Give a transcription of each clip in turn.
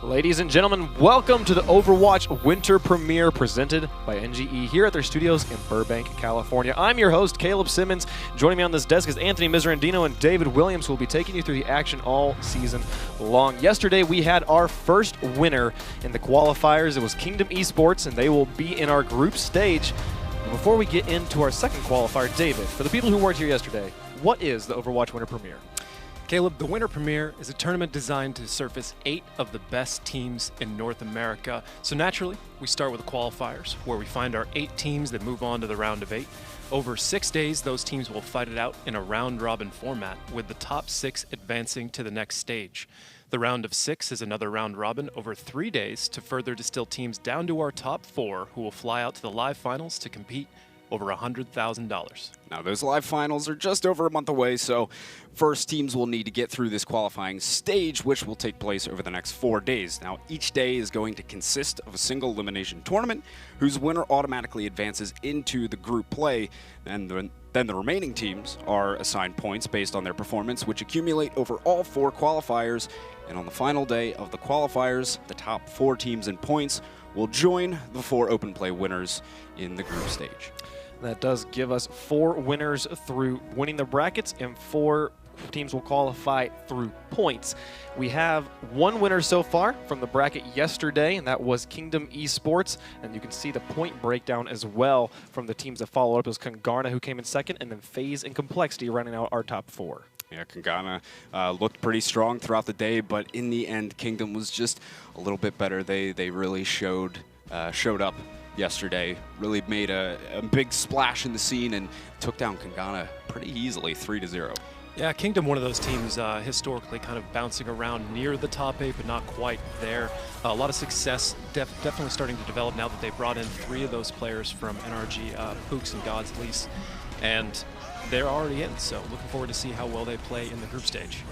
Ladies and gentlemen, welcome to the Overwatch Winter Premiere presented by NGE here at their studios in Burbank, California. I'm your host, Caleb Simmons. Joining me on this desk is Anthony Miserandino and David Williams, who will be taking you through the action all season long. Yesterday, we had our first winner in the qualifiers. It was Kingdom Esports, and they will be in our group stage. Before we get into our second qualifier, David, for the people who weren't here yesterday, what is the Overwatch Winter Premiere? Caleb, the Winter Premiere is a tournament designed to surface 8 of the best teams in North America. So naturally, we start with the qualifiers, where we find our 8 teams that move on to the round of 8. Over 6 days, those teams will fight it out in a round-robin format, with the top 6 advancing to the next stage. The round of 6 is another round-robin over 3 days to further distill teams down to our top 4, who will fly out to the live finals to compete over $100,000. Now, those live finals are just over a month away, so first teams will need to get through this qualifying stage, which will take place over the next 4 days. Now, each day is going to consist of a single elimination tournament, whose winner automatically advances into the group play, and then the remaining teams are assigned points based on their performance, which accumulate over all 4 qualifiers, and on the final day of the qualifiers, the top 4 teams in points will join the 4 open play winners in the group stage. That does give us 4 winners through winning the brackets, and 4 teams will qualify through points. We have 1 winner so far from the bracket yesterday, and that was Kingdom Esports. And you can see the point breakdown as well from the teams that followed up. It was Kangana who came in second, and then FaZe and Complexity running out our top 4. Yeah, Kangana looked pretty strong throughout the day, but in the end, Kingdom was just a little bit better. They really showed up yesterday, really made a big splash in the scene and took down Kangana pretty easily, 3-0. Yeah, Kingdom, one of those teams historically kind of bouncing around near the top 8, but not quite there. A lot of success definitely starting to develop now that they brought in 3 of those players from NRG, Pooks and God's Lease, and they're already in, so looking forward to see how well they play in the group stage.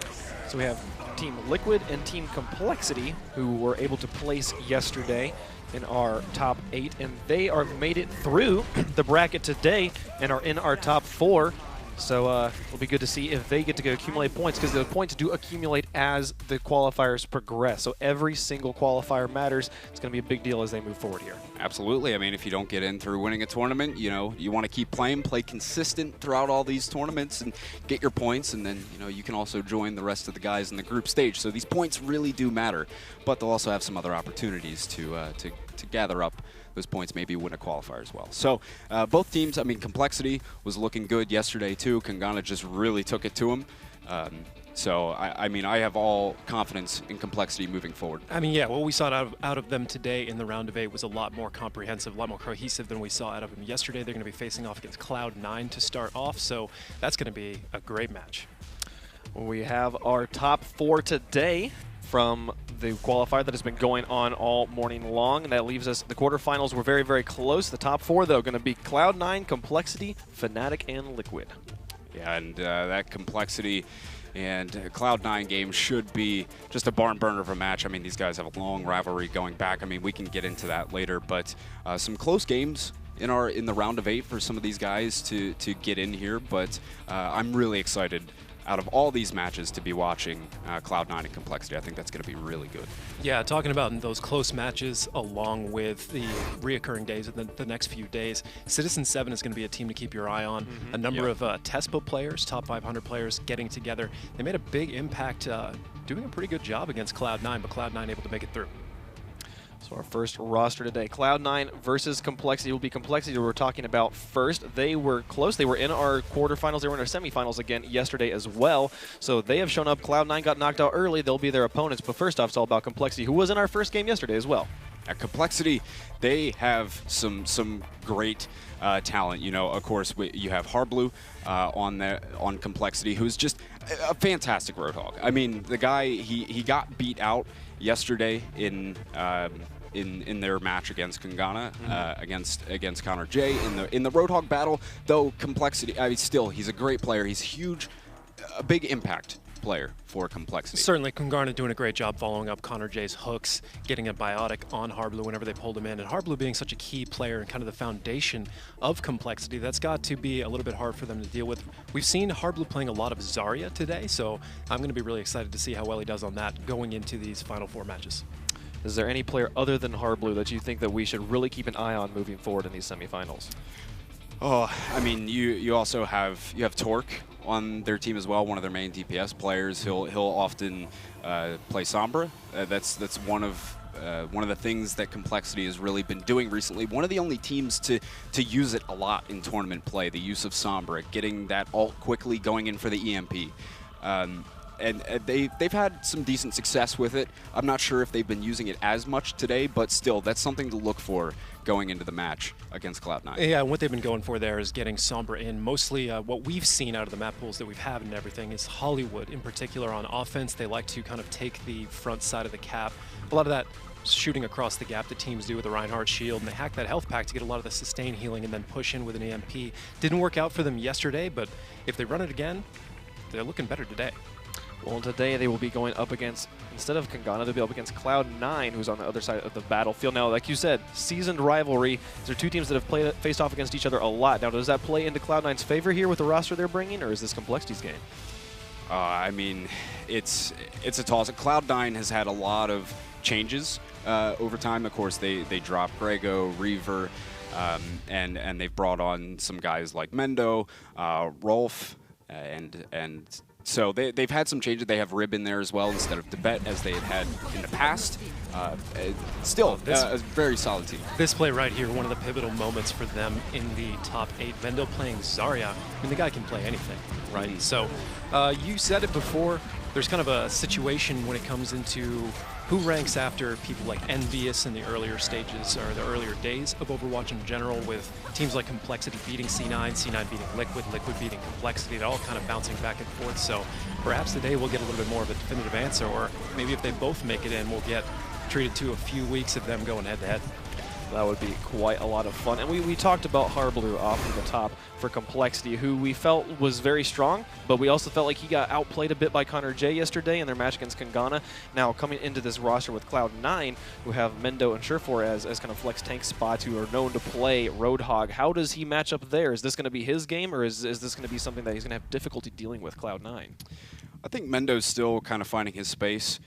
So we have Team Liquid and Team Complexity, who were able to place yesterday in our top 8, and they are made it through the bracket today and are in our top 4. So it'll be good to see if they get to go accumulate points, because the points do accumulate as the qualifiers progress. So every single qualifier matters. It's going to be a big deal as they move forward here. Absolutely. I mean, if you don't get in through winning a tournament, you want to keep playing, play consistent throughout all these tournaments and get your points, and then, you can also join the rest of the guys in the group stage. So these points really do matter, but they'll also have some other opportunities to gather up those points, maybe win a qualifier as well. So both teams, I mean, Complexity was looking good yesterday too. Kangana just really took it to him. So I mean, I have all confidence in Complexity moving forward. I mean, yeah, what we saw out of them today in the round of 8 was a lot more comprehensive, a lot more cohesive than we saw out of them yesterday. They're going to be facing off against Cloud9 to start off, so that's going to be a great match. We have our top 4 today from the qualifier that has been going on all morning long, and that leaves us, the quarterfinals were very, very close. The top 4, though, going to be Cloud9, Complexity, Fnatic, and Liquid. Yeah, and that Complexity and Cloud9 game should be just a barn burner of a match. I mean, these guys have a long rivalry going back. I mean, we can get into that later, but some close games in the round of 8 for some of these guys to get in here, but I'm really excited out of all these matches to be watching Cloud9 and Complexity. I think that's going to be really good. Yeah, talking about those close matches along with the reoccurring days of the next few days, Citizen 7 is going to be a team to keep your eye on. A number of TESPO players, top 500 players getting together. They made a big impact, doing a pretty good job against Cloud9, but Cloud9 able to make it through. So our first roster today, Cloud9 versus Complexity, will be Complexity we're talking about first. They were close. They were in our quarterfinals. They were in our semifinals again yesterday as well. So they have shown up. Cloud9 got knocked out early. They'll be their opponents. But first off, it's all about Complexity, who was in our first game yesterday as well. At Complexity, they have some great talent. Of course, you have Harblu on Complexity, who's just a fantastic Roadhog. I mean, the guy, he got beat out yesterday in their match against Kangana, against Connor J in the Roadhog battle. Though Complexity, I mean, still, he's a great player. He's huge, a big impact player for Complexity. Certainly, Kangana doing a great job following up Connor J's hooks, getting a biotic on Harblu whenever they pulled him in, and Harblu being such a key player and kind of the foundation of Complexity, that's got to be a little bit hard for them to deal with. We've seen Harblu playing a lot of Zarya today, so I'm going to be really excited to see how well he does on that going into these Final 4 matches. Is there any player other than Harblu that you think that we should really keep an eye on moving forward in these semifinals? Oh, I mean, you also have Torque on their team as well, one of their main DPS players. He'll often play Sombra. That's one of the things that Complexity has really been doing recently. One of the only teams to use it a lot in tournament play, the use of Sombra, getting that ult quickly, going in for the EMP. And they've had some decent success with it. I'm not sure if they've been using it as much today, but still, that's something to look for going into the match against Cloud9. Yeah, and what they've been going for there is getting Sombra in. Mostly what we've seen out of the map pools that we've had and everything is Hollywood in particular on offense. They like to kind of take the front side of the cap. A lot of that shooting across the gap that teams do with the Reinhardt shield, and they hack that health pack to get a lot of the sustain healing and then push in with an EMP. Didn't work out for them yesterday, but if they run it again, they're looking better today. Well, today they will be going up against, instead of Kangana, they'll be up against Cloud9, who's on the other side of the battlefield. Now, like you said, seasoned rivalry. These are two teams that have faced off against each other a lot. Now, does that play into Cloud9's favor here with the roster they're bringing, or is this Complexity's game? I mean, it's a toss. Cloud9 has had a lot of changes over time. Of course, they dropped Grego, Reaver, and they've brought on some guys like Mendo, Rolf, and so they've had some changes. They have Rib in there as well instead of Tibet as they had in the past. Still, a very solid team. This play right here, one of the pivotal moments for them in the top 8. Vendo playing Zarya. I mean, the guy can play anything, right? So you said it before. There's kind of a situation when it comes into who ranks after people like Envious in the earlier stages or the earlier days of Overwatch in general, with teams like Complexity beating C9, C9 beating Liquid, Liquid beating Complexity. They're all kind of bouncing back and forth. So perhaps today we'll get a little bit more of a definitive answer, or maybe if they both make it in, we'll get treated to a few weeks of them going head to head. That would be quite a lot of fun. And we talked about Harblue off of the top for Complexity, who we felt was very strong, but we also felt like he got outplayed a bit by Connor J yesterday in their match against Kangana. Now coming into this roster with Cloud9, who have Mendo and Surefour as kind of flex tank spots who are known to play Roadhog. How does he match up there? Is this going to be his game, or is this going to be something that he's going to have difficulty dealing with Cloud9? I think Mendo's still kind of finding his space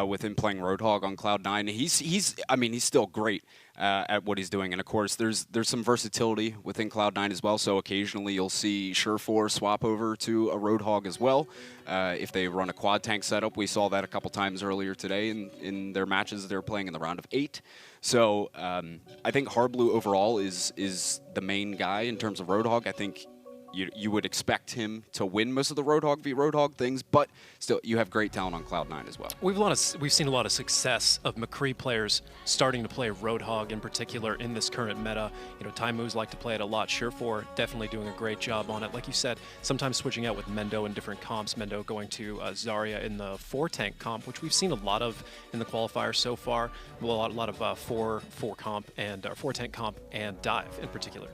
with him playing Roadhog on Cloud9. He's still great at what he's doing, and of course there's some versatility within Cloud9 as well. So occasionally you'll see Surefour swap over to a Roadhog as well if they run a quad tank setup. We saw that a couple times earlier today in their matches they're playing in the round of 8. So I think Harblue overall is the main guy in terms of Roadhog. I think you would expect him to win most of the Roadhog v Roadhog things, but still, you have great talent on Cloud9 as well. We've seen a lot of success of McCree players starting to play Roadhog in particular in this current meta. You know, Taimus like to play it a lot. Surefour definitely doing a great job on it. Like you said, sometimes switching out with Mendo in different comps. Mendo going to Zarya in the 4-tank comp, which we've seen a lot of in the qualifier so far. Well, a lot of 4 comp and 4-tank comp and dive in particular.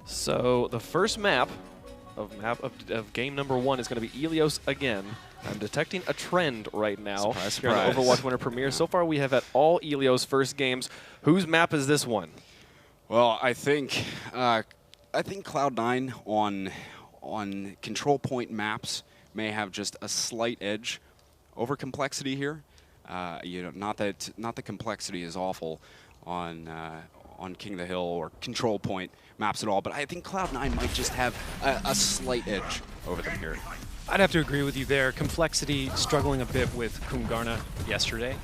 So the first map of game number 1 is going to be Ilios again. I'm detecting a trend right now here on the Overwatch Winter Premiere. So far we have had all Ilios first games. Whose map is this one? Well, I think Cloud9 on control point maps may have just a slight edge over Complexity here. You know, not that Complexity is awful on King of the Hill or control point maps at all, but I think Cloud9 might just have a slight edge over them here. I'd have to agree with you there. Complexity struggling a bit with Kungarna yesterday.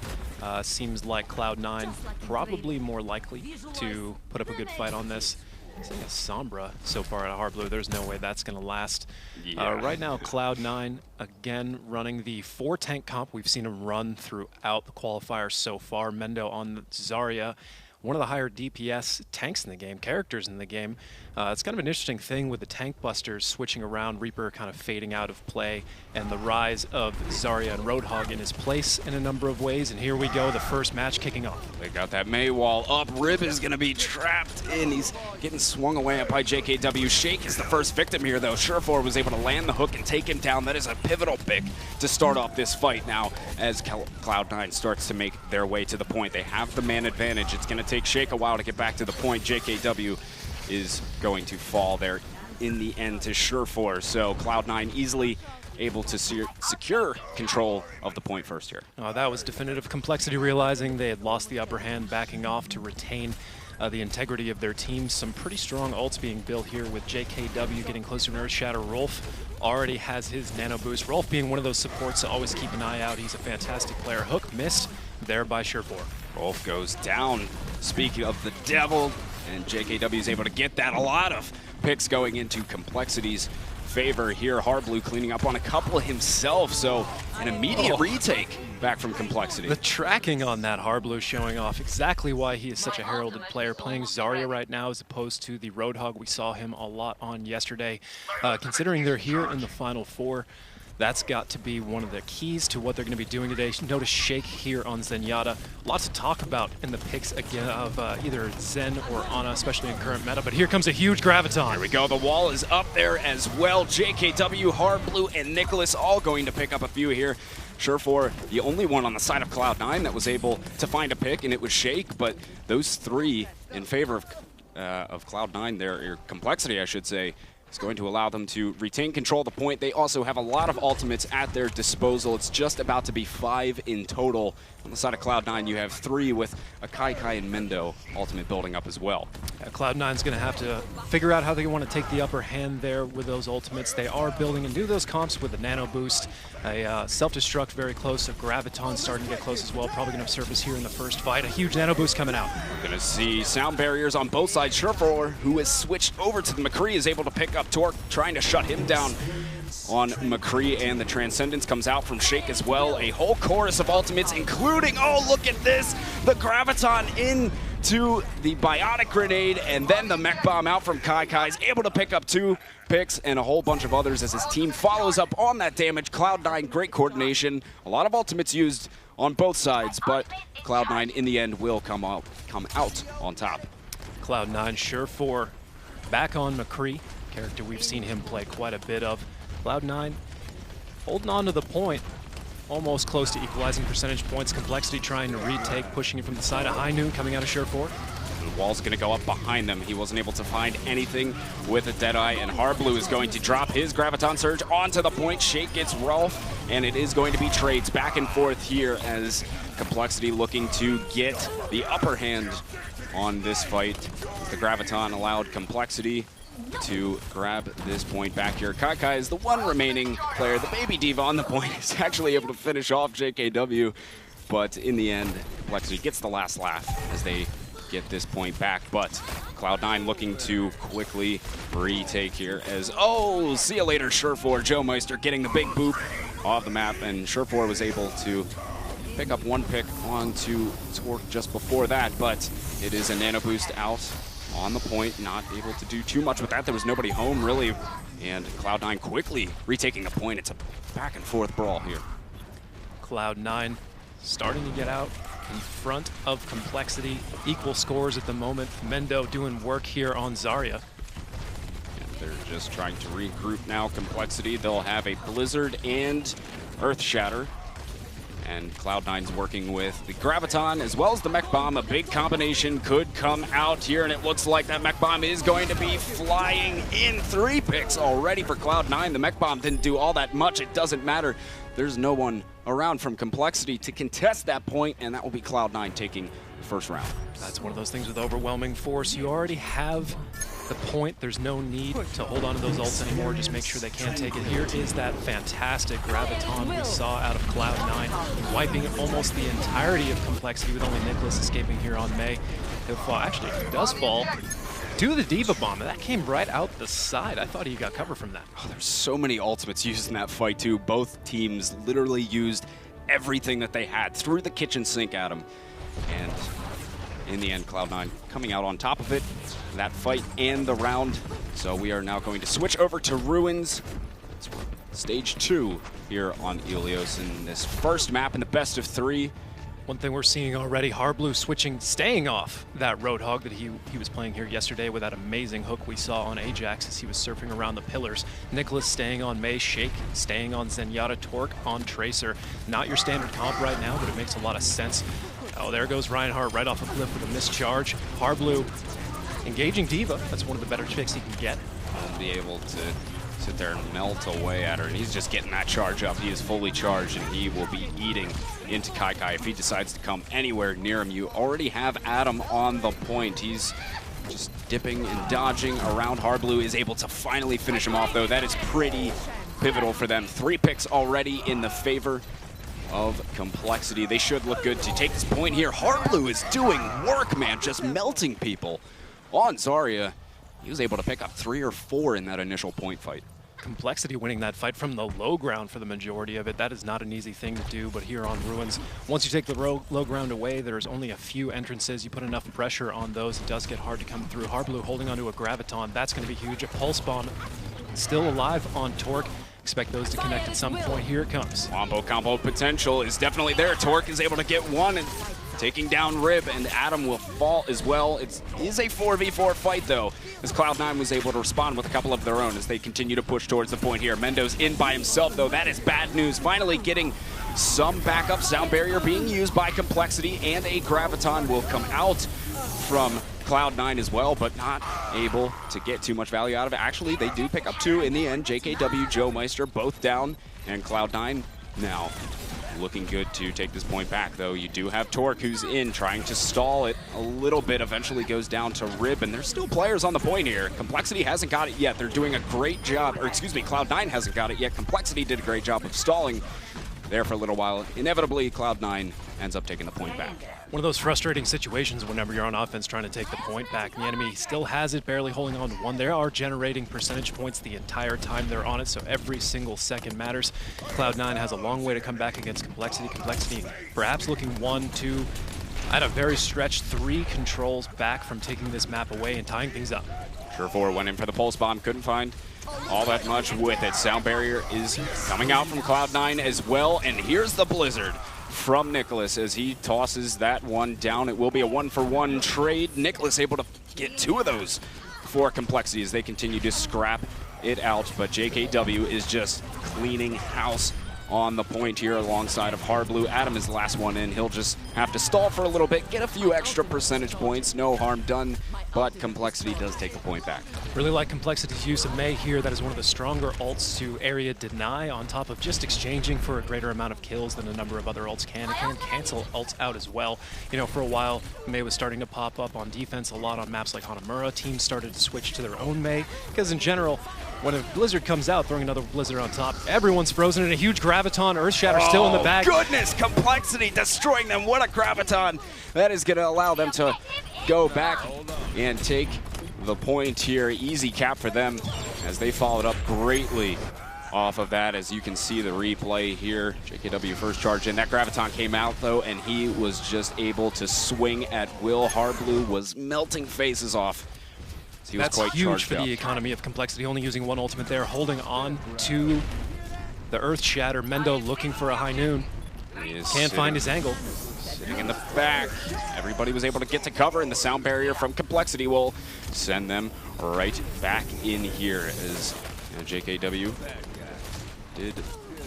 Seems like Cloud9 probably more likely to put up a good fight on this. Seeing a Sombra so far at Harblue, there's no way that's going to last. Yeah. Right now, Cloud9 again running the 4-tank comp. We've seen him run throughout the qualifier so far. Mendo on the Zarya, one of the higher DPS tanks in the game, characters in the game. It's kind of an interesting thing with the tank busters switching around, Reaper kind of fading out of play, and the rise of Zarya and Roadhog in his place in a number of ways. And here we go, the first match kicking off. They got that Mei wall up. Rib is going to be trapped in. He's getting swung away up by JKW. Shake is the first victim here, though. Surefour was able to land the hook and take him down. That is a pivotal pick to start off this fight now as Cloud9 starts to make their way to the point. They have the man advantage. It's going to take Shake a while to get back to the point. JKW is going to fall there in the end to Surefour. So Cloud9 easily able to secure control of the point first here. That was definitive. Complexity realizing they had lost the upper hand, backing off to retain the integrity of their team. Some pretty strong ults being built here with JKW getting closer to Earth Shatter. Rolf already has his nano boost. Rolf being one of those supports to always keep an eye out. He's a fantastic player. Hook missed there by Surefour. Rolf goes down. Speaking of the devil, and JKW is able to get that. A lot of picks going into Complexity's favor here. Harblue cleaning up on a couple himself, so an immediate retake back from Complexity. The tracking on that Harblue showing off exactly why he is such a heralded player, playing Zarya right now as opposed to the Roadhog we saw him a lot on yesterday. Considering they're here in the Final Four, that's got to be one of the keys to what they're going to be doing today. Notice Shake here on Zenyatta. Lots to talk about in the picks again of either Zen or Ana, especially in current meta. But here comes a huge Graviton. Here we go. The wall is up there as well. JKW, Harblue, and Nicholas all going to pick up a few here. Surefour, the only one on the side of Cloud9 that was able to find a pick, and it was Shake. But those three in favor of Cloud9, their Complexity, I should say, is going to allow them to retain control of the point. They also have a lot of ultimates at their disposal. It's just about to be 5 in total. On the side of Cloud9, you have 3 with a Kai and Mendo ultimate building up as well. Cloud9's going to have to figure out how they want to take the upper hand there with those ultimates. They are building and do those comps with the nano boost. A self-destruct very close, a Graviton starting to get close as well. Probably going to surface here in the first fight. A huge nano boost coming out. We're going to see sound barriers on both sides. Surefour, who has switched over to the McCree, is able to pick up Torque, trying to shut him down on McCree, and the Transcendence comes out from Shake as well. A whole chorus of ultimates, including, oh, look at this, the Graviton into the Biotic Grenade, and then the Mech Bomb out from Kai. Is able to pick up 2 picks and a whole bunch of others as his team follows up on that damage. Cloud9, great coordination, a lot of ultimates used on both sides, but Cloud9 in the end will come out on top. Cloud9 Surefour back on McCree, character we've seen him play quite a bit of. Cloud9 holding on to the point, almost close to equalizing percentage points. Complexity trying to retake, pushing it from the side of High Noon coming out of Surefour. The wall's going to go up behind them. He wasn't able to find anything with a Deadeye, and Harblue is going to drop his Graviton Surge onto the point. Shake gets Rolf, and it is going to be trades back and forth here as Complexity looking to get the upper hand on this fight. The Graviton allowed Complexity to grab this point back here. Kai is the one remaining player. The Baby Diva on the point is actually able to finish off JKW, but in the end, Complexity gets the last laugh as they get this point back. But Cloud9 looking to quickly retake here as, oh, see you later, Surefour. Joe Meister getting the big boop off the map, and Surefour was able to pick up one pick onto Torque just before that, but it is a nano boost out on the point, not able to do too much with that. There was nobody home, really, and Cloud9 quickly retaking the point. It's a back and forth brawl here. Cloud9 starting to get out in front of Complexity. Equal scores at the moment. Mendo doing work here on Zarya. And they're just trying to regroup now. Complexity, they'll have a Blizzard and Earth Shatter. And Cloud9's working with the Graviton as well as the Mech Bomb. A big combination could come out here, and it looks like that Mech Bomb is going to be flying in. 3 picks already for Cloud9. The Mech Bomb didn't do all that much. It doesn't matter. There's no one around from Complexity to contest that point, and that will be Cloud9 taking the first round. That's one of those things with overwhelming force. You already have the point. There's no need to hold on to those ults anymore. Just make sure they can't take it. Here is that fantastic Graviton we saw out of Cloud9, wiping almost the entirety of Complexity with only Nicholas escaping here on May. He'll fall. Actually, he does fall to the Diva Bomb. That came right out the side. I thought he got cover from that. Oh, there's so many ultimates used in that fight, too. Both teams literally used everything that they had, threw the kitchen sink at him. And in the end, Cloud9 coming out on top of it, that fight and the round. So we are now going to switch over to Ruins. It's stage 2 here on Ilios in this first map in the best of 3. One thing we're seeing already, Harblue switching, staying off that Roadhog that he was playing here yesterday with that amazing hook we saw on Ajax as he was surfing around the pillars. Nicholas staying on May, Shake staying on Zenyatta, Torque on Tracer. Not your standard comp right now, but it makes a lot of sense. Oh, there goes Reinhardt right off a cliff with a mischarge. Harblue engaging Diva. That's one of the better picks he can get. He'll be able to sit there and melt away at her, and he's just getting that charge up. He is fully charged, and he will be eating into Kai if he decides to come anywhere near him. You already have Adam on the point. He's just dipping and dodging around. Harblue is able to finally finish him off, though. That is pretty pivotal for them. 3 picks already in the favor of Complexity. They should look good to take this point here. Harblue is doing work, man, just melting people on Zarya. He was able to pick up 3 or 4 in that initial point fight. Complexity winning that fight from the low ground for the majority of it. That is not an easy thing to do, but here on Ruins, once you take the low ground away, there's only a few entrances. You put enough pressure on those, it does get hard to come through. Harblue holding onto a Graviton, that's going to be huge. A Pulse Bomb still alive on Torque. Expect those to connect at some point. Here it comes. Wombo combo potential is definitely there. Torque is able to get one and taking down Rib, and Adam will fall as well. It is a 4v4 fight, though, as Cloud9 was able to respond with a couple of their own as they continue to push towards the point here. Mendo's in by himself, though. That is bad news. Finally getting some backup. Sound barrier being used by Complexity, and a Graviton will come out from Cloud9 as well, but not able to get too much value out of it. Actually, they do pick up 2 in the end. JKW, Joe Meister, both down, and Cloud9 now looking good to take this point back, though. You do have Torque, who's in, trying to stall it a little bit. Eventually goes down to Rib, and there's still players on the point here. Complexity hasn't got it yet. They're doing a great job, or excuse me, Cloud9 hasn't got it yet. Complexity did a great job of stalling there for a little while. Inevitably, Cloud9 ends up taking the point back. One of those frustrating situations whenever you're on offense trying to take the point back. The enemy still has it, barely holding on to one. They are generating percentage points the entire time they're on it, so every single second matters. Cloud9 has a long way to come back against Complexity. Complexity perhaps looking 1, 2, at a very stretched 3 controls back from taking this map away and tying things up. Surefour went in for the Pulse Bomb, couldn't find all that much with it. Sound barrier is coming out from Cloud9 as well, and here's the Blizzard from Nicholas as he tosses that one down. It will be a 1-for-1 trade. Nicholas able to get 2 of those for Complexity as they continue to scrap it out, but JKW is just cleaning house on the point here alongside of Hardblue. Adam is the last one in. He'll just have to stall for a little bit, get a few extra percentage points. No harm done, but Complexity does take a point back. Really like Complexity's use of Mei here. That is one of the stronger ults to area deny on top of just exchanging for a greater amount of kills than a number of other ults can. It can cancel ults out as well. You know, for a while, Mei was starting to pop up on defense a lot on maps like Hanamura. Teams started to switch to their own Mei because in general, when a Blizzard comes out, throwing another Blizzard on top, everyone's frozen in a huge Graviton. Earthshatter still in the bag. Goodness, Complexity destroying them. What a Graviton. That is going to allow them to go back and take the point here. Easy cap for them as they followed up greatly off of that. As you can see the replay here, JKW first charge in. That Graviton came out though, and he was just able to swing at will. Hardblue was melting faces off. He was That's quite huge for up. the economy of Complexity, only using one ultimate there, holding on to the Earth Shatter. Mendo looking for a high noon. Can't find his angle. Sitting in the back. Everybody was able to get to cover, and the sound barrier from Complexity will send them right back in here as JKW did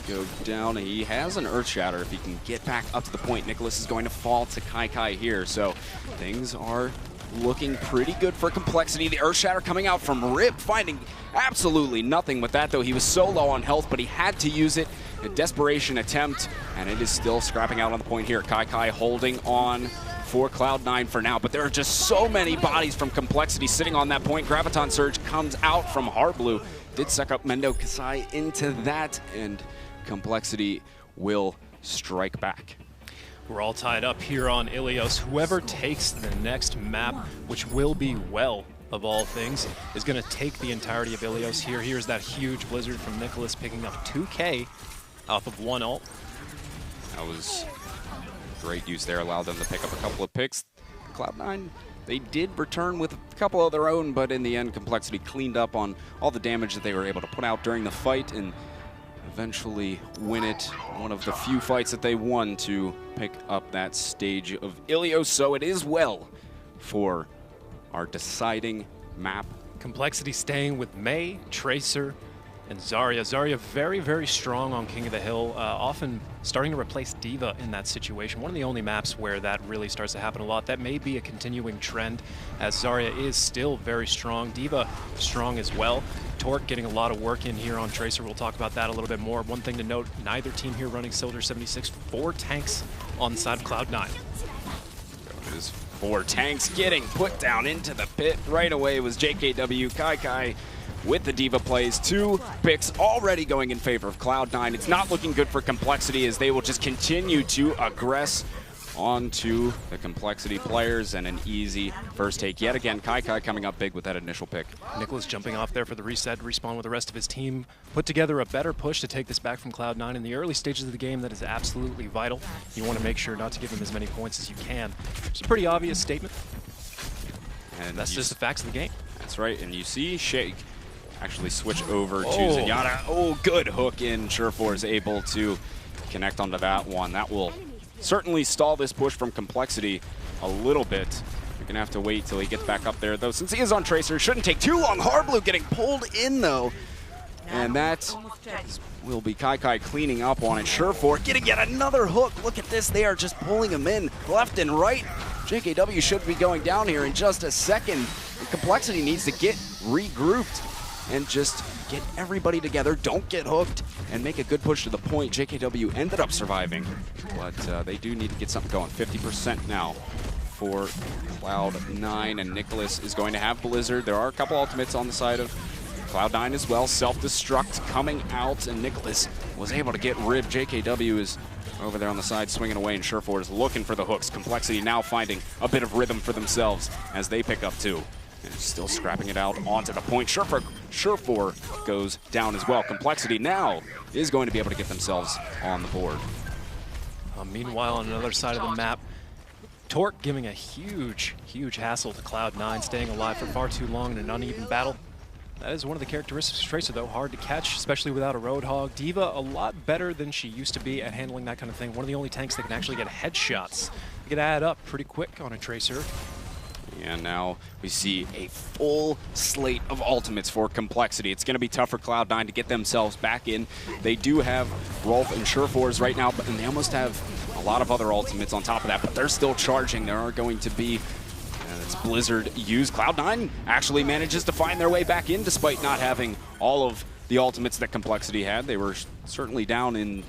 go down. He has an Earth Shatter if he can get back up to the point. Nicholas is going to fall to Kai here, so things are looking pretty good for Complexity. The Earth Shatter coming out from Rip, finding absolutely nothing with that, though. He was so low on health, but he had to use it. A desperation attempt, and it is still scrapping out on the point here. Kai holding on for Cloud9 for now, but there are just so many bodies from Complexity sitting on that point. Graviton Surge comes out from Hardblue. Did suck up Mendo Kasai into that, and Complexity will strike back. We're all tied up here on Ilios. Whoever takes the next map, which will be well, of all things, is going to take the entirety of Ilios here. Here's that huge Blizzard from Nicholas picking up 2K off of one ult. That was great use there, allowed them to pick up a couple of picks. Cloud9, they did return with a couple of their own, but in the end, Complexity cleaned up on all the damage that they were able to put out during the fight and eventually win it. One of the few fights that they won to pick up that stage of Ilios, so it is well for our deciding map. Complexity staying with Mei, Tracer, and Zarya. Zarya very, very strong on King of the Hill, often starting to replace D.Va in that situation. One of the only maps where that really starts to happen a lot. That may be a continuing trend as Zarya is still very strong. D.Va strong as well. Torque getting a lot of work in here on Tracer. We'll talk about that a little bit more. One thing to note, neither team here running Cylinder 76. 4 tanks on the side of Cloud9. It is 4 tanks getting put down into the pit right away was JKW. Kai with the D.Va plays. 2 picks already going in favor of Cloud9. It's not looking good for Complexity as they will just continue to aggress onto the Complexity players, and an easy first take yet again. Kai coming up big with that initial pick. Nicholas jumping off there for the reset, respawn with the rest of his team. Put together a better push to take this back from Cloud9 in the early stages of the game. That is absolutely vital. You want to make sure not to give them as many points as you can. It's a pretty obvious statement. And that's just the facts of the game. That's right, and you see Shake actually switch over to Zenyatta. Oh, good hook in. Surefour is able to connect onto that one. That will certainly stall this push from Complexity a little bit. You're going to have to wait till he gets back up there, though. Since he is on Tracer, shouldn't take too long. Hardblue getting pulled in, though. And that will be Kai cleaning up on it. Surefour getting yet another hook. Look at this. They are just pulling him in left and right. JKW should be going down here in just a second. And Complexity needs to get regrouped and just get everybody together, don't get hooked, and make a good push to the point. JKW ended up surviving, but they do need to get something going. 50% now for Cloud9, and Nicholas is going to have Blizzard. There are a couple ultimates on the side of Cloud9 as well. Self-destruct coming out, and Nicholas was able to get ribbed. JKW is over there on the side swinging away, and Surefour is looking for the hooks. Complexity now finding a bit of rhythm for themselves as they pick up 2. And still scrapping it out onto the point. Surefour goes down as well. Complexity now is going to be able to get themselves on the board. Meanwhile, on another side of the map, Torque giving a huge hassle to Cloud9, staying alive for far too long in an uneven battle. That is one of the characteristics of Tracer, though. Hard to catch, especially without a Roadhog. D.Va, a lot better than she used to be at handling that kind of thing. One of the only tanks that can actually get headshots. They can add up pretty quick on a Tracer. And now we see a full slate of ultimates for Complexity. It's going to be tough for Cloud9 to get themselves back in. They do have Rolf and Surefours right now, and they almost have a lot of other ultimates on top of that, but they're still charging. There are going to be it's Blizzard used. Cloud9 actually manages to find their way back in despite not having all of the ultimates that Complexity had. They were certainly down in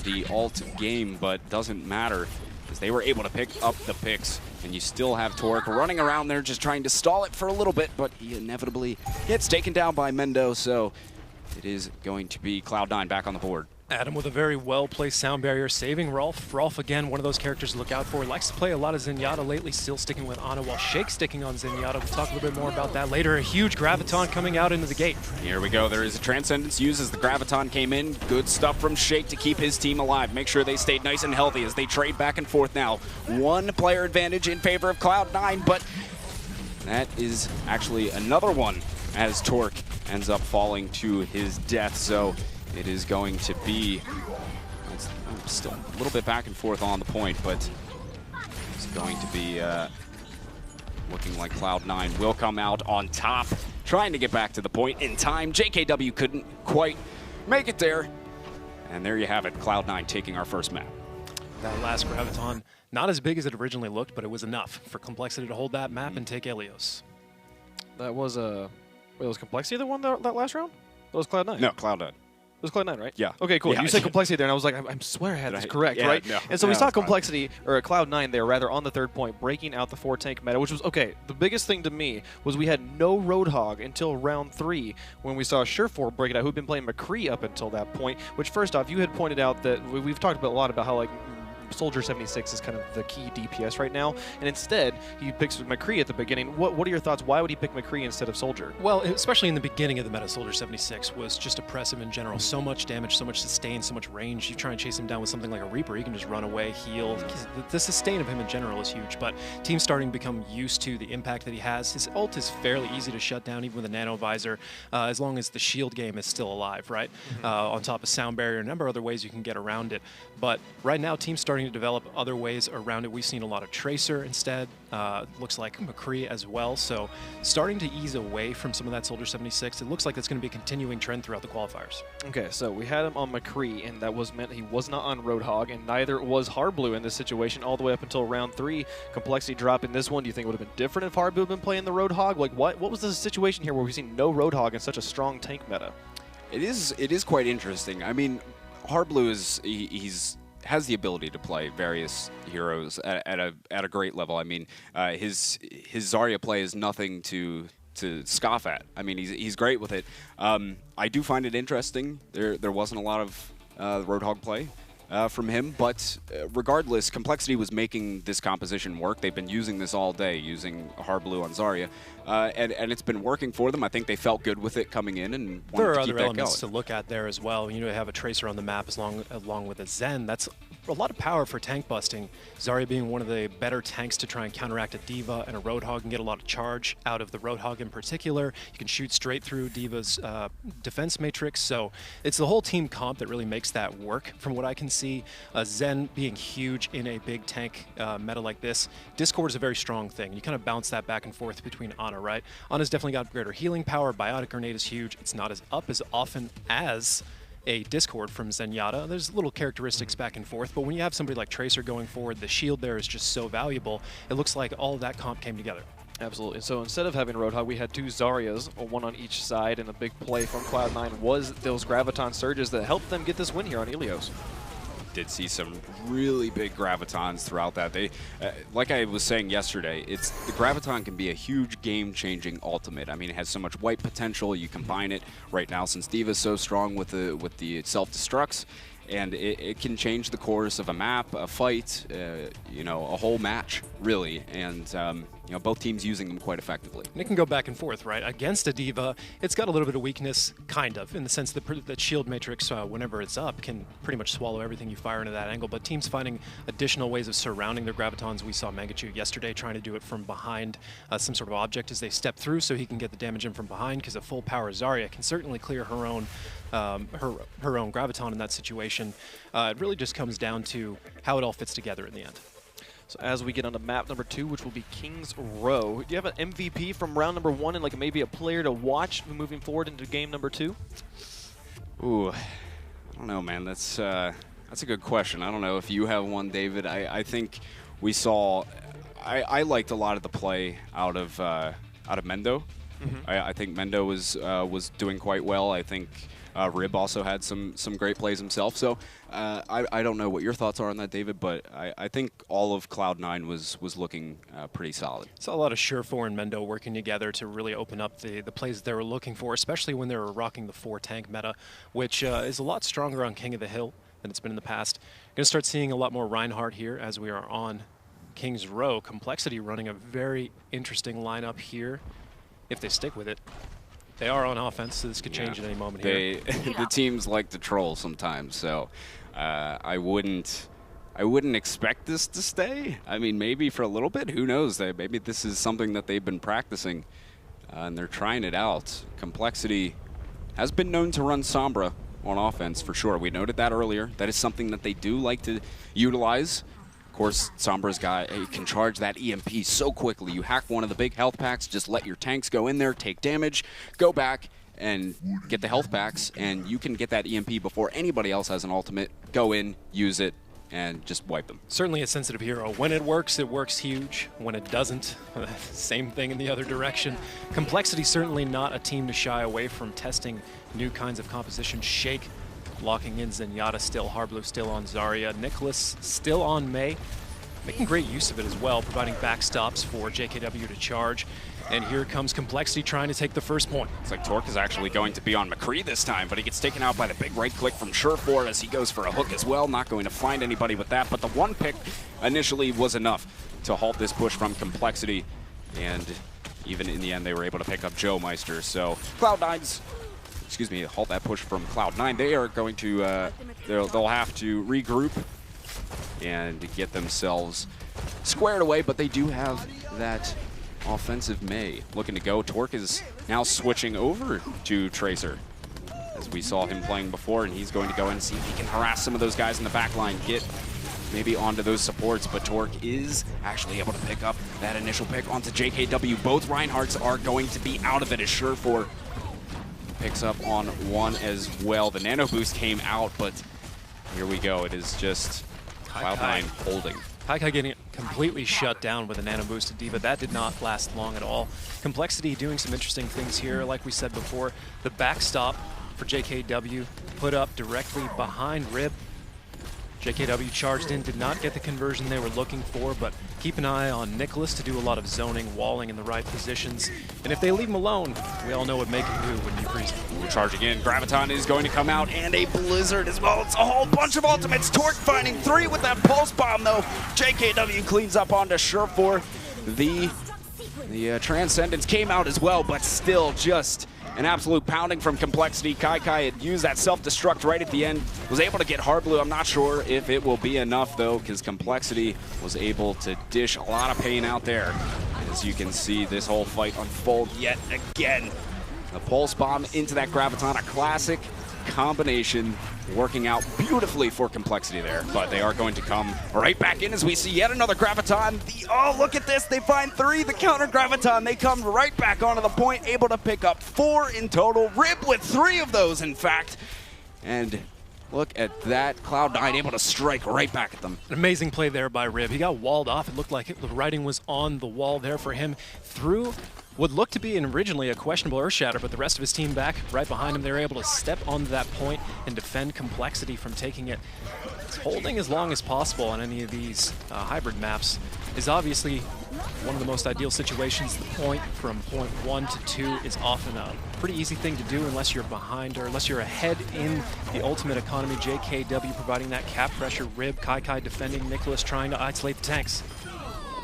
the ult game, but doesn't matter because they were able to pick up the picks. And you still have Torque running around there just trying to stall it for a little bit, but he inevitably gets taken down by Mendo, so it is going to be Cloud9 back on the board. Adam with a very well-placed sound barrier, saving Rolf. Rolf, again, one of those characters to look out for. Likes to play a lot of Zenyatta lately, still sticking with Ana, while Shake sticking on Zenyatta. We'll talk a little bit more about that later. A huge Graviton coming out into the gate. Here we go. There is a Transcendence used as the Graviton came in. Good stuff from Shake to keep his team alive. Make sure they stayed nice and healthy as they trade back and forth now. One player advantage in favor of Cloud9, but that is actually another one as Torque ends up falling to his death. So it is going to be still a little bit back and forth on the point, but it's going to be looking like Cloud9 will come out on top, trying to get back to the point in time. JKW couldn't quite make it there. And there you have it, Cloud9 taking our first map. That last Graviton, not as big as it originally looked, but it was enough for Complexity to hold that map and take Helios. That was wait, was Complexity the one that last round? That was Cloud9? No, Cloud9. It was Cloud9, right? Yeah. Okay, cool. Yeah. You said Complexity there, and I was like, I swear I had this correct, yeah, right? no. And so we Yeah, saw that's fine. Complexity, or Cloud9 there, rather, on the third point, breaking out the 4-tank meta, which was, okay, the biggest thing to me was we had no Roadhog until round 3 when we saw Surefour break it out, who'd been playing McCree up until that point, which, first off, you had pointed out that we've talked a lot about how, like, Soldier 76 is kind of the key DPS right now, and instead he picks McCree at the beginning. What are your thoughts? Why would he pick McCree instead of Soldier? Well, especially in the beginning of the meta, Soldier 76 was just oppressive in general. So much damage, so much sustain, so much range. You try and chase him down with something like a Reaper, he can just run away, heal. The sustain of him in general is huge, but teams starting to become used to the impact that he has. His ult is fairly easy to shut down, even with a nano visor, as long as the shield game is still alive, right? On top of sound barrier, a number of other ways you can get around it. But right now, teams starting to develop other ways around it. We've seen a lot of Tracer instead. Looks like McCree as well. So starting to ease away from some of that Soldier 76. It looks like that's going to be a continuing trend throughout the qualifiers. Okay, so we had him on McCree, and that was meant he was not on Roadhog, and neither was Hardblue in this situation all the way up until round 3. Complexity drop in this one. Do you think it would have been different if Hardblue had been playing the Roadhog? Like, what was the situation here where we've seen no Roadhog in such a strong tank meta? It is quite interesting. I mean, Hardblue has the ability to play various heroes at a great level. I mean, his Zarya play is nothing to scoff at. I mean, he's great with it. I do find it interesting. There wasn't a lot of Roadhog play from him, but regardless, Complexity was making this composition work. They've been using this all day, using Hardblue on Zarya, and it's been working for them. I think they felt good with it coming in and wanted there are to keep other that elements going. to look at there as well. You know, have a Tracer on the map along with a Zen. That's a lot of power for tank busting. Zarya being one of the better tanks to try and counteract a D.Va and a Roadhog and get a lot of charge out of the Roadhog in particular. You can shoot straight through D.Va's defense matrix. So it's the whole team comp that really makes that work from what I can see. Zen being huge in a big tank meta like this. Discord is a very strong thing. You kind of bounce that back and forth between Ana, right? Ana's definitely got greater healing power. Biotic Grenade is huge. It's not as up as often as a Discord from Zenyatta. There's little characteristics back and forth, but when you have somebody like Tracer going forward, the shield there is just so valuable. It looks like all of that comp came together. Absolutely. So instead of having Roadhog, we had 2 Zaryas, one on each side, and a big play from Cloud9 was those Graviton surges that helped them get this win here on Helios. Did see some really big Gravitons throughout that. They, like I was saying yesterday, the Graviton can be a huge game-changing ultimate. I mean, it has so much wipe potential. You combine it right now since D.Va's so strong with the self-destructs, and it can change the course of a map, a fight, you know, a whole match, really. And you know, both teams using them quite effectively. And it can go back and forth, right? Against a D.Va, it's got a little bit of weakness, kind of, in the sense that shield matrix, whenever it's up, can pretty much swallow everything you fire into that angle. But teams finding additional ways of surrounding their gravitons. We saw Mangachu yesterday trying to do it from behind some sort of object as they step through, so he can get the damage in from behind, because a full power Zarya can certainly clear her own her own graviton in that situation. It really just comes down to how it all fits together in the end. So as we get on to map number 2, which will be King's Row, do you have an MVP from round number 1 and like maybe a player to watch moving forward into game number 2? Ooh, I don't know, man. That's a good question. I don't know if you have one, David. I think we saw. I liked a lot of the play out of Mendo. Mm-hmm. I think Mendo was doing quite well. I think Rib also had some great plays himself. So I don't know what your thoughts are on that, David, but I think all of Cloud9 was looking pretty solid. Saw a lot of Surefour and Mendo working together to really open up the plays that they were looking for, especially when they were rocking the 4-tank meta, which is a lot stronger on King of the Hill than it's been in the past. Going to start seeing a lot more Reinhardt here as we are on King's Row. Complexity running a very interesting lineup here if they stick with it. They are on offense, so this could change at any moment here. The teams like to troll sometimes, so I wouldn't expect this to stay. I mean, maybe for a little bit, who knows? Maybe this is something that they've been practicing, and they're trying it out. Complexity has been known to run Sombra on offense, for sure. We noted that earlier. That is something that they do like to utilize. Of course, Sombra's guy can charge that EMP so quickly. You hack one of the big health packs, just let your tanks go in there, take damage, go back, and get the health packs, and you can get that EMP before anybody else has an ultimate. Go in, use it, and just wipe them. Certainly a sensitive hero. When it works huge. When it doesn't, same thing in the other direction. Complexity certainly not a team to shy away from testing new kinds of composition. Shake locking in Zenyatta still, Harblu still on Zarya, Nicholas still on Mei, making great use of it as well, providing backstops for JKW to charge. And here comes Complexity trying to take the first point. It's like Torque is actually going to be on McCree this time, but he gets taken out by the big right click from Surefour as he goes for a hook as well. Not going to find anybody with that, but the one pick initially was enough to halt this push from Complexity. And even in the end, they were able to pick up Joe Meister. So Cloud9's, excuse me, halt that push from Cloud9. They are going to, they'll have to regroup and get themselves squared away, but they do have that offensive Mei looking to go. Torque is now switching over to Tracer, as we saw him playing before, and he's going to go in and see if he can harass some of those guys in the back line, get maybe onto those supports, but Torque is actually able to pick up that initial pick onto JKW. Both Reinhardts are going to be out of it as Surefour picks up on one as well. The nano boost came out, but here we go. It is just Cloud9 holding. Kai getting completely shut down with a nano boosted D.Va. That did not last long at all. Complexity doing some interesting things here. Like we said before, the backstop for JKW put up directly behind Rib. JKW charged in, did not get the conversion they were looking for, but keep an eye on Nicholas to do a lot of zoning, walling in the right positions. And if they leave him alone, we all know what Mei can do when you freeze him. Charging in, Graviton is going to come out, and a Blizzard as well. It's a whole bunch of ultimates. Torque finding 3 with that Pulse Bomb, though. JKW cleans up onto Surefour. The Transcendence came out as well, but still just an absolute pounding from Complexity. Kai had used that self-destruct right at the end, was able to get Harblu. I'm not sure if it will be enough, though, because Complexity was able to dish a lot of pain out there. As you can see, this whole fight unfold yet again. The Pulse Bomb into that Graviton, a classic combination, working out beautifully for Complexity there, but they are going to come right back in as we see yet another Graviton. Oh, look at this, they find 3, the counter Graviton. They come right back onto the point, able to pick up 4 in total. Rib with 3 of those, in fact. And look at that, Cloud9 able to strike right back at them. An amazing play there by Rib. He got walled off. It looked like the writing was on the wall there for him. Through would look to be originally a questionable Earthshatter, but the rest of his team back right behind him, they were able to step onto that point and defend Complexity from taking it. Holding as long as possible on any of these hybrid maps is obviously one of the most ideal situations. The point from point 1 to 2 is often a pretty easy thing to do unless you're behind or unless you're ahead in the ultimate economy. JKW providing that cap pressure, Rib, Kai defending, Nicholas trying to isolate the tanks.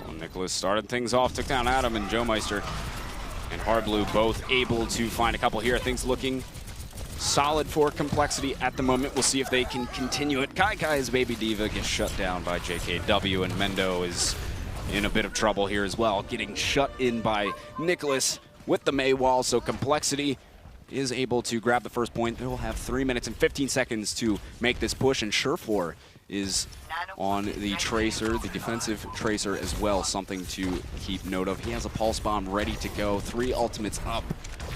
Well, Nicholas started things off, took down Adam and Joe Meister. And Hardblue both able to find a couple here. Things looking solid for Complexity at the moment. We'll see if they can continue it. Kai's Baby Diva gets shut down by JKW, and Mendo is in a bit of trouble here as well, getting shut in by Nicholas with the May wall. So Complexity is able to grab the first point. They will have 3 minutes and 15 seconds to make this push, and Surefour is on the Tracer, the defensive Tracer as well, something to keep note of. He has a Pulse Bomb ready to go. 3 ultimates up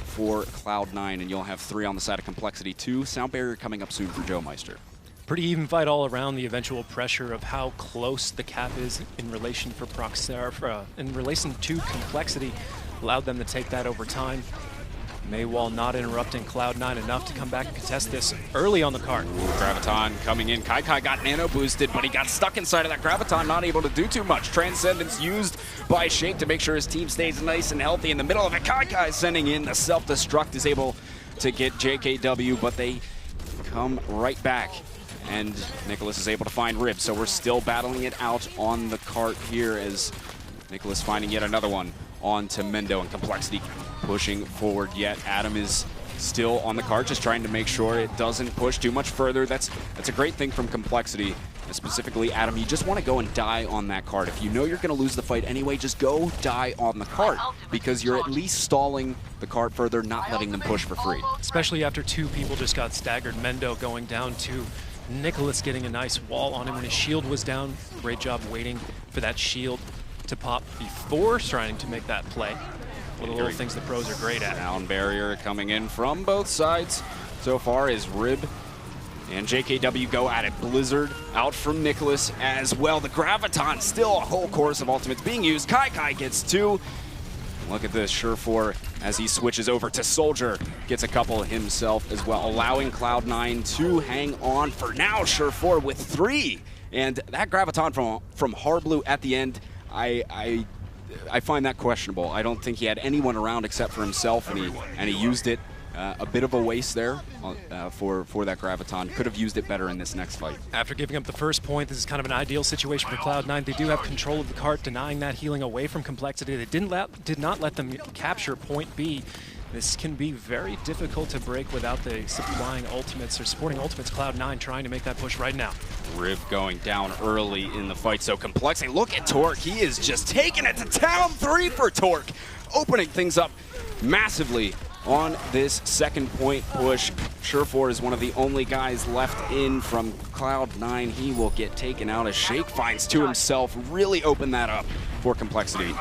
for Cloud9, and you'll have 3 on the side of Complexity. 2 Sound Barrier coming up soon for Joe Meister. Pretty even fight all around. The eventual pressure of how close the cap is in relation in relation to Complexity allowed them to take that over time. Maywall not interrupting Cloud9 enough to come back and contest this early on the card. Graviton coming in. Kai got nano boosted, but he got stuck inside of that Graviton, not able to do too much. Transcendence used by Shake to make sure his team stays nice and healthy in the middle of it. Kai sending in the self-destruct, is able to get JKW, but they come right back. And Nicholas is able to find Rib, so we're still battling it out on the cart here as Nicholas finding yet another one onto Mendo, and Complexity pushing forward yet. Adam is still on the cart, just trying to make sure it doesn't push too much further. That's a great thing from Complexity, and specifically Adam. You just want to go and die on that cart. If you know you're going to lose the fight anyway, just go die on the cart, because you're at least stalling the cart further, not letting them push for free. Especially after 2 people just got staggered. Mendo going down to Nicholas getting a nice wall on him when his shield was down. Great job waiting for that shield to pop before trying to make that play. One of the little things the pros are great at. Sound Barrier coming in from both sides so far is Rib and JKW go at it. Blizzard out from Nicholas as well. The Graviton, still a whole course of ultimates being used. Kai gets 2. Look at this, Surefour, as he switches over to Soldier, gets a couple himself as well, allowing Cloud9 to hang on for now. Surefour with 3. And that Graviton from Hardblue at the end, I find that questionable. I don't think he had anyone around except for himself, and he used it. A bit of a waste there for that Graviton. Could have used it better in this next fight. After giving up the first point, this is kind of an ideal situation for Cloud9. They do have control of the cart, denying that healing away from Complexity. They did not let them capture point B. This can be very difficult to break without the supplying ultimates or supporting ultimates. Cloud9 trying to make that push right now. Rib going down early in the fight, so Complexity, look at Torque. He is just taking it to town. 3 for Torque, opening things up massively on this second point push. Surefour is one of the only guys left in from Cloud9. He will get taken out as Shake finds 2 himself. Really open that up for Complexity.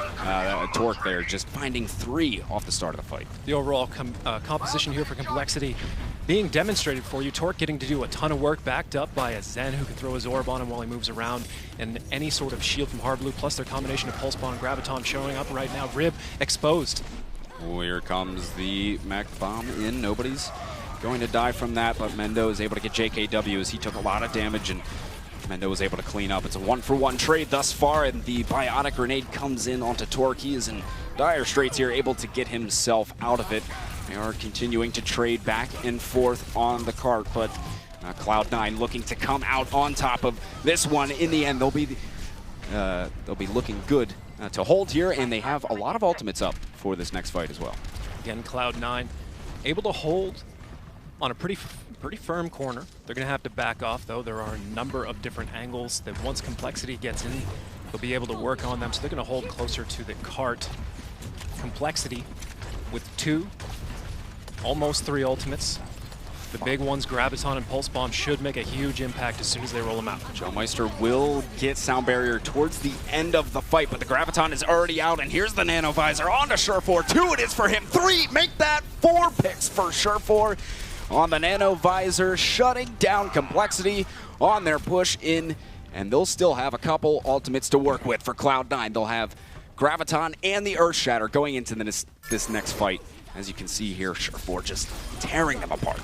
Torque there just finding 3 off the start of the fight. The overall composition here for Complexity being demonstrated for you. Torque getting to do a ton of work, backed up by a Zen who can throw his orb on him while he moves around, and any sort of shield from Hardblue, plus their combination of Pulse Bomb and Graviton showing up right now. Rib exposed. Well, here comes the mech bomb in. Nobody's going to die from that, but Mendo is able to get JKW as he took a lot of damage, and Mendo was able to clean up. It's a 1-for-1 trade thus far, and the Biotic Grenade comes in onto Torque. He is in dire straits here, able to get himself out of it. They are continuing to trade back and forth on the cart, but Cloud9 looking to come out on top of this one. In the end, they'll be looking good to hold here, and they have a lot of ultimates up for this next fight as well. Again, Cloud9 able to hold on a pretty firm corner. They're going to have to back off, though. There are a number of different angles that once Complexity gets in, they'll be able to work on them, so they're going to hold closer to the cart. Complexity with 2, almost 3 ultimates. The big ones, Graviton and Pulse Bomb, should make a huge impact as soon as they roll them out. Joe Meister will get Sound Barrier towards the end of the fight, but the Graviton is already out, and here's the Nano Visor onto Surefour. 2 it is for him. 3, make that 4 picks for Surefour on the Nano Visor, shutting down Complexity on their push in, and they'll still have a couple ultimates to work with for Cloud9. They'll have Graviton and the Earth Shatter going into this next fight. As you can see here, Surefour just tearing them apart.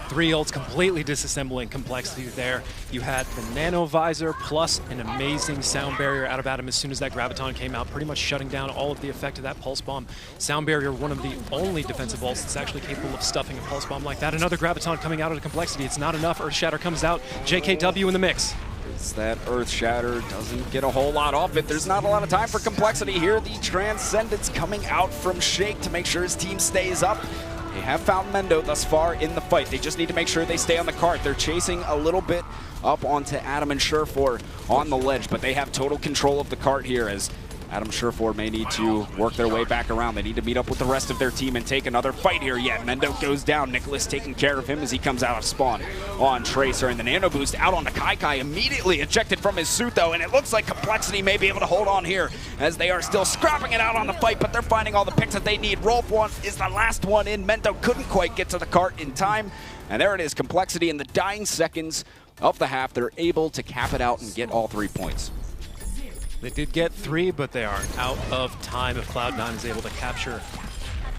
3 ults completely disassembling Complexity there. You had the Nano Visor plus an amazing sound barrier out of Adam as soon as that Graviton came out, pretty much shutting down all of the effect of that Pulse Bomb. Sound barrier, one of the only defensive ults that's actually capable of stuffing a Pulse Bomb like that. Another Graviton coming out of the Complexity. It's not enough. Earth Shatter comes out. JKW in the mix. That Earth Shatter doesn't get a whole lot off it. There's not a lot of time for Complexity here. The Transcendence coming out from Shake to make sure his team stays up. They have found Mendo thus far in the fight. They just need to make sure they stay on the cart. They're chasing a little bit up onto Adam and Surefour on the ledge, but they have total control of the cart here as Adam Surefour may need to work their way back around. They need to meet up with the rest of their team and take another fight here yet. Mendo goes down. Nicholas taking care of him as he comes out of spawn on Tracer. And the Nano Boost out on the Kai immediately ejected from his suit, though. And it looks like Complexity may be able to hold on here as they are still scrapping it out on the fight, but they're finding all the picks that they need. Rolf one is the last one in. Mendo couldn't quite get to the cart in time. And there it is. Complexity in the dying seconds of the half. They're able to cap it out and get all 3 points. They did get 3, but they are out of time. If Cloud9 is able to capture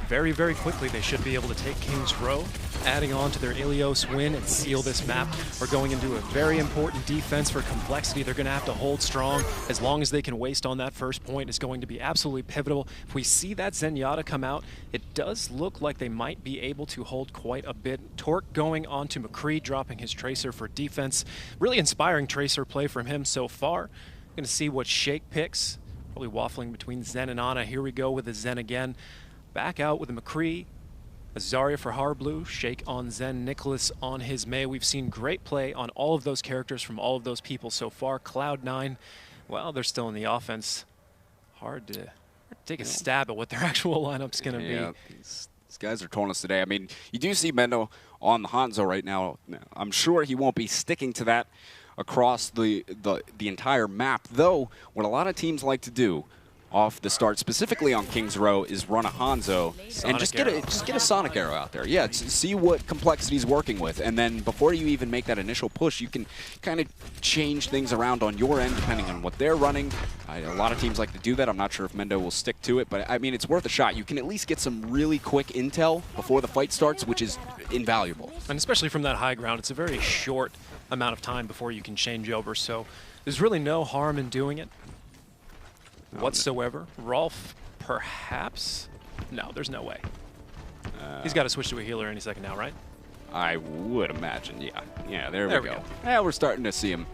very, very quickly, they should be able to take King's Row, adding on to their Ilios win and seal this map. We're going into a very important defense for Complexity. They're going to have to hold strong. As long as they can waste on that first point, it's going to be absolutely pivotal. If we see that Zenyatta come out, it does look like they might be able to hold quite a bit. Torque going on to McCree, dropping his Tracer for defense. Really inspiring Tracer play from him so far. Going to see what Shake picks. Probably waffling between Zen and Ana. Here we go with the Zen again. Back out with a McCree. A Zarya for Harblue. Shake on Zen. Nicholas on his Mei. We've seen great play on all of those characters from all of those people so far. Cloud9, well, they're still in the offense. Hard to take a stab at what their actual lineup's going to be. These guys are torn us today. I mean, you do see Mendo on the Hanzo right now. I'm sure he won't be sticking to that across the entire map, though what a lot of teams like to do off the start, specifically on King's Row, is run a Hanzo and just get a Sonic Arrow out there. Yeah, see what Complexity's working with, and then before you even make that initial push, you can kind of change things around on your end depending on what they're running. A lot of teams like to do that. I'm not sure if Mendo will stick to it, but I mean, it's worth a shot. You can at least get some really quick intel before the fight starts, which is invaluable. And especially from that high ground, it's a very short amount of time before you can change over, so there's really no harm in doing it whatsoever. Rolf, perhaps? No, there's no way. He's got to switch to a healer any second now, right? I would imagine, yeah. Yeah, there we go. Yeah, we're starting to see him,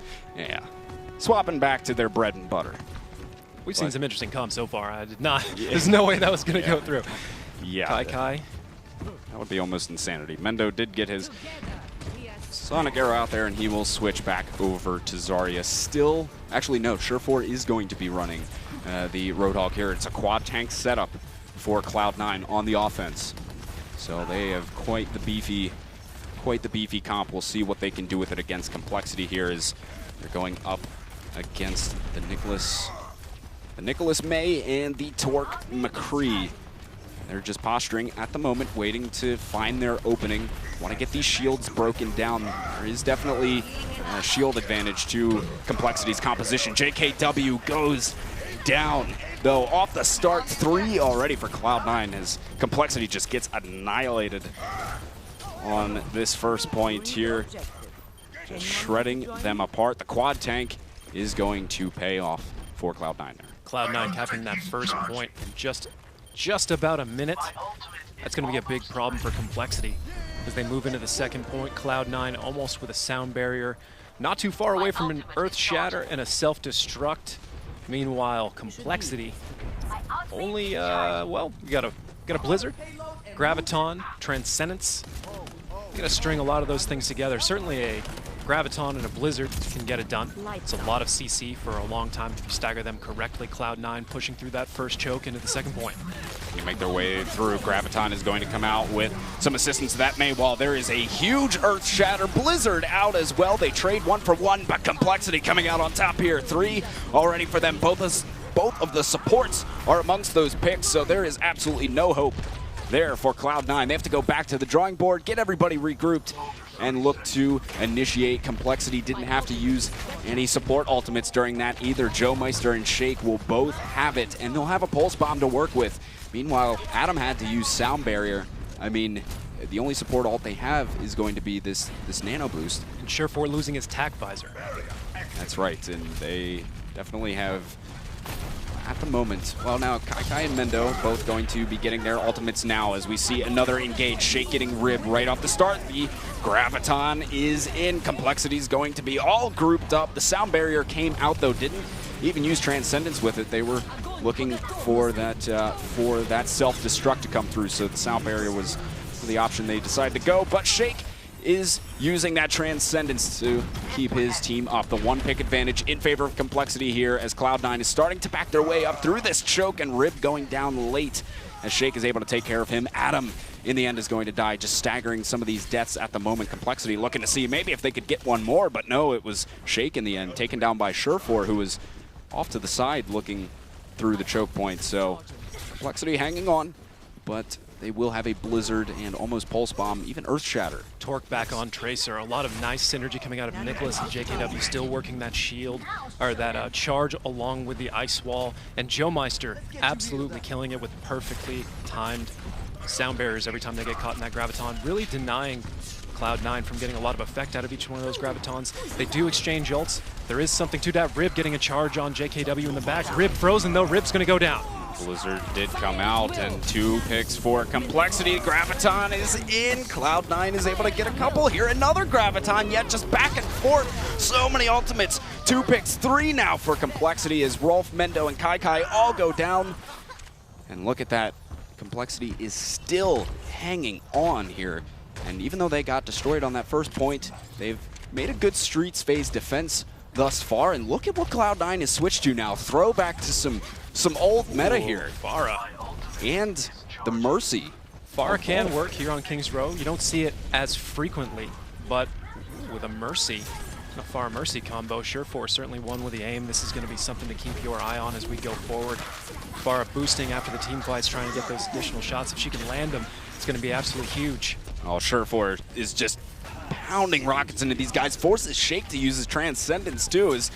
swapping back to their bread and butter. We've seen some interesting comms so far. I did not. There's no way that was going to go through. Yeah. Kai. That would be almost insanity. Mendo did get his Sonic Arrow out there, and he will switch back over to Zarya. Still, actually, no, Surefour is going to be running the Roadhog here. It's a quad tank setup for Cloud9 on the offense. So they have quite the beefy comp. We'll see what they can do with it against Complexity here as they're going up against the Nicholas May and the Torque McCree. They're just posturing at the moment, waiting to find their opening. Want to get these shields broken down. There is definitely a shield advantage to Complexity's composition. JKW goes down, though, off the start. 3 already for Cloud9 as Complexity just gets annihilated on this first point here. Just shredding them apart. The quad tank is going to pay off for Cloud9 there. Cloud9 capping that first point in just about a minute. That's going to be a big problem for Complexity as they move into the second point. Cloud9 almost with a sound barrier, not too far away from an Earth Shatter and a self-destruct. Meanwhile, Complexity only, well, we got a Blizzard, Graviton, Transcendence. You got to string a lot of those things together. Certainly a Graviton and a Blizzard can get it done. It's a lot of CC for a long time if you stagger them correctly. Cloud9 pushing through that first choke into the second point. You make their way through. Graviton is going to come out with some assistance to that May, while there is a huge Earth Shatter. Blizzard out as well. They trade 1 for 1, but Complexity coming out on top here. 3 already for them. Both of the supports are amongst those picks, so there is absolutely no hope there for Cloud9. They have to go back to the drawing board, get everybody regrouped, and look to initiate. Complexity didn't have to use any support ultimates during that either. Joe Meister and Shake will both have it, and they'll have a Pulse Bomb to work with. Meanwhile, Adam had to use Sound Barrier. I mean, the only support ult they have is going to be this nano boost. And Surefour losing his tac visor. That's right, and they definitely have, at the moment, well now Kai and Mendo both going to be getting their ultimates now as we see another engage. Shake getting ribbed right off the start. The Graviton is in. Complexity's going to be all grouped up. The sound barrier came out though, didn't even use Transcendence with it. They were looking for that self-destruct to come through, so the sound barrier was the option they decided to go, but Shake is using that Transcendence to keep his team up. The one pick advantage in favor of Complexity here as Cloud9 is starting to back their way up through this choke, and Rib going down late as Shake is able to take care of him. Adam in the end is going to die, just staggering some of these deaths at the moment. Complexity looking to see maybe if they could get one more, but no, it was Shake in the end, taken down by Surefour, who was off to the side looking through the choke point. So Complexity hanging on, but they will have a Blizzard and almost Pulse Bomb, even Earth Shatter. Torque back on Tracer. A lot of nice synergy coming out of Nicholas and JKW, still working that shield, or that charge along with the Ice Wall. And Joe Meister absolutely killing it with perfectly timed sound barriers every time they get caught in that Graviton, really denying Cloud9 from getting a lot of effect out of each one of those Gravitons. They do exchange ults. There is something to that. Rib getting a charge on JKW in the back. Rib frozen though. Rib's going to go down. Blizzard did come out, and 2 picks for Complexity. Graviton is in. Cloud9 is able to get a couple here. Another Graviton, yet just back and forth. So many ultimates. 2 picks, 3 now for Complexity as Rolf, Mendo, and Kai all go down. And look at that. Complexity is still hanging on here. And even though they got destroyed on that first point, they've made a good Streets phase defense thus far. And look at what Cloud9 has switched to now. Throwback to some old meta here. Pharah. And the Mercy. Pharah can work here on King's Row. You don't see it as frequently, but with a Mercy, a Pharah Mercy combo, Surefour certainly one with the aim. This is going to be something to keep your eye on as we go forward. Pharah boosting after the team fights, trying to get those additional shots. If she can land them, it's going to be absolutely huge. Oh, Surefour is just pounding rockets into these guys. Forces Shake to use his Transcendence too, as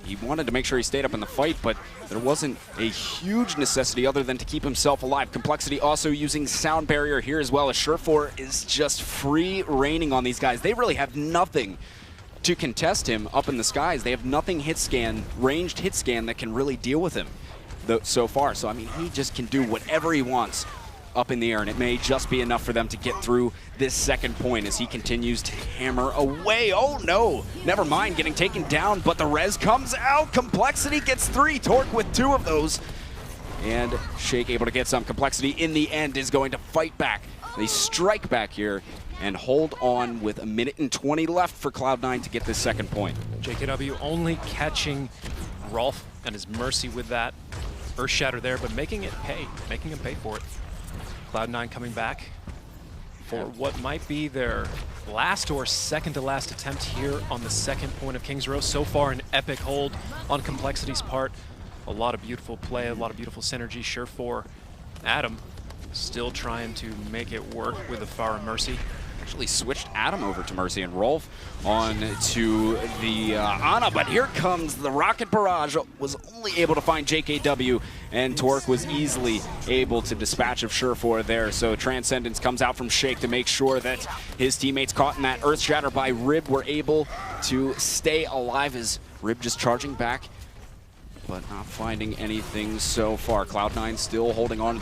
he wanted to make sure he stayed up in the fight, but there wasn't a huge necessity other than to keep himself alive. Complexity also using Sound Barrier here as well, as Surefour is just free reigning on these guys. They really have nothing to contest him up in the skies. They have nothing hit scan, ranged hit scan that can really deal with him so far. So, I mean, he just can do whatever he wants up in the air, and it may just be enough for them to get through this second point as he continues to hammer away. Oh no, never mind, getting taken down, but the res comes out. Complexity gets 3, Torque with 2 of those, and Shake able to get some. Complexity in the end is going to fight back. They strike back here and hold on with 1:20 left for Cloud9 to get this second point. JKW only catching Rolf and his Mercy with that Earth Shatter there, but making him pay for it. Cloud9 coming back for what might be their last or second to last attempt here on the second point of King's Row. So far an epic hold on Complexity's part. A lot of beautiful play, a lot of beautiful synergy. Surefour, Adam still trying to make it work with the Pharah Mercy. Actually switched Adam over to Mercy and Rolf on to the Ana, but here comes the Rocket Barrage. Was only able to find JKW, and Torque was easily able to dispatch of Surefour there. So Transcendence comes out from Shake to make sure that his teammates caught in that Earth Shatter by Rib were able to stay alive, as Rib just charging back, but not finding anything so far. Cloud9 still holding on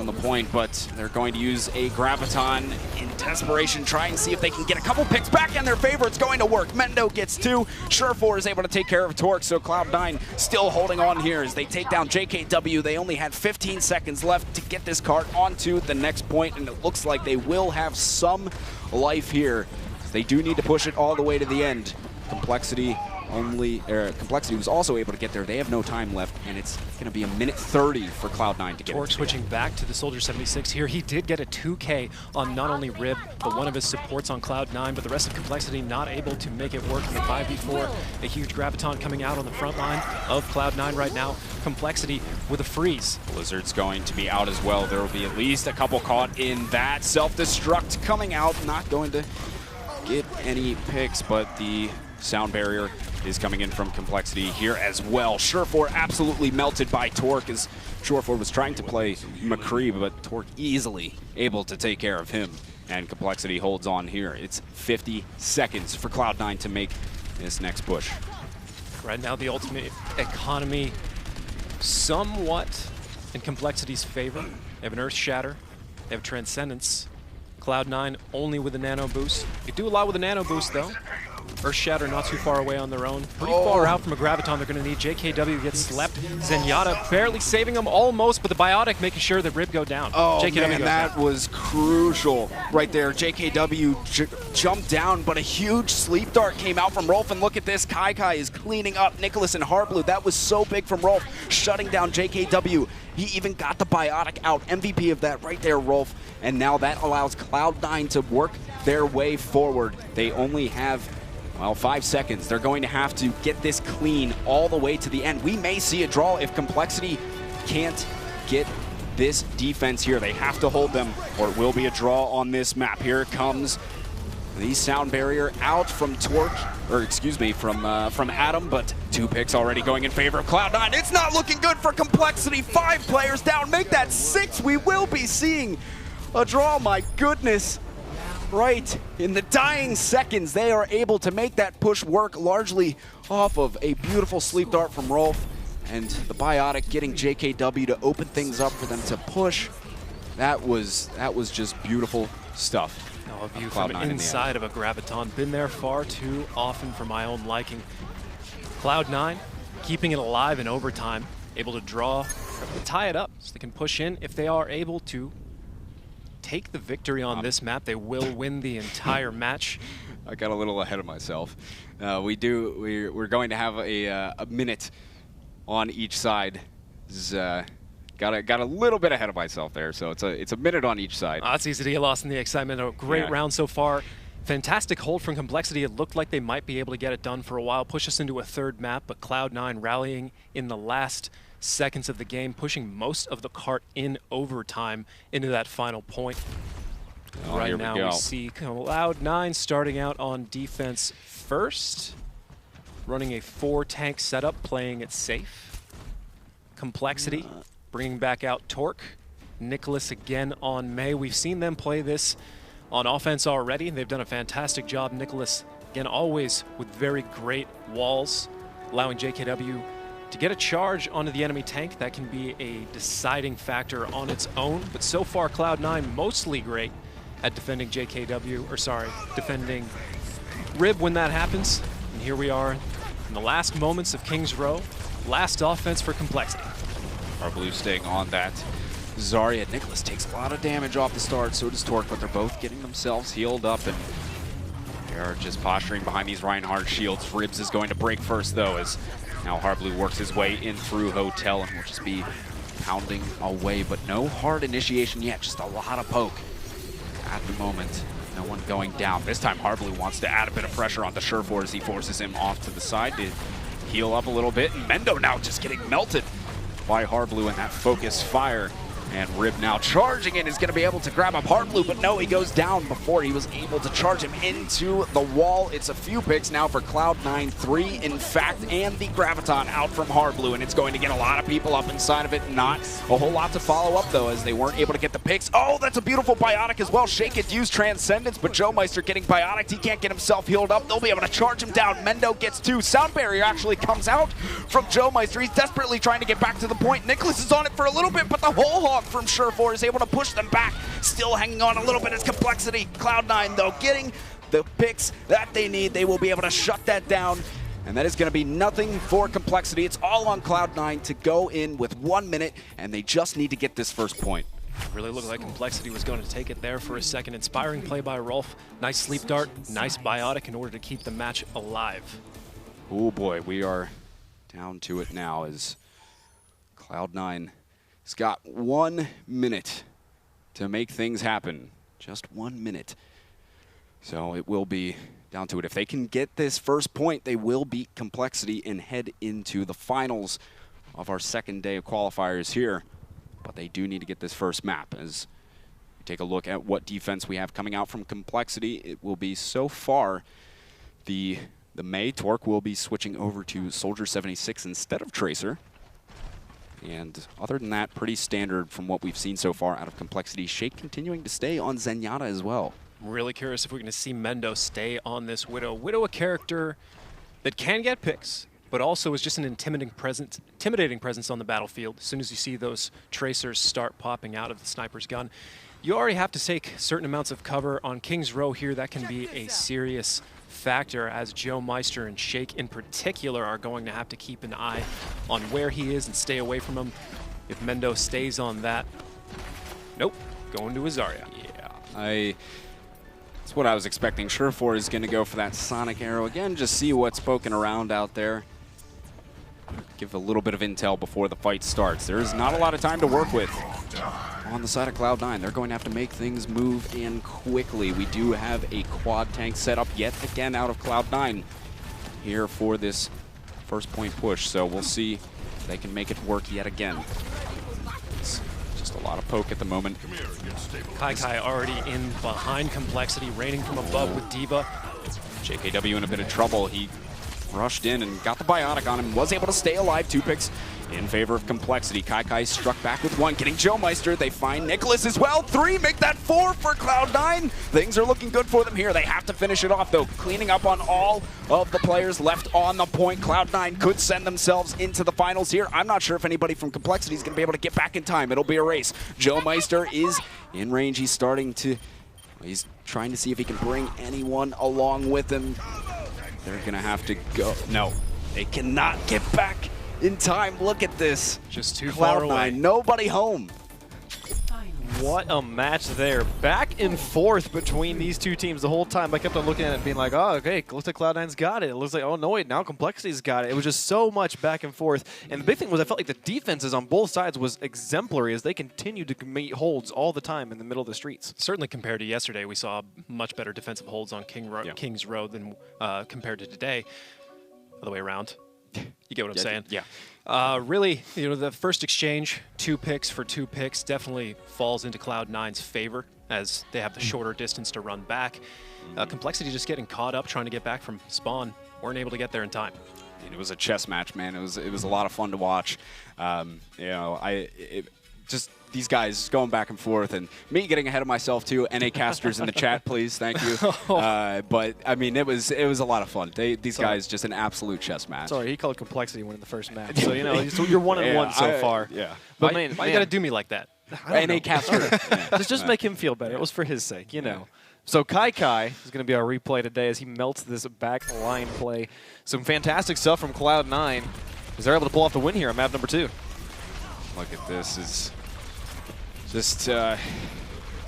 the point, but they're going to use a Graviton in desperation, try and see if they can get a couple picks back in their favor. It's going to work. Mendo gets 2. Surefour is able to take care of Torque, so Cloud9 still holding on here as they take down JKW. They only had 15 seconds left to get this cart onto the next point, and it looks like they will have some life here. They do need to push it all the way to the end. Complexity was also able to get there. They have no time left, and it's going to be 1:30 for Cloud9 to get Torque switching back to the Soldier 76 here. He did get a 2K on not only Rib, but one of his supports on Cloud9, but the rest of Complexity not able to make it work in the 5v4. A huge Graviton coming out on the front line of Cloud9 right now. Complexity with a freeze. Blizzard's going to be out as well. There will be at least a couple caught in that. Self-destruct coming out, not going to get any picks, but the sound barrier is coming in from Complexity here as well. Surefour absolutely melted by Torque, as Surefour was trying to play McCree, but Torque easily able to take care of him. And Complexity holds on here. It's 50 seconds for Cloud9 to make this next push. Right now, the ultimate economy somewhat in Complexity's favor. They have an Earth Shatter. They have Transcendence. Cloud9 only with a Nano Boost. You do a lot with a Nano Boost, though. Earth Shatter not too far away on their own. Pretty far out from a Graviton they're going to need. JKW gets slept. Zenyatta barely saving them almost, but the Biotic making sure that Rib go down. Oh, JKW man, that was crucial right there. JKW jumped down, but a huge sleep dart came out from Rolf. And look at this. Kai is cleaning up Nicholas and Harblu. That was so big from Rolf, shutting down JKW. He even got the Biotic out. MVP of that right there, Rolf. And now that allows Cloud9 to work their way forward. They only have, well, 5 seconds. They're going to have to get this clean all the way to the end. We may see a draw if Complexity can't get this defense here. They have to hold them, or it will be a draw on this map. Here it comes. The sound barrier out from Torque, or excuse me, from Adam, but 2 picks already going in favor of Cloud9. It's not looking good for Complexity. 5 players down, make that 6. We will be seeing a draw, my goodness. Right in the dying seconds, they are able to make that push work largely off of a beautiful sleep dart from Rolf, and the Biotic getting JKW to open things up for them to push. That was just beautiful stuff. A view from inside of a Graviton. Been there far too often for my own liking. Cloud9 keeping it alive in overtime, able to draw, tie it up so they can push in. If they are able to take the victory on this map, they will win the entire match. I got a little ahead of myself. We're going to have a minute on each side. Got a little bit ahead of myself there, so it's a minute on each side. It's easy to get lost in the excitement. A great round so far. Fantastic hold from Complexity. It looked like they might be able to get it done for a while, push us into a third map, but Cloud9 rallying in the last seconds of the game, pushing most of the cart in overtime into that final point. Right now we see Cloud9 starting out on defense first, running a 4-tank setup, playing it safe. Complexity bringing back out Torque. Nicholas again on May. We've seen them play this on offense already. They've done a fantastic job. Nicholas, again, always with very great walls, allowing JKW to get a charge onto the enemy tank. That can be a deciding factor on its own. But so far, Cloud9 mostly great at defending JKW, or sorry, defending Rib when that happens. And here we are in the last moments of King's Row. Last offense for Complexity. Our Blue staying on that Zarya. Nicholas takes a lot of damage off the start, so does Torque, but they're both getting themselves healed up, and they are just posturing behind these Reinhardt shields. Ribs is going to break first, though, as now Harblu works his way in through Hotel and will just be pounding away, but no hard initiation yet, just a lot of poke at the moment. No one going down. This time Harblu wants to add a bit of pressure on the Surefour as he forces him off to the side to heal up a little bit, and Mendo now just getting melted by Harblu in that focus fire. And Rib now charging in, is going to be able to grab up Harblu, but no, he goes down before he was able to charge him into the wall. It's a few picks now for Cloud9, 3 in fact, and the Graviton out from Harblu, and it's going to get a lot of people up inside of it. Not a whole lot to follow up, though, as they weren't able to get the picks. Oh, that's a beautiful Biotic as well. Shake it, use Transcendence, but Joe Meister getting Biotic. He can't get himself healed up. They'll be able to charge him down. Mendo gets 2. Sound Barrier actually comes out from Joe Meister. He's desperately trying to get back to the point. Nicholas is on it for a little bit, but the whole hog from Surefour is able to push them back. Still hanging on a little bit as Complexity. Cloud9, though, getting the picks that they need. They will be able to shut that down, and that is going to be nothing for Complexity. It's all on Cloud9 to go in with 1 minute, and they just need to get this first point. Really looked like Complexity was going to take it there for a second. Inspiring play by Rolf. Nice sleep dart, nice Biotic in order to keep the match alive. Oh boy, we are down to it now as Cloud9 has got 1 minute to make things happen. Just 1 minute. So it will be down to it. If they can get this first point, they will beat Complexity and head into the finals of our second day of qualifiers here. But they do need to get this first map. As we take a look at what defense we have coming out from Complexity, it will be so far the May. Torque will be switching over to Soldier 76 instead of Tracer. And other than that, pretty standard from what we've seen so far out of Complexity. Shake continuing to stay on Zenyatta as well. I'm really curious if we're going to see Mendo stay on this Widow. Widow, a character that can get picks, but also is just an intimidating presence on the battlefield. As soon as you see those tracers start popping out of the sniper's gun, you already have to take certain amounts of cover. On King's Row here, that can be a serious factor, as Joe Meister and Shake in particular are going to have to keep an eye on where he is and stay away from him. If Mendo stays on that, nope, going to Azaria. Yeah, that's what I was expecting. Surefour is going to go for that Sonic Arrow again, just see what's poking around out there. Give a little bit of intel before the fight starts. There's not a lot of time to work with on the side of Cloud9. They're going to have to make things move in quickly. We do have a quad tank set up yet again out of Cloud9 here for this first point push. So we'll see if they can make it work yet again. It's just a lot of poke at the moment. Kai already in behind Complexity, raining from above with D.Va. JKW in a bit of trouble. He rushed in and got the biotic on him, was able to stay alive. 2 picks in favor of Complexity. Kai struck back with 1, getting Joe Meister. They find Nicholas as well. 3, make that 4 for Cloud9. Things are looking good for them here. They have to finish it off, though. Cleaning up on all of the players left on the point. Cloud9 could send themselves into the finals here. I'm not sure if anybody from Complexity is going to be able to get back in time. It'll be a race. Joe Meister is in range. He's trying to see if he can bring anyone along with him. They're going to have to go. No, they cannot get back in time. Look at this. Just too far away. Nobody home. What a match there. Back and forth between these two teams the whole time. I kept on looking at it and being like, oh, okay, looks like Cloud9's got it. It looks like, oh, no, wait, now Complexity's got it. It was just so much back and forth. And the big thing was I felt like the defenses on both sides was exemplary as they continued to meet holds all the time in the middle of the streets. Certainly compared to yesterday, we saw much better defensive holds on King's Row than compared to today. Other way around. You get what I'm saying? Yeah. Really, the first exchange, 2 picks for 2 picks, definitely falls into Cloud9's favor as they have the shorter distance to run back. Complexity just getting caught up trying to get back from spawn. Weren't able to get there in time. It was a chess match, man. It was a lot of fun to watch. Just these guys going back and forth, and me getting ahead of myself too. NA casters in the chat, please, thank you. But I mean, it was a lot of fun. These guys just an absolute chess match. Sorry, he called Complexity winning the first match, so you're 1-1 so far. Yeah, but why you gotta do me like that? NA caster. Just make him feel better. It was for his sake, So Kai is going to be our replay today as he melts this back line play. Some fantastic stuff from Cloud9 as they're able to pull off the win here on map number 2. Look at this. Is just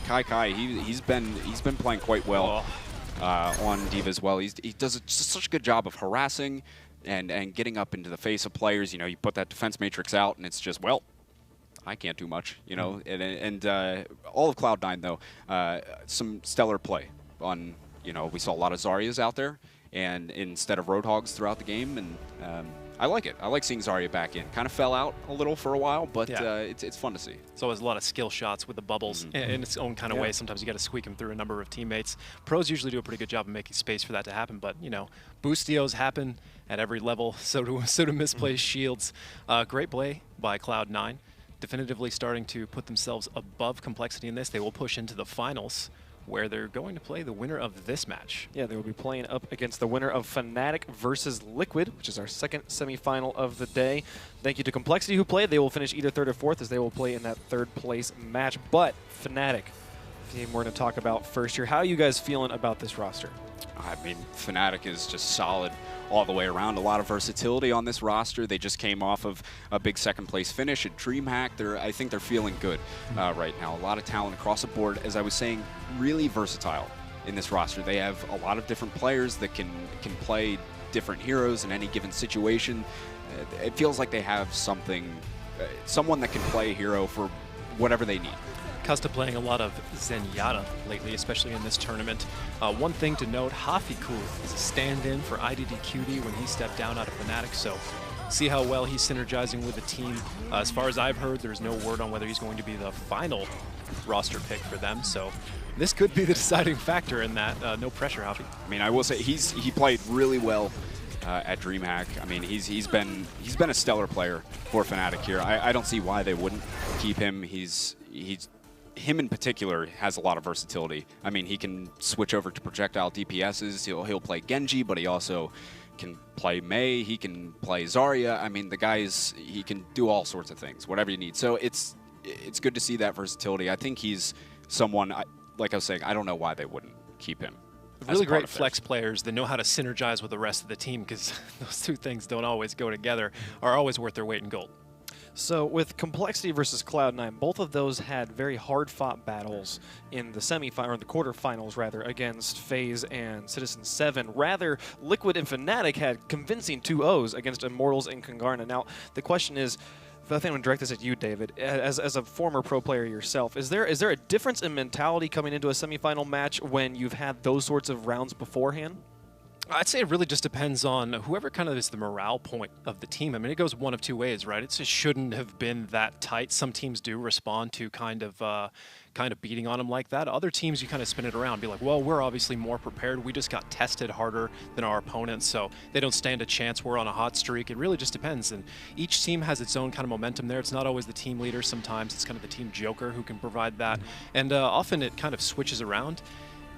Kai. He's been playing quite well on D.Va as well. He does such a good job of harassing and getting up into the face of players. You put that defense matrix out, and it's just, well, I can't do much. And all of Cloud9 though, some stellar play on. We saw a lot of Zaryas out there, and instead of Roadhogs throughout the game, and I like it. I like seeing Zarya back in. Kind of fell out a little for a while, but it's fun to see. It's always a lot of skill shots with the bubbles in its own kind of way. Sometimes you got to squeak them through a number of teammates. Pros usually do a pretty good job of making space for that to happen, but boostios happen at every level. So do misplaced shields. Great play by Cloud9. Definitively starting to put themselves above Complexity in this. They will push into the finals, where they're going to play the winner of this match. Yeah, they will be playing up against the winner of Fnatic versus Liquid, which is our second semifinal of the day. Thank you to Complexity who played. They will finish either 3rd or 4th as they will play in that 3rd place match. But Fnatic, the team we're going to talk about first here. How are you guys feeling about this roster? I mean, Fnatic is just solid all the way around. A lot of versatility on this roster. They just came off of a big 2nd place finish at DreamHack. I think they're feeling good right now. A lot of talent across the board. As I was saying, really versatile in this roster. They have a lot of different players that can play different heroes in any given situation. It feels like they have someone that can play a hero for whatever they need. Custa playing a lot of Zenyatta lately, especially in this tournament. One thing to note, Hafiku is a stand-in for IDDQD when he stepped down out of Fnatic, so see how well he's synergizing with the team. As far as I've heard, there's no word on whether he's going to be the final roster pick for them, so this could be the deciding factor in that. No pressure, Hafi. I mean, I will say he played really well at DreamHack. I mean, he's been a stellar player for Fnatic here. I don't see why they wouldn't keep him. Him in particular has a lot of versatility. I mean, he can switch over to projectile DPSs. He'll play Genji, but he also can play Mei. He can play Zarya. I mean, he can do all sorts of things, whatever you need. So it's good to see that versatility. I think he's someone, like I was saying, I don't know why they wouldn't keep him. Really great flex players that know how to synergize with the rest of the team, because those two things don't always go together, are always worth their weight in gold. So with Complexity versus Cloud9, both of those had very hard-fought battles in the semifinal, or the quarterfinals rather, against FaZe and Citizen 7. Rather, Liquid and Fnatic had convincing 2-0s against Immortals and Kangarna. Now, the question is, I think I'm going to direct this at you, David. As a former pro player yourself, is there a difference in mentality coming into a semifinal match when you've had those sorts of rounds beforehand? I'd say it really just depends on whoever kind of is the morale point of the team. I mean, it goes one of two ways, right? It just shouldn't have been that tight. Some teams do respond to kind of beating on them like that. Other teams, you kind of spin it around, be like, well, we're obviously more prepared. We just got tested harder than our opponents, so they don't stand a chance. We're on a hot streak. It really just depends, and each team has its own kind of momentum there. It's not always the team leader. Sometimes it's kind of the team joker who can provide that, and often it kind of switches around.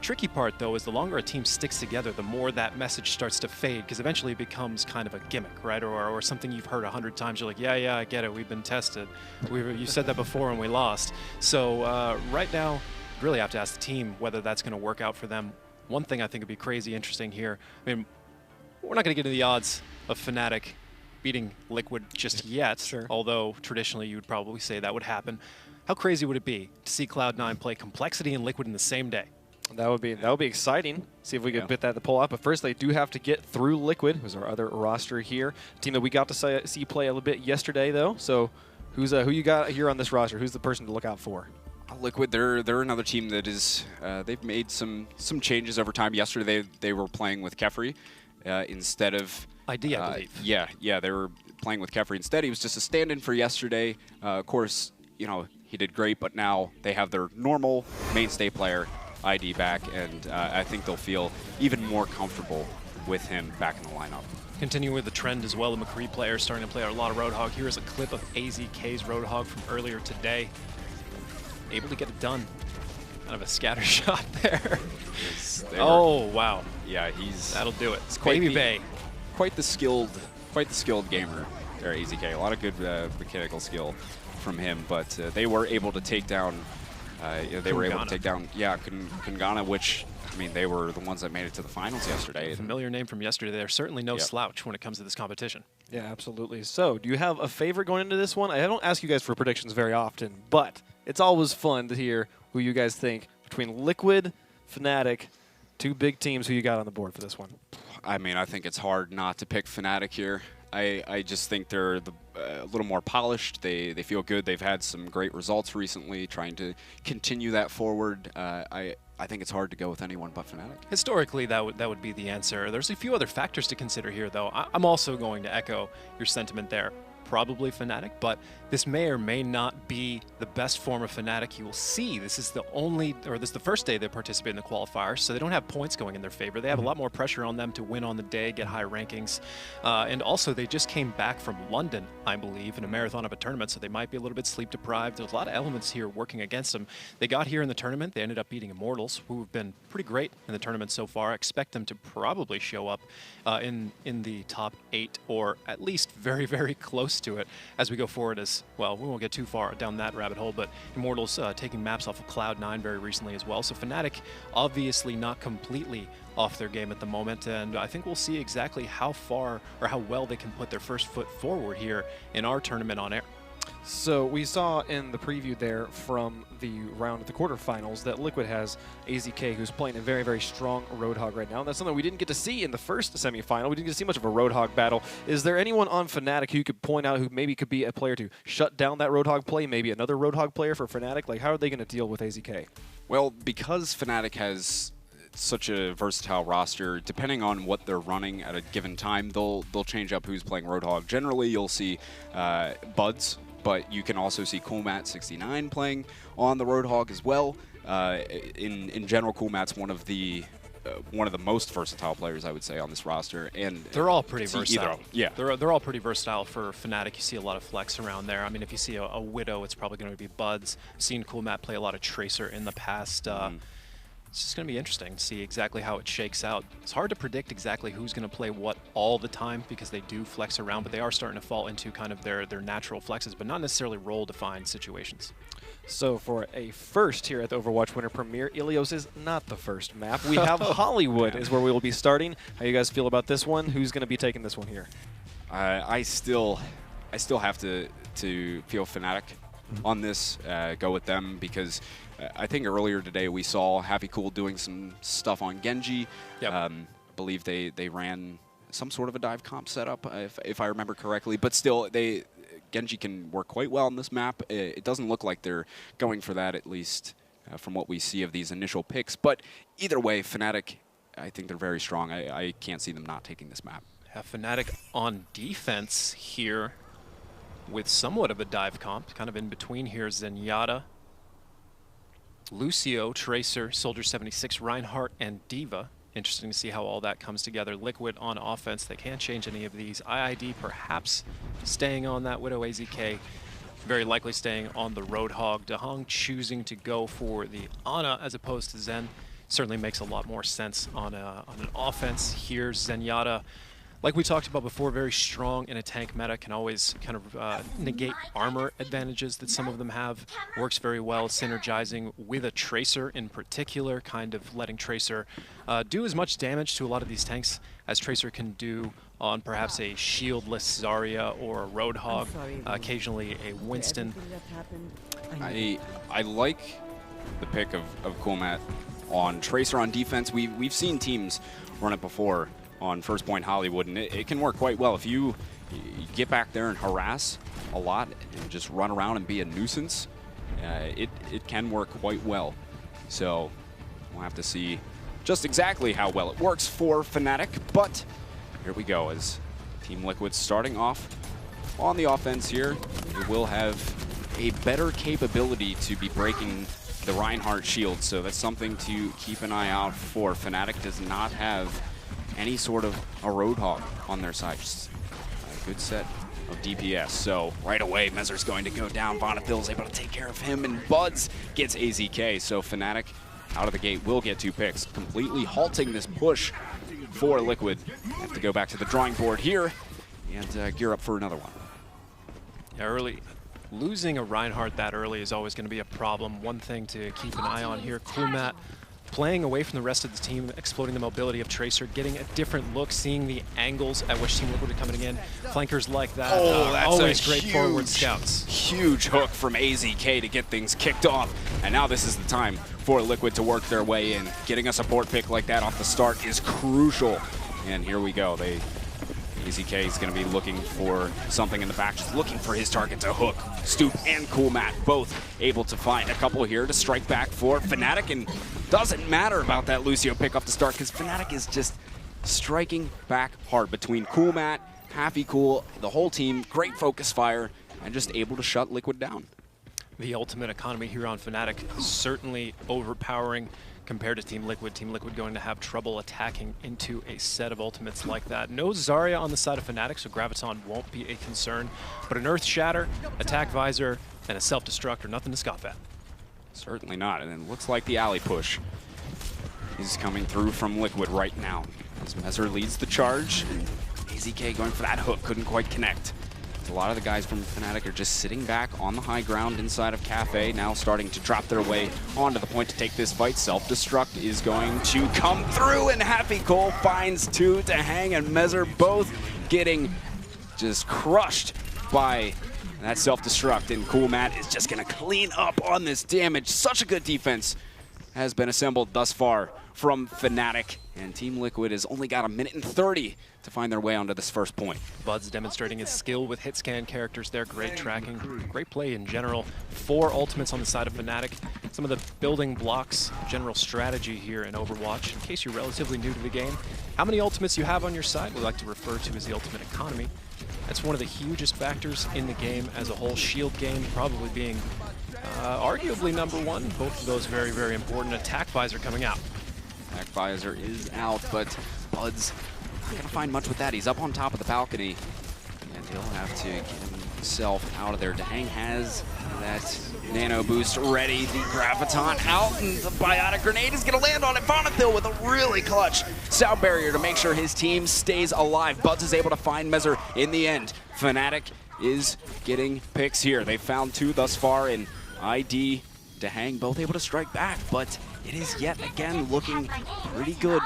Tricky part, though, is the longer a team sticks together, the more that message starts to fade, because eventually it becomes kind of a gimmick, right? Or something you've heard 100 times. You're like, yeah, I get it. We've been tested. You said that before and we lost. So right now, you really have to ask the team whether that's going to work out for them. One thing I think would be crazy interesting here, I mean, we're not going to get into the odds of Fnatic beating Liquid just yet, Sure. Although traditionally you would probably say that would happen. How crazy would it be to see Cloud9 play Complexity and Liquid in the same day? That would be exciting. See if we could bit that to pull out. But first, they do have to get through Liquid, who's our other roster here. Team that we got to see play a little bit yesterday, though. So, who you got here on this roster? Who's the person to look out for? Liquid, they're another team that is they've made some changes over time. Yesterday, they were playing with Kefri instead of ID, I believe. Yeah, they were playing with Kefri instead. He was just a stand-in for yesterday. Of course, you know, he did great, but now they have their normal mainstay player ID back, and I think they'll feel even more comfortable with him back in the lineup. Continuing with the trend as well, the McCree players starting to play a lot of Roadhog. Here is a clip of AZK's Roadhog from earlier today. Able to get it done. Kind of a scatter shot there. Oh, wow. Yeah, that'll do it. It's quite the skilled gamer there, AZK. A lot of good mechanical skill from him, but they were able to take down Kangarna, which, I mean, they were the ones that made it to the finals yesterday. A familiar name from yesterday. They're certainly no slouch when it comes to this competition. Yeah, absolutely. So, do you have a favorite going into this one? I don't ask you guys for predictions very often, but it's always fun to hear who you guys think between Liquid, Fnatic, two big teams. Who you got on the board for this one? I mean, I think it's hard not to pick Fnatic here. I just think they're a little more polished. They feel good. They've had some great results recently, trying to continue that forward. I think it's hard to go with anyone but Fnatic. Historically, that would be the answer. There's a few other factors to consider here, though. I'm also going to echo your sentiment there. Probably Fnatic, but this may or may not be the best form of Fnatic you will see. This is the first day they participate in the qualifiers, so they don't have points going in their favor. They have a lot more pressure on them to win on the day, get high rankings, and also they just came back from London, I believe, in a marathon of a tournament, so they might be a little bit sleep deprived. There's a lot of elements here working against them. They got here in the tournament. They ended up beating Immortals, who have been pretty great in the tournament so far. I expect them to probably show up in the top 8, or at least very, very close to it as we go forward. As well, we won't get too far down that rabbit hole, but Immortals taking maps off of Cloud9 very recently as well. So Fnatic obviously not completely off their game at the moment, and I think we'll see exactly how far or how well they can put their first foot forward here in our tournament on air. So we saw in the preview there from the round of the quarterfinals that Liquid has AZK, who's playing a very, very strong Roadhog right now. And that's something we didn't get to see in the first semifinal. We didn't get to see much of a Roadhog battle. Is there anyone on Fnatic who you could point out who maybe could be a player to shut down that Roadhog play, maybe another Roadhog player for Fnatic? Like, how are they going to deal with AZK? Well, because Fnatic has such a versatile roster, depending on what they're running at a given time, they'll change up who's playing Roadhog. Generally, you'll see Buds, but you can also see Coolmat69 playing on the Roadhog as well. In general, Coolmat's one of the one of the most versatile players, I would say, on this roster. And they're all pretty versatile. Yeah, they're all pretty versatile for Fnatic. You see a lot of flex around there. I mean, if you see a Widow, it's probably going to be Buds. Seen Cool Matt play a lot of Tracer in the past. It's just going to be interesting to see exactly how it shakes out. It's hard to predict exactly who's going to play what all the time because they do flex around, but they are starting to fall into kind of their natural flexes, but not necessarily role-defined situations. So for a first here at the Overwatch Winter Premiere, Ilios is not the first map. We have Hollywood is where we will be starting. How you guys feel about this one? Who's going to be taking this one here? I still have to feel Fnatic on this, go with them, because I think earlier today we saw Happy Cool doing some stuff on Genji. Yep. I believe they ran some sort of a dive comp setup, if I remember correctly. But still, Genji can work quite well on this map. It doesn't look like they're going for that, at least from what we see of these initial picks. But either way, Fnatic, I think they're very strong. I can't see them not taking this map. Have Fnatic on defense here with somewhat of a dive comp, kind of in between here. Zenyatta, Lucio, Tracer, Soldier 76, Reinhardt, and D.Va. Interesting to see how all that comes together. Liquid on offense. They can't change any of these. IID perhaps staying on that Widow. AZK very likely staying on the Roadhog. Dahong choosing to go for the Ana as opposed to Zen. Certainly makes a lot more sense on an offense. Here's Zenyatta. Like we talked about before, very strong in a tank meta, can always kind of negate armor advantages that some of them have. Works very well synergizing with a Tracer in particular, kind of letting Tracer do as much damage to a lot of these tanks as Tracer can do on perhaps a shieldless Zarya or a Roadhog, occasionally a Winston. I like the pick of Coolmat on Tracer on defense. We've seen teams run it before on First Point Hollywood, and it can work quite well. If you get back there and harass a lot and just run around and be a nuisance, it can work quite well. So we'll have to see just exactly how well it works for Fnatic, but here we go as Team Liquid starting off on the offense here. It will have a better capability to be breaking the Reinhardt shield, so that's something to keep an eye out for. Fnatic does not have any sort of a Roadhog on their side. Just a good set of DPS. So right away, Mezer's going to go down. Vonethil's able to take care of him, and Buds gets AZK. So Fnatic out of the gate will get 2 picks, completely halting this push for Liquid. Have to go back to the drawing board here and gear up for another one. Yeah, early. Losing a Reinhardt that early is always going to be a problem. One thing to keep an eye on here, Coolmat playing away from the rest of the team, exploiting the mobility of Tracer, getting a different look, seeing the angles at which Team Liquid are coming in. Flankers like that, that's always great forward scouts. Huge hook from AZK to get things kicked off. And now this is the time for Liquid to work their way in. Getting a support pick like that off the start is crucial. And here we go. AZK is going to be looking for something in the back, just looking for his target to hook. Stoop and Coolmat both able to find a couple here to strike back for Fnatic, and doesn't matter about that Lucio pick off the start because Fnatic is just striking back hard between Coolmat, Happy Cool, the whole team, great focus fire, and just able to shut Liquid down. The ultimate economy here on Fnatic, certainly overpowering compared to Team Liquid. Team Liquid going to have trouble attacking into a set of ultimates like that. No Zarya on the side of Fnatic, so Graviton won't be a concern. But an Earth Shatter, Attack Visor, and a Self-Destruct are nothing to scoff at. Certainly not. And it looks like the alley push is coming through from Liquid right now. As Mezer leads the charge, and AZK going for that hook, couldn't quite connect. A lot of the guys from Fnatic are just sitting back on the high ground inside of Cafe, now starting to drop their way onto the point to take this fight. Self-Destruct is going to come through, and Happy Cole finds 2 to hang, and Mezer both getting just crushed by that Self-Destruct, and Coolmat is just going to clean up on this damage. Such a good defense has been assembled thus far from Fnatic, and Team Liquid has only got 1:30 to find their way onto this first point. Bud's demonstrating his skill with hit scan characters there. Great tracking, great play in general. 4 ultimates on the side of Fnatic. Some of the building blocks, general strategy here in Overwatch. In case you're relatively new to the game, how many ultimates you have on your side we like to refer to as the ultimate economy. That's one of the hugest factors in the game as a whole. Shield game probably being arguably #1. Both of those very, very important. Attack Visor coming out. Back visor is out, but Bud's not going to find much with that. He's up on top of the balcony, and he'll have to get himself out of there. Dahang has that nano boost ready. The Graviton out, and the biotic grenade is going to land on it. Vonethil with a really clutch sound barrier to make sure his team stays alive. Buds is able to find Mezzer in the end. Fnatic is getting picks here. They found 2 thus far in ID, Dahang, both able to strike back, but it is yet again looking pretty good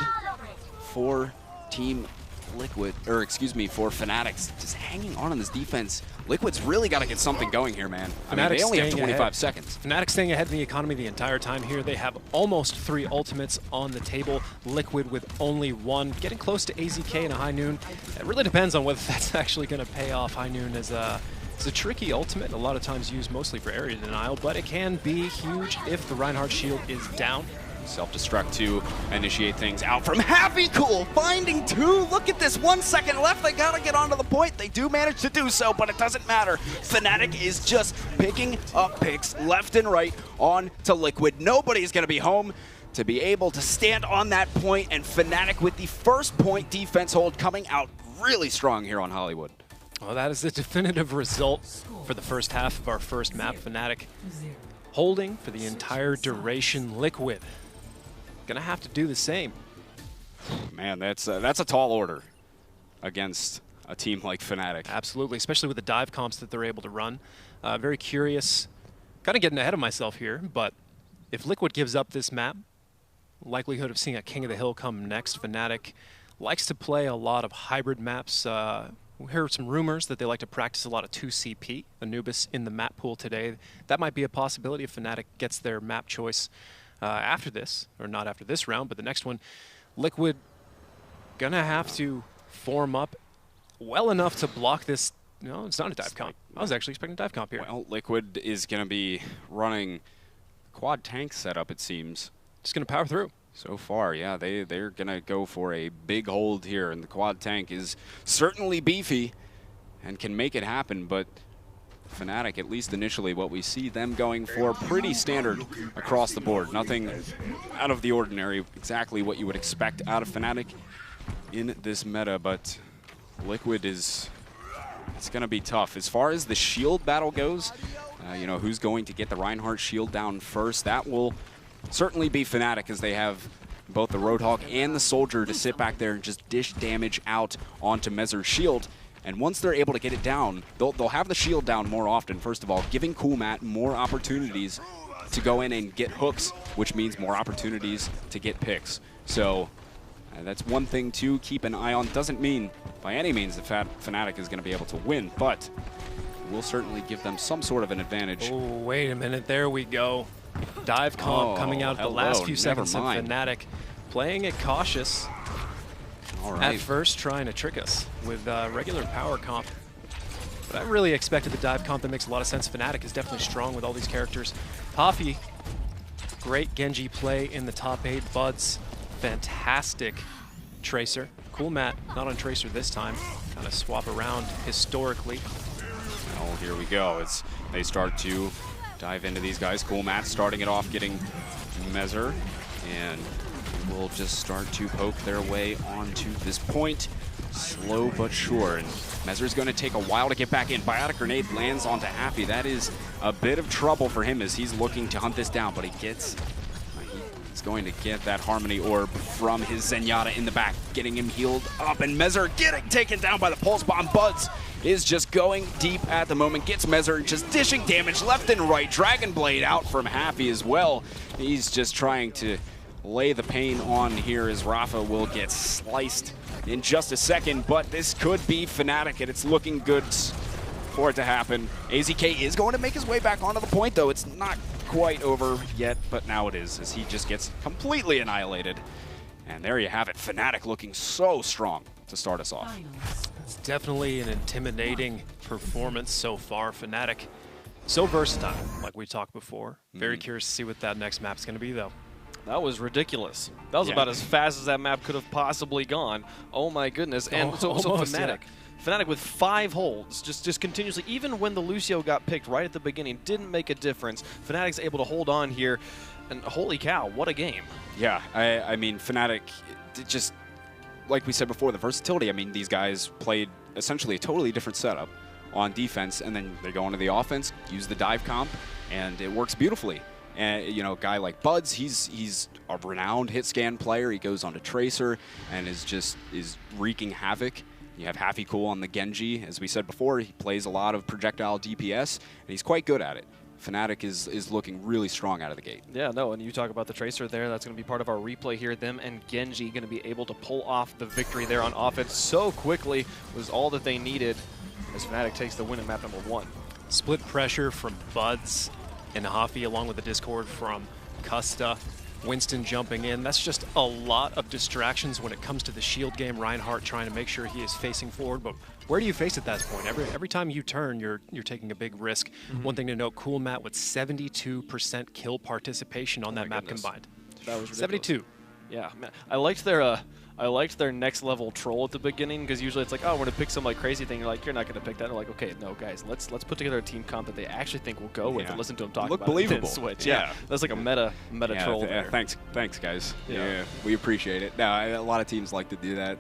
for Team Liquid, or excuse me, for Fnatic's just hanging on in this defense. Liquid's really got to get something going here, man. I mean, they only have 25 seconds. Fnatic staying ahead in the economy the entire time here. They have almost 3 ultimates on the table. Liquid with only 1, getting close to AZK and a High Noon. It really depends on whether that's actually going to pay off. High Noon is it's a tricky ultimate, a lot of times used mostly for area denial, but it can be huge if the Reinhardt shield is down. Self-destruct to initiate things out from Happy Cool, finding 2. Look at this, 1 second left. They gotta get onto the point. They do manage to do so, but it doesn't matter. Fnatic is just picking up picks left and right on to Liquid. Nobody's gonna be home to be able to stand on that point, and Fnatic with the first point defense hold coming out really strong here on Hollywood. Well, that is the definitive result for the first half of our first map. Fnatic holding for the entire duration. Liquid gonna have to do the same. Man, that's a tall order against a team like Fnatic. Absolutely, especially with the dive comps that they're able to run. Very curious, kind of getting ahead of myself here, but if Liquid gives up this map, likelihood of seeing a King of the Hill come next. Fnatic likes to play a lot of hybrid maps. We heard some rumors that they like to practice a lot of 2CP, Anubis in the map pool today. That might be a possibility if Fnatic gets their map choice after this, or not after this round, but the next one. Liquid gonna have to form up well enough to block this. No, it's not a dive comp. I was actually expecting a dive comp here. Well, Liquid is gonna be running quad tank setup, it seems. Just gonna power through. So far, yeah, they're going to go for a big hold here, and the quad tank is certainly beefy and can make it happen, but Fnatic, at least initially, what we see them going for, pretty standard across the board. Nothing out of the ordinary, exactly what you would expect out of Fnatic in this meta, but Liquid it's going to be tough. As far as the shield battle goes, you know, who's going to get the Reinhardt shield down first, that will certainly be Fnatic, as they have both the Roadhog and the Soldier to sit back there and just dish damage out onto Mezzer's shield. And once they're able to get it down, they'll have the shield down more often, first of all, giving Coolmat more opportunities to go in and get hooks, which means more opportunities to get picks. So that's one thing to keep an eye on. Doesn't mean by any means that Fnatic is going to be able to win, but will certainly give them some sort of an advantage. Oh, wait a minute, there we go. Dive comp coming out the last few seconds of Fnatic, playing it cautious. All right. At first, trying to trick us with regular power comp. But I really expected the dive comp. That makes a lot of sense. Fnatic is definitely strong with all these characters. Puffy, great Genji play in the top 8. Buds, fantastic Tracer. Cool Matt, not on Tracer this time. Kind of swap around historically. Well, here we go. As they start to dive into these guys. Cool Matt starting it off, getting Mezzer, and will just start to poke their way onto this point. Slow but sure, and Mezzer's going to take a while to get back in. Biotic Grenade lands onto Happy. That is a bit of trouble for him as he's looking to hunt this down, but he's going to get that Harmony Orb from his Zenyatta in the back, getting him healed up, and Mezzer getting taken down by the Pulse Bomb. Buds is just going deep at the moment, gets Mezzer just dishing damage left and right. Dragon Blade out from Happy as well. He's just trying to lay the pain on here as Rafa will get sliced in just a second, but this could be Fnatic, and it's looking good for it to happen. AZK is going to make his way back onto the point, though. It's not quite over yet, but now it is, as he just gets completely annihilated. And there you have it. Fnatic looking so strong to start us off. It's definitely an intimidating performance so far. Fnatic, so versatile, like we talked before. Very curious to see what that next map's going to be, though. That was ridiculous. That was about as fast as that map could have possibly gone. Oh my goodness. And so Fnatic. Fnatic with 5 holds, just continuously. Even when the Lucio got picked right at the beginning, didn't make a difference. Fnatic's able to hold on here, and holy cow, what a game. Yeah, I mean, Fnatic, just like we said before, the versatility. I mean, these guys played essentially a totally different setup on defense, and then they go into the offense, use the dive comp, and it works beautifully. And you know, a guy like Buds, he's a renowned hit scan player. He goes onto Tracer and is wreaking havoc. You have Happy Cool on the Genji, as we said before. He plays a lot of projectile DPS, and he's quite good at it. Fnatic is looking really strong out of the gate. Yeah, no, and you talk about the Tracer there. That's going to be part of our replay here. Them and Genji going to be able to pull off the victory there on offense so quickly was all that they needed as Fnatic takes the win in map number 1. Split pressure from Buds and Hafi, along with the Discord from Custa. Winston jumping in. That's just a lot of distractions when it comes to the shield game. Reinhardt trying to make sure he is facing forward, but where do you face at that point? Every time you turn, you're taking a big risk. One thing to note, Cool Matt with 72% kill participation on that map combined. That was ridiculous. 72. Yeah, man. I liked their next level troll at the beginning, because usually it's like, oh, we're gonna pick some like crazy thing. You're like, you're not gonna pick that. They're like, okay, no, guys, let's put together a team comp that they actually think will go with and listen to them talk Look about believable. it. And switch. Yeah, that's like a meta troll there. Thanks, guys. Yeah. We appreciate it. Now, a lot of teams like to do that.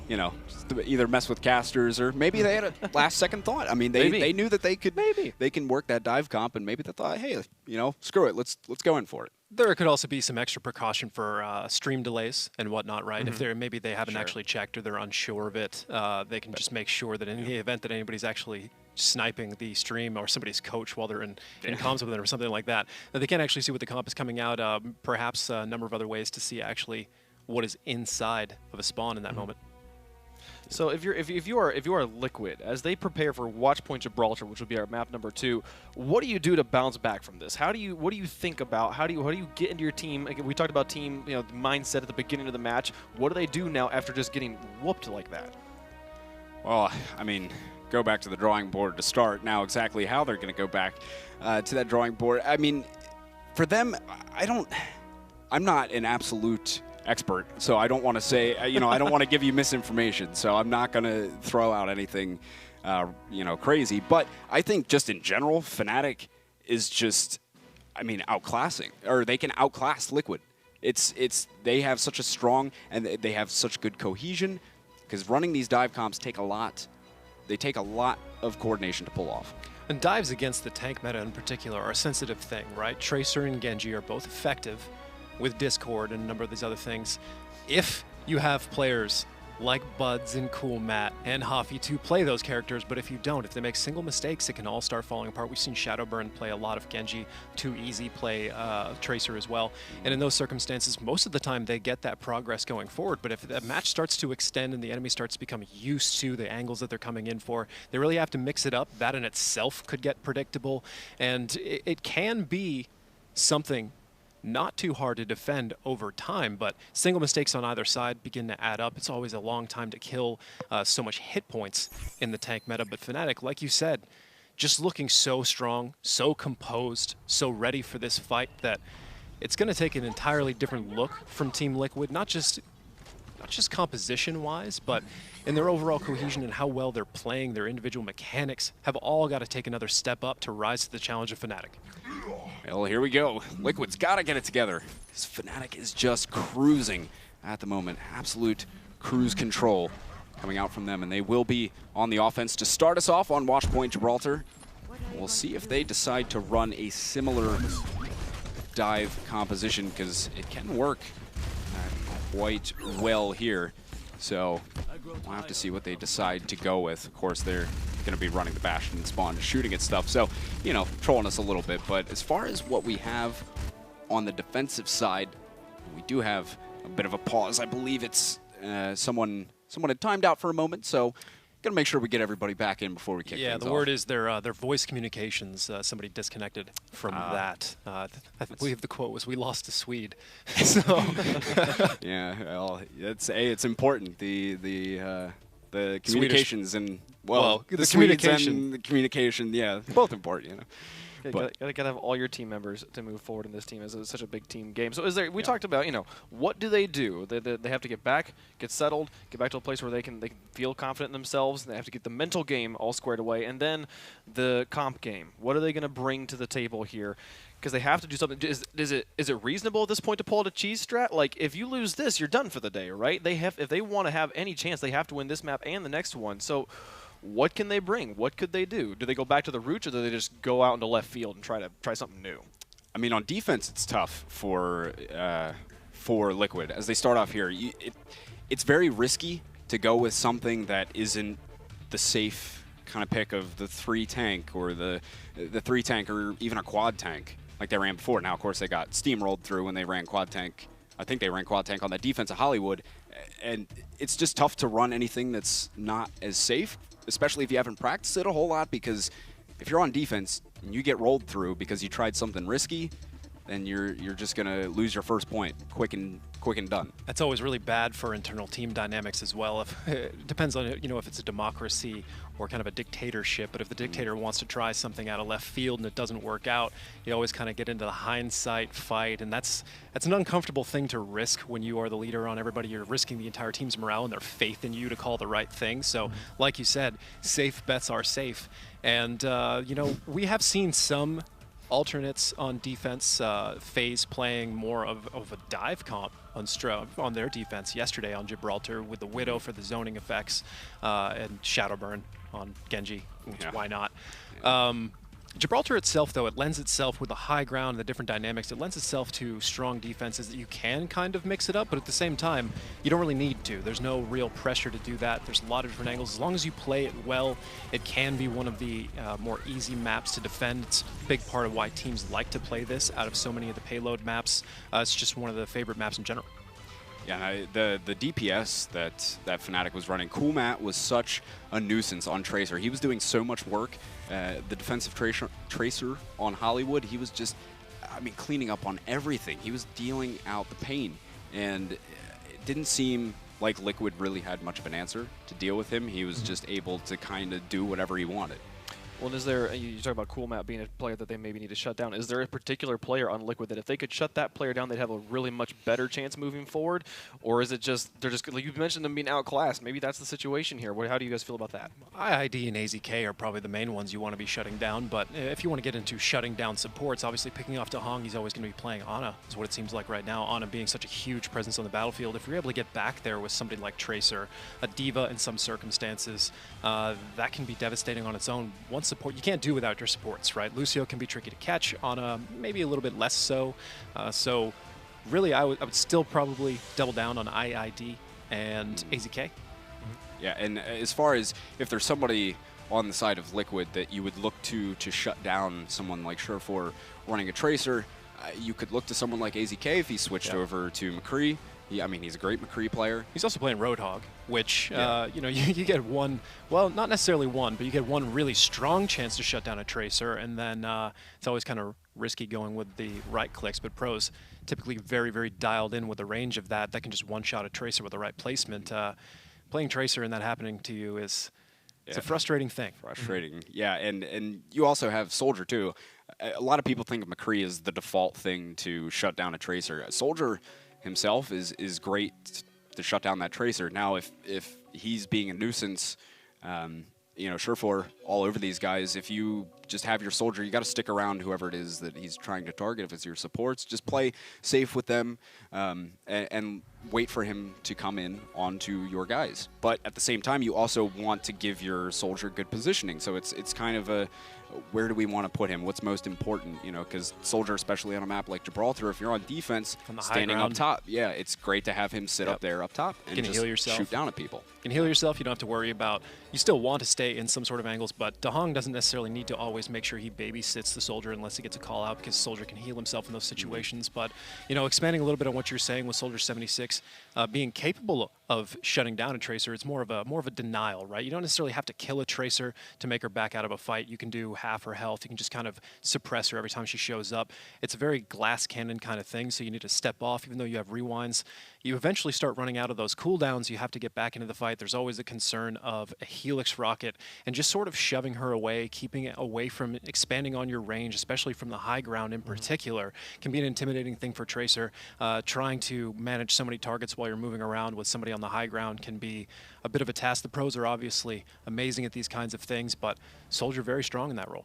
You know, just to either mess with casters or maybe they had a last second thought. I mean, they knew that they can work that dive comp, and maybe they thought, hey, you know, screw it, let's go in for it. There could also be some extra precaution for stream delays and whatnot, right? If maybe they haven't actually checked or they're unsure of it, they can just make sure that in the event that anybody's actually sniping the stream or somebody's coach while they're in comms with them or something like that they can't actually see what the comp is coming out. Perhaps a number of other ways to see actually what is inside of a spawn in that moment. So if you are Liquid, as they prepare for Watchpoint Gibraltar, which will be our map number 2, what do you do to bounce back from this? What do you think about? How do you get into your team? Again, we talked about team, mindset at the beginning of the match. What do they do now after just getting whooped like that? Well, I mean, go back to the drawing board to start. Now, exactly how they're going to go back to that drawing board. I mean, for them, I'm not an absolute expert, so I don't want to say, I don't want to give you misinformation, so I'm not going to throw out anything, crazy. But I think just in general, Fnatic is just, outclassing, or they can outclass Liquid. They have such a strong, and they have such good cohesion, because running these dive comps take a lot. They take a lot of coordination to pull off. And dives against the tank meta in particular are a sensitive thing, right? Tracer and Genji are both effective with Discord and a number of these other things. If you have players like Buds and Cool Matt and Hafi to play those characters, but if you don't, if they make single mistakes, it can all start falling apart. We've seen Shadowburn play a lot of Genji, Too Easy play Tracer as well. And in those circumstances, most of the time they get that progress going forward, but if the match starts to extend and the enemy starts to become used to the angles that they're coming in for, they really have to mix it up. That in itself could get predictable, and it can be something not too hard to defend over time, but single mistakes on either side begin to add up. It's always a long time to kill so much hit points in the tank meta, but Fnatic, like you said, just looking so strong, so composed, so ready for this fight that it's going to take an entirely different look from Team Liquid, not just composition-wise, but in their overall cohesion and how well they're playing. Their individual mechanics have all got to take another step up to rise to the challenge of Fnatic. Well, here we go. Liquid's got to get it together. This Fnatic is just cruising at the moment. Absolute cruise control coming out from them, and they will be on the offense to start us off on Watchpoint Gibraltar. We'll see if they decide to run a similar dive composition, because it can work quite well here. So we'll have to see what they decide to go with. Of course, they're going to be running the Bastion and Spawn, shooting at stuff. So, trolling us a little bit. But as far as what we have on the defensive side, we do have a bit of a pause. I believe it's someone had timed out for a moment. So going to make sure we get everybody back in before we kick things off. Yeah, the word is their voice communications. Somebody disconnected from that. I believe the quote was, "We lost a Swede." So yeah, well, it's important. The communications Swedish, and the communication, yeah, both important. Gotta have all your team members to move forward in this team, as it's such a big team game. So is there? We talked about, what do they do? They have to get back, get settled, get back to a place where they can feel confident in themselves. They have to get the mental game all squared away, and then the comp game. What are they going to bring to the table here? Because they have to do something. Is it reasonable at this point to pull out a cheese strat? Like, if you lose this, you're done for the day, right? If they want to have any chance, they have to win this map and the next one. So what can they bring? What could they do? Do they go back to the roots, or do they just go out into left field and try something new? I mean, on defense, it's tough for Liquid. As they start off here, it's very risky to go with something that isn't the safe kind of pick of the 3 tank or the 3 tank or even a quad tank like they ran before. Now, of course, they got steamrolled through when they ran quad tank. I think they ran quad tank on that defense of Hollywood, and it's just tough to run anything that's not as safe, especially if you haven't practiced it a whole lot, because if you're on defense and you get rolled through because you tried something risky, then you're just going to lose your first point quick and done. That's always really bad for internal team dynamics as well. It depends on if it's a democracy or kind of a dictatorship. But if the dictator wants to try something out of left field and it doesn't work out, you always kind of get into the hindsight fight, and that's an uncomfortable thing to risk when you are the leader on everybody. You're risking the entire team's morale and their faith in you to call the right thing. So, like you said, safe bets are safe, and we have seen some alternates on defense. FaZe playing more of a dive comp on their defense yesterday on Gibraltar with the Widow for the zoning effects and Shadowburn on Genji. Why not? Gibraltar itself, though, it lends itself with the high ground and the different dynamics. It lends itself to strong defenses that you can kind of mix it up, but at the same time, you don't really need to. There's no real pressure to do that. There's a lot of different angles. As long as you play it well, it can be one of the more easy maps to defend. It's a big part of why teams like to play this out of so many of the payload maps. It's just one of the favorite maps in general. Yeah, the DPS that Fnatic was running, Cool Matt was such a nuisance on Tracer. He was doing so much work. The defensive Tracer on Hollywood, he was just, cleaning up on everything. He was dealing out the pain, and it didn't seem like Liquid really had much of an answer to deal with him. He was just able to kind of do whatever he wanted. Well, is there, you talk about Cool Matt being a player that they maybe need to shut down. Is there a particular player on Liquid that if they could shut that player down, they'd have a really much better chance moving forward? Or is it just, like you mentioned them being outclassed, maybe that's the situation here. How do you guys feel about that? IID and AZK are probably the main ones you want to be shutting down, but if you want to get into shutting down supports, obviously picking off Dahong, he's always going to be playing Ana, is what it seems like right now. Ana being such a huge presence on the battlefield. If you're able to get back there with somebody like Tracer, a diva in some circumstances, that can be devastating on its own. One support, you can't do without your supports, right? Lucio can be tricky to catch, Ana maybe a little bit less so. So really, I would still probably double down on IID and AZK. Yeah, and as far as if there's somebody on the side of Liquid that you would look to shut down someone like Surefour running a Tracer, you could look to someone like AZK if he switched over to McCree. Yeah, he's a great McCree player. He's also playing Roadhog, which, you get one, well, not necessarily one, but you get one really strong chance to shut down a Tracer, and then it's always kind of risky going with the right clicks, but pros typically very, very dialed in with the range of that can just one-shot a Tracer with the right placement. Playing Tracer and that happening to you is it's a frustrating thing. Frustrating, yeah, and you also have Soldier, too. A lot of people think of McCree as the default thing to shut down a Tracer. Soldier himself is great to shut down that Tracer. Now, if he's being a nuisance, Surefour all over these guys, if you just have your Soldier, you got to stick around whoever it is that he's trying to target. If it's your supports, just play safe with them and wait for him to come in onto your guys. But at the same time, you also want to give your Soldier good positioning. So it's kind of a, where do we want to put him? What's most important? Because Soldier, especially on a map like Gibraltar, if you're on defense, standing up top, yeah, it's great to have him sit up there up top and just heal yourself. Shoot down at people. You can heal yourself. You don't have to worry about. You still want to stay in some sort of angles, but Dahong doesn't necessarily need to always make sure he babysits the Soldier unless he gets a call out, because Soldier can heal himself in those situations. But expanding a little bit on what you're saying with Soldier 76, being capable of shutting down a Tracer. It's more of a denial, right? You don't necessarily have to kill a Tracer to make her back out of a fight. You can do half her health. You can just kind of suppress her every time she shows up. It's a very glass cannon kind of thing, so you need to step off. Even though you have rewinds, you eventually start running out of those cooldowns. You have to get back into the fight. There's always the concern of a Helix rocket and just sort of shoving her away, keeping it away from expanding on your range, especially from the high ground in particular, can be an intimidating thing for Tracer. Trying to manage so many targets while you're moving around with somebody on the high ground can be a bit of a task. The pros are obviously amazing at these kinds of things, but Soldier very strong in that role.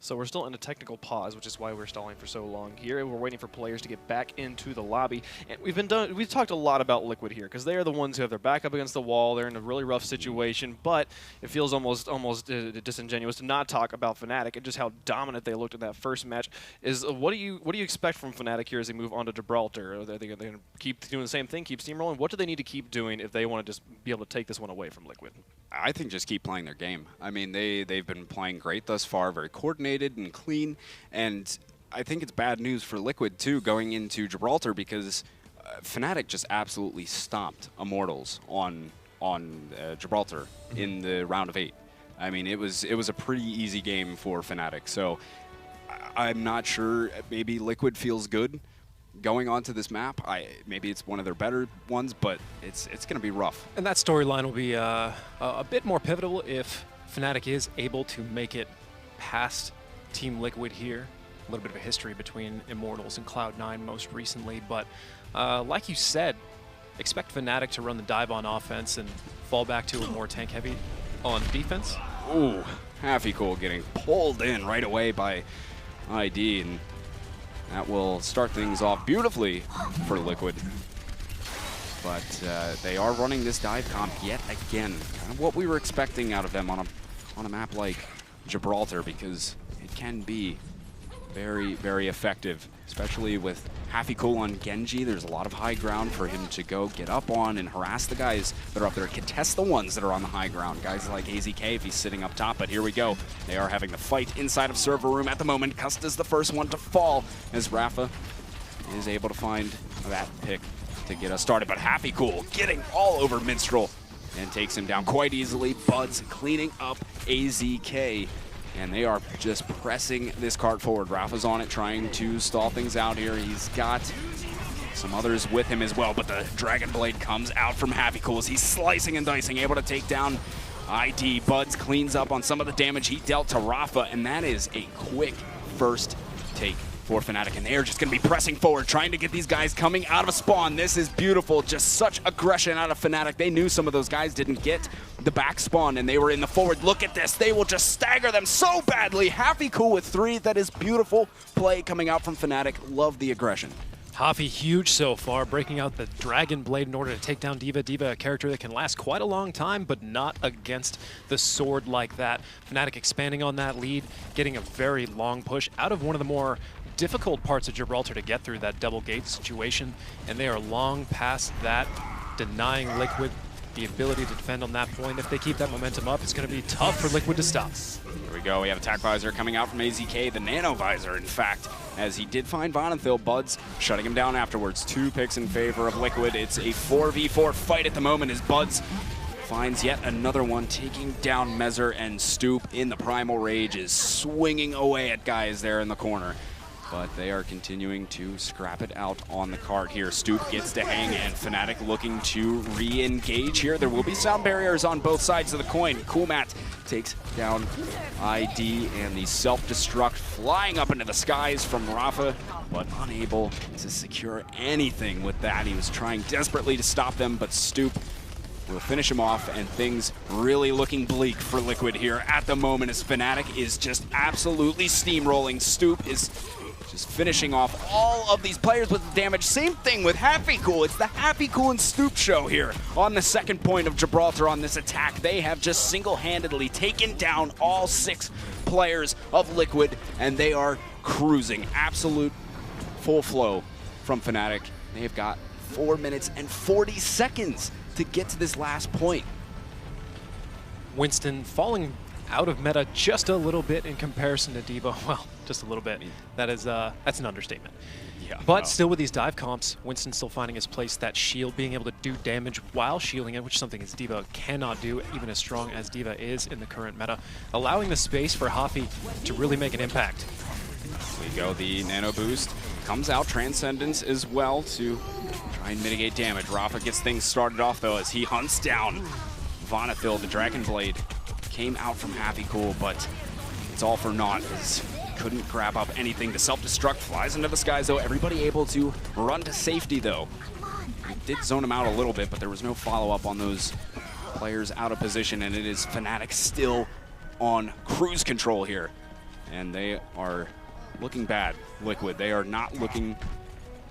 So we're still in a technical pause, which is why we're stalling for so long here. We're waiting for players to get back into the lobby. And we've talked a lot about Liquid here because they are the ones who have their back up against the wall. They're in a really rough situation, but it feels almost disingenuous to not talk about Fnatic and just how dominant they looked in that first match. What do you expect from Fnatic here as they move on to Gibraltar? Are they going to keep doing the same thing, keep steamrolling? What do they need to keep doing if they want to just be able to take this one away from Liquid? I think just keep playing their game. I mean, they've been playing great thus far, very coordinated and clean, and I think it's bad news for Liquid too going into Gibraltar because Fnatic just absolutely stomped Immortals on Gibraltar in the round of 8. I mean, it was a pretty easy game for Fnatic. So I'm not sure. Maybe Liquid feels good going onto this map. Maybe it's one of their better ones, but it's going to be rough. And that storyline will be a bit more pivotal if Fnatic is able to make it past Team Liquid here. A little bit of a history between Immortals and Cloud9 most recently, but like you said, expect Fnatic to run the dive on offense and fall back to a more tank-heavy on defense. Ooh, Happy getting pulled in right away by ID, and that will start things off beautifully for Liquid. But they are running this dive comp yet again. Kind of what we were expecting out of them on a map like Gibraltar, because it can be very, very effective, especially with Happy on Genji. There's a lot of high ground for him to go get up on and harass the guys that are up there, contest the ones that are on the high ground. Guys like AZK if he's sitting up top, but here we go. They are having the fight inside of server room at the moment. Custa's the first one to fall as Rafa is able to find that pick to get us started. But Happy getting all over Minstrel and takes him down quite easily. Buds cleaning up AZK. And they are just pressing this cart forward. Rafa's on it, trying to stall things out here. He's got some others with him as well, but the Dragon Blade comes out from Happy as he's slicing and dicing, able to take down ID. Buds cleans up on some of the damage he dealt to Rafa, and that is a quick first take for Fnatic, and they are just going to be pressing forward, trying to get these guys coming out of a spawn. This is beautiful. Just such aggression out of Fnatic. They knew some of those guys didn't get the back spawn, and they were in the forward. Look at this. They will just stagger them so badly. Happy with 3. That is beautiful play coming out from Fnatic. Love the aggression. Happy huge so far, breaking out the Dragon Blade in order to take down D.Va. D.Va, a character that can last quite a long time, but not against the sword like that. Fnatic expanding on that lead, getting a very long push out of one of the more difficult parts of Gibraltar to get through, that double gate situation, and they are long past that, denying Liquid the ability to defend on that point. If they keep that momentum up, it's going to be tough for Liquid to stop. Here we go. We have Attack Visor coming out from AZK, the Nano Visor, in fact, as he did find Vonenthil. Buds shutting him down afterwards. 2 picks in favor of Liquid. It's a 4v4 fight at the moment as Buds finds yet another one, taking down Mezzer, and Stoop in the Primal Rage is swinging away at guys there in the corner. But they are continuing to scrap it out on the cart here. Stoop gets to hang, and Fnatic looking to re-engage here. There will be sound barriers on both sides of the coin. Coolmat takes down ID, and the self-destruct flying up into the skies from Rafa, but unable to secure anything with that. He was trying desperately to stop them, but Stoop will finish him off, and things really looking bleak for Liquid here at the moment as Fnatic is just absolutely steamrolling. Stoop is just finishing off all of these players with the damage. Same thing with Happy. It's the Happy and Stoop show here on the second point of Gibraltar on this attack. They have just single-handedly taken down all 6 players of Liquid, and they are cruising. Absolute full flow from Fnatic. They've got 4 minutes and 40 seconds to get to this last point. Winston falling out of meta just a little bit in comparison to D.Va. Well, just a little bit. That's an understatement. Yeah, But still with these dive comps, Winston still finding his place, that shield, being able to do damage while shielding it, which is something as D.Va cannot do, even as strong as D.Va is in the current meta, allowing the space for Hafi to really make an impact. There we go, the nano boost comes out, Transcendence as well to try and mitigate damage. Rafa gets things started off though as he hunts down Vonethil. The Dragon Blade came out from Happy Cool, but it's all for naught as couldn't grab up anything. The self-destruct flies into the skies though. Everybody able to run to safety though. It did zone him out a little bit, but there was no follow-up on those players out of position, and it is Fnatic still on cruise control here. And they are looking bad, Liquid. They are not looking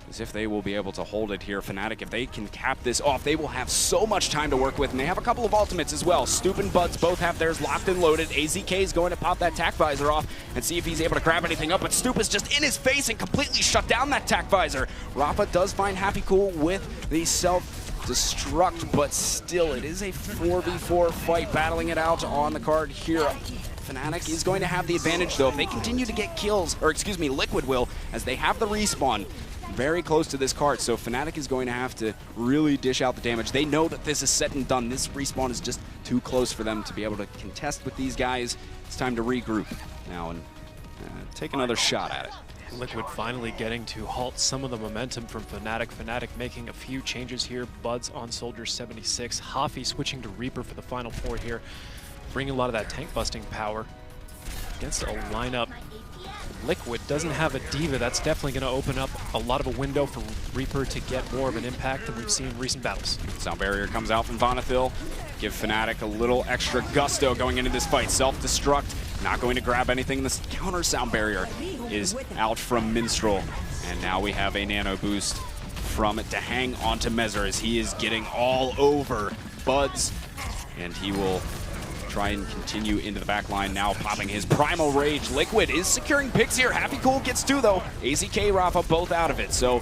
as if they will be able to hold it here. Fnatic, if they can cap this off, they will have so much time to work with, and they have a couple of ultimates as well. Stoop and Buds both have theirs locked and loaded. AZK is going to pop that tack visor off and see if he's able to grab anything up, but Stoop is just in his face and completely shut down that tack visor. Rafa does find Happy Cool with the self-destruct, but still, it is a 4v4 fight, battling it out on the card here. Fnatic is going to have the advantage though. If they continue to get kills, or excuse me, Liquid will, as they have the respawn very close to this cart, so Fnatic is going to have to really dish out the damage. They know that this is set and done. This respawn is just too close for them to be able to contest with these guys. It's time to regroup now and take another shot at it. Liquid finally getting to halt some of the momentum from Fnatic. Fnatic making a few changes here. Buds on Soldier 76. Hafi switching to Reaper for the final port here, bringing a lot of that tank busting power against a lineup. Liquid doesn't have a D.Va. That's definitely going to open up a lot of a window for Reaper to get more of an impact than we've seen in recent battles. Sound Barrier comes out from Vonethil. Give Fnatic a little extra gusto going into this fight. Self-destruct, not going to grab anything. This counter Sound Barrier is out from Minstrel. And now we have a nano boost from it to hang onto Mezzer as he is getting all over Buds. And he will try and continue into the back line, now popping his Primal Rage. Liquid is securing picks here. Happy Cool gets two though. AZK, Rafa both out of it. So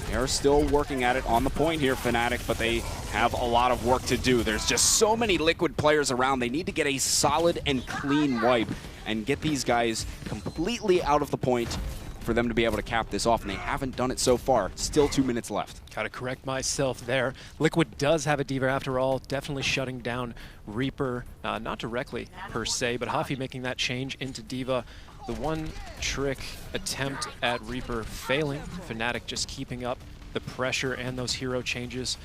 they are still working at it on the point here, Fnatic, but they have a lot of work to do. There's just so many Liquid players around. They need to get a solid and clean wipe and get these guys completely out of the point for them to be able to cap this off, and they haven't done it so far. Still 2 minutes left. Gotta correct myself there. Liquid does have a D.Va after all, definitely shutting down Reaper, not directly per se, but Hafi making that change into D.Va. The one trick attempt at Reaper failing, Fnatic just keeping up the pressure and those hero changes.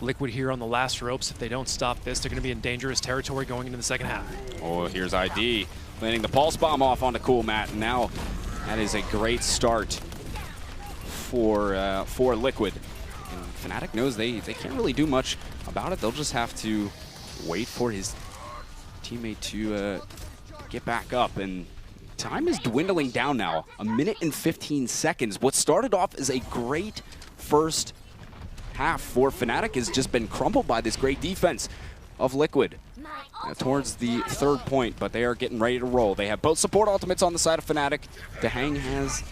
Liquid here on the last ropes. If they don't stop this, they're gonna be in dangerous territory going into the second half. Oh, here's ID, landing the Pulse Bomb off onto Cool Matt, and now that is a great start for Liquid. And Fnatic knows they can't really do much about it. They'll just have to wait for his teammate to get back up. And time is dwindling down now. 1 minute and 15 seconds. What started off as a great first half for Fnatic has just been crumbled by this great defense of Liquid towards the third point, but they are getting ready to roll. They have both support ultimates on the side of Fnatic. Dahang has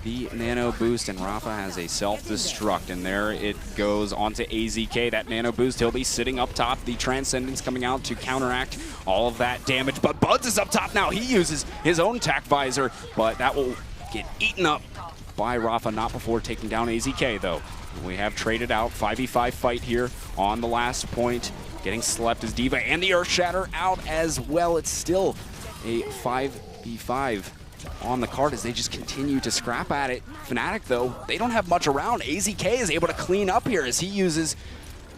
the nano boost, and Rafa has a self-destruct, and there it goes onto AZK. That nano boost, he'll be sitting up top. The Transcendence coming out to counteract all of that damage, but Buds is up top now. He uses his own tack visor, but that will get eaten up by Rafa, not before taking down AZK though. We have traded out 5v5 fight here on the last point. Getting slept is D.Va and the Earth Shatter out as well. It's still a 5v5 on the card as they just continue to scrap at it. Fnatic, though, they don't have much around. AZK is able to clean up here as he uses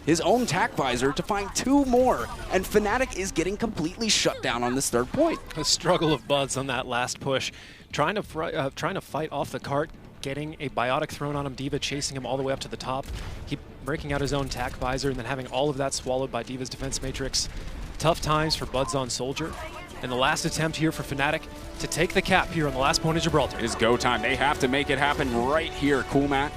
his own tack visor to find two more. And Fnatic is getting completely shut down on this third point. The struggle of Buds on that last push. Trying to fight off the cart, getting a biotic thrown on him, D.Va chasing him all the way up to the top. He breaking out his own tack visor and then having all of that swallowed by D.Va's defense matrix. Tough times for Buds on Soldier. And the last attempt here for Fnatic to take the cap here on the last point of Gibraltar. It is go time. They have to make it happen right here. Cool Matt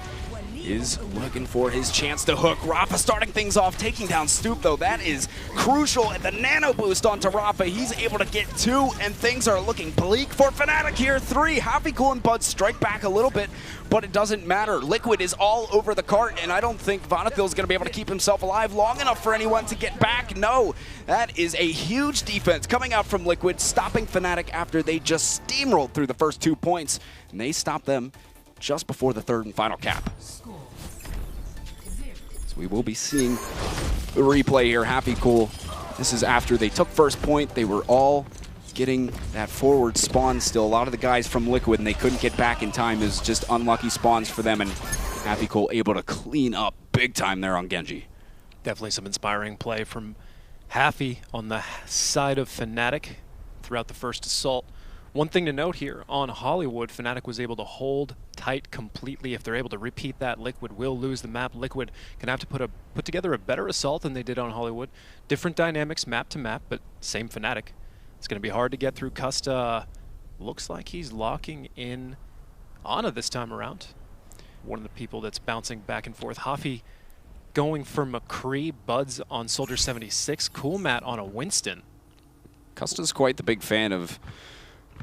is looking for his chance to hook. Rafa starting things off, taking down Stoop, though. That is crucial. And the nano boost onto Rafa. He's able to get 2, and things are looking bleak for Fnatic here. 3. Happy Cool and Bud strike back a little bit, but it doesn't matter. Liquid is all over the cart, and I don't think Vonethil is going to be able to keep himself alive long enough for anyone to get back. No, that is a huge defense coming out from Liquid, stopping Fnatic after they just steamrolled through the first 2 points, and they stopped them just before the 3rd and final cap. So we will be seeing the replay here. Happy Cool. This is after they took first point. They were all getting that forward spawn still. A lot of the guys from Liquid, and they couldn't get back in time. It was just unlucky spawns for them, and Happy Cool able to clean up big time there on Genji. Definitely some inspiring play from Happy on the side of Fnatic throughout the first assault. One thing to note here, on Hollywood, Fnatic was able to hold tight completely. If they're able to repeat that, Liquid will lose the map. Liquid can have to put together a better assault than they did on Hollywood. Different dynamics map to map, but same Fnatic. It's going to be hard to get through. Custa looks like he's locking in Ana this time around. One of the people that's bouncing back and forth. Hafi going for McCree, Buds on Soldier 76, Cool Matt on a Winston. Custa's quite the big fan of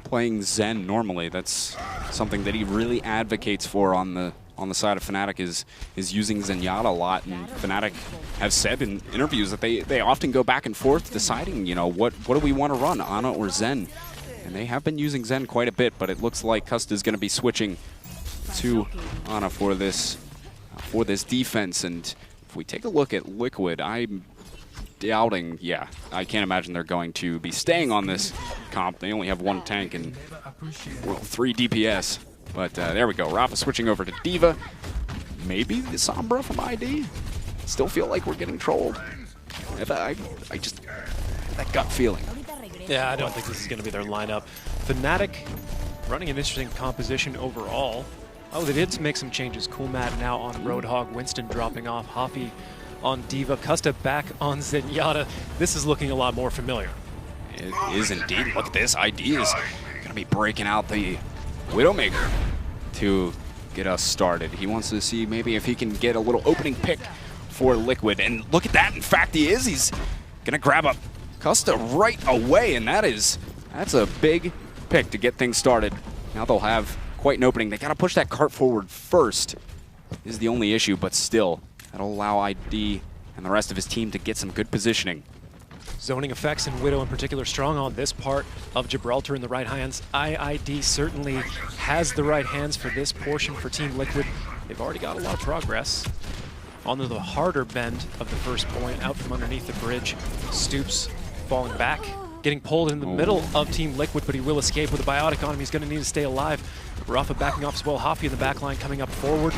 playing Zen normally. That's something that he really advocates for on the side of Fnatic is using Zenyatta a lot, and Fnatic have said in interviews that they often go back and forth deciding, you know, what do we want to run, Ana or Zen? And they have been using Zen quite a bit, but it looks like Custa is going to be switching to Ana for this defense. And if we take a look at Liquid, I'm doubting, yeah, I can't imagine they're going to be staying on this comp. They only have 1 tank and, well, 3 DPS. But there we go. Rafa switching over to D.Va. Maybe the Sombra from ID. Still feel like we're getting trolled. I just, that gut feeling. Yeah, I don't think this is going to be their lineup. Fnatic running an interesting composition overall. Oh, they did make some changes. Cool Matt now on Roadhog. Winston dropping off. Hafi on D.Va. Custa back on Zenyatta. This is looking a lot more familiar. It is indeed. Look at this. ID is going to be breaking out the Widowmaker to get us started. He wants to see maybe if he can get a little opening pick for Liquid. And look at that. In fact, he is. He's going to grab up Custa right away. And that's a big pick to get things started. Now they'll have quite an opening. They got to push that cart forward first is the only issue, but still, that'll allow ID and the rest of his team to get some good positioning. Zoning effects and Widow in particular strong on this part of Gibraltar in the right hands. IID certainly has the right hands for this portion for Team Liquid. They've already got a lot of progress. Onto the harder bend of the first point, out from underneath the bridge. Stoops falling back, getting pulled in the middle of Team Liquid, but he will escape with a biotic on him. He's going to need to stay alive. Rafa backing off as well. Hafi in the back line coming up forward.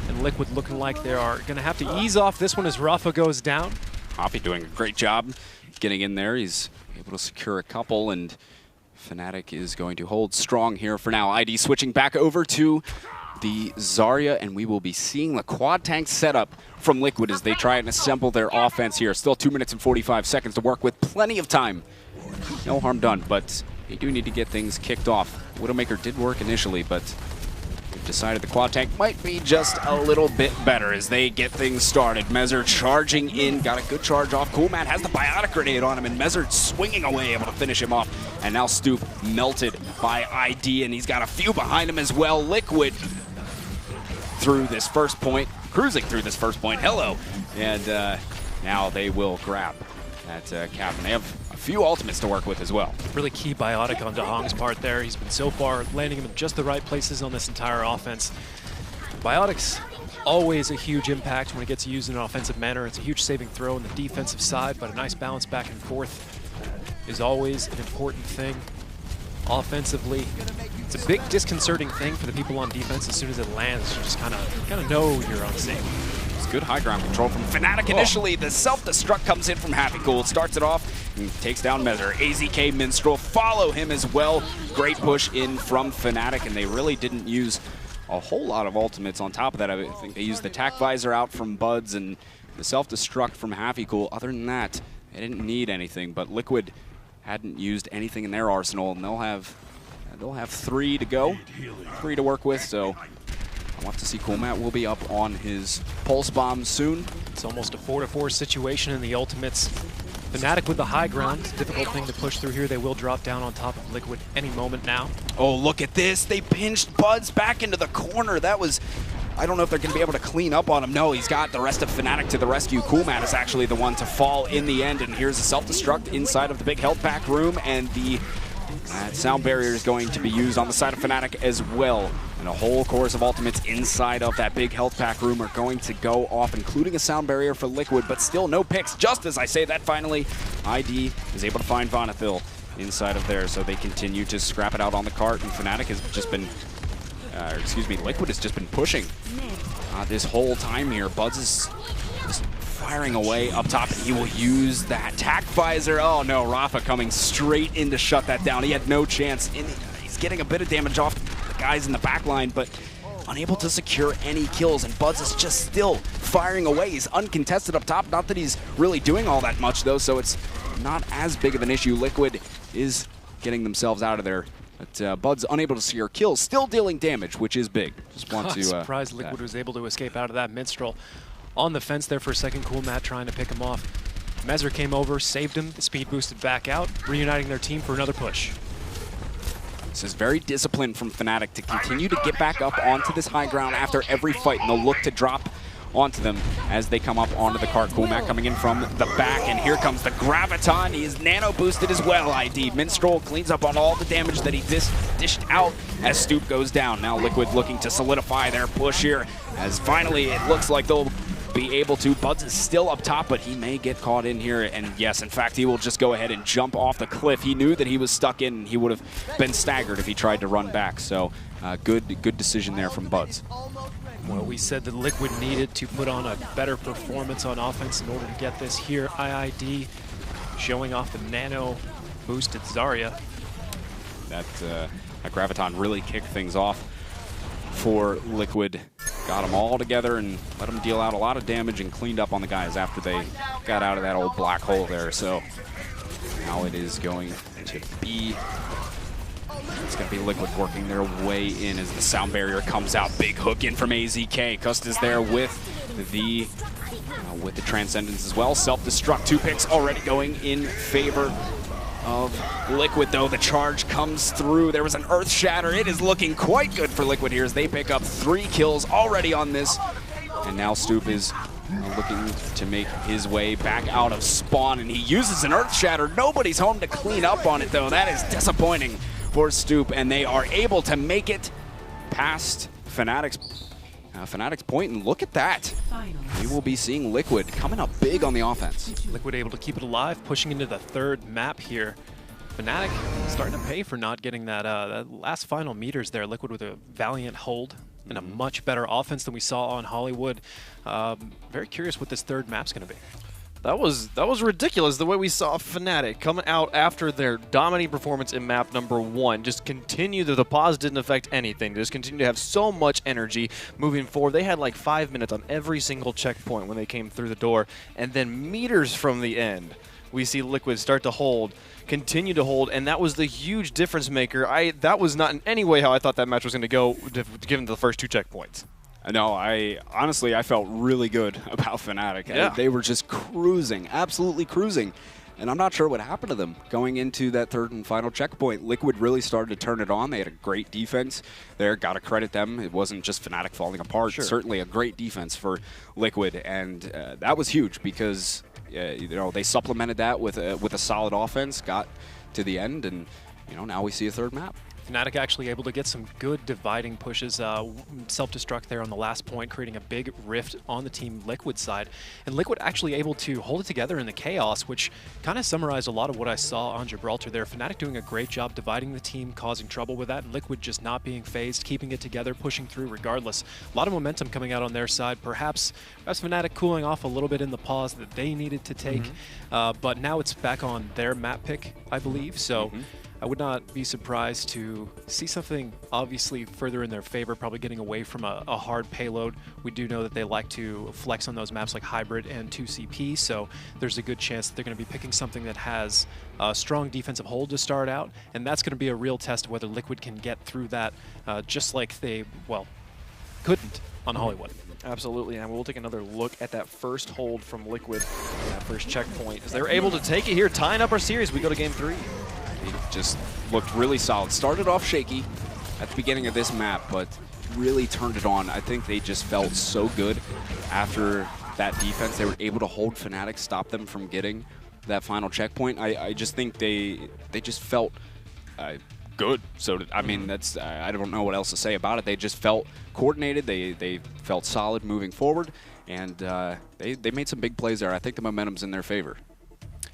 And Liquid looking like they are going to have to ease off this one as Rafa goes down. Hafi doing a great job getting in there. He's able to secure a couple, and Fnatic is going to hold strong here for now. ID switching back over to the Zarya, and we will be seeing the quad tank setup from Liquid as they try and assemble their offense here. Still 2 minutes and 45 seconds to work with. Plenty of time. No harm done, but they do need to get things kicked off. Widowmaker did work initially, but they've decided the quad tank might be just a little bit better as they get things started. Mezzer charging in, got a good charge off. Cool Matt has the biotic grenade on him, and Mezzer swinging away, able to finish him off. And now Stoop melted by ID, and he's got a few behind him as well. Liquid through this first point, cruising through this first point. Hello. And now they will grab that cap, and they have a few ultimates to work with as well. Really key biotic on DeHong's part there. He's been so far landing him in just the right places on this entire offense. Biotic's always a huge impact when it gets used in an offensive manner. It's a huge saving throw on the defensive side, but a nice balance back and forth is always an important thing. Offensively, it's a big disconcerting thing for the people on defense. As soon as it lands, you just kind of know you're unsafe. Good high ground control from Fnatic initially. The self-destruct comes in from Happy Cool, starts it off and takes down Mezzer. AZK Minstrel follow him as well. Great push in from Fnatic, and they really didn't use a whole lot of ultimates on top of that. I think they used the tac visor out from Buds and the self-destruct from Happy Cool. Other than that, they didn't need anything, but Liquid hadn't used anything in their arsenal, and they'll have 3 to go, 3 to work with, so We'll have to see. Cool Matt will be up on his pulse bomb soon. It's almost a 4-4 situation in the ultimates. Fnatic with the high ground. Difficult thing to push through here. They will drop down on top of Liquid any moment now. Oh, look at this. They pinched Buds back into the corner. That was... I don't know if they're going to be able to clean up on him. No, he's got the rest of Fnatic to the rescue. Cool Matt is actually the one to fall in the end, and here's a self-destruct inside of the big health pack room, and the sound barrier is going to be used on the side of Fnatic as well. And a whole chorus of ultimates inside of that big health pack room are going to go off, including a sound barrier for Liquid, but still no picks. Just as I say that, finally, ID is able to find Vonethil inside of there, so they continue to scrap it out on the cart, and Fnatic has just been... Liquid has just been pushing this whole time here. Buds is just firing away up top, and he will use that tac visor. Oh no, Rafa coming straight in to shut that down. He had no chance. He's getting a bit of damage off the guys in the back line, but unable to secure any kills, and Buds is just still firing away. He's uncontested up top. Not that he's really doing all that much, though, so it's not as big of an issue. Liquid is getting themselves out of there. But Bud's unable to secure kills, still dealing damage, which is big. Just want to surprised Liquid was able to escape out of that Minstrel. On the fence there for a second, Cool Matt trying to pick him off. Mezzer came over, saved him, the speed boosted back out, reuniting their team for another push. This is very disciplined from Fnatic to continue to get back up onto this high ground after every fight, and they'll look to drop onto them as they come up onto the cart. Cool Matt coming in from the back, and here comes the Graviton. He is nano boosted as well, ID. Minstrel cleans up on all the damage that he dished out as Stoop goes down. Now Liquid looking to solidify their push here, as finally it looks like they'll be able to. Buds is still up top, but he may get caught in here, and yes, in fact, he will just go ahead and jump off the cliff. He knew that he was stuck in, and he would have been staggered if he tried to run back, so good decision there from Buds. Well, we said that Liquid needed to put on a better performance on offense in order to get this here. IID showing off the nano boosted Zarya. That Graviton really kicked things off for Liquid. Got them all together and let them deal out a lot of damage and cleaned up on the guys after they got out of that old black hole there. So now it is going to be... It's going to be Liquid working their way in as the sound barrier comes out. Big hook in from AZK. Cust is there with the Transcendence as well. Self-destruct, 2 picks already going in favor of Liquid, though. The charge comes through. There was an Earth Shatter. It is looking quite good for Liquid here as they pick up 3 kills already on this. And now Stoop is looking to make his way back out of spawn, and he uses an Earth Shatter. Nobody's home to clean up on it, though. That is disappointing for Stoop, and they are able to make it past Fnatic's point, and look at that. We will be seeing Liquid coming up big on the offense. Liquid able to keep it alive, pushing into the 3rd map here. Fnatic starting to pay for not getting that last final meters there. Liquid with a valiant hold and a much better offense than we saw on Hollywood. Very curious what this 3rd map's going to be. That was ridiculous, the way we saw Fnatic coming out after their dominating performance in map number 1. Just continue, the pause didn't affect anything. Just continue to have so much energy moving forward. They had like 5 minutes on every single checkpoint when they came through the door. And then meters from the end, we see Liquid start to hold, continue to hold, and that was the huge difference maker. That was not in any way how I thought that match was going to go, given the first 2 checkpoints. No, honestly, I felt really good about Fnatic. Yeah. They were just cruising, absolutely cruising. And I'm not sure what happened to them going into that 3rd and final checkpoint. Liquid really started to turn it on. They had a great defense there. Got to credit them. It wasn't just Fnatic falling apart. Sure. Certainly a great defense for Liquid, and that was huge because they supplemented that with a solid offense. Got to the end, and now we see a 3rd map. Fnatic actually able to get some good dividing pushes, self-destruct there on the last point, creating a big rift on the Team Liquid side. And Liquid actually able to hold it together in the chaos, which kind of summarized a lot of what I saw on Gibraltar there. Fnatic doing a great job dividing the team, causing trouble with that, and Liquid just not being phased, keeping it together, pushing through regardless. A lot of momentum coming out on their side. Perhaps Fnatic cooling off a little bit in the pause that they needed to take, but now it's back on their map pick, I believe. So I would not be surprised to see something obviously further in their favor, probably getting away from a hard payload. We do know that they like to flex on those maps like Hybrid and 2CP, so there's a good chance that they're going to be picking something that has a strong defensive hold to start out, and that's going to be a real test of whether Liquid can get through that, just like they, well, couldn't on Hollywood. Absolutely, and we'll take another look at that first hold from Liquid, that first checkpoint, as they were able to take it here, tying up our series. We go to game 3. They just looked really solid. Started off shaky at the beginning of this map, but really turned it on. I think they just felt so good after that defense. They were able to hold Fnatic, stop them from getting that final checkpoint. I just think they just felt good. So I mean, that's I don't know what else to say about it. They just felt coordinated. They felt solid moving forward, and they made some big plays there. I think the momentum's in their favor.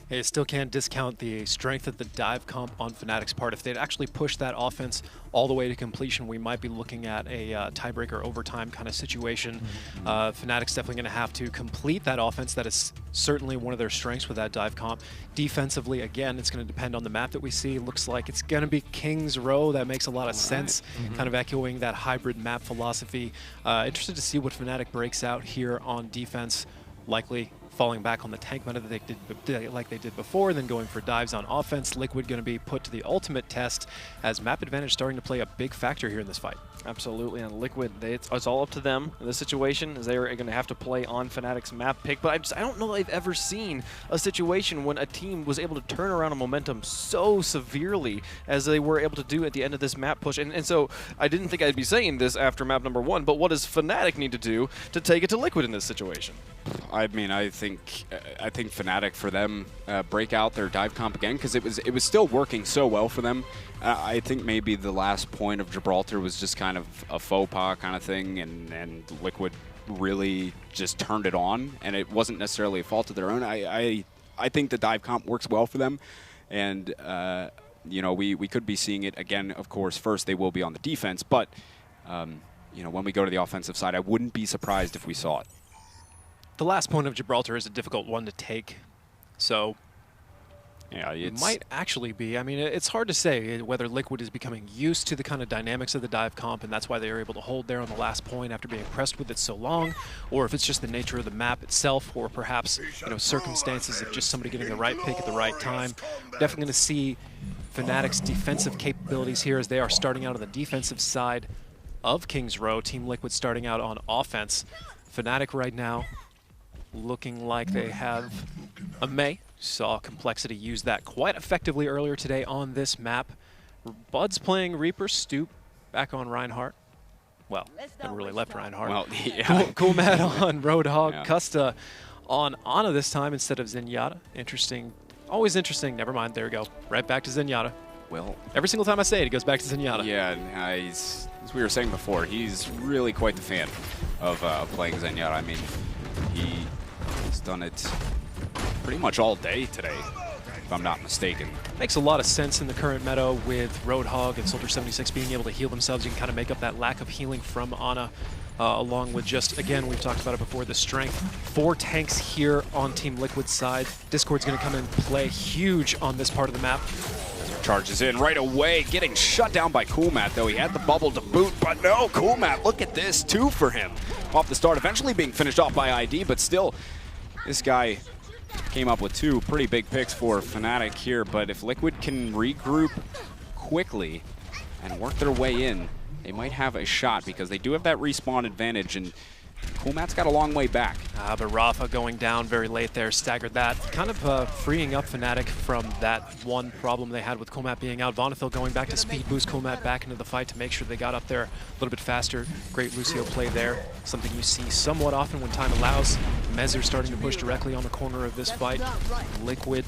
Hey, you still can't discount the strength of the dive comp on Fnatic's part. If they'd actually pushed that offense all the way to completion, we might be looking at a tiebreaker overtime kind of situation. Fnatic's definitely going to have to complete that offense. That is certainly one of their strengths with that dive comp. Defensively, again, it's going to depend on the map that we see. Looks like it's going to be King's Row. That makes a lot of sense, kind of echoing that hybrid map philosophy. Interested to see what Fnatic breaks out here on defense, likely falling back on the tank meta that they did like they did before, and then going for dives on offense. Liquid going to be put to the ultimate test as map advantage starting to play a big factor here in this fight. Absolutely, and Liquid, it's all up to them in this situation, as they are going to have to play on Fnatic's map pick. But I don't know I've ever seen a situation when a team was able to turn around a momentum so severely as they were able to do at the end of this map push. And so I didn't think I'd be saying this after map number 1, but what does Fnatic need to do to take it to Liquid in this situation? I mean, I think Fnatic, for them, break out their dive comp again, because it was still working so well for them. I think maybe the last point of Gibraltar was just kind of a faux pas kind of thing, and Liquid really just turned it on, and it wasn't necessarily a fault of their own. I think the dive comp works well for them, and you know, we could be seeing it again. Of course, first they will be on the defense, but you know, when we go to the offensive side, I wouldn't be surprised if we saw it. The last point of Gibraltar is a difficult one to take, so yeah, it might actually be. I mean, it's hard to say whether Liquid is becoming used to the kind of dynamics of the dive comp, and that's why they were able to hold there on the last point after being pressed with it so long, or if it's just the nature of the map itself, or perhaps, you know, circumstances of just somebody getting the right pick at the right time. Definitely going to see Fnatic's defensive capabilities here as they are starting out on the defensive side of King's Row. Team Liquid starting out on offense. Fnatic right now looking like they have a Mei. Saw Complexity use that quite effectively earlier today on this map. Bud's playing Reaper, Stoop back on Reinhardt. Well, never really left Reinhardt. Well, yeah. Cool Mad on Roadhog. Yeah. Custa on Ana this time instead of Zenyatta. Interesting. Always interesting. Never mind. There we go. Right back to Zenyatta. Well, every single time I say it, it goes back to Zenyatta. Yeah, as we were saying before, he's really quite the fan of playing Zenyatta. I mean, he's done it pretty much all day today, if I'm not mistaken. Makes a lot of sense in the current meta with Roadhog and Soldier 76 being able to heal themselves. You can kind of make up that lack of healing from Ana, along with just, again, we've talked about it before, the strength. 4 tanks here on Team Liquid's side. Discord's going to come and play huge on this part of the map. Charges in right away, getting shut down by Coolmat, though. He had the bubble to boot, but no, Coolmat, look at this, 2 for him off the start, eventually being finished off by ID, but still, this guy came up with 2 pretty big picks for Fnatic here. But if Liquid can regroup quickly and work their way in, they might have a shot, because they do have that respawn advantage, and Coolmat's got a long way back. But Rafa going down very late there, staggered that, kind of freeing up Fnatic from that one problem they had with Coolmat being out. Vonethil going back to speed boost Coolmat back into the fight to make sure they got up there a little bit faster. Great Lucio play there, something you see somewhat often when time allows. Mezzer starting to push directly on the corner of this fight. Liquid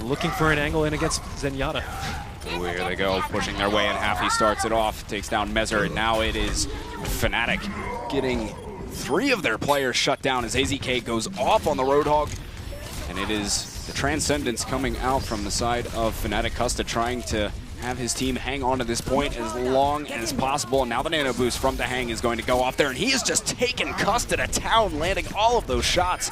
looking for an angle in against Zenyatta. Ooh, here they go, pushing their way in. Halfy starts it off, takes down Mezzer, and now it is Fnatic getting 3 of their players shut down as AZK goes off on the Roadhog. And it is the Transcendence coming out from the side of Fnatic. Custa trying to have his team hang on to this point as long as possible. And now the Nano Boost from the Hang is going to go off there, and he has just taken Custa to town, landing all of those shots.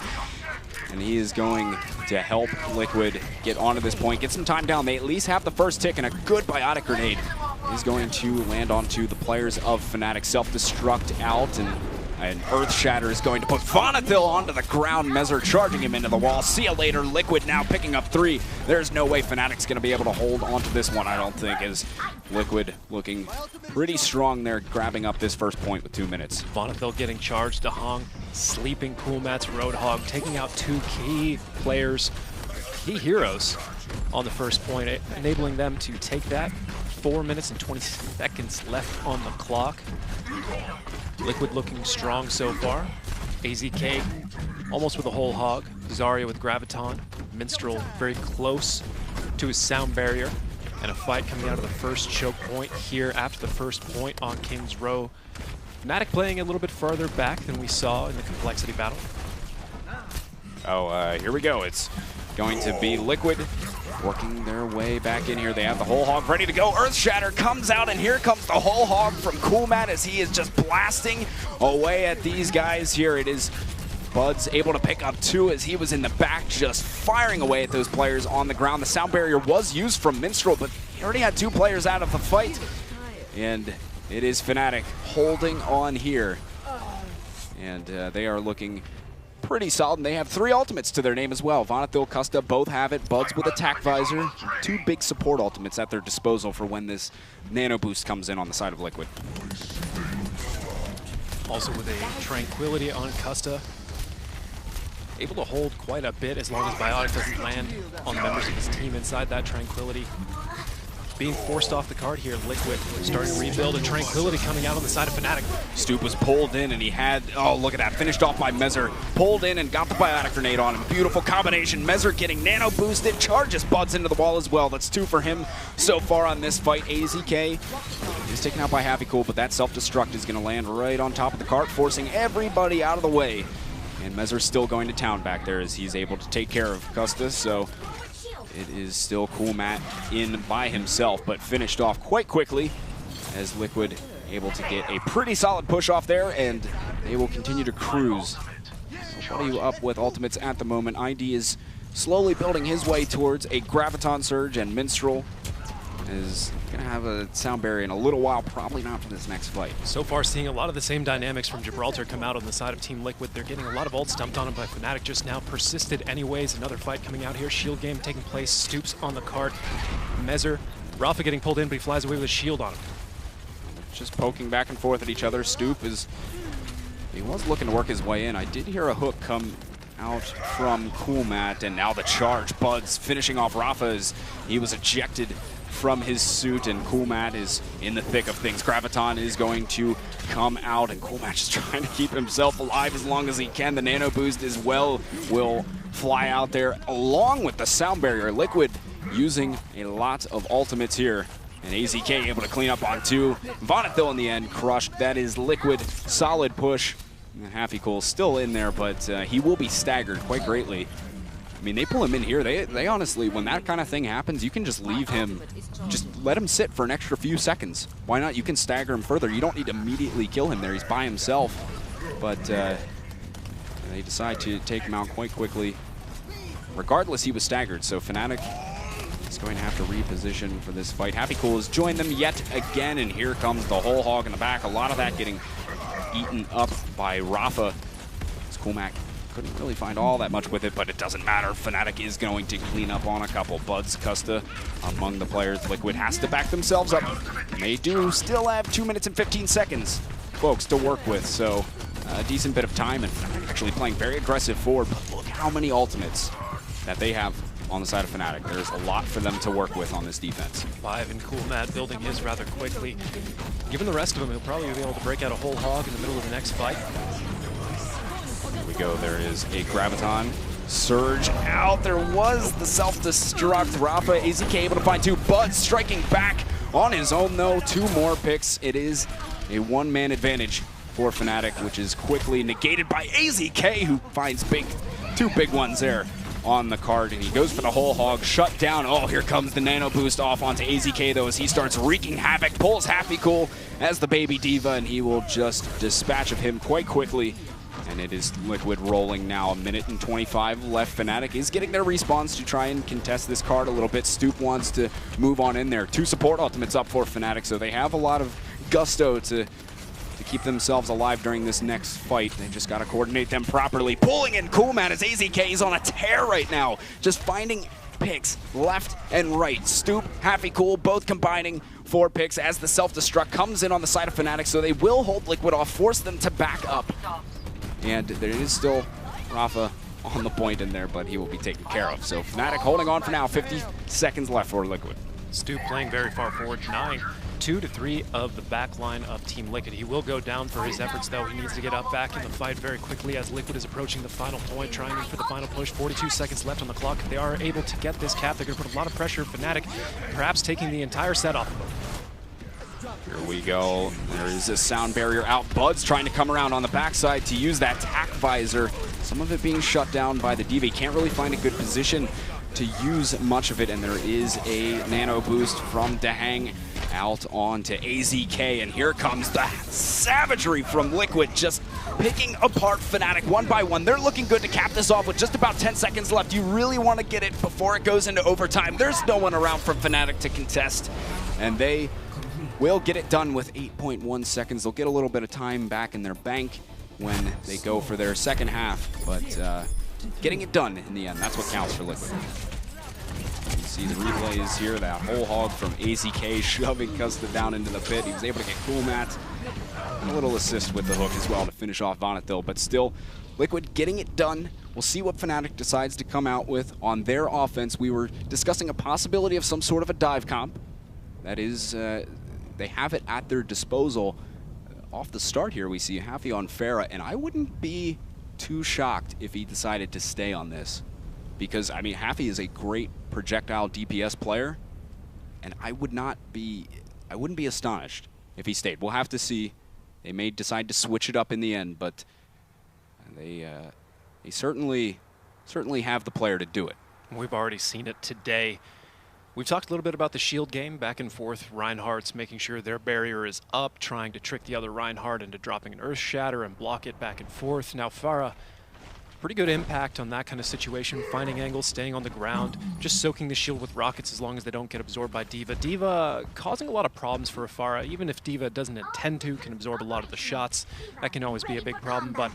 And he is going to help Liquid get onto this point, get some time down. They at least have the first tick, and a good biotic grenade is going to land onto the players of Fnatic. Self-destruct out, and And Earth Shatter is going to put Vonathil onto the ground. Mezzer charging him into the wall. See you later. Liquid now picking up 3. There's no way Fnatic's going to be able to hold onto this one, I don't think, as Liquid looking pretty strong there, grabbing up this first point with 2 minutes. Vonathil getting charged to Hong, sleeping Coolmat's Roadhog, taking out 2 key players, key heroes on the first point, enabling them to take that. 4 minutes and 20 seconds left on the clock. Liquid looking strong so far. AZK almost with a whole hog. Zarya with Graviton. Minstrel very close to his sound barrier. And a fight coming out of the first choke point here after the first point on King's Row. Fnatic playing a little bit farther back than we saw in the complexity battle. Oh, here we go. It's going to be Liquid working their way back in here. They have the whole hog ready to go. Earth Shatter comes out, and here comes the whole hog from Coolmat as he is just blasting away at these guys here. It is Bud's able to pick up 2 as he was in the back, just firing away at those players on the ground. The sound barrier was used from Minstrel, but he already had 2 players out of the fight. And it is Fnatic holding on here. And they are looking pretty solid, and they have 3 ultimates to their name as well. Vonathil, Custa both have it. Buds with Attack Visor. 2 big support ultimates at their disposal for when this nano boost comes in on the side of Liquid. Also with a Tranquility on Custa. Able to hold quite a bit as long as Biotic doesn't land on the members of his team inside that Tranquility. Being forced off the card here, Liquid starting to rebuild, and Tranquility coming out on the side of Fnatic. Stoop was pulled in, and he had, oh, look at that, finished off by Mezzer. Pulled in and got the Biotic Grenade on him. Beautiful combination. Mezzer getting nano boosted, charges Buds into the wall as well. That's 2 for him so far on this fight. AZK is taken out by Happy Cool, but that self-destruct is going to land right on top of the cart, forcing everybody out of the way. And Mezzer's still going to town back there as he's able to take care of Custis, so it is still Coolmat in by himself, but finished off quite quickly as Liquid able to get a pretty solid push off there, and they will continue to cruise. What are you up with ultimates at the moment? ID is slowly building his way towards a Graviton Surge, and Minstrel is going to have a sound barrier in a little while, probably not for this next fight. So far seeing a lot of the same dynamics from Gibraltar come out on the side of Team Liquid. They're getting a lot of ults dumped on them by Fnatic just now. Persisted anyways. Another fight coming out here. Shield game taking place. Stoops on the cart. Mezzer. Rafa getting pulled in, but he flies away with a shield on him. Just poking back and forth at each other. Stoop is, he was looking to work his way in. I did hear a hook come out from Coolmat, and now the charge. Buds finishing off Rafa as he was ejected from his suit, and Coolmat is in the thick of things. Graviton is going to come out, and Coolmat is trying to keep himself alive as long as he can. The nano boost as well will fly out there along with the sound barrier. Liquid using a lot of ultimates here, and AZK able to clean up on 2. Vonathil in the end crushed. That is Liquid. Solid push. And Happy Cool's still in there, but he will be staggered quite greatly. I mean, they pull him in here. They honestly, when that kind of thing happens, you can just leave him, just let him sit for an extra few seconds. Why not? You can stagger him further. You don't need to immediately kill him there. He's by himself. But they decide to take him out quite quickly. Regardless, he was staggered, so Fnatic is going to have to reposition for this fight. Happy Cool has joined them yet again, and here comes the whole hog in the back. A lot of that getting eaten up by Rafa. It's Coolmat. Couldn't really find all that much with it, but it doesn't matter. Fnatic is going to clean up on a couple. Buds, Custa among the players. Liquid has to back themselves up. They do still have 2 minutes and 15 seconds, folks, to work with. So a decent bit of time, and Fnatic actually playing very aggressive forward. But look how many ultimates that they have on the side of Fnatic. There's a lot for them to work with on this defense. 5 and Coolmat building his rather quickly. Given the rest of them, he'll probably be able to break out a whole hog in the middle of the next fight. Here we go. There is a Graviton Surge out. There was the self-destruct. Rafa, AZK able to find 2. Buds striking back on his own, though. 2 more picks. It is a one-man advantage for Fnatic, which is quickly negated by AZK, who finds 2 big ones there on the card, and he goes for the whole hog. Shut down. Oh, here comes the nano boost off onto AZK, though, as he starts wreaking havoc. Pulls Happy Cool as the baby diva, and he will just dispatch of him quite quickly. And it is Liquid rolling now. 1 minute and 25 left. Fnatic is getting their respawns to try and contest this card a little bit. Stoop wants to move on in there. 2 support ultimates up for Fnatic, so they have a lot of gusto to to keep themselves alive during this next fight. They just got to coordinate them properly. Pulling in Cool Man as AZK is on a tear right now. Just finding picks left and right. Stoop, Happy Cool, both combining 4 picks as the self-destruct comes in on the side of Fnatic, so they will hold Liquid off, force them to back up. And there is still Rafa on the point in there, but he will be taken care of. So Fnatic holding on for now, 50 seconds left for Liquid. Stu playing very far forward, 2 to 3 of the back line of Team Liquid. He will go down for his efforts, though. He needs to get up back in the fight very quickly as Liquid is approaching the final point, trying for the final push. 42 seconds left on the clock. If they are able to get this cap, they're going to put a lot of pressure. Fnatic perhaps taking the entire set off of them. Here we go. There is a sound barrier out. Bud's trying to come around on the backside to use that tack visor. Some of it being shut down by the D.Va. Can't really find a good position to use much of it, and there is a nano boost from Dahang out onto AZK, and here comes the savagery from Liquid, just picking apart Fnatic one by one. They're looking good to cap this off with just about 10 seconds left. You really want to get it before it goes into overtime. There's no one around for Fnatic to contest, and they will get it done with 8.1 seconds. They'll get a little bit of time back in their bank when they go for their second half, but getting it done in the end, that's what counts for Liquid. You see the replays here, that whole hog from AZK shoving Custa down into the pit. He was able to get Cool Mat, and a little assist with the hook as well to finish off Vonatil, but still, Liquid getting it done. We'll see what Fnatic decides to come out with on their offense. We were discussing a possibility of some sort of a dive comp. That is, they have it at their disposal. Off the start here, we see Happy on Pharah, and I wouldn't be too shocked if he decided to stay on this. Because, I mean, Happy is a great projectile DPS player, and I wouldn't be astonished if he stayed. We'll have to see. They may decide to switch it up in the end, but they certainly have the player to do it. We've already seen it today. We've talked a little bit about the shield game, back and forth. Reinhardt's making sure their barrier is up, trying to trick the other Reinhardt into dropping an Earth Shatter and block it back and forth. Now Pharah, pretty good impact on that kind of situation, finding angles, staying on the ground, just soaking the shield with rockets as long as they don't get absorbed by D.Va. D.Va causing a lot of problems for Pharah, even if D.Va doesn't intend to, can absorb a lot of the shots. That can always be a big problem, but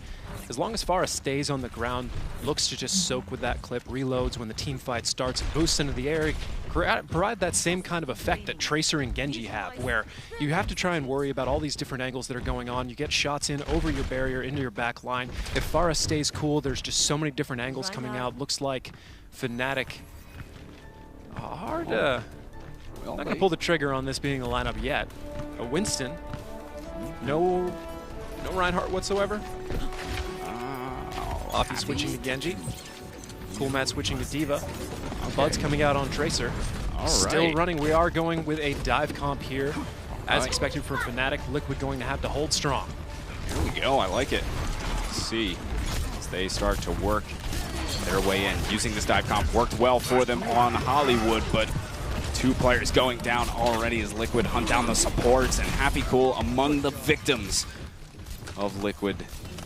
as long as Pharah stays on the ground, looks to just soak with that clip, reloads when the team fight starts, boosts into the air, provide that same kind of effect that Tracer and Genji have, where you have to try and worry about all these different angles that are going on. You get shots in over your barrier, into your back line. If Pharah stays cool, there's just so many different angles coming out. Looks like Fnatic not going to pull the trigger on this being a lineup yet. A Winston, no Reinhardt whatsoever. Offie switching to Genji. Cool Mat switching to D.Va. Okay. Bud's coming out on Tracer. All right. Still running. We are going with a dive comp here. As expected from Fnatic, Liquid going to have to hold strong. Here we go. I like it. Let's see as they start to work their way in. Using this dive comp worked well for them on Hollywood, but 2 players going down already as Liquid hunt down the supports, and Happy Cool among the victims of Liquid.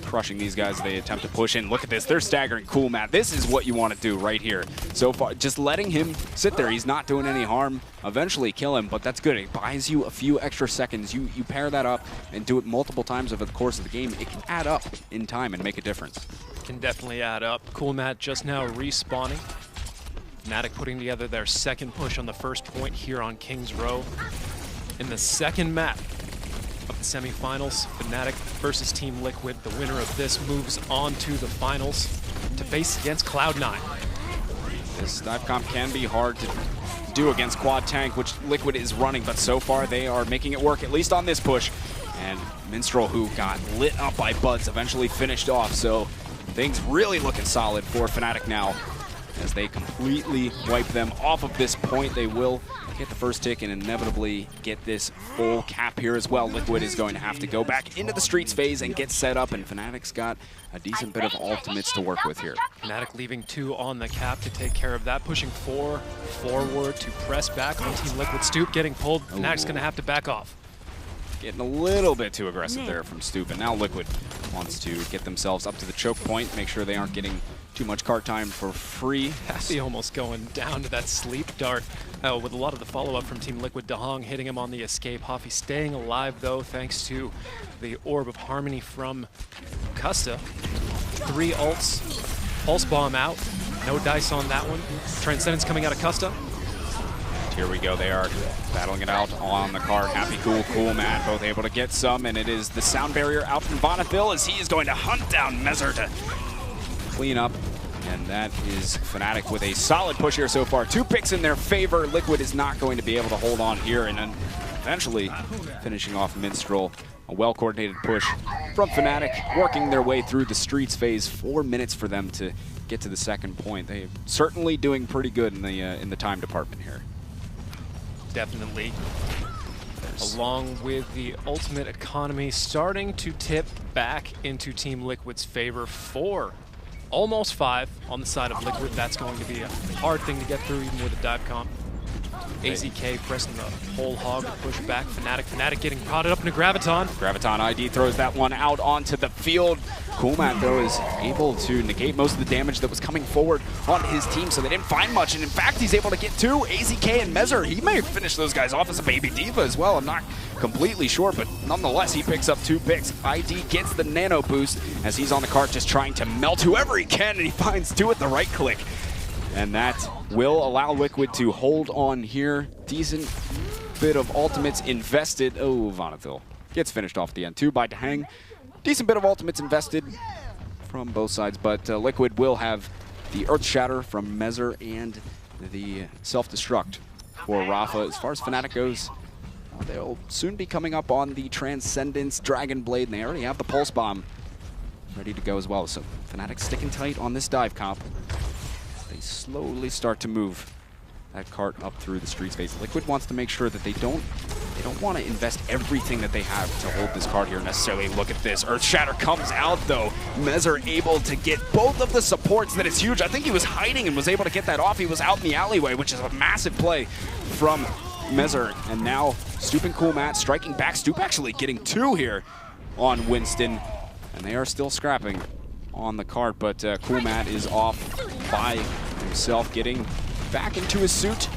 Crushing these guys, they attempt to push in. Look at this, they're staggering Cool Mat. This is what you want to do right here. So far, just letting him sit there, he's not doing any harm. Eventually kill him, but that's good. It buys you a few extra seconds. You pair that up and do it multiple times over the course of the game. It can add up in time and make a difference. Can definitely add up. Cool Mat just now respawning. Fnatic putting together their second push on the first point here on King's Row. In the second map of the semifinals, Fnatic versus Team Liquid. The winner of this moves on to the finals to face against Cloud9. This dive comp can be hard to do against Quad Tank, which Liquid is running, but so far they are making it work, at least on this push. And Minstrel, who got lit up by Buds, eventually finished off, so things really looking solid for Fnatic now. As they completely wipe them off of this point, they will get the first tick and inevitably get this full cap here as well. Liquid is going to have to go back into the streets phase and get set up, and Fnatic's got a decent bit of ultimates to work with here. Fnatic leaving 2 on the cap to take care of that, pushing 4 forward to press back on Team Liquid. Stoop getting pulled. Fnatic's going to have to back off. Getting a little bit too aggressive there from Stoop, and now Liquid wants to get themselves up to the choke point, make sure they aren't getting too much cart time for free. Happy almost going down to that sleep dart. with a lot of the follow-up from Team Liquid. Dahong hitting him on the escape. Hoffy staying alive, though, thanks to the Orb of Harmony from Custa. 3 ults. Pulse Bomb out. No dice on that one. Transcendence coming out of Custa. Here we go. They are battling it out on the card. Happy Cool Man both able to get some, and it is the sound barrier out from Vonethil as he is going to hunt down Mezzer to clean up. And that is Fnatic with a solid push here so far. 2 picks in their favor. Liquid is not going to be able to hold on here, and then eventually finishing off Minstrel. A well-coordinated push from Fnatic, working their way through the streets phase. 4 minutes for them to get to the second point. They're certainly doing pretty good in the time department here. Definitely. Along with the ultimate economy starting to tip back into Team Liquid's favor. 4, almost 5 on the side of Liquid. That's going to be a hard thing to get through even with a dive comp. AZK pressing the whole hog to push back. Fnatic getting prodded up into Graviton. Graviton ID throws that one out onto the field. Coolman, though, is able to negate most of the damage that was coming forward on his team, so they didn't find much. And in fact, he's able to get 2. AZK and Mezzer, he may finish those guys off as a baby diva as well. I'm not completely sure, but nonetheless, he picks up 2 picks. ID gets the nano boost as he's on the cart just trying to melt whoever he can, and he finds 2 at the right click. And that will allow Liquid to hold on here. Decent bit of ultimates invested. Oh, Vonethil gets finished off at the end too by Dahang. Decent bit of ultimates invested from both sides, but Liquid will have the Earth Shatter from Mezzer and the Self-Destruct for Rafa. As far as Fnatic goes, they'll soon be coming up on the Transcendence Dragon Blade, and they already have the Pulse Bomb ready to go as well. So Fnatic sticking tight on this dive comp. They slowly start to move that cart up through the streets phase. Liquid wants to make sure that they don't want to invest everything that they have to hold this card here necessarily. Look at this. Earth Shatter comes out, though. Mezzer able to get both of the supports. That is huge. I think he was hiding and was able to get that off. He was out in the alleyway, which is a massive play from Mezzer. And now Stoop and Cool Matt striking back. Stoop actually getting 2 here on Winston. And they are still scrapping on the cart, but Cool Matt is off by himself, getting back into his suit.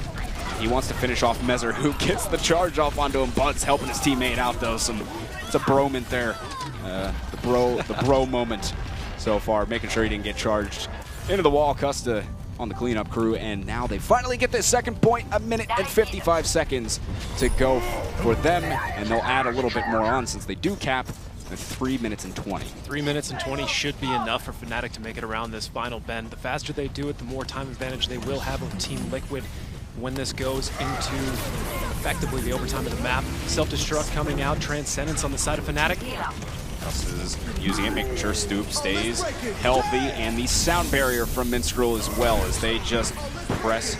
He wants to finish off Mezzer, who gets the charge off onto him. Bud's helping his teammate out, though. It's a broment there. The bro moment so far, making sure he didn't get charged into the wall. Custa on the cleanup crew, and now they finally get this second point. 1 minute and 55 seconds to go for them, and they'll add a little bit more on since they do cap at 3 minutes and 20. 3 minutes and 20 should be enough for Fnatic to make it around this final bend. The faster they do it, the more time advantage they will have over Team Liquid when this goes into effectively the overtime of the map. Self-destruct coming out, Transcendence on the side of Fnatic. Gus is using it, making sure Stoop stays healthy, and the sound barrier from Minstrel as well as they just press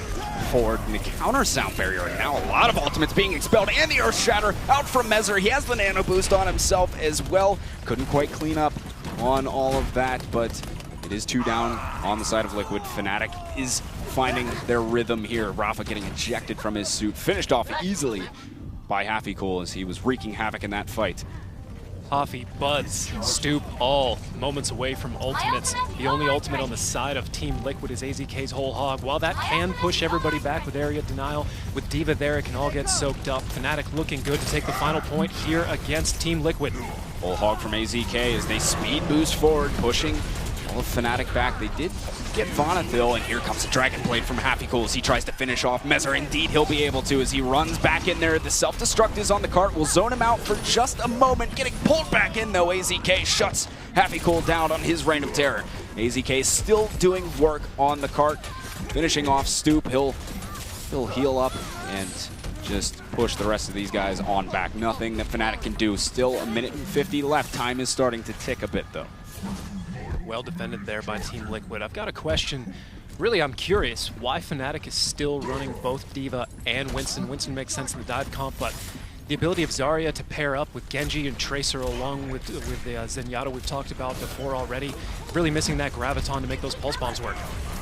forward in the counter sound barrier. And now a lot of ultimates being expelled, and the Earth Shatter out from Mezzer. He has the nano boost on himself as well. Couldn't quite clean up on all of that, but it is 2 down on the side of Liquid. Fnatic is finding their rhythm here. Rafa getting ejected from his suit, finished off easily by Happy Cool as he was wreaking havoc in that fight. Hoffy, Buds, Stoop, all moments away from ultimates. The only ultimate on the side of Team Liquid is AZK's whole hog. While that can push everybody back with area denial, with Diva there, it can all get soaked up. Fnatic looking good to take the final point here against Team Liquid. Whole hog from AZK as they speed boost forward, pushing all of Fnatic back. They did get Vonethil, and here comes the Dragon Blade from Happy Cool as he tries to finish off Mezzer. Indeed, he'll be able to as he runs back in there. The self-destruct is on the cart. Will zone him out for just a moment. Getting pulled back in, though. AZK shuts Happy Cool down on his reign of terror. AZK still doing work on the cart. Finishing off Stoop. He'll heal up and just push the rest of these guys on back. Nothing that Fnatic can do. Still 1 minute and 50 left. Time is starting to tick a bit, though. Well defended there by Team Liquid. I've got a question. Really, I'm curious why Fnatic is still running both Diva and Winston. Winston makes sense in the dive comp, but the ability of Zarya to pair up with Genji and Tracer along with the Zenyatta we've talked about before already, really missing that Graviton to make those pulse bombs work.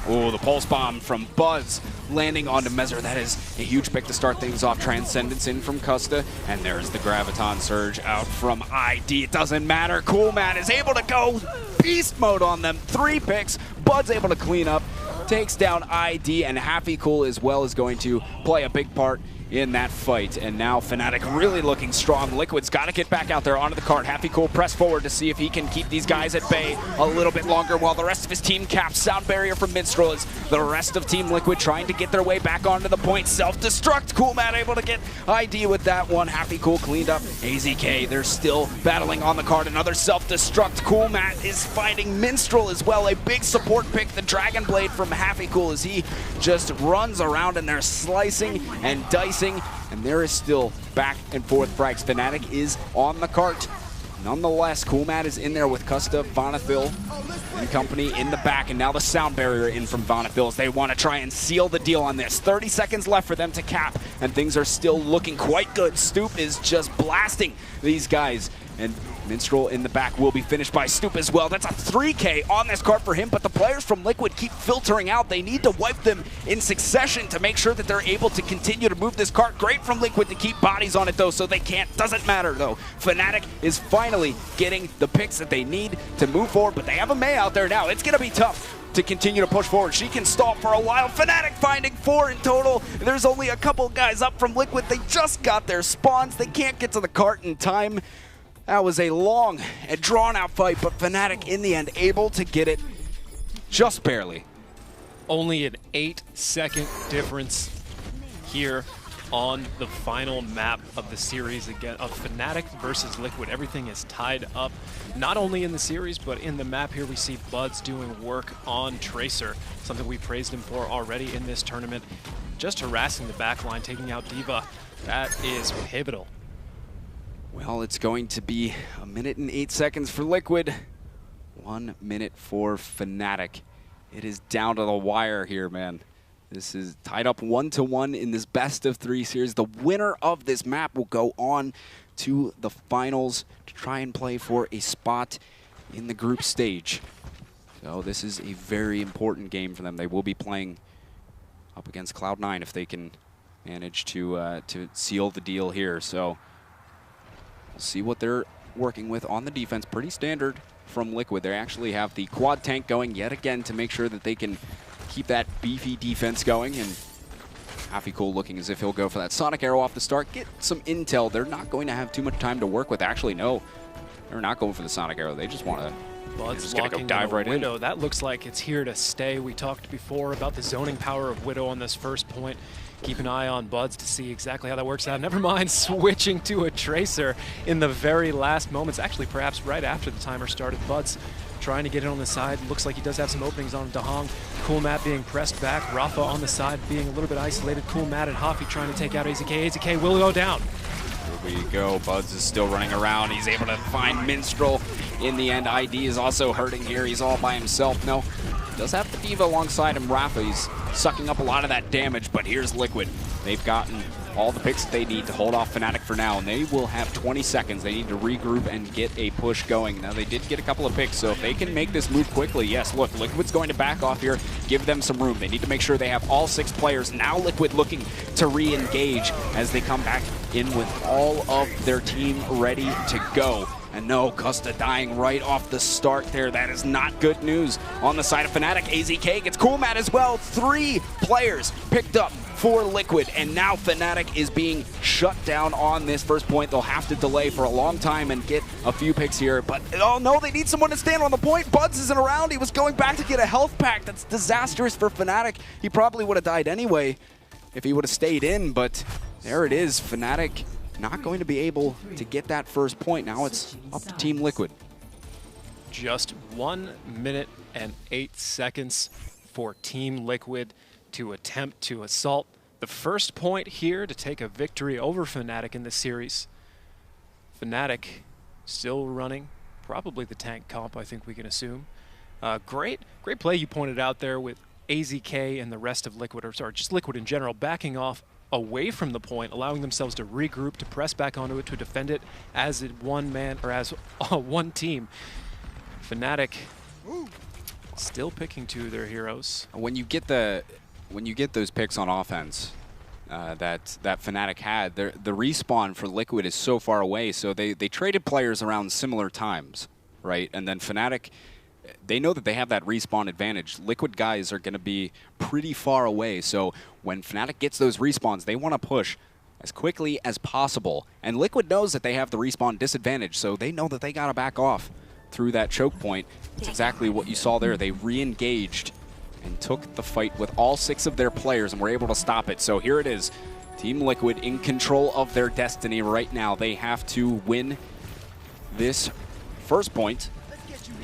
Oh, the pulse bomb from Buzz landing onto Mezzer. That is a huge pick to start things off. Transcendence in from Custa, and there's the Graviton surge out from ID. It doesn't matter. Cool Man is able to go beast mode on them. 3 picks. Bud's able to clean up. takes down ID, and Happy Cool as well is going to play a big part in that fight. And now Fnatic really looking strong. Liquid's got to get back out there onto the cart. Happy Cool press forward to see if he can keep these guys at bay a little bit longer while the rest of his team caps. Sound barrier from Minstrel as the rest of Team Liquid trying to get their way back onto the point. Self-destruct. Cool Matt able to get ID with that one. Happy Cool cleaned up. AZK, they're still battling on the cart. Another self-destruct. Cool Matt is finding Minstrel as well. A big support pick, the Dragon Blade from Happy Cool, as he just runs around and they're slicing and dicing. And there is still back and forth frags. Fnatic is on the cart. Nonetheless, Cool Matt is in there with Custa, Vonethil, and company in the back. And now the sound barrier in from Vonethil as they want to try and seal the deal on this. 30 seconds left for them to cap, and things are still looking quite good. Stoop is just blasting these guys. And Minstrel in the back will be finished by Stoop as well. That's a 3K on this cart for him, but the players from Liquid keep filtering out. They need to wipe them in succession to make sure that they're able to continue to move this cart. Great from Liquid to keep bodies on it though, so they can't. Doesn't matter though. Fnatic is finally getting the picks that they need to move forward, but they have a Mei out there now. It's going to be tough to continue to push forward. She can stall for a while. Fnatic finding 4 in total. There's only a couple guys up from Liquid. They just got their spawns. They can't get to the cart in time. That was a long and drawn-out fight, but Fnatic in the end able to get it just barely. Only an 8-second difference here on the final map of the series again of Fnatic versus Liquid. Everything is tied up, not only in the series, but in the map here we see Buds doing work on Tracer, something we praised him for already in this tournament. Just harassing the backline, taking out D.Va. That is pivotal. Well, it's going to be 1 minute and 8 seconds for Liquid. 1 minute for Fnatic. It is down to the wire here, man. This is tied up 1-1 in this best of 3 series. The winner of this map will go on to the finals to try and play for a spot in the group stage. So this is a very important game for them. They will be playing up against Cloud9 if they can manage to seal the deal here. So we'll see what they're working with on the defense. Pretty standard from Liquid. They actually have the quad tank going yet again to make sure that they can keep that beefy defense going. And Happy Cool looking as if he'll go for that Sonic Arrow off the start. Get some intel. They're not going to have too much time to work with. Actually, no. They're not going for the Sonic Arrow. They just want to... Bud's locking go dive right Widow. in. That looks like it's here to stay. We talked before about the zoning power of Widow on this first point. Keep an eye on Buds to see exactly how that works out. Never mind switching to a Tracer in the very last moments. Actually, perhaps right after the timer started. Buds trying to get it on the side. Looks like he does have some openings on Dahong. Cool Matt being pressed back. Rafa on the side being a little bit isolated. Cool Matt and Hoffy trying to take out AZK. AZK will go down. Here we go. Buds is still running around. He's able to find Minstrel. In the end, ID is also hurting here. He's all by himself. No, he does have the D.Va alongside him. Rafa, he's sucking up a lot of that damage, but here's Liquid. They've gotten all the picks that they need to hold off Fnatic for now, and they will have 20 seconds. They need to regroup and get a push going. Now, they did get a couple of picks, so if they can make this move quickly, yes, look, Liquid's going to back off here, give them some room. They need to make sure they have all 6 players. Now Liquid looking to re-engage as they come back in with all of their team ready to go. And no, Custa dying right off the start there. That is not good news on the side of Fnatic. AZK gets Cool Matt as well. 3 players picked up for Liquid, and now Fnatic is being shut down on this first point. They'll have to delay for a long time and get a few picks here, but oh no, they need someone to stand on the point. Buds isn't around. He was going back to get a health pack. That's disastrous for Fnatic. He probably would have died anyway if he would have stayed in, but there it is. Fnatic not going to be able to get that first point. Now it's up to Team Liquid. Just 1 minute and 8 seconds for Team Liquid to attempt to assault the first point here to take a victory over Fnatic in this series. Fnatic still running, probably the tank comp, I think we can assume. Great play you pointed out there with AZK and the rest of Liquid, or sorry, just Liquid in general, backing off away from the point, allowing themselves to regroup, to press back onto it, to defend it as one man, or as one team. Fnatic still picking 2 of their heroes. When you get those picks on offense that Fnatic had, the respawn for Liquid is so far away, so they traded players around similar times, right? And then Fnatic they know that they have that respawn advantage. Liquid guys are going to be pretty far away, so when Fnatic gets those respawns, they want to push as quickly as possible. And Liquid knows that they have the respawn disadvantage, so they know that they got to back off through that choke point. It's exactly what you saw there. They re-engaged and took the fight with all 6 of their players and were able to stop it. So here it is. Team Liquid in control of their destiny right now. They have to win this first point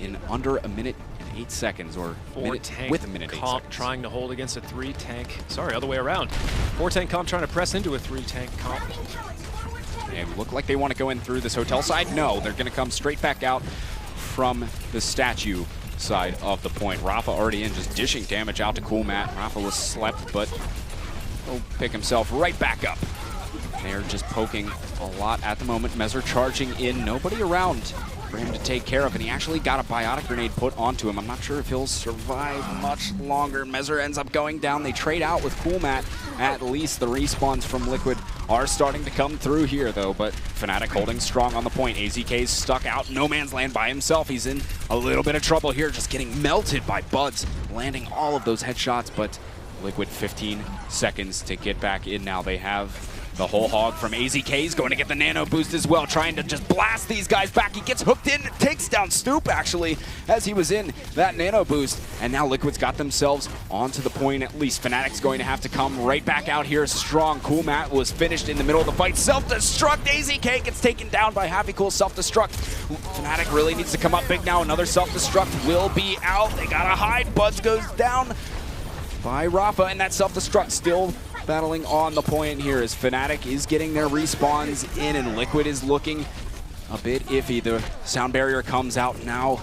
in under a minute and 8 seconds, or with a minute 8 comp seconds. trying to hold against a 3-tank. Sorry, other way around. 4-tank comp trying to press into a 3-tank comp. They look like they want to go in through this hotel side. No, they're going to come straight back out from the statue side of the point. Rafa already in, just dishing damage out to Cool Matt. Rafa was slept, but he'll pick himself right back up. They're just poking a lot at the moment. Mezzer charging in, nobody around for him to take care of, and he actually got a biotic grenade put onto him. I'm not sure if he'll survive much longer. Mezzer ends up going down. They trade out with Cool Matt. At least the respawns from Liquid are starting to come through here, though, but Fnatic holding strong on the point. AZK's stuck out no man's land by himself. He's in a little bit of trouble here, just getting melted by Buds, landing all of those headshots, but Liquid 15 seconds to get back in now. They have the whole hog from AZK. Is going to get the nano boost as well, trying to just blast these guys back. He gets hooked in, takes down Stoop actually as he was in that nano boost. And now Liquid's got themselves onto the point at least. Fnatic's going to have to come right back out here strong. Cool Matt was finished in the middle of the fight. Self-destruct. AZK gets taken down by Happy Cool. Self-destruct. Fnatic really needs to come up big now. Another self-destruct will be out. They gotta hide. Buds goes down by Rafa, and that self-destruct still battling on the point here as Fnatic is getting their respawns in, and Liquid is looking a bit iffy. The sound barrier comes out now.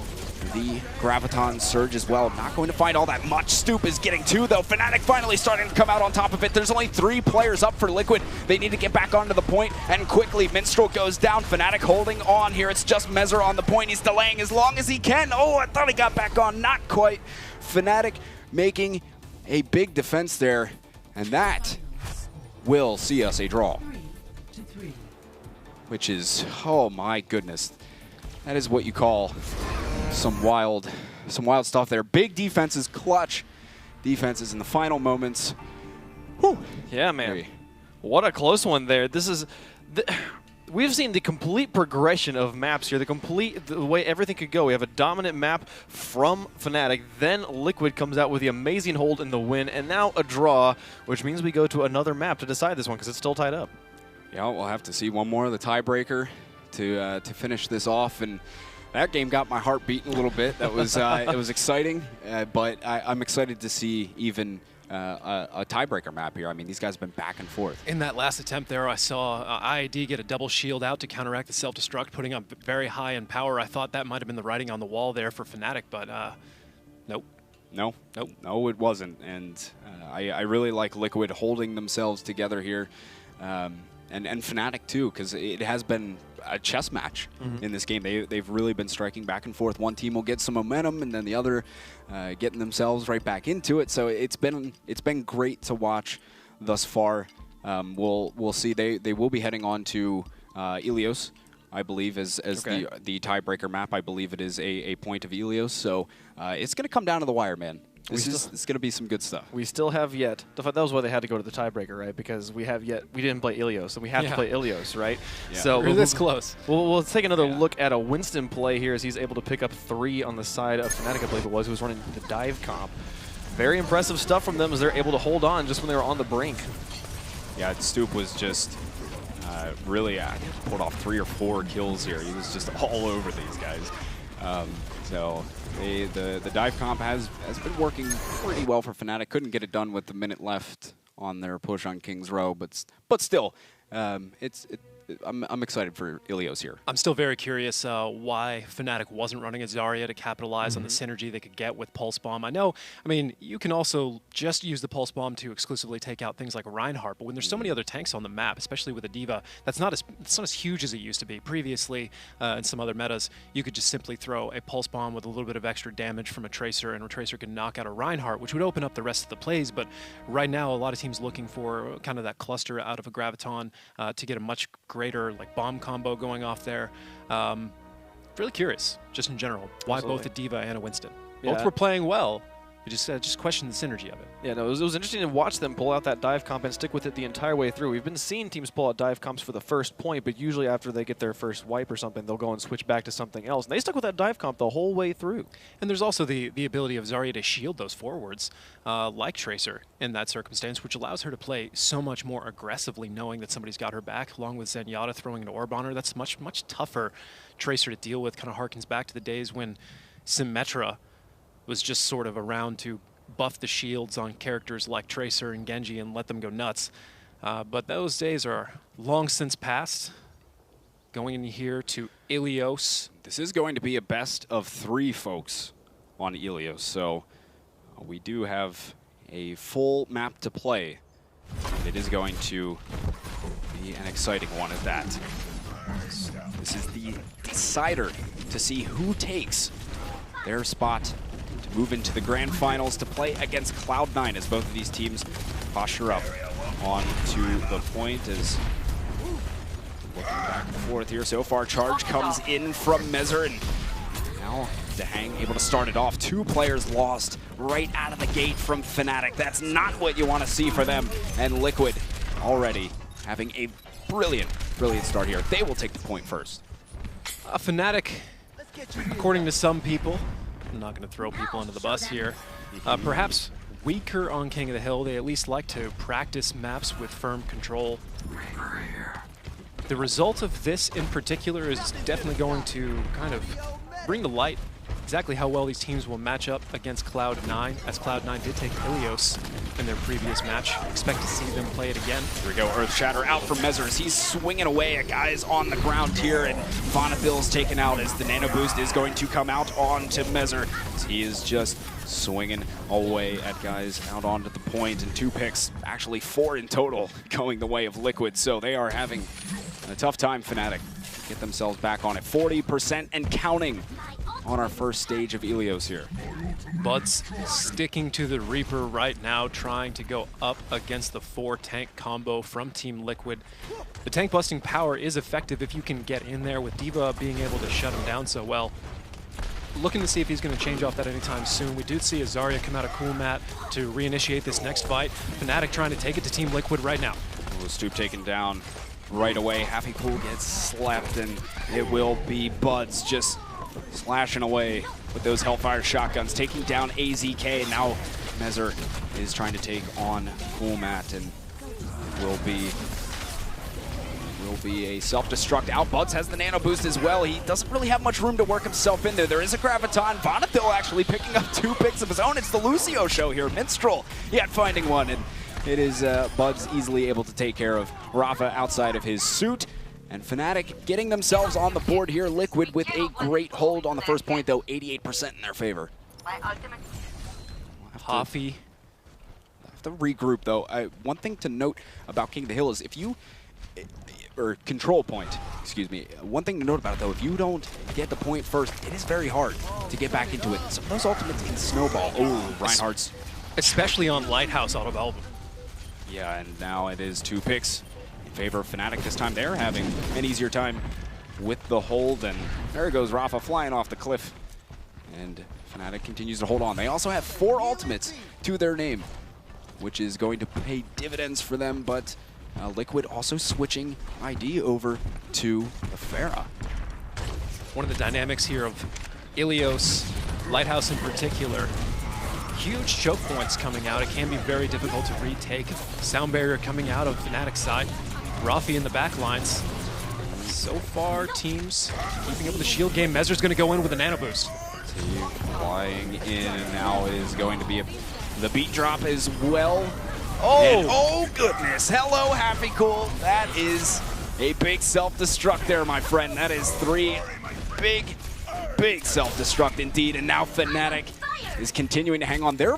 The Graviton Surge as well. Not going to find all that much. Stoop is getting 2 though. Fnatic finally starting to come out on top of it. There's only 3 players up for Liquid. They need to get back onto the point, and quickly Minstrel goes down. Fnatic holding on here. It's just Mezzer on the point. He's delaying as long as he can. Oh, I thought he got back on. Not quite. Fnatic making a big defense there, and that will see us a draw. Which is, oh my goodness. That is what you call some wild stuff there. Big defenses, clutch defenses in the final moments. Whew. Yeah, man. What a close one there. This is... We've seen the complete progression of maps here, the way everything could go. We have a dominant map from Fnatic, then Liquid comes out with the amazing hold in the win, and now a draw, which means we go to another map to decide this one because it's still tied up. Yeah, we'll have to see one more of the tiebreaker to finish this off, and that game got my heart beating a little bit. That was it was exciting, but I'm excited to see even a tiebreaker map here. I mean, these guys have been back and forth. In that last attempt there, I saw IID get a double shield out to counteract the self-destruct, putting up very high in power. I thought that might have been the writing on the wall there for Fnatic, but nope. No, it wasn't. And I really like Liquid holding themselves together here. And Fnatic too, because it has been a chess match in this game. They've really been striking back and forth. One team will get some momentum, and then the other getting themselves right back into it. So it's been great to watch thus far. We'll see. They will be heading on to Ilios, I believe, as the tiebreaker map. I believe it is a point of Ilios. So it's going to come down to the wire, man. It's going to be some good stuff. We still have yet. That was why they had to go to the tiebreaker, right? Because we didn't play Ilios, and we have to play Ilios, right? Yeah. So we're this close. We'll take another look at a Winston play here as he's able to pick up 3 on the side of Fnatic, I believe it was, who was running the dive comp. Very impressive stuff from them as they're able to hold on just when they were on the brink. Yeah, Stoop was just really pulled off 3 or 4 kills here. He was just all over these guys. So the dive comp has been working pretty well for Fnatic. Couldn't get it done with the minute left on their push on King's Row, but still, I'm excited for Ilios here. I'm still very curious why Fnatic wasn't running a Zarya to capitalize on the synergy they could get with Pulse Bomb. I mean, you can also just use the Pulse Bomb to exclusively take out things like Reinhardt, but when there's so many other tanks on the map, especially with a D.Va, it's not as huge as it used to be. Previously, in some other metas, you could just simply throw a Pulse Bomb with a little bit of extra damage from a Tracer, and a Tracer can knock out a Reinhardt, which would open up the rest of the plays, but right now, a lot of teams looking for kind of that cluster out of a Graviton to get a much greater like bomb combo going off there. really curious, just in general, why Absolutely. both a D.Va and a Winston. Yeah. Both were playing well. We just question the synergy of it. Yeah, no, it was interesting to watch them pull out that dive comp and stick with it the entire way through. We've been seeing teams pull out dive comps for the first point, but usually after they get their first wipe or something, they'll go and switch back to something else. And they stuck with that dive comp the whole way through. And there's also the ability of Zarya to shield those forwards, like Tracer in that circumstance, which allows her to play so much more aggressively, knowing that somebody's got her back, along with Zenyatta throwing an orb on her. That's much tougher Tracer to deal with. Kind of harkens back to the days when Symmetra was just sort of around to buff the shields on characters like Tracer and Genji and let them go nuts. But those days are long since past. Going in here to Ilios. This is going to be a best of 3, folks, on Ilios. So we do have a full map to play. It is going to be an exciting one at that. This is the decider to see who takes their spot to move into the grand finals to play against Cloud9 as both of these teams posture up onto the point as looking back and forth here. So far, charge comes in from Mezzer, and now Dehang able to start it off. 2 players lost right out of the gate from Fnatic. That's not what you want to see for them. And Liquid already having a brilliant start here. They will take the point first. Fnatic, according to some people, I'm not going to throw people under the bus here, perhaps weaker on King of the Hill. They at least like to practice maps with firm control. The result of this in particular is definitely going to kind of bring to light exactly how well these teams will match up against Cloud9, as Cloud9 did take Ilios in their previous match. Expect to see them play it again. Here we go, Earth Shatter out from Mezzer as he's swinging away at guys on the ground here, and Vonnevil's taken out as the Nano Boost is going to come out onto Mezzer. He is just swinging away at guys out onto the point, and 2 picks, actually 4 in total, going the way of Liquid. So they are having a tough time, Fnatic. Get themselves back on it. 40% and counting on our first stage of Ilios here. Bud's sticking to the Reaper right now, trying to go up against the 4-tank combo from Team Liquid. The tank busting power is effective if you can get in there, with D.Va being able to shut him down so well. Looking to see if he's going to change off that anytime soon. We do see a Zarya come out of Cool Mat to reinitiate this next fight. Fnatic trying to take it to Team Liquid right now. Stoop taken down right away. Happy Cool gets slapped, and it will be Buds just slashing away with those Hellfire shotguns, taking down AZK. Now Mezzer is trying to take on Cool Mat, and will be a self-destruct out. Buds has the Nano Boost as well. He doesn't really have much room to work himself in there. There is a Graviton. Vonnevill actually picking up 2 picks of his own. It's the Lucio show here. Minstrel yet finding one, and it is Buds easily able to take care of Rafa outside of his suit. And Fnatic getting themselves on the board here. Liquid with a great hold on the first point, though, 88% in their favor. Hoffy. Have to regroup, though. One thing to note about King of the Hill is if you, or control point, excuse me. One thing to note about it, though, if you don't get the point first, it is very hard to get back into it. Some of those ultimates can snowball. Oh, Reinhardt's. Especially on Lighthouse out of Album. Yeah, and now it is 2 picks in favor of Fnatic. This time they're having an easier time with the hold, and there goes Rafa flying off the cliff. And Fnatic continues to hold on. They also have 4 ultimates to their name, which is going to pay dividends for them, but Liquid also switching ID over to the Pharah. One of the dynamics here of Ilios, Lighthouse in particular, huge choke points coming out. It can be very difficult to retake. Sound barrier coming out of Fnatic's side. Rafi in the back lines. So far, teams keeping up with the shield game. Mezzer's going to go in with a Nano Boost. Flying in, and now is going to be the beat drop as well. Oh! And, oh goodness, hello Happy Cool. That is a big self-destruct there, my friend. That is 3 big self-destruct indeed, and now Fnatic is continuing to hang on. They're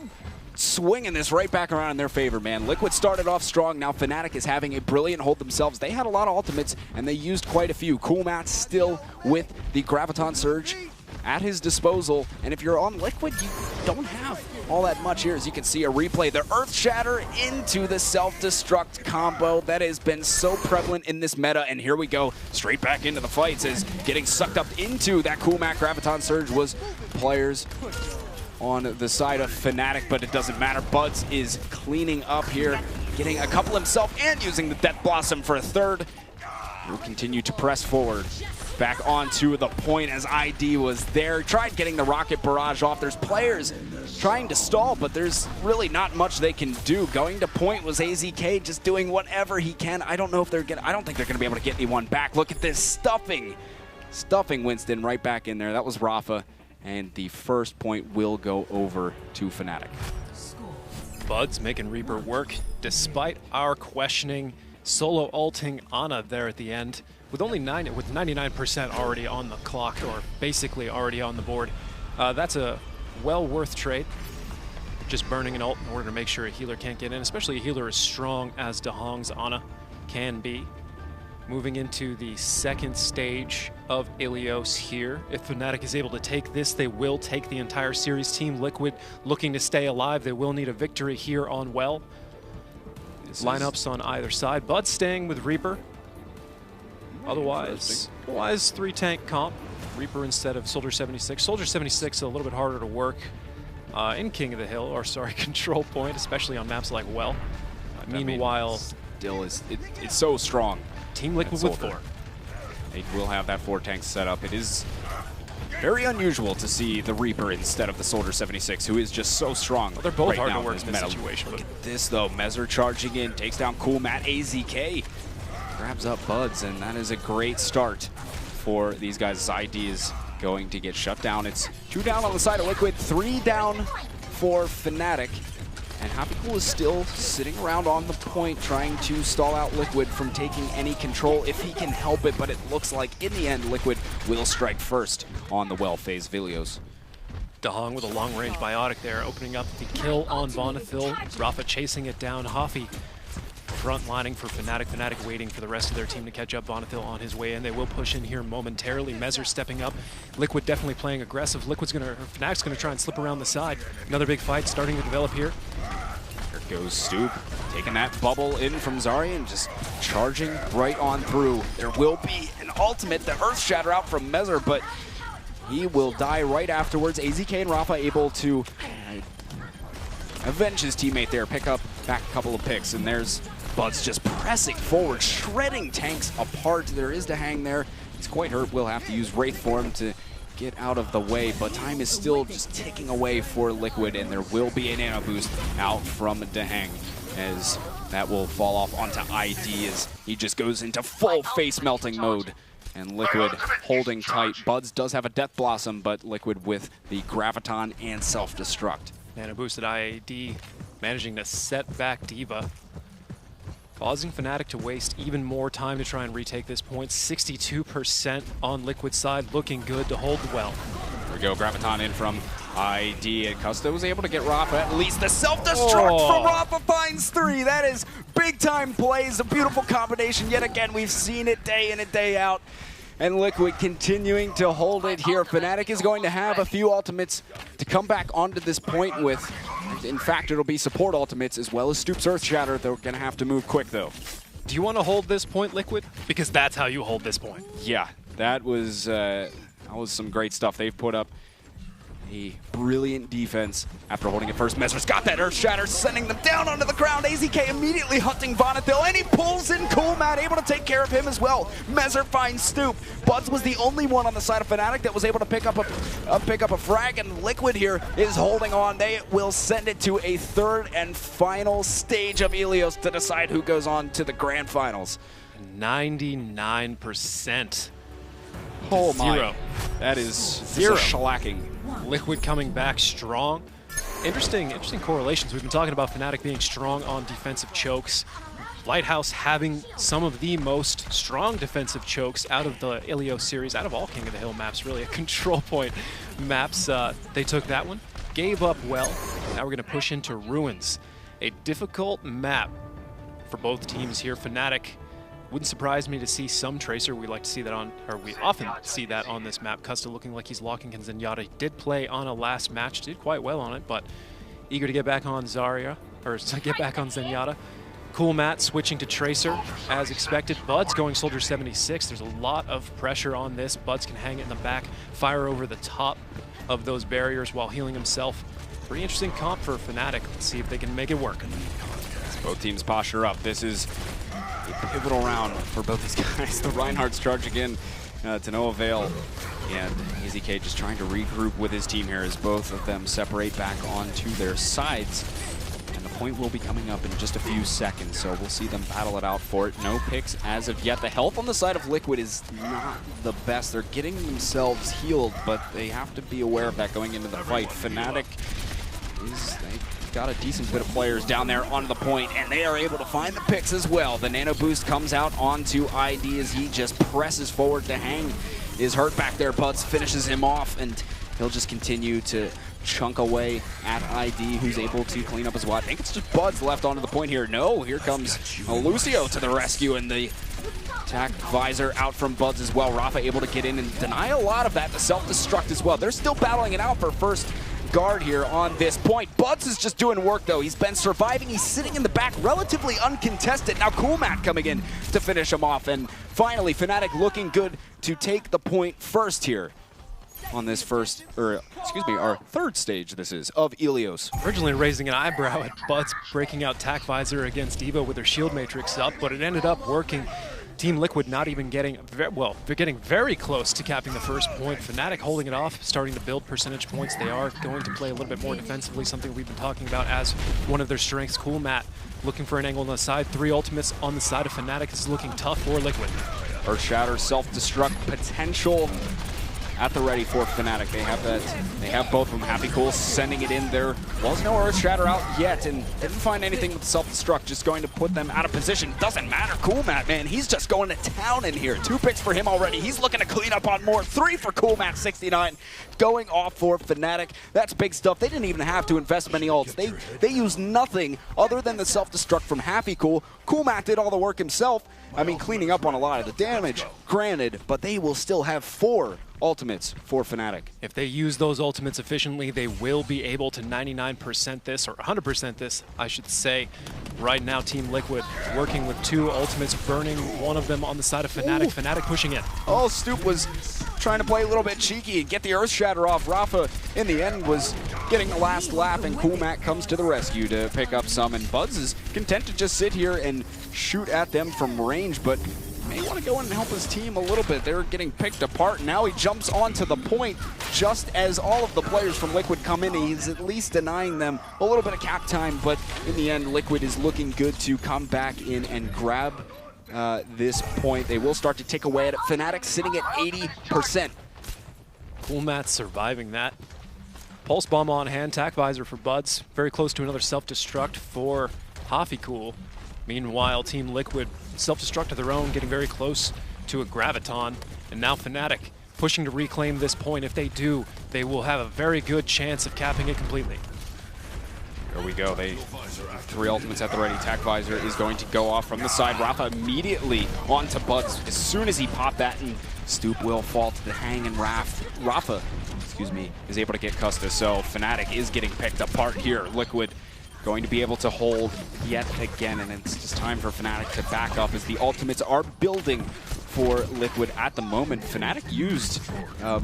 swinging this right back around in their favor, man. Liquid started off strong. Now Fnatic is having a brilliant hold themselves. They had a lot of ultimates, and they used quite a few. Cool Mat still with the Graviton Surge. at his disposal. And if you're on Liquid, you don't have all that much here. As you can see a replay, the Earth Shatter into the self-destruct combo that has been so prevalent in this meta. And here we go, straight back into the fights, as getting sucked up into that cool Mac Graviton Surge was players on the side of Fnatic, but it doesn't matter. Buds is cleaning up here, getting a couple himself and using the Death Blossom for a third. He'll continue to press forward. Back onto the point as ID was there. Tried getting the Rocket Barrage off. There's players trying to stall, but there's really not much they can do. Going to point was AZK just doing whatever he can. I don't know if they're gonna, I don't think they're gonna be able to get anyone back. Look at this stuffing Winston right back in there. That was Rafa. And the first point will go over to Fnatic. Buds making Reaper work despite our questioning. Solo ulting Ana there at the end with only 99% already on the clock, or basically already on the board. That's a well worth trade. Just burning an ult in order to make sure a healer can't get in, especially a healer as strong as DeHong's Ana can be. Moving into the second stage of Ilios here. If Fnatic is able to take this, they will take the entire series. Team Liquid looking to stay alive. They will need a victory here on Well. Lineups on either side. Bud staying with Reaper. Otherwise 3-tank comp. Reaper instead of Soldier 76. Soldier 76 is a little bit harder to work in King of the Hill, or sorry, Control Point, especially on maps like Well. Meanwhile, still it's so strong. Team Liquid with 4. They will have that 4 tanks set up. It is very unusual to see the Reaper instead of the Soldier 76, who is just so strong. Well, they're both right hard now to work in this situation. Look at this though, Mezzer charging in, takes down Cool Matt. AZK grabs up Buds, and that is a great start for these guys. ID is going to get shut down. It's 2 down on the side of Liquid, 3 down for Fnatic. And Happy Cool is still sitting around on the point, trying to stall out Liquid from taking any control if he can help it, but it looks like in the end, Liquid will strike first on the Well phase of Ilios. DeHong with a long-range biotic there, opening up the kill on Bonnethil. Rafa chasing it down. Hafi front-lining for Fnatic. Fnatic waiting for the rest of their team to catch up. Bonnethil on his way in. They will push in here momentarily. Mezzer stepping up. Liquid definitely playing aggressive. Fnatic's gonna try and slip around the side. Another big fight starting to develop here. There goes Stoop, taking that bubble in from Zarya, just charging right on through. There will be an ultimate, the Earth Shatter out from Mezzer, but he will die right afterwards. AZK and Rafa able to avenge his teammate there, pick up back a couple of picks, and there's Buds just pressing forward, shredding tanks apart. There is DeHong there. He's quite hurt. We'll have to use Wraith form to get out of the way, but time is still just ticking away for Liquid, and there will be a nano boost out from DeHong, as that will fall off onto ID as he just goes into full face melting mode. And Liquid holding tight. Buds does have a Death Blossom, but Liquid with the Graviton and self-destruct. Nano boosted IAD managing to set back D.Va, causing Fnatic to waste even more time to try and retake this point. 62% on Liquid side, looking good to hold Well. There we go, Graviton in from ID, and Custo was able to get Rafa at least. The self-destruct from Rafa finds 3. That is big-time plays, a beautiful combination. Yet again, we've seen it day in and day out. And Liquid continuing to hold it here. Fnatic is going to have a few ultimates to come back onto this point with. In fact, it'll be support ultimates as well as Stoop's Earth Shatter. They're going to have to move quick, though. Do you want to hold this point, Liquid? Because that's how you hold this point. Yeah, that was some great stuff. They've put up a brilliant defense after holding it first. Mezzer's got that Earth Shatter, sending them down onto the ground. AZK immediately hunting Bonnethil, and he pulls in Cool Matt, able to take care of him as well. Mezzer finds Stoop. Buds was the only one on the side of Fnatic that was able to pick up a frag, and Liquid here is holding on. They will send it to a third and final stage of Ilios to decide who goes on to the grand finals. 99%. Oh my. 0. That is 0. shellacking. Liquid coming back strong. Interesting correlations. We've been talking about Fnatic being strong on defensive chokes. Lighthouse having some of the most strong defensive chokes out of the Ilios series, out of all King of the Hill maps, really. Control Point maps, they took that one, gave up Well. Now we're going to push into Ruins. A difficult map for both teams here. Fnatic Wouldn't surprise me to see some Tracer. We like to see that on, or we often see that on this map. Custa looking like he's locking in Zenyatta. He did play on a last match, did quite well on it, but eager to get back on Zarya, or to get back on Zenyatta. Cool Matt switching to Tracer as expected. Bud's going Soldier 76. There's a lot of pressure on this. Buds can hang it in the back, fire over the top of those barriers while healing himself. Pretty interesting comp for Fnatic. Let's see if they can make it work. Both teams posture up. This is a pivotal round for both these guys. The Reinhardt's charge again to no avail. And EZK just trying to regroup with his team here as both of them separate back onto their sides. And the point will be coming up in just a few seconds, so we'll see them battle it out for it. No picks as of yet. The health on the side of Liquid is not the best. They're getting themselves healed, but they have to be aware of that going into the fight. Fnatic they've got a decent bit of players down there on the point, and they are able to find the picks as well. The nano boost comes out onto ID as he just presses forward to hang his hurt back there. Buds finishes him off, and he'll just continue to chunk away at ID, who's able to clean up his wad. I think it's just Buds left onto the point here. No, here comes Lucio to the rescue, and the attack visor out from Buds as well. Rafa able to get in and deny a lot of that. The self-destruct as well. They're still battling it out for first guard here on this point. Buds is just doing work though. He's been surviving. He's sitting in the back, relatively uncontested. Now Cool Matt coming in to finish him off, and finally Fnatic looking good to take the point first here on this first, or excuse me, our third stage this is of Ilios. Originally raising an eyebrow at Buds breaking out Tac Visor against Evo with their shield matrix up, but it ended up working. Team Liquid not even getting, well, they're getting very close to capping the first point. Fnatic holding it off, starting to build percentage points. They are going to play a little bit more defensively, something we've been talking about as one of their strengths. Cool Matt looking for an angle on the side. 3 ultimates on the side of Fnatic is looking tough for Liquid. Earth Shatter, self-destruct potential at the ready for Fnatic. They have that. They have both of them. Happy Cool sending it in there. Was no Earth Shatter out yet, and didn't find anything with self-destruct. Just going to put them out of position. Doesn't matter. Cool Matt, man, he's just going to town in here. 2 picks for him already. He's looking to clean up on more. 3 for Cool Matt, 69. Going off for Fnatic. That's big stuff. They didn't even have to invest many ults. They used nothing other than the self-destruct from Happy Cool. Cool Matt did all the work himself. I mean, cleaning up on a lot of the damage, granted, but they will still have 4 ultimates for Fnatic. If they use those ultimates efficiently, they will be able to 99% this, or 100% this, I should say. Right now, Team Liquid working with 2 ultimates, burning one of them on the side of Fnatic. Ooh. Fnatic pushing in. Oh, Stoop was trying to play a little bit cheeky and get the Earth Shatter off. Rafa, in the end, was getting the last laugh, and Cool Matt comes to the rescue to pick up some, and Buds is content to just sit here and shoot at them from range, but may want to go in and help his team a little bit. They're getting picked apart. Now he jumps onto the point just as all of the players from Liquid come in. He's at least denying them a little bit of cap time, but in the end, Liquid is looking good to come back in and grab this point. They will start to tick away at it. Fnatic sitting at 80%. Cool Matt surviving that. Pulse Bomb on hand, Tac Visor for Buds. Very close to another self-destruct for Cool. Meanwhile, Team Liquid self-destruct of their own, getting very close to a Graviton. And now Fnatic pushing to reclaim this point. If they do, they will have a very good chance of capping it completely. There we go. They have 3 ultimates at the ready. Tac Visor is going to go off from the side. Rafa immediately onto Buds as soon as he popped that, and Stoop will fall to the hang, and Rafa, excuse me, is able to get Custa. So Fnatic is getting picked apart here. Liquid going to be able to hold yet again, and it's just time for Fnatic to back up as the ultimates are building for Liquid at the moment. Fnatic used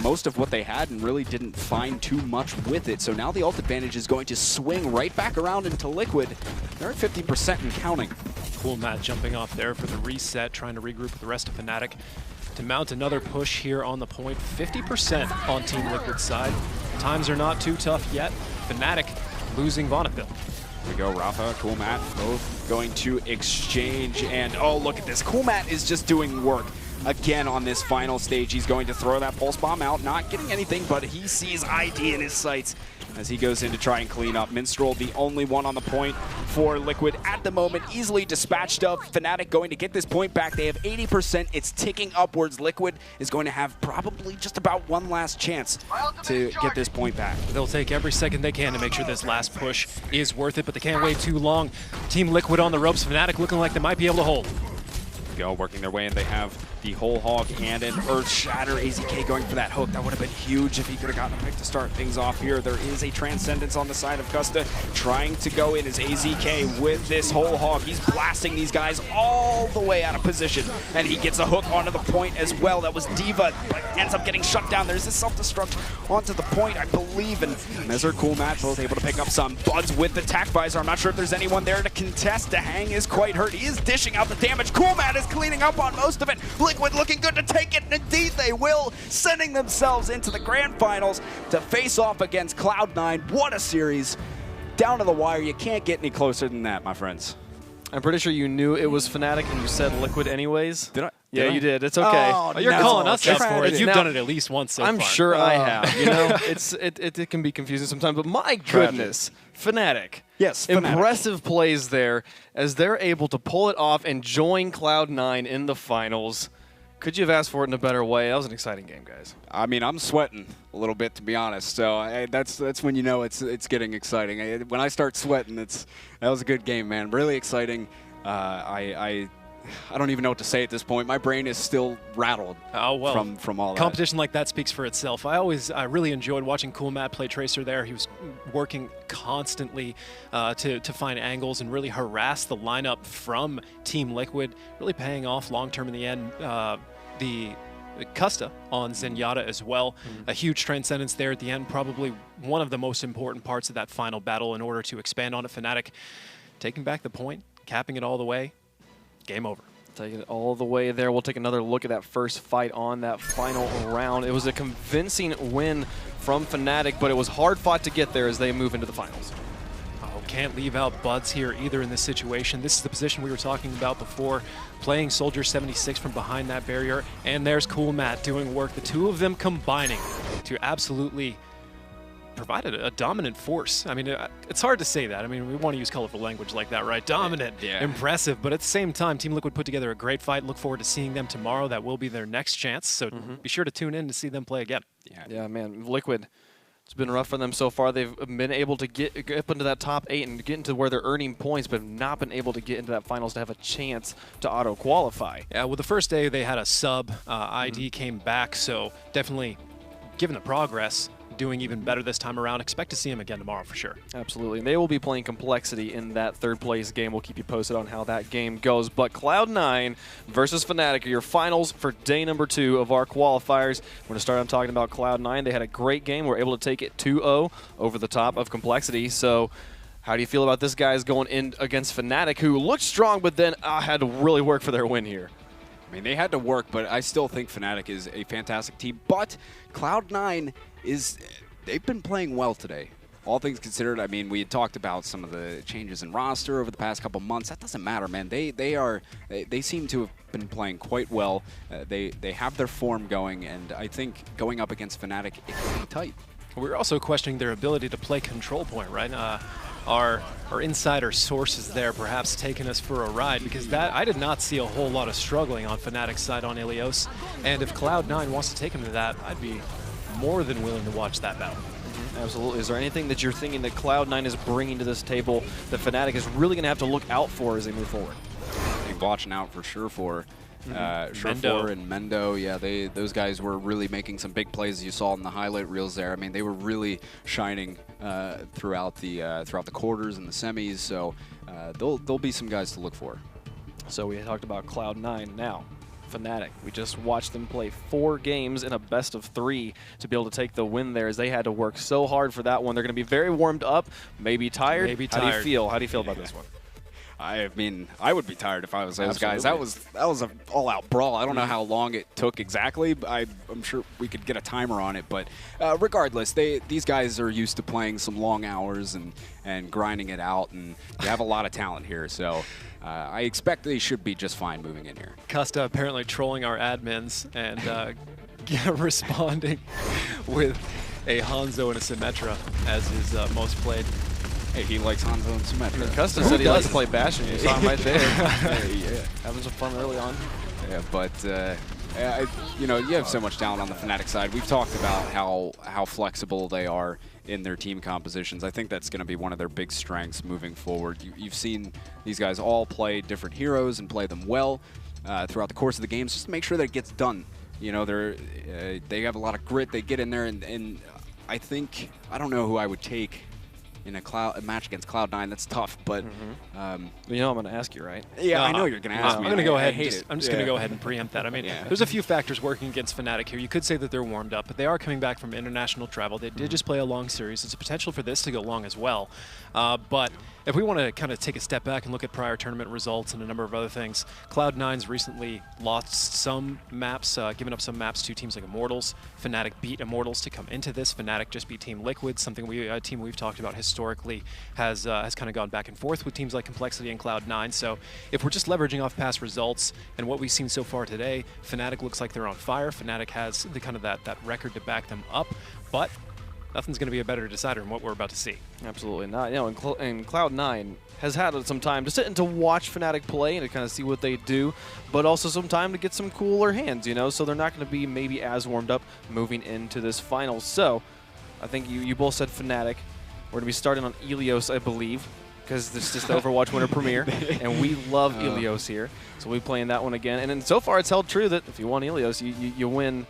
most of what they had and really didn't find too much with it, so now the ult advantage is going to swing right back around into Liquid. They're at 50% and counting. Cool Matt jumping off there for the reset, trying to regroup with the rest of Fnatic to mount another push here on the point. 50% on Team Liquid's side. Times are not too tough yet. Fnatic losing Vonnefield. Here we go, Rafa, Cool Matt, both going to exchange, and oh, look at this. Cool Matt is just doing work again on this final stage. He's going to throw that Pulse Bomb out, not getting anything, but he sees ID in his sights as he goes in to try and clean up. Minstrel, the only one on the point for Liquid at the moment, easily dispatched of. Fnatic going to get this point back. They have 80%. It's ticking upwards. Liquid is going to have probably just about one last chance to get this point back. They'll take every second they can to make sure this last push is worth it, but they can't wait too long. Team Liquid on the ropes. Fnatic looking like they might be able to hold. go, working their way in. They have the whole hog and an Earth Shatter. AZK going for that hook. That would have been huge if he could have gotten a pick to start things off here. There is a Transcendence on the side of Custa. Trying to go in as AZK with this whole hog. He's blasting these guys all the way out of position. And he gets a hook onto the point as well. That was D.Va, but ends up getting shut down. There's this self-destruct onto the point, I believe. And Mezzer, Cool Matt both able to pick up some. Buds with the tack visor. I'm not sure if there's anyone there to contest. The Hang is quite hurt. He is dishing out the damage. Cool Matt is cleaning up on most of it. Liquid looking good to take it, and indeed they will, sending themselves into the grand finals to face off against Cloud9. What a series. Down to the wire. You can't get any closer than that, my friends. I'm pretty sure you knew it was Fnatic and you said Liquid anyways. Did I? Yeah, you did. It's okay. Oh, you're calling us out for it. You've done it at least once so far. I'm sure I have. You know, it can be confusing sometimes, but my goodness, Fnatic. Yes, Fnatic. Impressive plays there as they're able to pull it off and join Cloud9 in the finals. Could you have asked for it in a better way? That was an exciting game, guys. I mean, I'm sweating a little bit, to be honest. So that's when you know it's getting exciting. When I start sweating, that was a good game, man. Really exciting. I don't even know what to say at this point. My brain is still rattled from all that. Competition like that speaks for itself. I really enjoyed watching Cool Matt play Tracer there. He was working constantly to find angles and really harass the lineup from Team Liquid, really paying off long-term in the end. The Custa on Zenyatta as well. A huge Transcendence there at the end, probably one of the most important parts of that final battle in order to expand on it. Fnatic taking back the point, capping it all the way. Game over. Taking it all the way there. We'll take another look at that first fight on that final round. It was a convincing win from Fnatic, but it was hard fought to get there as they move into the finals. Oh, can't leave out Buds here either in this situation. This is the position we were talking about before, playing Soldier 76 from behind that barrier, and there's Cool Matt doing work. The two of them combining to absolutely provided a dominant force. I mean, it's hard to say that. I mean, we want to use colorful language like that, right? Dominant, impressive, but at the same time, Team Liquid put together a great fight. Look forward to seeing them tomorrow. That will be their next chance, so be sure to tune in to see them play again. Yeah, man, Liquid, it's been rough for them so far. They've been able to get up into that top 8 and get into where they're earning points, but have not been able to get into that finals to have a chance to auto-qualify. Yeah, well, the first day they had a sub. ID came back, so definitely, given the progress, doing even better this time around. Expect to see him again tomorrow for sure. Absolutely. They will be playing Complexity in that third place game. We'll keep you posted on how that game goes. But Cloud9 versus Fnatic are your finals for day number 2 of our qualifiers. We're going to start on talking about Cloud9. They had a great game. We're able to take it 2-0 over the top of Complexity. So how do you feel about this guys going in against Fnatic, who looked strong but then had to really work for their win here? I mean, they had to work, but I still think Fnatic is a fantastic team. But Cloud9 they've been playing well today. All things considered, I mean, we had talked about some of the changes in roster over the past couple months. That doesn't matter, man. They seem to have been playing quite well. They have their form going, and I think going up against Fnatic, it can be tight. We're also questioning their ability to play control point, right? Our insider sources there perhaps taking us for a ride, because I did not see a whole lot of struggling on Fnatic's side on Ilios. And if Cloud9 wants to take him to that, I'd be more than willing to watch that battle. Absolutely. Is there anything that you're thinking that Cloud9 is bringing to this table that Fnatic is really going to have to look out for as they move forward? I'm watching out for Surefour. Surefour and Mendo, yeah, those guys were really making some big plays. You saw in the highlight reels there. I mean, they were really shining throughout the quarters and the semis. So there'll be some guys to look for. So we talked about Cloud9 now. Fnatic. We just watched them play 4 games in a best of 3 to be able to take the win there, as they had to work so hard for that one. They're going to be very warmed up, maybe tired. How do you feel? How do you feel about this one? I mean, I would be tired if I was those guys. That was an all-out brawl. I don't know how long it took exactly. I'm sure we could get a timer on it. But regardless, these guys are used to playing some long hours and grinding it out, and they have a lot of talent here. So I expect they should be just fine moving in here. Custa apparently trolling our admins and responding with a Hanzo and a Symmetra as his most played. Hey, he likes Hanzo and Symmetra. I mean, Custa said he likes to play Bastion. You saw him right there. Having some fun early on. Yeah, but you know, you have so much talent on the Fnatic side. We've talked about how flexible they are in their team compositions. I think that's going to be one of their big strengths moving forward. You've seen these guys all play different heroes and play them well. throughout the course of the games, just to make sure that it gets done. You know, they have a lot of grit. They get in there, and I think, I don't know who I would take in a match against Cloud9. That's tough, but you know I'm going to ask you, right? Yeah, I know you're going to ask me. I'm going to go ahead. I'm just going to go ahead and preempt that. I mean, there's a few factors working against Fnatic here. You could say that they're warmed up, but they are coming back from international travel. They did just play a long series. There's a potential for this to go long as well. But if we want to kind of take a step back and look at prior tournament results and a number of other things, Cloud9's recently lost some maps, given up some maps to teams like Immortals. Fnatic beat Immortals to come into this. Fnatic just beat Team Liquid, something a team we've talked about historically has kind of gone back and forth with teams like Complexity and Cloud9. So if we're just leveraging off past results and what we've seen so far today, Fnatic looks like they're on fire. Fnatic has the kind of that record to back them up, but nothing's going to be a better decider than what we're about to see. Absolutely not. You know, and Cloud9 has had some time to sit and to watch Fnatic play and to kind of see what they do, but also some time to get some cooler hands, you know, so they're not going to be maybe as warmed up moving into this final. So I think you both said Fnatic. We're going to be starting on Ilios, I believe, because this is the Overwatch Winter Premiere, and we love Ilios here. So we'll be playing that one again. And then so far it's held true that if you want Ilios, you win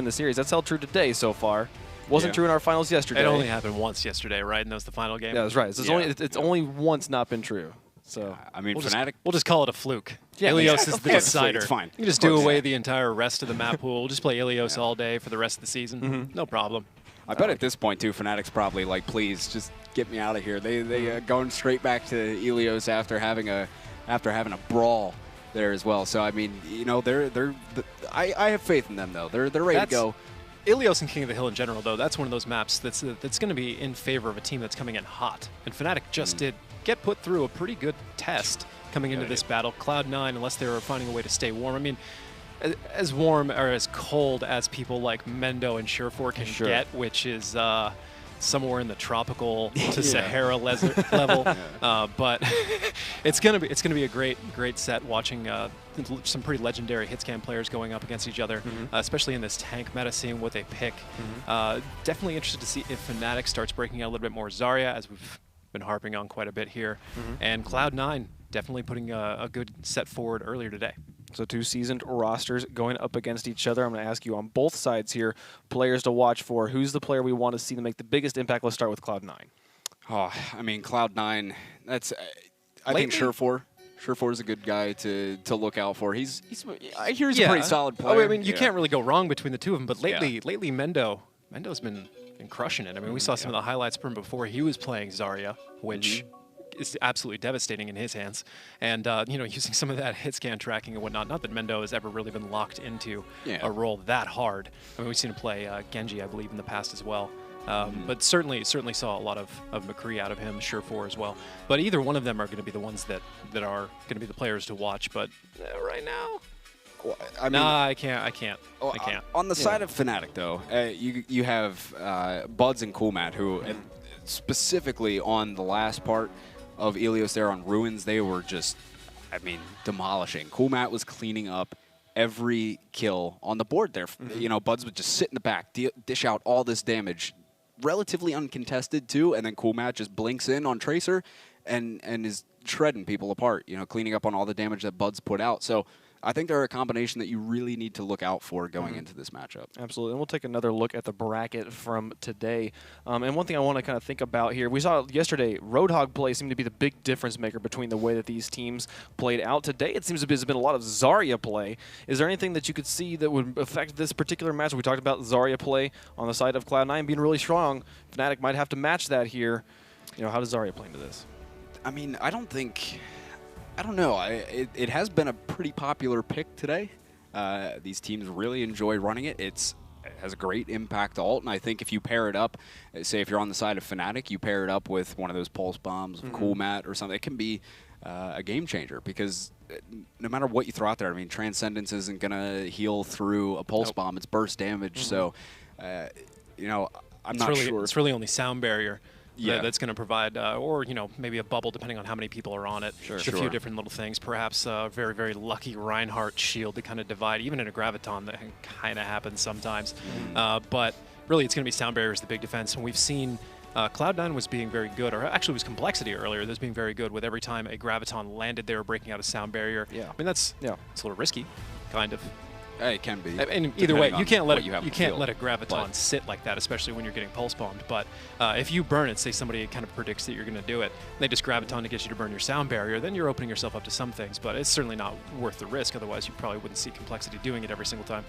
the series. That's held true today so far. Wasn't true in our finals yesterday. It only happened once yesterday, right? And that was the final game? Yeah, that's right. So it's only once not been true. So I mean, Fnatic. We'll just call it a fluke. Yeah, Ilios is the decider. It's fine. You can just do away the entire rest of the map pool. We'll just play Ilios all day for the rest of the season. No problem. I bet at this point, too, Fnatic's probably like, please, just get me out of here. They going straight back to Ilios after having a brawl there as well. So I mean, you know, I have faith in them though. They're ready to go. Ilios and King of the Hill in general, though, that's one of those maps that's going to be in favor of a team that's coming in hot. And Fnatic just did get put through a pretty good test coming into this battle. Cloud9, unless they were finding a way to stay warm. I mean, as warm or as cold as people like Mendo and Surefour can get, which is somewhere in the tropical to Sahara level. But it's gonna be a great set watching some pretty legendary hitscan players going up against each other, especially in this tank meta, seeing what they pick. Definitely interested to see if Fnatic starts breaking out a little bit more Zarya, as we've been harping on quite a bit here, and Cloud9 definitely putting a good set forward earlier today. So two seasoned rosters going up against each other. I'm going to ask you on both sides here, players to watch for. Who's the player we want to see to make the biggest impact? Let's start with Cloud9. Oh, I mean, Cloud9, I think Surefour. Surefour is a good guy to look out for. I hear he's a pretty solid player. I mean, you can't really go wrong between the two of them, but lately Mendo's been crushing it. I mean, we saw some of the highlights from before he was playing Zarya, which is absolutely devastating in his hands. And, you know, using some of that hit scan tracking and whatnot, not that Mendo has ever really been locked into a role that hard. I mean, we've seen him play Genji, I believe, in the past as well. But certainly saw a lot of McCree out of him, Surefour as well. But either one of them are going to be the ones that are going to be the players to watch. But right now, well, I mean, nah, I can't. On the side of Fnatic, though, you have Buds and Coolmat, who specifically on the last part of Ilios there on Ruins, they were just, I mean, demolishing. Coolmat was cleaning up every kill on the board there. You know, Buds would just sit in the back, dish out all this damage, relatively uncontested too, and then Coolmat just blinks in on Tracer and is shredding people apart, you know, cleaning up on all the damage that Buds put out. So I think they're a combination that you really need to look out for going into this matchup. Absolutely. And we'll take another look at the bracket from today. And one thing I want to kind of think about here, we saw yesterday Roadhog play seemed to be the big difference maker between the way that these teams played out. Today it seems to be there's been a lot of Zarya play. Is there anything that you could see that would affect this particular match? We talked about Zarya play on the side of Cloud9 being really strong. Fnatic might have to match that here. You know, how does Zarya play into this? I mean, I don't know. It has been a pretty popular pick today. These teams really enjoy running it. It has a great impact ult, and I think if you pair it up, say if you're on the side of Fnatic, you pair it up with one of those pulse bombs, Coolmat or something, it can be a game changer because no matter what you throw out there, I mean, Transcendence isn't going to heal through a pulse bomb. It's burst damage, so, you know, I'm not sure. It's really only sound barrier. That's going to provide, or, you know, maybe a bubble depending on how many people are on it. A few different little things. Perhaps a very, very lucky Reinhardt shield to kind of divide. Even in a Graviton, that kind of happens sometimes. But really, it's going to be sound barrier is the big defense. And we've seen Cloud9 was being very good, or actually it was Complexity earlier that was being very good with every time a Graviton landed, they were breaking out a sound barrier. Yeah. I mean, it's a little risky, kind of. It can be. And either way, you can't let a Graviton but sit like that, especially when you're getting pulse bombed. But if you burn it, say somebody kind of predicts that you're going to do it, they just Graviton to get you to burn your sound barrier, then you're opening yourself up to some things. But it's certainly not worth the risk. Otherwise, you probably wouldn't see Complexity doing it every single time.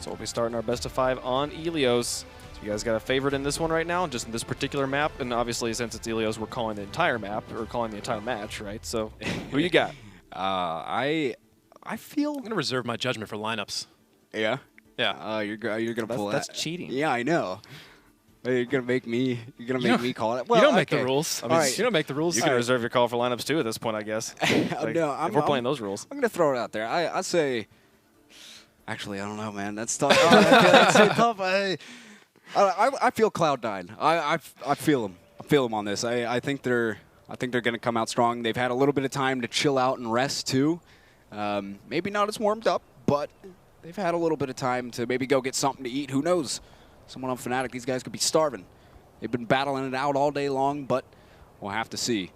So we'll be starting our best of 5 on Ilios. So you guys got a favorite in this one right now, just in this particular map? And obviously, since it's Ilios, we're calling the entire map, or calling the entire match, right? So who you got? I feel... I'm going to reserve my judgment for lineups. Yeah? Yeah. You're gonna pull that. That's cheating. Yeah, I know. You're gonna make me call it. Well, you don't make the rules. I mean, right. You don't make the rules. You can reserve your call for lineups too at this point, I guess. Like, No, if we're playing those rules. I'm gonna throw it out there. I say. Actually, I don't know, man. That's tough. That's so tough. I feel Cloud9. I feel them. I feel them on this. I think they're gonna come out strong. They've had a little bit of time to chill out and rest too. Maybe not as warmed up, but they've had a little bit of time to maybe go get something to eat. Who knows? Someone on Fnatic, these guys could be starving. They've been battling it out all day long, but we'll have to see.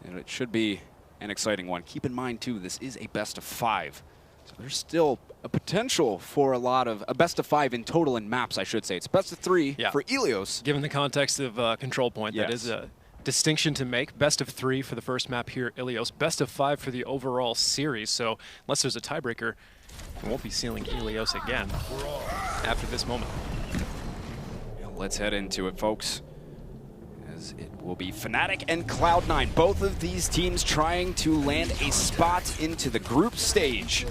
And it should be an exciting one. Keep in mind, too, this is a best of 5. So there's still a potential for a best of 5 in total in maps, I should say. It's best of 3 for Ilios. Given the context of Control Point, Yes. that is a distinction to make. Best of 3 for the first map here at Ilios. Best of 5 for the overall series. So unless there's a tiebreaker, we won't be sealing Ilios again after this moment. Let's head into it, folks. As it will be Fnatic and Cloud9. Both of these teams trying to land a spot into the group stage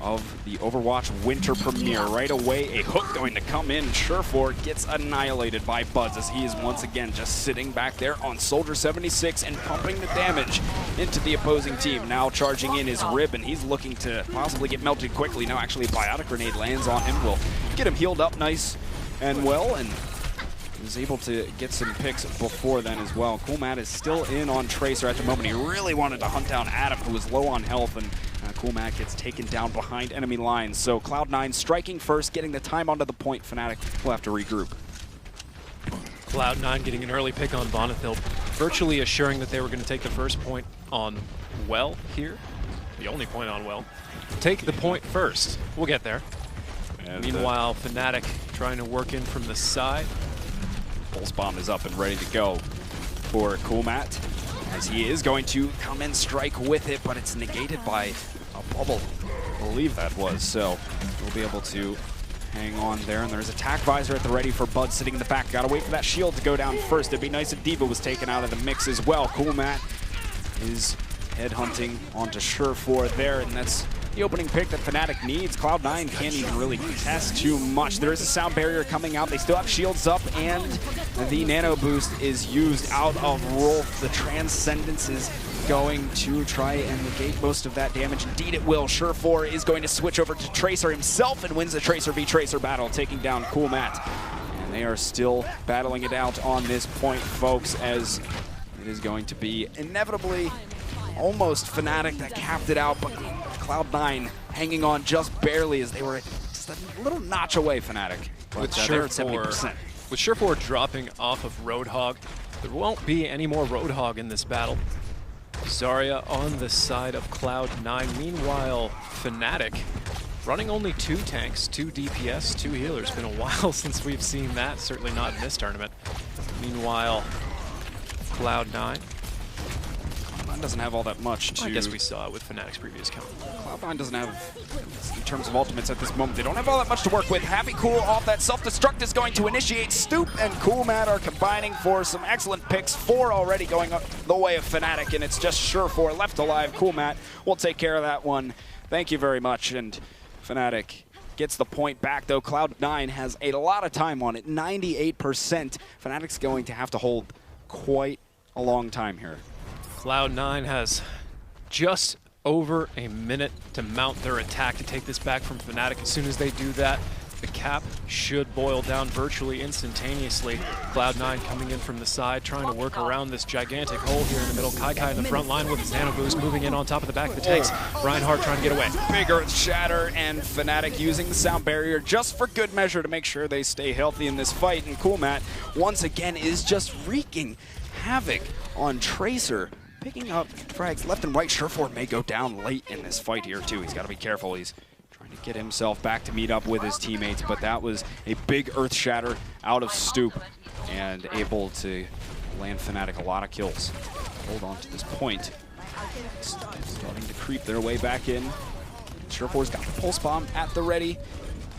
of the Overwatch Winter Premiere. Right away, a hook going to come in. Surefour gets annihilated by Buds as he is once again just sitting back there on Soldier 76 and pumping the damage into the opposing team. Now charging in his Rib, and he's looking to possibly get melted quickly. No, actually, a Biotic Grenade lands on him. Will get him healed up nice and well, and was able to get some picks before then as well. Coolmat is still in on Tracer at the moment. He really wanted to hunt down Adam, who was low on health, and Coolmat gets taken down behind enemy lines. So Cloud9 striking first, getting the time onto the point. Fnatic will have to regroup. Cloud9 getting an early pick on Bonnethil, virtually assuring that they were going to take the first point on Well here. The only point on Well. Take the point first. We'll get there. And meanwhile, Fnatic trying to work in from the side. Pulse Bomb is up and ready to go for Coolmat, as he is going to come and strike with it, but it's negated by a bubble, I believe that was. So we'll be able to hang on there, and there's attack visor at the ready for Bud sitting in the back. Gotta wait for that shield to go down first. It'd be nice if D.Va was taken out of the mix as well. Coolmat is headhunting onto Surefour there, and that's the opening pick that Fnatic needs. Cloud9 can't even really contest too much. There is a sound barrier coming out. They still have shields up, and the nano boost is used out of Rolf. The Transcendence is going to try and negate most of that damage. Indeed it will. Surefour is going to switch over to Tracer himself and wins the Tracer v Tracer battle, taking down Coolmat. And they are still battling it out on this point, folks, as it is going to be inevitably almost Fnatic that capped it out, but Cloud9 hanging on just barely as they were just a little notch away, Fnatic. With they're at 70%. Surefour dropping off of Roadhog, there won't be any more Roadhog in this battle. Zarya on the side of Cloud9. Meanwhile, Fnatic running only 2 tanks, 2 DPS, 2 healers. Been a while since we've seen that, certainly not in this tournament. Meanwhile, Cloud9 doesn't have all that much to... I guess we saw it with Fnatic's previous count. Cloud9 doesn't have, in terms of ultimates at this moment, they don't have all that much to work with. Happy Cool off that self-destruct is going to initiate Stoop, and Coolmat are combining for some excellent picks. 4 already going up the way of Fnatic, and it's just Surefour left alive. Coolmat will take care of that one. Thank you very much, and Fnatic gets the point back, though. Cloud9 has a lot of time on it, 98%. Fnatic's going to have to hold quite a long time here. Cloud9 has just over a minute to mount their attack to take this back from Fnatic. As soon as they do that, the cap should boil down virtually instantaneously. Cloud9 coming in from the side, trying to work around this gigantic hole here in the middle. Kai in the front line with his nano boost, moving in on top of the back of the tanks. Reinhardt trying to get away. Big Earth Shatter, and Fnatic using the sound barrier just for good measure to make sure they stay healthy in this fight. And Coolmat, once again, is just wreaking havoc on Tracer. Picking up frags left and right. Surefour may go down late in this fight here, too. He's got to be careful. He's trying to get himself back to meet up with his teammates, but that was a big Earth Shatter out of Stoop and able to land Fnatic a lot of kills. Hold on to this point. Starting to creep their way back in. Surefour's got the Pulse Bomb at the ready,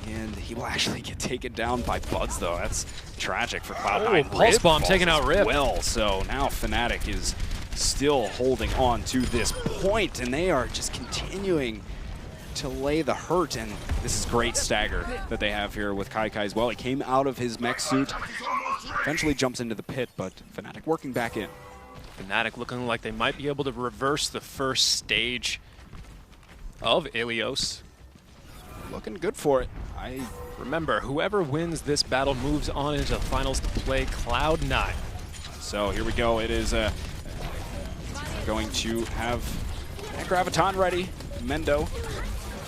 and he will actually get taken down by Buds, though. That's tragic for Cloud9. Pulse Bomb taking out Rip. Well, so now Fnatic is still holding on to this point, and they are just continuing to lay the hurt, and this is great stagger that they have here with Kai as well. He came out of his mech suit, eventually jumps into the pit, but Fnatic working back in. Fnatic looking like they might be able to reverse the first stage of Ilios. Looking good for it. Remember, whoever wins this battle moves on into the finals to play Cloud9. So here we go. It is going to have Graviton ready. Mendo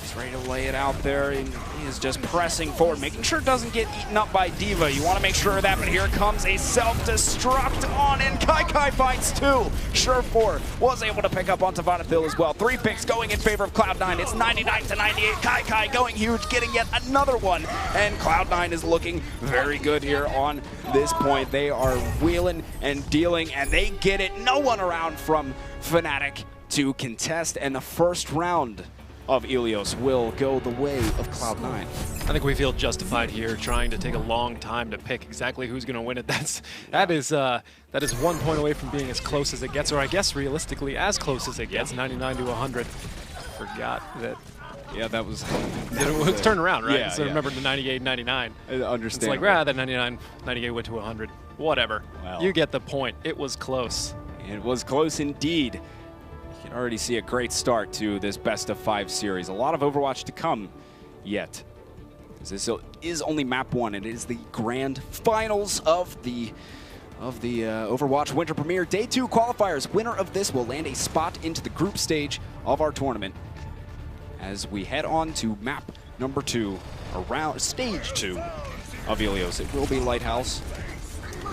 is ready to lay it out there, and he is just pressing forward, making sure it doesn't get eaten up by D.Va. You want to make sure of that, but here comes a self-destruct on, and Kai finds two. Surefour was able to pick up on Tavanathil as well. 3 picks going in favor of Cloud9. It's 99-98. Kai going huge, getting yet another one, and Cloud9 is looking very good here on this point. They are wheeling and dealing, and they get it. No one around from Fnatic to contest, and the first round of Ilios will go the way of Cloud9. I think we feel justified here, trying to take a long time to pick exactly who's going to win it. That is 1 point away from being as close as it gets, or I guess realistically as close as it gets. 99 to 100. Forgot that. Yeah, that was. It's turned around, right? Yeah, so yeah. remember the 98, 99. Understand. It's like, that 99, 98 went to 100. Whatever. Well, you get the point. It was close. It was close indeed. You can already see a great start to this best-of-5 series. A lot of Overwatch to come yet. This is only map 1, and it is the grand finals of the Overwatch Winter Premiere Day 2 qualifiers. Winner of this will land a spot into the group stage of our tournament as we head on to map number 2, around stage 2 of Ilios. It will be Lighthouse.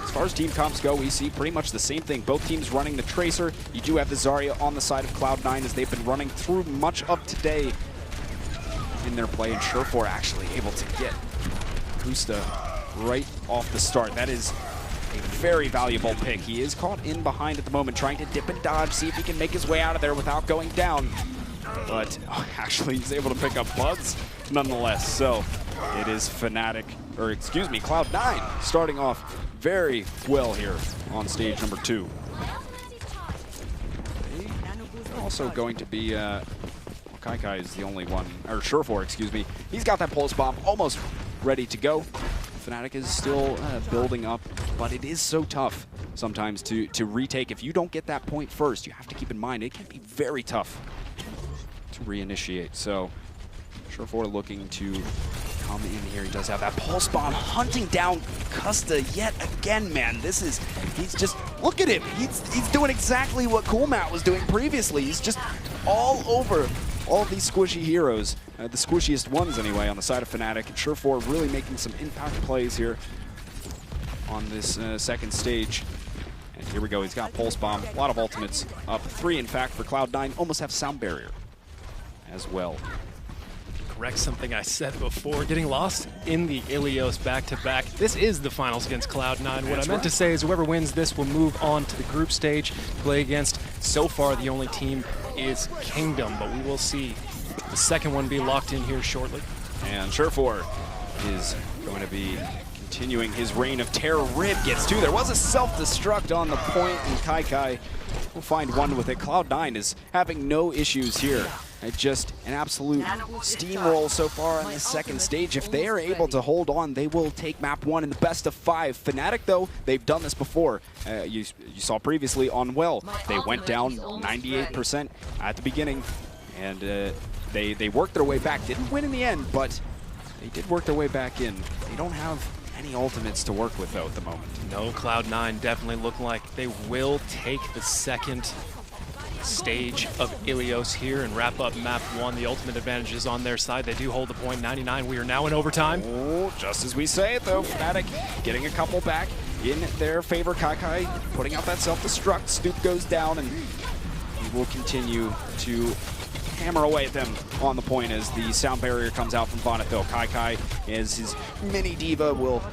As far as team comps go, we see pretty much the same thing. Both teams running the Tracer. You do have the Zarya on the side of Cloud9 as they've been running through much of today in their play, and Surefour actually able to get Pusta right off the start. That is a very valuable pick. He is caught in behind at the moment, trying to dip and dodge, see if he can make his way out of there without going down. But actually, he's able to pick up Buds nonetheless. So it is Cloud9 starting off very well here on stage number 2. They're also going to be, Kai is the only one, or Surefour, excuse me. He's got that Pulse Bomb almost ready to go. Fnatic is still building up, but it is so tough sometimes to retake. If you don't get that point first, you have to keep in mind it can be very tough to reinitiate. So Surefour looking to come in here. He does have that Pulse Bomb, hunting down Custa yet again, man. He's just, look at him. He's doing exactly what Coolmat was doing previously. He's just all over all of these squishy heroes, the squishiest ones anyway, on the side of Fnatic. And Surefour really making some impact plays here on this second stage. And here we go. He's got Pulse Bomb, a lot of ultimates up. 3, in fact, for Cloud9. Almost have Sound Barrier as well. Correct something I said before, getting lost in the Ilios back-to-back. This is the finals against Cloud9. What I meant to say is whoever wins this will move on to the group stage, play against, so far, the only team is Kingdom, but we will see the second one be locked in here shortly. And Surefour is going to be continuing his reign of terror. Rib gets 2. There was a self-destruct on the point, and Kai will find one with it. Cloud9 is having no issues here. Just an absolute steamroll so far on the second stage. If they are able to hold on, they will take map 1 in the best of 5. Fnatic, though, they've done this before. You saw previously on Well. They went down 98% at the beginning, and they worked their way back. Didn't win in the end, but They did work their way back in. They don't have any ultimates to work with, though, at the moment. No, Cloud9 definitely look like they will take the second stage of Ilios here and wrap up map 1. The ultimate advantage is on their side. They do hold the point 99. We are now in overtime. Oh, just as we say it, though, Fnatic getting a couple back in their favor. Kai putting out that self-destruct. Stoop goes down, and he will continue to hammer away at them on the point as the sound barrier comes out from Vonethil. Kai, as his mini diva, will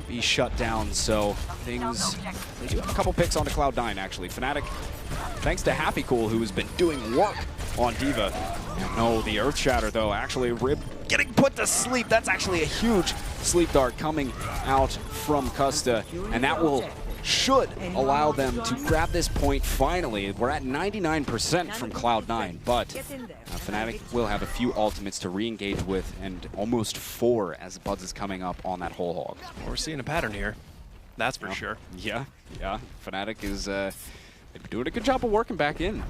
be shut down. So things, they do have a couple picks onto Cloud9, actually. Fnatic, thanks to HappyCool, who has been doing work on diva. No, the Earth Shatter, though, actually Rib getting put to sleep. That's actually a huge sleep dart coming out from Custa, and that should allow them to grab this point finally. We're at 99% from Cloud9, but Fnatic will have a few ultimates to re-engage with, and almost 4 as Buds is coming up on that whole hog. We're seeing a pattern here, that's for sure. Yeah. Fnatic is doing a good job of working back in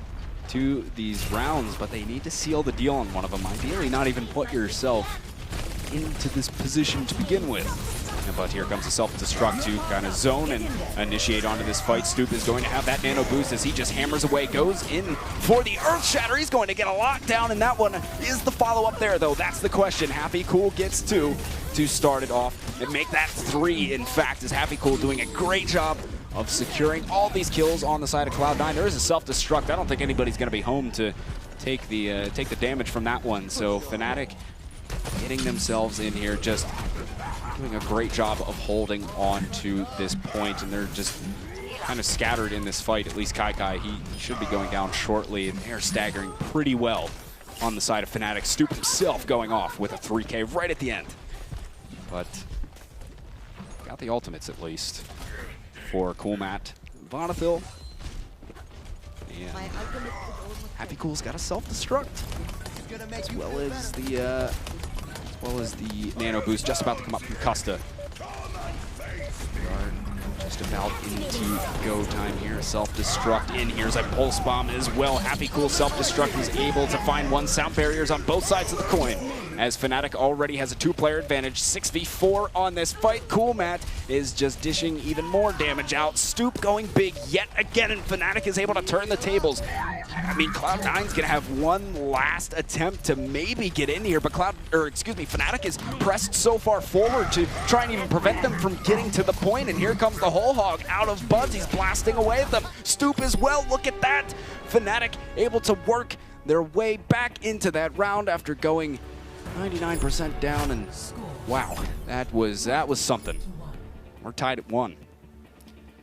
to these rounds, but they need to seal the deal on one of them. Ideally, not even put yourself into this position to begin with. But here comes the self-destruct to kind of zone and initiate onto this fight. Stoop is going to have that nano boost as he just hammers away, goes in for the Earth Shatter. He's going to get a lockdown, and that one is the follow-up there, though. That's the question. HappyCool gets 2 to start it off and make that 3, in fact, as HappyCool doing a great job of securing all these kills on the side of Cloud9. There is a self-destruct. I don't think anybody's going to be home to take the damage from that one. So Fnatic getting themselves in here, just doing a great job of holding on to this point, and they're just kind of scattered in this fight. At least Kai, he should be going down shortly, and they're staggering pretty well on the side of Fnatic. Stoop himself going off with a 3K right at the end. But got the ultimates at least for Coolmat, Vonethil, and HappyCool's got a self-destruct, as well as the nano boost just about to come up from Custa. We are just about into go time here. Self-destruct in. Here's a pulse bomb as well. HappyCool self-destruct is able to find one. Sound barriers on both sides of the coin, as Fnatic already has a 2-player advantage. 6v4 on this fight. Coolmat is just dishing even more damage out. Stoop going big yet again, and Fnatic is able to turn the tables. I mean, Cloud9's gonna have one last attempt to maybe get in here, but Fnatic is pressed so far forward to try and even prevent them from getting to the point, and here comes the whole hog out of Buds. He's blasting away at them. Stoop as well, look at that. Fnatic able to work their way back into that round after going 99% down, and wow, that was something. We're tied at 1.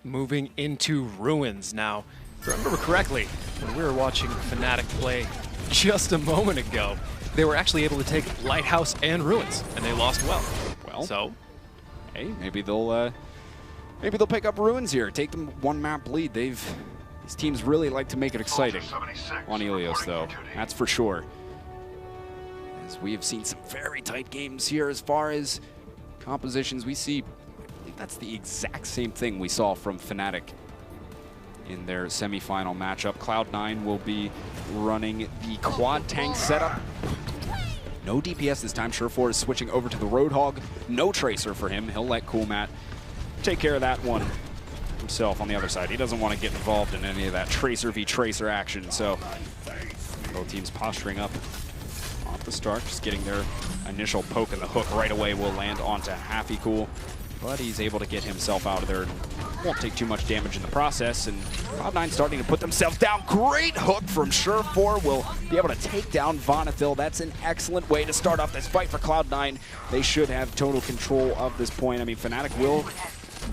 Moving into Ruins now. If I remember correctly, when we were watching Fnatic play just a moment ago, they were actually able to take Lighthouse and Ruins, and they lost well. So, hey, maybe they'll pick up Ruins here, take them 1 map lead. These teams really like to make it exciting on Ilios, though. That's for sure. As we have seen some very tight games here as far as compositions. I believe that's the exact same thing we saw from Fnatic in their semifinal matchup. Cloud9 will be running the quad tank setup. No DPS this time. Surefour is switching over to the Roadhog. No Tracer for him. He'll let Coolmat take care of that one himself on the other side. He doesn't want to get involved in any of that Tracer v Tracer action. So both teams posturing up off the start, just getting their initial poke in the hook right away will land onto HappyCool, but he's able to get himself out of there. Won't take too much damage in the process, and Cloud9 starting to put themselves down. Great hook from Surefour, will be able to take down Vonethil. That's an excellent way to start off this fight for Cloud9. They should have total control of this point. I mean, Fnatic will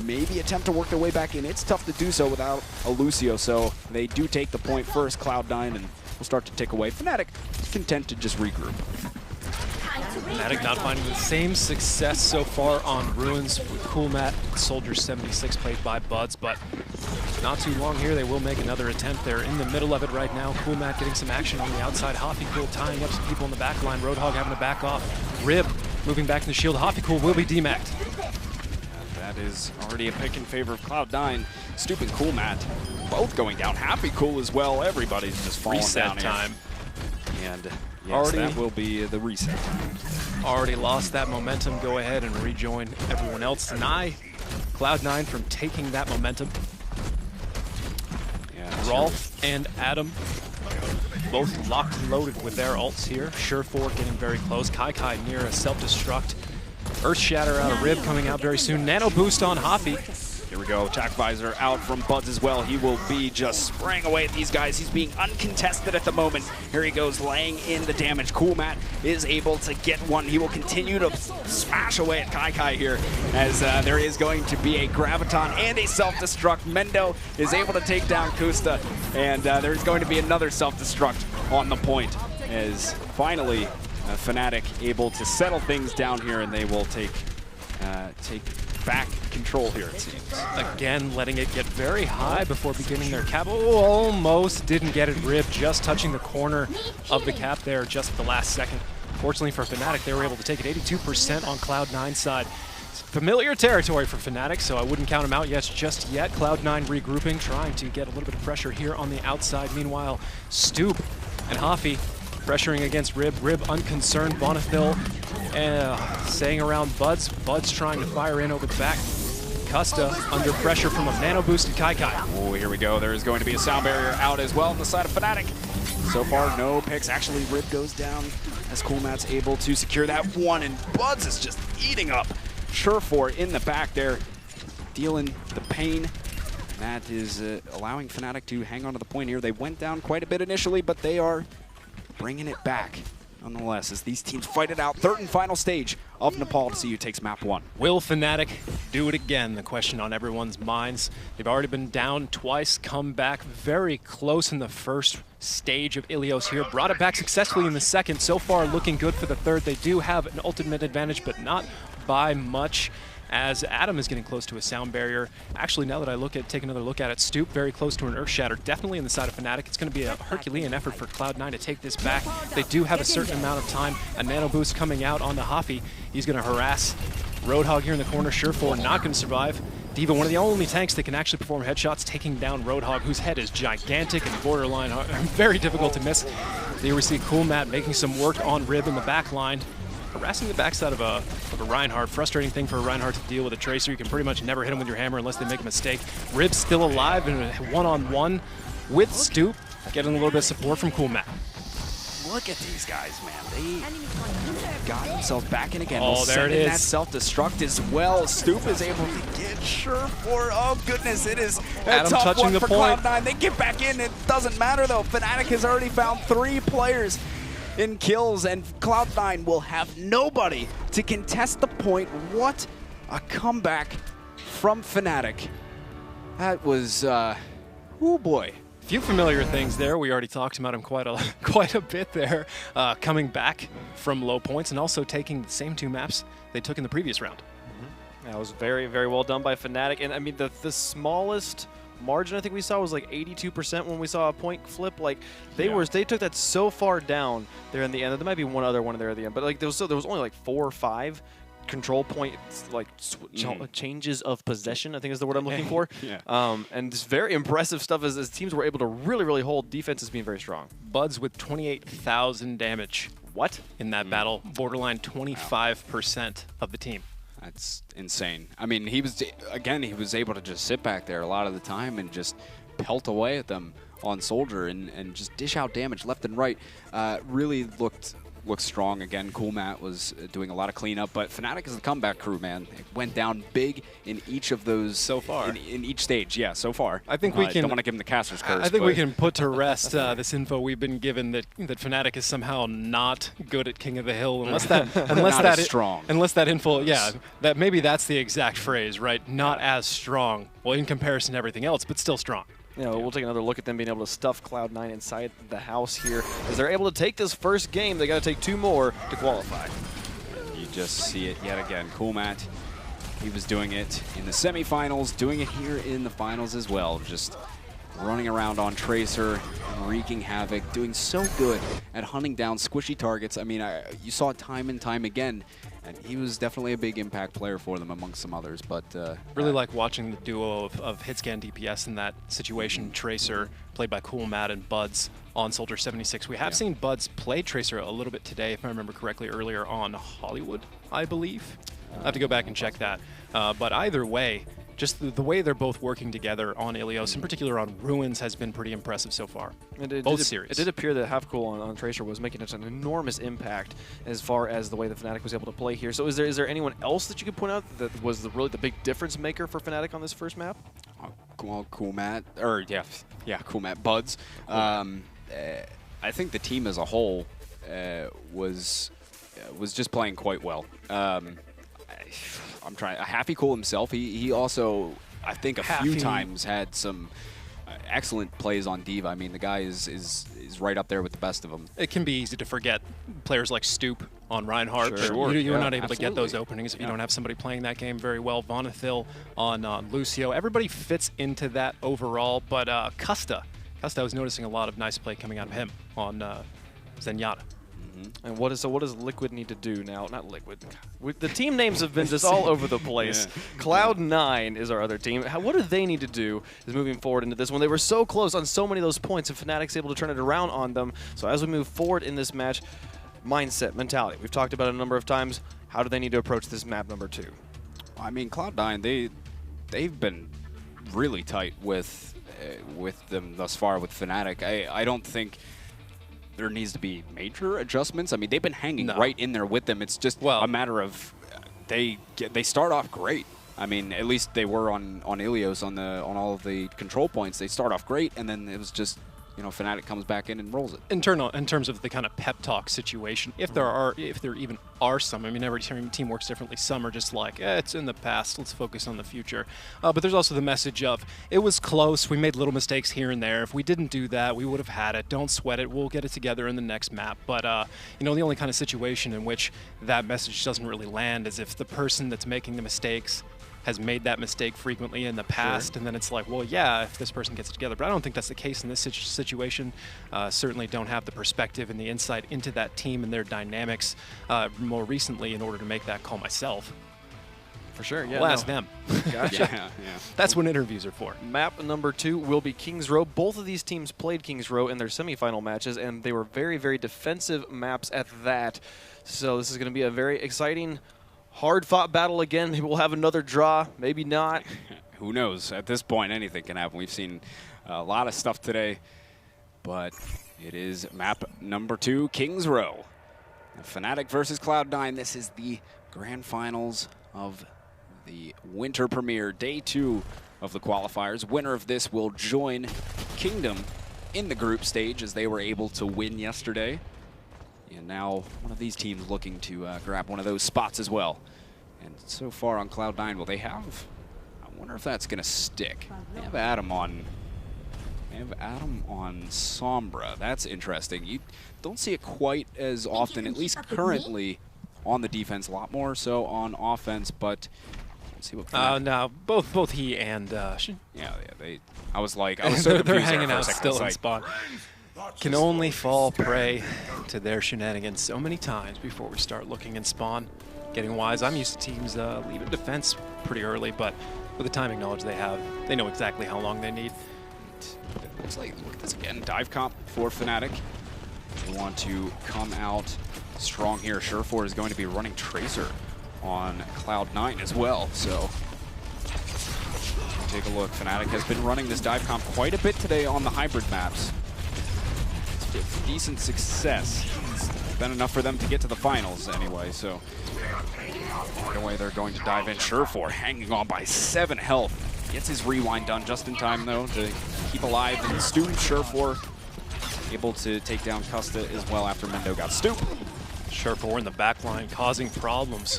maybe attempt to work their way back in. It's tough to do so without a Lucio, so they do take the point first, Cloud9, and will start to tick away. Fnatic content to just regroup. Fnatic not finding the same success so far on Ruins with Coolmat, Soldier 76 played by Buds, but not too long here. They will make another attempt. They're in the middle of it right now. Coolmat getting some action on the outside. HappyCool tying up some people in the back line. Roadhog having to back off. Rib moving back in the shield. HappyCool will be demacked. That is already a pick in favor of Cloud9. Stoop and Coolmat both going down. HappyCool as well. Everybody's just falling down here. Reset time. And yes, that will be the reset. already lost that momentum, go ahead and rejoin everyone else. Deny Cloud9 from taking that momentum. Yeah, Rolf and Adam both locked and loaded with their ults here. Surefour getting very close. Kai near a self-destruct. Earth Shatter out of Rib coming out very soon. Nano Boost on Hoppy. Here we go. Attack Visor out from Buds as well. He will be just spraying away at these guys. He's being uncontested at the moment. Here he goes, laying in the damage. Cool Matt is able to get one. He will continue to smash away at Kai here, as there is going to be a Graviton and a self-destruct. Mendo is able to take down Kusta, and there's going to be another self-destruct on the point, as finally Fnatic able to settle things down here, and they will take back control here, it seems. Again, letting it get very high before beginning their cap. Oh, almost didn't get it. Rib just touching the corner of the cap there just at the last second. Fortunately for Fnatic, they were able to take it 82% on Cloud9's side. It's familiar territory for Fnatic, so I wouldn't count them out just yet. Cloud9 regrouping, trying to get a little bit of pressure here on the outside. Meanwhile, Stoop and Hoffy pressuring against Rib. Rib unconcerned. Bonifil staying around Buds. Buds trying to fire in over the back. Kusta under pressure from a nano boosted Kai. Oh, here we go. There is going to be a sound barrier out as well on the side of Fnatic. So far, no picks. Actually, Rib goes down as Cool Matt's able to secure that one, and Buds is just eating up Surefour in the back there, dealing the pain. That is allowing Fnatic to hang on to the point here. They went down quite a bit initially, but they are bringing it back nonetheless as these teams fight it out. Third and final stage of Nepal to see who takes map 1. Will Fnatic do it again? The question on everyone's minds. They've already been down twice, come back very close in the first stage of Ilios here. Brought it back successfully in the second. So far looking good for the third. They do have an ultimate advantage, but not by much, as Adam is getting close to a sound barrier. Actually, now that I take another look at it, Stoop very close to an Earth Shatter, definitely in the side of Fnatic. It's going to be a Herculean effort for Cloud9 to take this back. They do have a certain amount of time. A nano boost coming out on the Hoppy. He's going to harass Roadhog here in the corner. Surefour not going to survive. D.Va, one of the only tanks that can actually perform headshots, taking down Roadhog, whose head is gigantic and borderline, very difficult to miss. There we see Cool Matt making some work on Rib in the back line. Harassing the backside of a Reinhardt. Frustrating thing for a Reinhardt to deal with a Tracer. You can pretty much never hit him with your hammer unless they make a mistake. Rib's still alive in a one-on-one with Stoop, getting a little bit of support from Cool Matt. Look at these guys, man. They got themselves back in again. Oh, there it is. That self-destruct as well. Stoop is able to get Surefour. Oh, goodness. It is a Adam tough touching one the for point. Cloud9. They get back in. It doesn't matter, though. Fnatic has already found 3 players in kills, and Cloud9 will have nobody to contest the point. What a comeback from Fnatic. That was, oh boy. Few familiar things there. We already talked about him quite a bit there. Coming back from low points and also taking the same 2 maps they took in the previous round. That was very, very well done by Fnatic. And I mean, the smallest margin I think we saw was like 82% when we saw a point flip. Like they took that so far down there in the end. There might be one other one there at the end, but like there was only like 4 or 5 control points, like changes of possession, I think is the word I'm looking for. And just very impressive stuff as teams were able to really hold defenses being very strong. Buds with 28,000 damage. What? In that battle, borderline 25% of the team. That's insane. I mean, he was able to just sit back there a lot of the time and just pelt away at them on Soldier and just dish out damage left and right. Really looked strong again. Cool Matt was doing a lot of cleanup, but Fnatic is the comeback crew, man. It went down big in each of those so far. In each stage, yeah, so far. I think we can. Don't want to give him the caster's curse. I think we can put to rest this info we've been given that Fnatic is somehow not good at King of the Hill, unless that strong. Unless that info, yeah, that maybe that's the exact phrase, right? Not as strong. Well, in comparison to everything else, but still strong. We'll take another look at them being able to stuff Cloud9 inside the house here. As they're able to take this first game, they got to take 2 more to qualify. And you just see it yet again. Cool Matt, he was doing it in the semifinals, doing it here in the finals as well. Just running around on Tracer, wreaking havoc, doing so good at hunting down squishy targets. I mean, you saw it time and time again. And he was definitely a big impact player for them amongst some others. But really like watching the duo of hitscan DPS in that situation. Tracer, played by Cool Matt, and Buds on Soldier 76. We have seen Buds play Tracer a little bit today, if I remember correctly, earlier on Hollywood, I believe. I have to go back and check that. But either way, just the way they're both working together on Ilios, in particular on Ruins, has been pretty impressive so far. Both series. It did appear that Half Cool on Tracer was making an enormous impact as far as the way that Fnatic was able to play here. So is there anyone else that you could point out that was really the big difference maker for Fnatic on this first map? Well, Cool Matt, or Cool Matt, Buds. I think the team as a whole was just playing quite well. I'm trying. Happy Cool himself. He also, I think, a few times had some excellent plays on D.Va. I mean, the guy is right up there with the best of them. It can be easy to forget players like Stoop on Reinhardt. Sure. You're not able to get those openings if you don't have somebody playing that game very well. Vonathil on Lucio. Everybody fits into that overall, but Custa, I was noticing a lot of nice play coming out of him on Zenyatta. And what does Liquid need to do now? Not Liquid. The team names have been just all over the place. Cloud9 is our other team. What do they need to do is moving forward into this one? They were so close on so many of those points, and Fnatic's able to turn it around on them. So as we move forward in this match, mindset, mentality. We've talked about it a number of times. How do they need to approach this map number 2? I mean, Cloud9, they've been really tight with them thus far with Fnatic. I don't think there needs to be major adjustments. I mean, they've been hanging right in there with them. It's just a matter of they start off great. I mean, at least they were on Ilios on all of the control points. They start off great, and then it was just, you know, Fnatic comes back in and rolls it. In terms of the kind of pep talk situation, if there even are some, I mean, every team works differently. Some are just like, it's in the past, let's focus on the future. But there's also the message of, it was close, we made little mistakes here and there. If we didn't do that, we would have had it. Don't sweat it, we'll get it together in the next map. But, you know, the only kind of situation in which that message doesn't really land is if the person that's making the mistakes has made that mistake frequently in the past, and then it's like, well, yeah, if this person gets it together. But I don't think that's the case in this situation. Certainly don't have the perspective and the insight into that team and their dynamics more recently in order to make that call myself. For sure, yeah. I'll ask them. Gotcha. Yeah. That's what interviews are for. Map number 2 will be Kings Row. Both of these teams played Kings Row in their semifinal matches, and they were very, very defensive maps at that. So this is going to be a very exciting, hard-fought battle again. Maybe we'll have another draw, maybe not. Who knows? At this point, anything can happen. We've seen a lot of stuff today, but it is map number 2, Kings Row. Fnatic versus Cloud9. This is the grand finals of the Winter Premiere, day 2 of the qualifiers. Winner of this will join Kingdom in the group stage, as they were able to win yesterday. And now one of these teams looking to grab one of those spots as well. And so far on Cloud9, well, they have, I wonder if that's going to stick. They have Adam on Sombra. That's interesting. You don't see it quite as often, at least currently, on the defense. A lot more so on offense, but let's see what. No, both he and I was so confused they're hanging out there still in spawn. Can only fall prey to their shenanigans so many times before we start looking in spawn. Getting wise, I'm used to teams leaving defense pretty early, but with the timing knowledge they have, they know exactly how long they need. It looks like, look at this again, dive comp for Fnatic. They want to come out strong here. Surefour is going to be running Tracer on Cloud9 as well, so take a look. Fnatic has been running this dive comp quite a bit today on the hybrid maps. Decent success. It's been enough for them to get to the finals anyway, so right away they're going to dive in. Surefour hanging on by 7 health. Gets his rewind done just in time though to keep alive and Stoop. Surefour able to take down Custa as well after Mendo got Stoop. Surefour in the back line causing problems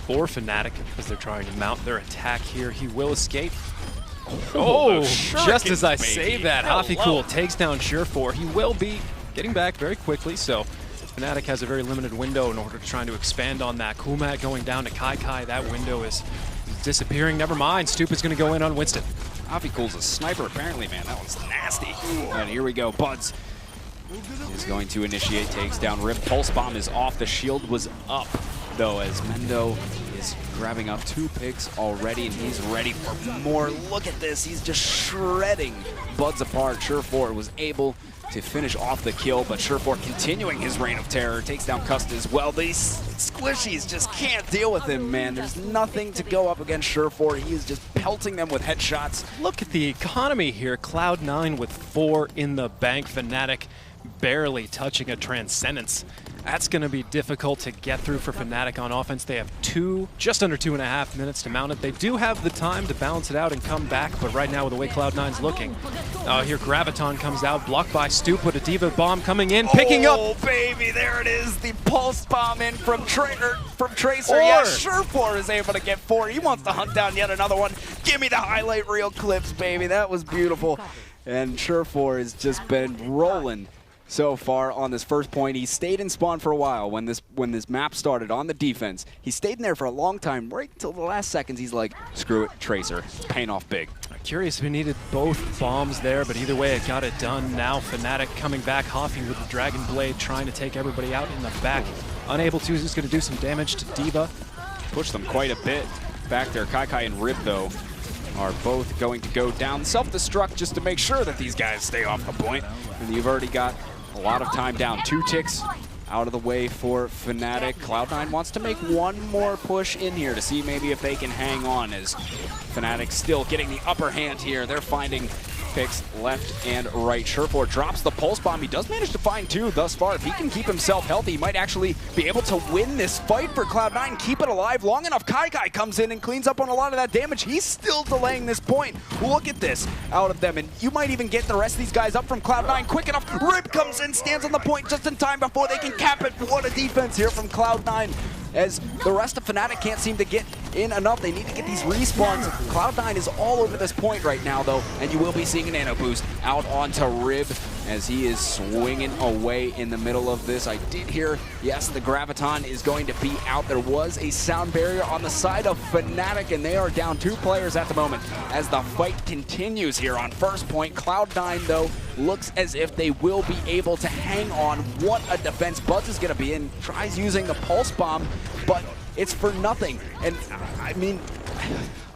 for Fnatic as they're trying to mount their attack here. He will escape. Oh, just as I say that, Hafikul takes down Surefour. He will be getting back very quickly, so Fnatic has a very limited window in order to try to expand on that. Kumat going down to Kai. That window is disappearing. Never mind, Stoop is going to go in on Winston. Hafikul's a sniper apparently, man. That one's nasty. And here we go. Buds is going to initiate, takes down Rip. Pulse Bomb is off. The shield was up though, as Mendo is grabbing up 2 picks already, and he's ready for more. Look at this. He's just shredding Buds apart. Surefour was able to finish off the kill, but Surefour continuing his reign of terror, takes down Custa as well. These squishies just can't deal with him, man. There's nothing to go up against Surefour. He is just pelting them with headshots. Look at the economy here. Cloud9 with 4 in the bank. Fnatic barely touching a Transcendence. That's going to be difficult to get through for Fnatic on offense. They have just under 2.5 minutes to mount it. They do have the time to balance it out and come back, but right now with the way Cloud9's looking. Here Graviton comes out, blocked by Stoop with a D.Va bomb coming in, picking up. Oh, baby, there it is. The pulse bomb in from Tracer. Yeah, Surefour is able to get 4. He wants to hunt down yet another one. Give me the highlight reel clips, baby. That was beautiful. And Surefour has just been rolling so far on this first point. He stayed in spawn for a while when this map started on the defense. He stayed in there for a long time, right until the last seconds. He's like, screw it, Tracer. Paying off big. Curious if he needed both bombs there, but either way, it got it done. Now Fnatic coming back, Hoffy with the Dragon Blade, trying to take everybody out in the back. Unable to, he's just going to do some damage to D.Va. Push them quite a bit back there. Kai and Rib, though, are both going to go down. Self-destruct just to make sure that these guys stay off the point. And you've already got a lot of time down. 2 ticks out of the way for Fnatic. Cloud9 wants to make one more push in here to see maybe if they can hang on, as Fnatic still getting the upper hand here. They're finding picks left and right. Surefour drops the pulse bomb. He does manage to find 2 thus far. If he can keep himself healthy, he might actually be able to win this fight for Cloud9, keep it alive long enough. Kai comes in and cleans up on a lot of that damage. He's still delaying this point. Look at this out of them, and you might even get the rest of these guys up from Cloud9 quick enough. Rip comes in, stands on the point just in time before they can cap it. What a defense here from Cloud9, as the rest of Fnatic can't seem to get in enough. They need to get these respawns. Cloud9 is all over this point right now, though, and you will be seeing a nano boost out onto Rib as he is swinging away in the middle of this. I did hear, yes, the Graviton is going to be out. There was a sound barrier on the side of Fnatic, and they are down 2 players at the moment as the fight continues here on first point. Cloud9, though, looks as if they will be able to hang on. What a defense. Buds is going to be in, tries using the pulse bomb, but it's for nothing. And I mean,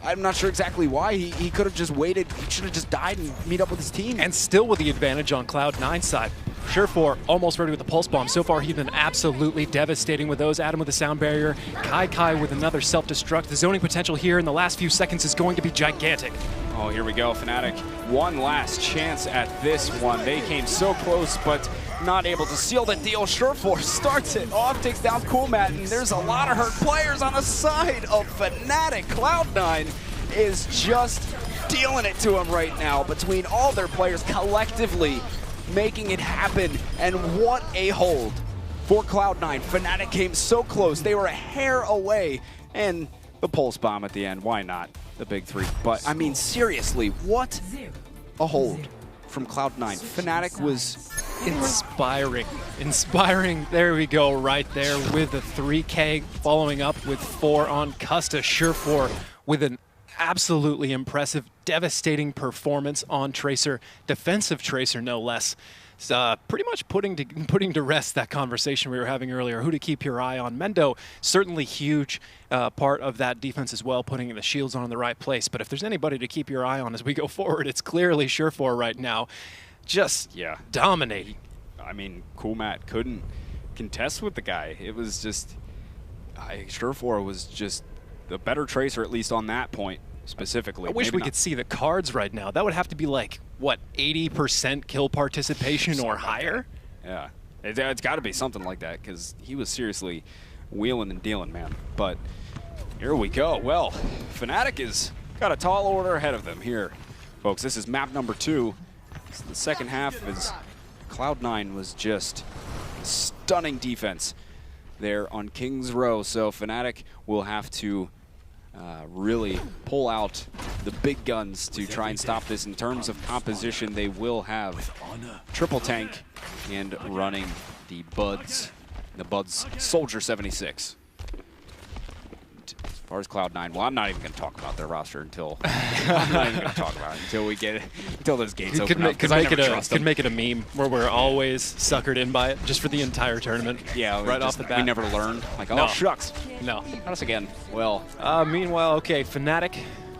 I'm not sure exactly why. He could have just waited. He should have just died and meet up with his team. And still with the advantage on Cloud9's side. Surefour almost ready with the pulse bomb. So far, he's been absolutely devastating with those. Adam with the sound barrier. Kai with another self-destruct. The zoning potential here in the last few seconds is going to be gigantic. Oh, here we go. Fnatic, one last chance at this one. They came so close, but not able to seal the deal. Surefour starts it off, takes down Coolmat, and there's a lot of hurt players on the side of Fnatic. Cloud9 is just dealing it to him right now between all their players collectively making it happen. And what a hold for Cloud9. Fnatic came so close. They were a hair away, and the pulse bomb at the end. Why not? The big 3. But, I mean, seriously, what a hold from Cloud9. Fnatic was inspiring. There we go, right there with the 3K, following up with 4 on Custa. Surefour with an absolutely impressive, devastating performance on Tracer, defensive Tracer no less. Pretty much putting to rest that conversation we were having earlier, who to keep your eye on. Mendo, certainly huge part of that defense as well, putting the shields on in the right place. But if there's anybody to keep your eye on as we go forward, it's clearly Surefour right now. Just dominating. I mean, Coolmat couldn't contest with the guy. It was just, Surefour was just the better Tracer, at least on that point specifically. I wish we could see the cards right now. That would have to be like, what, 80% kill participation or higher? Yeah, it's got to be something like that, because he was seriously wheeling and dealing, man. But here we go. Well, Fnatic has got a tall order ahead of them here, folks. This is map number 2. The second half is Cloud9 was just stunning defense there on King's Row. So Fnatic will have to really pull out the big guns to try and stop this. In terms of composition, they will have triple tank and running the Buds Soldier 76. As far as Cloud9, well, I'm not even going to talk about their roster until I'm not even going to talk about it until we get it, until those gates open up. Could make it a meme where we're always suckered in by it just for the entire tournament. Yeah, right off the bat. We never learned. Like, oh, No. shucks. No. Not us again. Well, Meanwhile, okay, Fnatic.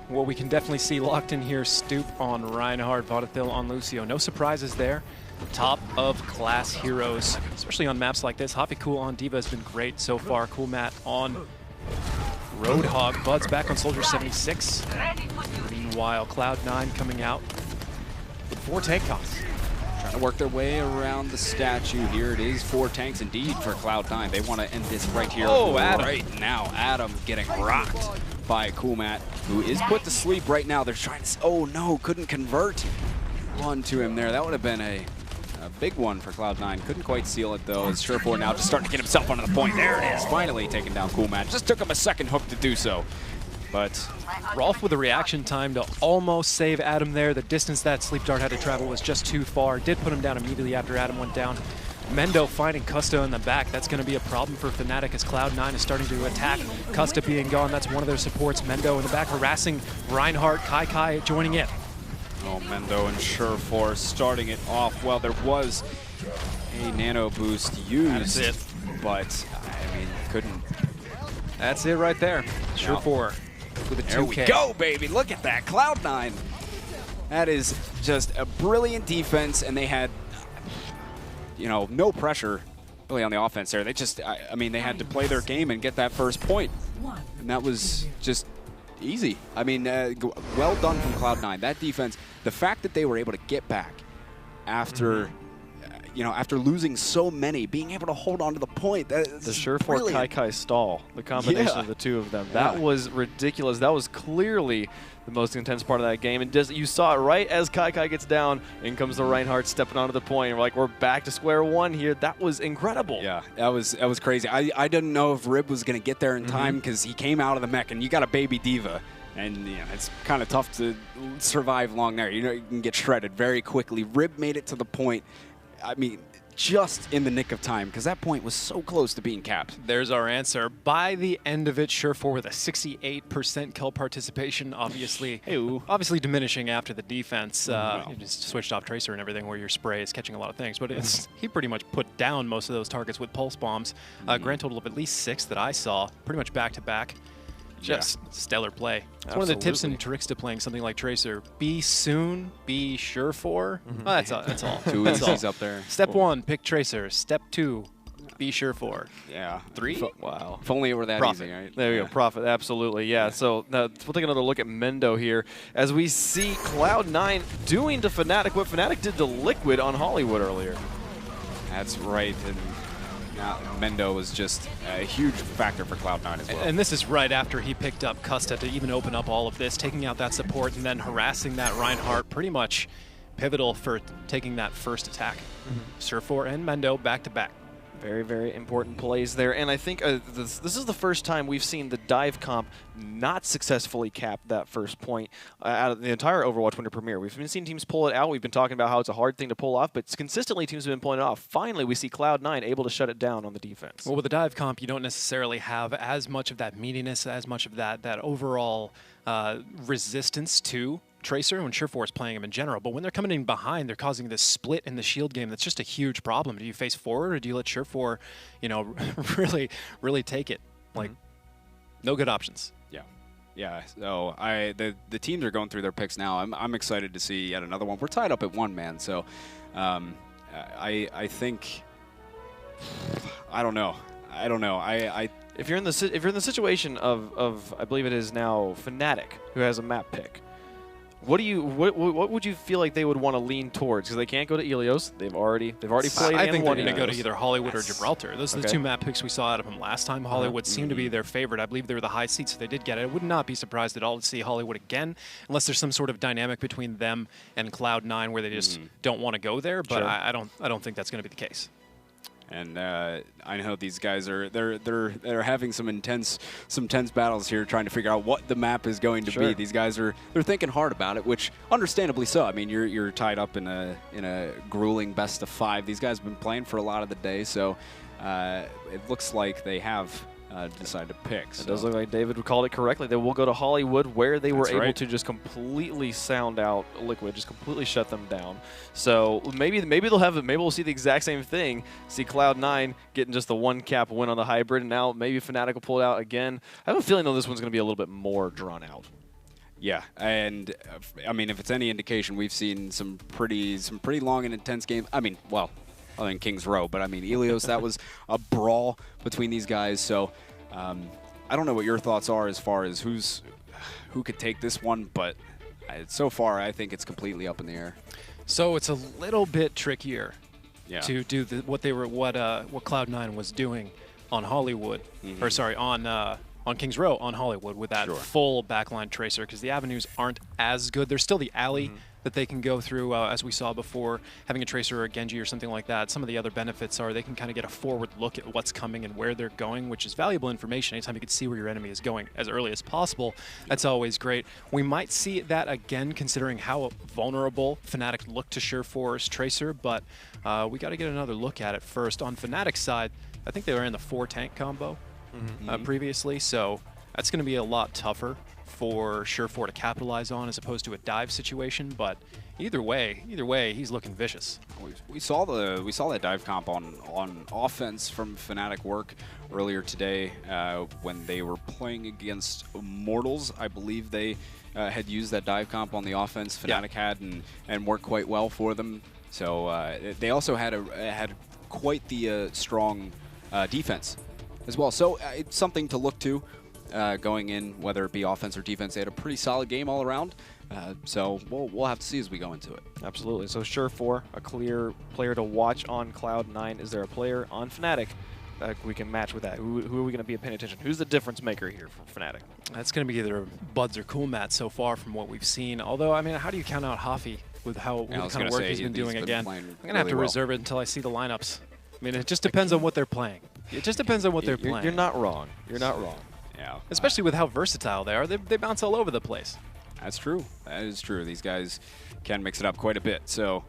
What we can definitely see locked in here, Stoop on Reinhardt, Vodathil on Lucio. No surprises there. Top of class heroes, especially on maps like this. Hoppy Cool on D.Va has been great so far. Cool Matt on Roadhog. Bud's back on Soldier 76. Meanwhile, Cloud9 coming out with 4 tank tops. trying to work their way around the statue here. It is 4 tanks indeed for Cloud9. They want to end this right here. Oh, Adam. Right now, Adam getting rocked by Cool Matt, who is put to sleep right now. They're trying to, oh no, couldn't convert onto him there. That would have been a big one for Cloud9. Couldn't quite seal it though. As Surefour now just starting to get himself onto the point. There it is, finally taking down Cool Matt. Just took him a second hook to do so. But Rolf with a reaction time to almost save Adam there. The distance that Sleep Dart had to travel was just too far. Did put him down immediately after Adam went down. Mendo finding Custa in the back. That's going to be a problem for Fnatic as Cloud9 is starting to attack. Custa being gone, that's one of their supports. Mendo in the back harassing Reinhardt. Kai joining in. oh, Mendo and Surefour starting it off. Well, there was a nano boost used. That's it. But, I mean, couldn't. That's it right there. Surefour with a 2K. There we go, baby. Look at that. Cloud9. That is just a brilliant defense, and they had, you know, no pressure really on the offense there. They just, I mean, they had to play their game and get that first point. And that was just easy. I mean, well done from Cloud9. That defense, the fact that they were able to get back after, you know, after losing so many, being able to hold on to the point. The Surefour Kai stall, the combination of the two of them, that was ridiculous. That was clearly the most intense part of that game. And just, you saw it right as Kai gets down, in comes the Reinhardt stepping onto the point. And we're like, we're back to square one here. That was incredible. Yeah, that was crazy. I didn't know if Rib was going to get there in time because he came out of the mech, and you got a baby D.Va. And you know, it's kind of tough to survive long there. You know, you can get shredded very quickly. Rib made it to the point, I mean, just in the nick of time, because that point was so close to being capped. There's our answer. By the end of it, Surefour with a 68% kill participation, obviously diminishing after the defense. You just switched off Tracer and everything, where your spray is catching a lot of things. But he pretty much put down most of those targets with pulse bombs. Grand total of at least 6 that I saw, pretty much back-to-back. Just stellar play. It's one of the tips and tricks to playing something like Tracer. Be soon, be sure for. Oh, that's all. That's all. 2 easies up there. Step 1, pick Tracer. Step 2, be sure for. Yeah. 3? Wow. If only it were that Profit. easy, right? There we go. Profit, absolutely. Yeah. So we'll take another look at Mendo here as we see Cloud9 doing to Fnatic what Fnatic did to Liquid on Hollywood earlier. That's right. And Mendo was just a huge factor for Cloud9 as well. And this is right after he picked up Custa to even open up all of this, taking out that support and then harassing that Reinhardt, pretty much pivotal for taking that first attack. Surefour and Mendo back-to-back. Very, very important plays there. And I think this is the first time we've seen the dive comp not successfully cap that first point out of the entire Overwatch Winter Premiere. We've been seeing teams pull it out. We've been talking about how it's a hard thing to pull off, but consistently teams have been pulling it off. Finally, we see Cloud9 able to shut it down on the defense. Well, with the dive comp, you don't necessarily have as much of that meatiness, as much of that overall resistance to Tracer when Surefour is playing him in general, but when they're coming in behind, they're causing this split in the shield game. That's just a huge problem. Do you face forward, or do you let Surefour, you know, really take it? Like, no good options. Yeah. So the teams are going through their picks now. I'm excited to see yet another one. We're tied up at 1 man, so I think I don't know. If you're in the situation of I believe it is now Fnatic who has a map pick, what would you feel like they would want to lean towards? Because they can't go to Ilios. They've already played. I think they're going to go to either Hollywood or Gibraltar. Those are the 2 map picks we saw out of them last time. Hollywood seemed to be their favorite. I believe they were the high seats, so they did get it. I would not be surprised at all to see Hollywood again, unless there's some sort of dynamic between them and Cloud9 where they just don't want to go there. But I don't think that's going to be the case. And I know these guys are they're having some intense battles here, trying to figure out what the map is going to be. These guys they're thinking hard about it, which understandably so. I mean, you're tied up in a grueling best of 5. These guys have been playing for a lot of the day, so it looks like they have decide to pick. It does look like David called it correctly. They will go to Hollywood, where they were able to just completely sound out Liquid, just completely shut them down. So maybe they'll have maybe we'll see the exact same thing. See Cloud9 getting just the 1-cap win on the hybrid, and now maybe Fnatic will pull it out again. I have a feeling though this one's going to be a little bit more drawn out. Yeah, and I mean, if it's any indication, we've seen some pretty long and intense games. I mean, well, other than Kings Row, but I mean, Ilios, that was a brawl between these guys. So I don't know what your thoughts are as far as who could take this one, but so far I think it's completely up in the air. So it's a little bit trickier to do what Cloud9 was doing on Hollywood, or sorry, on Kings Row on Hollywood with that full backline tracer, because the avenues aren't as good. There's still the alley that they can go through, as we saw before, having a tracer or a Genji or something like that. Some of the other benefits are they can kind of get a forward look at what's coming and where they're going, which is valuable information. Anytime you can see where your enemy is going as early as possible, that's always great. We might see that again, considering how vulnerable Fnatic looked to Surefour's tracer, but we got to get another look at it first. On Fnatic's side, I think they were in the 4-tank combo previously, so that's going to be a lot tougher for Surefour to capitalize on as opposed to a dive situation. But either way, he's looking vicious. We saw that dive comp on offense from Fnatic work earlier today when they were playing against Immortals. I believe they had used that dive comp on the offense. Fnatic had and worked quite well for them. So they also had quite the strong defense as well. So it's something to look to going in, whether it be offense or defense. They had a pretty solid game all around. So we'll have to see as we go into it. Absolutely. So Surefour, a clear player to watch on Cloud9. Is there a player on Fnatic that we can match with that? Who are we going to be paying attention? Who's the difference maker here for Fnatic? That's going to be either Buds or Coolmat so far from what we've seen. Although, I mean, how do you count out Hafi with what kind of work he's been doing again? I'm going to have to reserve it until I see the lineups. I mean, it just depends on what they're playing. It just depends on what they're playing. You're not wrong. You're not wrong. Yeah. Especially with how versatile they are. They bounce all over the place. That's true. That is true. These guys can mix it up quite a bit. So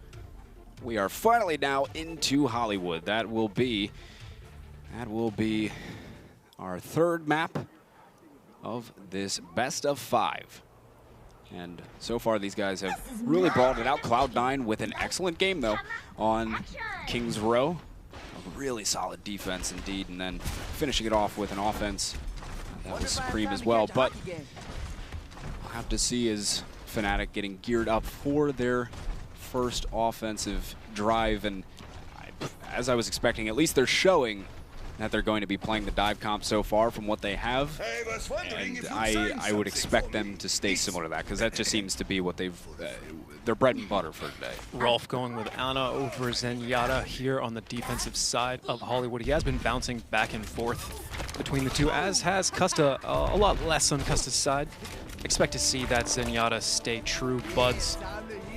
we are finally now into Hollywood. That will be our third map of this best of 5. And so far, these guys have really brought it out. Cloud9 with an excellent game, though, on Kings Row. A really solid defense, indeed, and then finishing it off with an offense that was supreme as well. But we'll have to see as Fnatic getting geared up for their first offensive drive. And as I was expecting, at least they're showing that they're going to be playing the dive comp so far from what they have. And I would expect them to stay similar to that, because that just seems to be what their bread and butter for today. Rolf going with Ana over Zenyatta here on the defensive side of Hollywood. He has been bouncing back and forth between the two, as has Custa, a lot less on Custa's side. Expect to see that Zenyatta stay true. Buds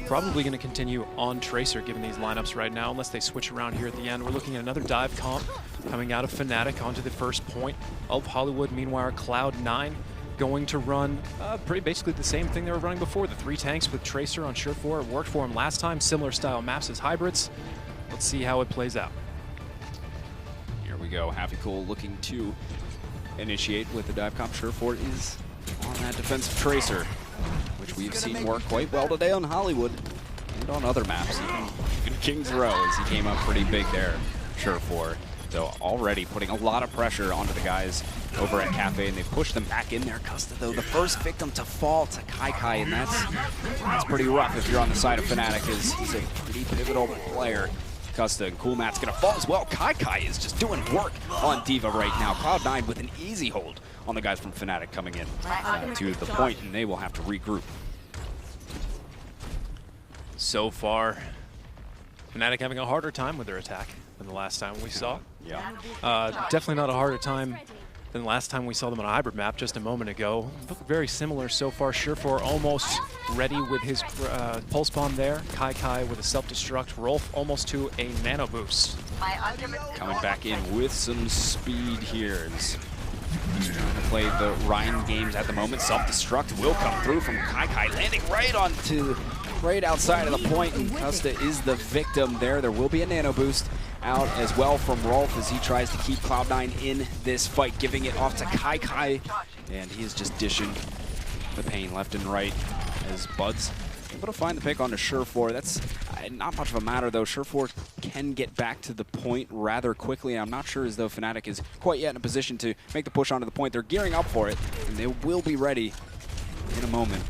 probably going to continue on Tracer given these lineups right now, unless they switch around here at the end. We're looking at another dive comp coming out of Fnatic onto the first point of Hollywood. Meanwhile, Cloud9 going to run pretty basically the same thing they were running before. The 3 tanks with Tracer on Surefour. It worked for him last time. Similar style maps as hybrids. Let's see how it plays out. Here we go. Happy Cool looking to initiate with the dive comp. Surefour is on that defensive Tracer, which we've seen work quite well today on Hollywood and on other maps. Even Kings Row, as he came up pretty big there, Surefour. So already putting a lot of pressure onto the guys over at Cafe, and they push them back in there. Custa, though, the first victim to fall to Kai, and that's pretty rough if you're on the side of Fnatic, as he's a pretty pivotal player. Custa and Coolmat's going to fall as well. Kai is just doing work on D.Va right now. Cloud9 with an easy hold on the guys from Fnatic coming in to the point, and they will have to regroup. So far, Fnatic having a harder time with their attack than the last time we saw. Yeah. Definitely not a harder time than the last time we saw them on a hybrid map just a moment ago. Look very similar so far. Surefour almost ready with his pulse bomb there. Kai with a self-destruct. Rolf almost to a nano boost. Coming back in with some speed here. He's trying to play the Ryan games at the moment. Self-destruct will come through from Kai, landing right outside of the point, and Custa is the victim there. There will be a nano boost out as well from Rolf as he tries to keep Cloud9 in this fight, giving it off to Kai, and he is just dishing the pain left and right as Bud's able to find the pick onto Surefour. That's not much of a matter, though. Surefour can get back to the point rather quickly. I'm not sure as though Fnatic is quite yet in a position to make the push onto the point. They're gearing up for it, and they will be ready in a moment.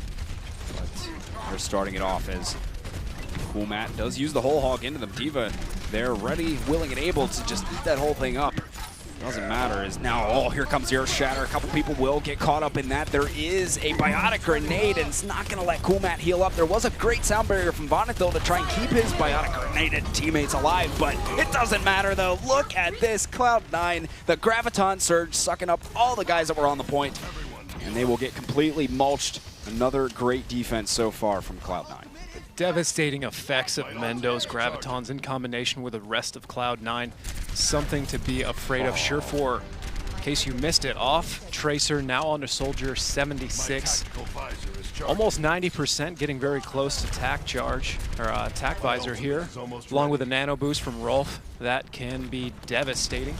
But they're starting it off as Coolmat does use the whole hog into them. D.Va, they're ready, willing, and able to just eat that whole thing up. Doesn't matter, as now, oh, here comes the Earth Shatter. A couple people will get caught up in that. There is a Biotic Grenade, and it's not going to let Coolmat heal up. There was a great sound barrier from Vonethil to try and keep his Biotic Grenade teammates alive, but it doesn't matter, though. Look at this, Cloud9, the Graviton Surge sucking up all the guys that were on the point, and they will get completely mulched. Another great defense so far from Cloud9. Devastating effects of Mendo's Gravitons in combination with the rest of Cloud9. Something to be afraid of. Surefour, in case you missed it, off Tracer, now on to Soldier 76. Almost 90%, getting very close to Tac Charge, or Tac Visor here, along with a Nano Boost from Rolf. That can be devastating,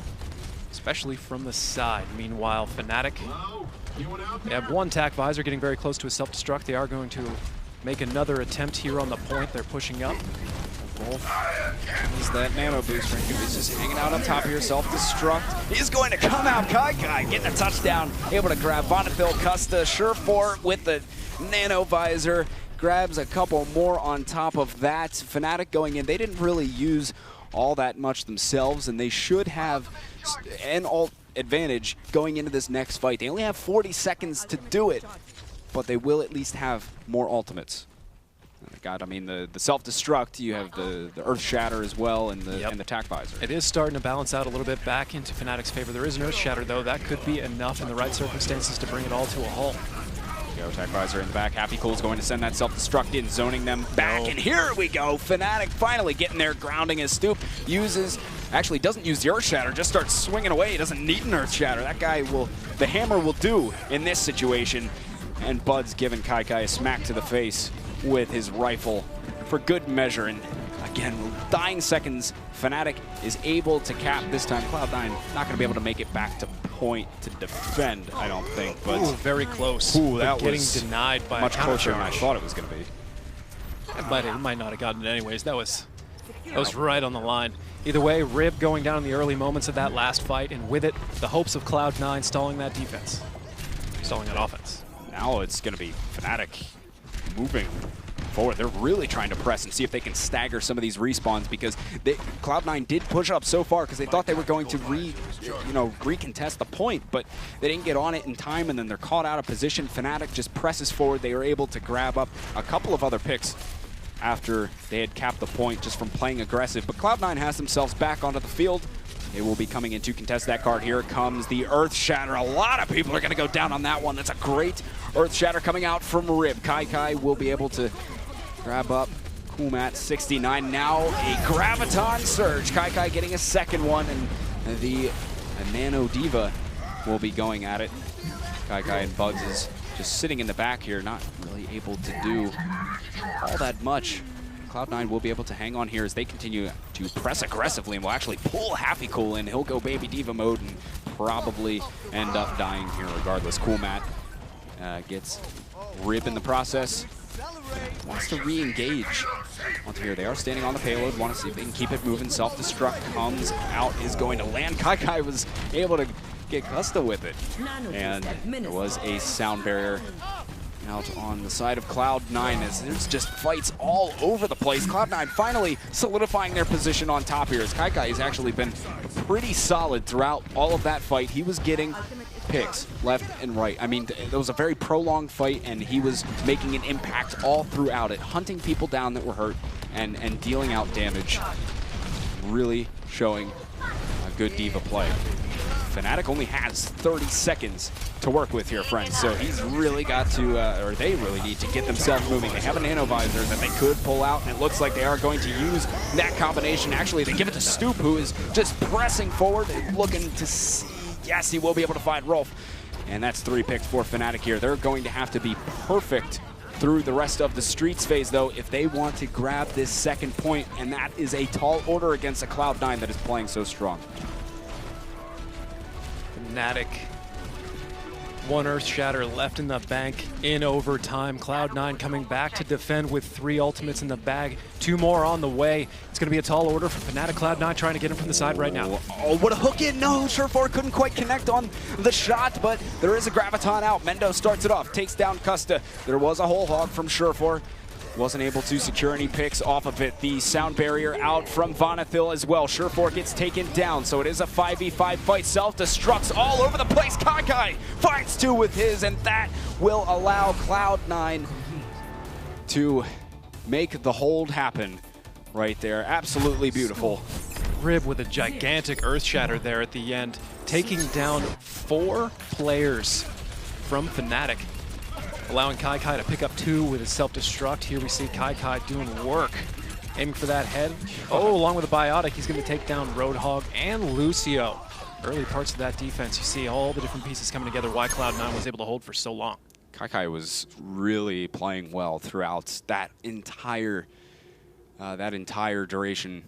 especially from the side. Meanwhile, Fnatic, they have one Tac Visor getting very close to a self-destruct. They are going to make another attempt here on the point. They're pushing up. Rolf is that Nano Boost for him. He's just hanging out on top here. Self-destruct. He's going to come out. Kai getting a touchdown. Able to grab Vonethil, Custa, Surefour with the Nano Visor. Grabs a couple more on top of that. Fnatic going in. They didn't really use all that much themselves, and they should have an ult advantage going into this next fight. They only have 40 seconds to do it, but they will at least have more ultimates. God, I mean, the self-destruct, you have the Earth Shatter as well, and the Tac Visor. It is starting to balance out a little bit back into Fnatic's favor. There is an Earth Shatter, though. That could be enough in the right circumstances to bring it all to a halt. Go, Tac Visor in the back. Happy Cool's going to send that self-destruct in, zoning them back, and here we go. Fnatic finally getting there, grounding his stoop. Actually doesn't use the Earth Shatter, just starts swinging away. He doesn't need an Earth Shatter. That guy the hammer will do in this situation. And Bud's giving Kai a smack to the face with his rifle for good measure. And again, dying seconds, Fnatic is able to cap this time. Cloud9 not going to be able to make it back to point to defend, I don't think. But ooh, very close. Ooh, that getting was denied by much a closer than I thought it was going to be. It might not have gotten it anyways. That was right on the line. Either way, Rib going down in the early moments of that last fight, and with it, the hopes of Cloud9 stalling that defense, stalling that offense. Now it's going to be Fnatic moving forward. They're really trying to press and see if they can stagger some of these respawns, because Cloud9 did push up so far because they thought they were going to recontest the point, but they didn't get on it in time, and then they're caught out of position. Fnatic just presses forward. They were able to grab up a couple of other picks after they had capped the point just from playing aggressive, but Cloud9 has themselves back onto the field. They will be coming in to contest that card. Here comes the Earth Shatter. A lot of people are going to go down on that one. That's a great Earth Shatter coming out from Rib. Kai will be able to grab up Coolmat 69. Now a Graviton Surge. Kai getting a second one, and the Nano D.Va will be going at it. Kai and Bugs is just sitting in the back here, not really able to do all that much. Cloud9 will be able to hang on here as they continue to press aggressively, and will actually pull Happy Cool in. He'll go Baby D.Va mode and probably end up dying here regardless. Coolmat gets Rib in the process. Wants to re-engage onto here. They are standing on the payload. Want to see if they can keep it moving. Self-destruct comes out, is going to land. Kai was able to get Custa with it. And there was a sound barrier out on the side of Cloud9 as there's just fights all over the place. Cloud9 finally solidifying their position on top here, as Kai has actually been pretty solid throughout all of that fight. He was getting picks left and right. I mean, it was a very prolonged fight, and he was making an impact all throughout it, hunting people down that were hurt and dealing out damage. Really showing a good D.Va play. Fnatic only has 30 seconds to work with here, friends, so he's really got to, or they really need to get themselves moving. They have a Nano Visor that they could pull out, and it looks like they are going to use that combination. Actually, they give it to Stoop, who is just pressing forward and looking to see. Yes, he will be able to find Rolf. And that's 3 picks for Fnatic here. They're going to have to be perfect through the rest of the Streets phase, though, if they want to grab this second point, and that is a tall order against a Cloud9 that is playing so strong. Fnatic. One Earth Shatter left in the bank in overtime. Cloud9 coming back to defend with 3 ultimates in the bag. 2 more on the way. It's going to be a tall order for Fnatic. Cloud9 trying to get him from the side right now. Oh, what a hook in. No, Surefour couldn't quite connect on the shot, but there is a Graviton out. Mendo starts it off, takes down Custa. There was a whole hog from Surefour. Wasn't able to secure any picks off of it. The sound barrier out from Vonathil as well. Surefour gets taken down, so it is a 5v5 fight. Self-destructs all over the place. Kai finds 2 with his, and that will allow Cloud9 to make the hold happen right there. Absolutely beautiful. Rib with a gigantic Earth Shatter there at the end, taking down 4 players from Fnatic. Allowing Kai to pick up 2 with his self-destruct. Here we see Kai doing work. Aiming for that head. Oh, along with a Biotic, he's going to take down Roadhog and Lucio. Early parts of that defense, you see all the different pieces coming together, why Cloud9 was able to hold for so long. Kai was really playing well throughout that entire duration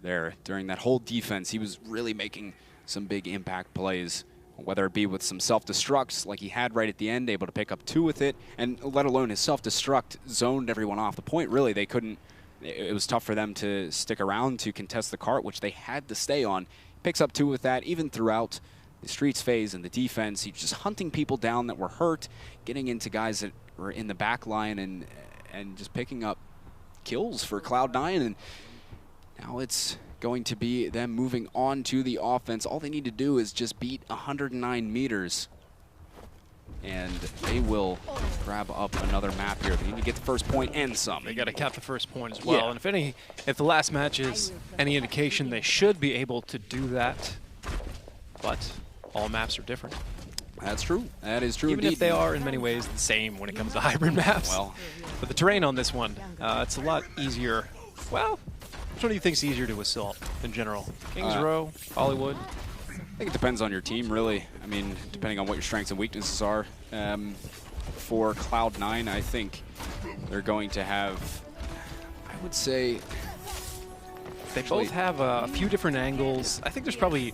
there. During that whole defense, he was really making some big impact plays. Whether it be with some self-destructs like he had right at the end, able to pick up 2 with it, and let alone his self-destruct zoned everyone off the point. Really, they couldn't, it was tough for them to stick around to contest the cart, which they had to stay on. Picks up 2 with that, even throughout the Streets phase and the defense. He's just hunting people down that were hurt, getting into guys that were in the back line, and just picking up kills for Cloud9. And now it's going to be them moving on to the offense. All they need to do is just beat 109 meters, and they will grab up another map here. They need to get the first point and some. They got to cap the first point as well. Yeah. And if the last match is any indication, they should be able to do that. But all maps are different. That's true. That is true. Even indeed. if they are in many ways the same when it comes to hybrid maps. Well, but the terrain on this one, it's a lot easier. Well, which one do you think is easier to assault in general? Kings Row, Hollywood? I think it depends on your team, really. I mean, depending on what your strengths and weaknesses are. For Cloud9, I think they're going to have, I would say, they both have a few different angles. I think there's probably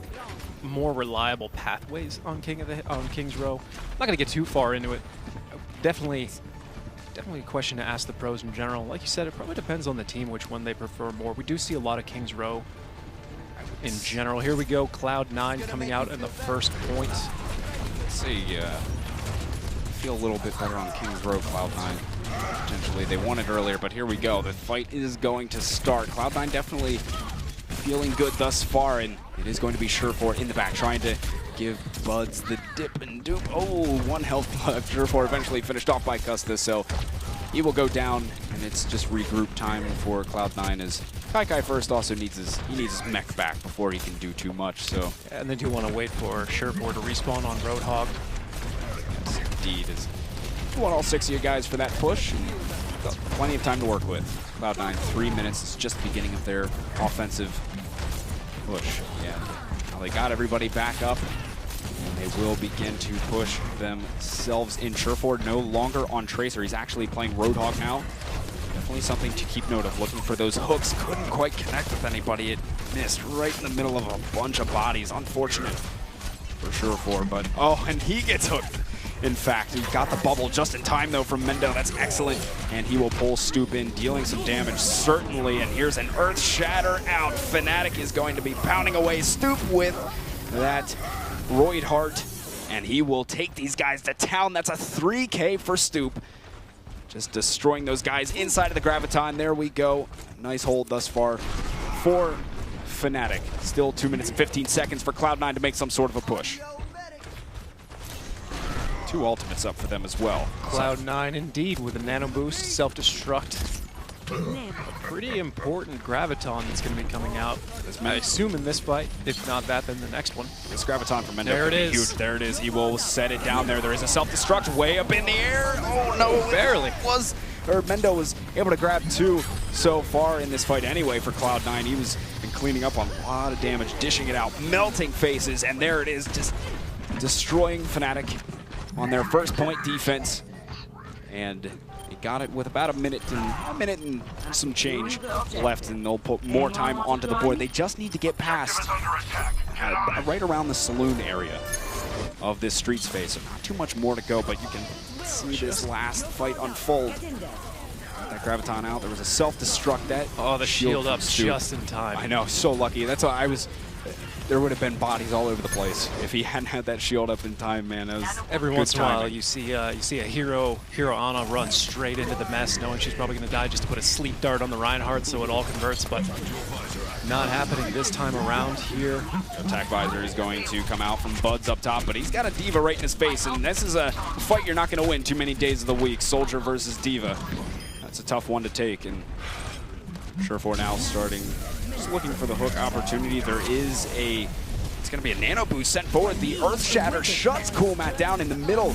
more reliable pathways on Kings Row. I'm not going to get too far into it. Definitely a question to ask the pros in general. Like you said, it probably depends on the team which one they prefer more. We do see a lot of Kings Row in general. Here we go, Cloud9 coming out in the first point. Let's see, feel a little bit better on Kings Row, Cloud9. Potentially, they won it earlier, but here we go. The fight is going to start. Cloud9 definitely feeling good thus far, and it is going to be Surefour in the back, trying to give Buds the dip and dupe. Oh, 1 health plug. Surefour eventually finished off by Custa, so he will go down, and it's just regroup time for Cloud9 as Kai first also needs his mech back before he can do too much. So, and they do want to wait for Surefour to respawn on Roadhog. Yes, indeed. We want all 6 of you guys for that push. Plenty of time to work with. Cloud9, 3 minutes. It's just the beginning of their offensive push. Yeah, now they got everybody back up, and they will begin to push themselves in. Surefour no longer on Tracer. He's actually playing Roadhog now. Definitely something to keep note of. Looking for those hooks. Couldn't quite connect with anybody. It missed right in the middle of a bunch of bodies. Unfortunate for Surefour, but oh, and he gets hooked. In fact, he got the bubble just in time, though, from Mendo. That's excellent. And he will pull Stoop in, dealing some damage, certainly. And here's an Earth Shatter out. Fnatic is going to be pounding away Stoop with that Roid Heart. And he will take these guys to town. That's a 3K for Stoop. Just destroying those guys inside of the Graviton. There we go. Nice hold thus far for Fnatic. Still 2 minutes and 15 seconds for Cloud9 to make some sort of a push. 2 ultimates up for them as well. Cloud9 indeed with a nano boost, self-destruct. A pretty important Graviton that's going to be coming out, I assume, in this fight. If not that, then the next one. This Graviton from Mendo. There it is. Huge. There it is. He will set it down there. There is a self-destruct way up in the air. Oh no, barely. Mendo was able to grab 2 so far in this fight anyway for Cloud9. He was been cleaning up on a lot of damage, dishing it out, melting faces, and there it is, just destroying Fnatic on their first point defense. And a got it with about a minute and some change left, and they'll put more time onto the board. They just need to get past right around the saloon area of this street space. So not too much more to go, but you can see this last fight unfold. That Graviton out. There was a self-destruct that. Oh, the shield up just in time. I know, so lucky. That's why I was. There would have been bodies all over the place if he hadn't had that shield up in time, man. That was every once in a while you see a hero Anna run straight into the mess, knowing she's probably going to die, just to put a sleep dart on the Reinhardt so it all converts, but not happening this time around here. Attack Visor is going to come out from Buds up top, but he's got a Diva right in his face, and this is a fight you're not going to win too many days of the week. Soldier versus Diva. That's a tough one to take, and Surefour now starting, just looking for the hook opportunity. There is it's going to be a nano boost sent forward. The Earth Shatter shuts Coolmat down in the middle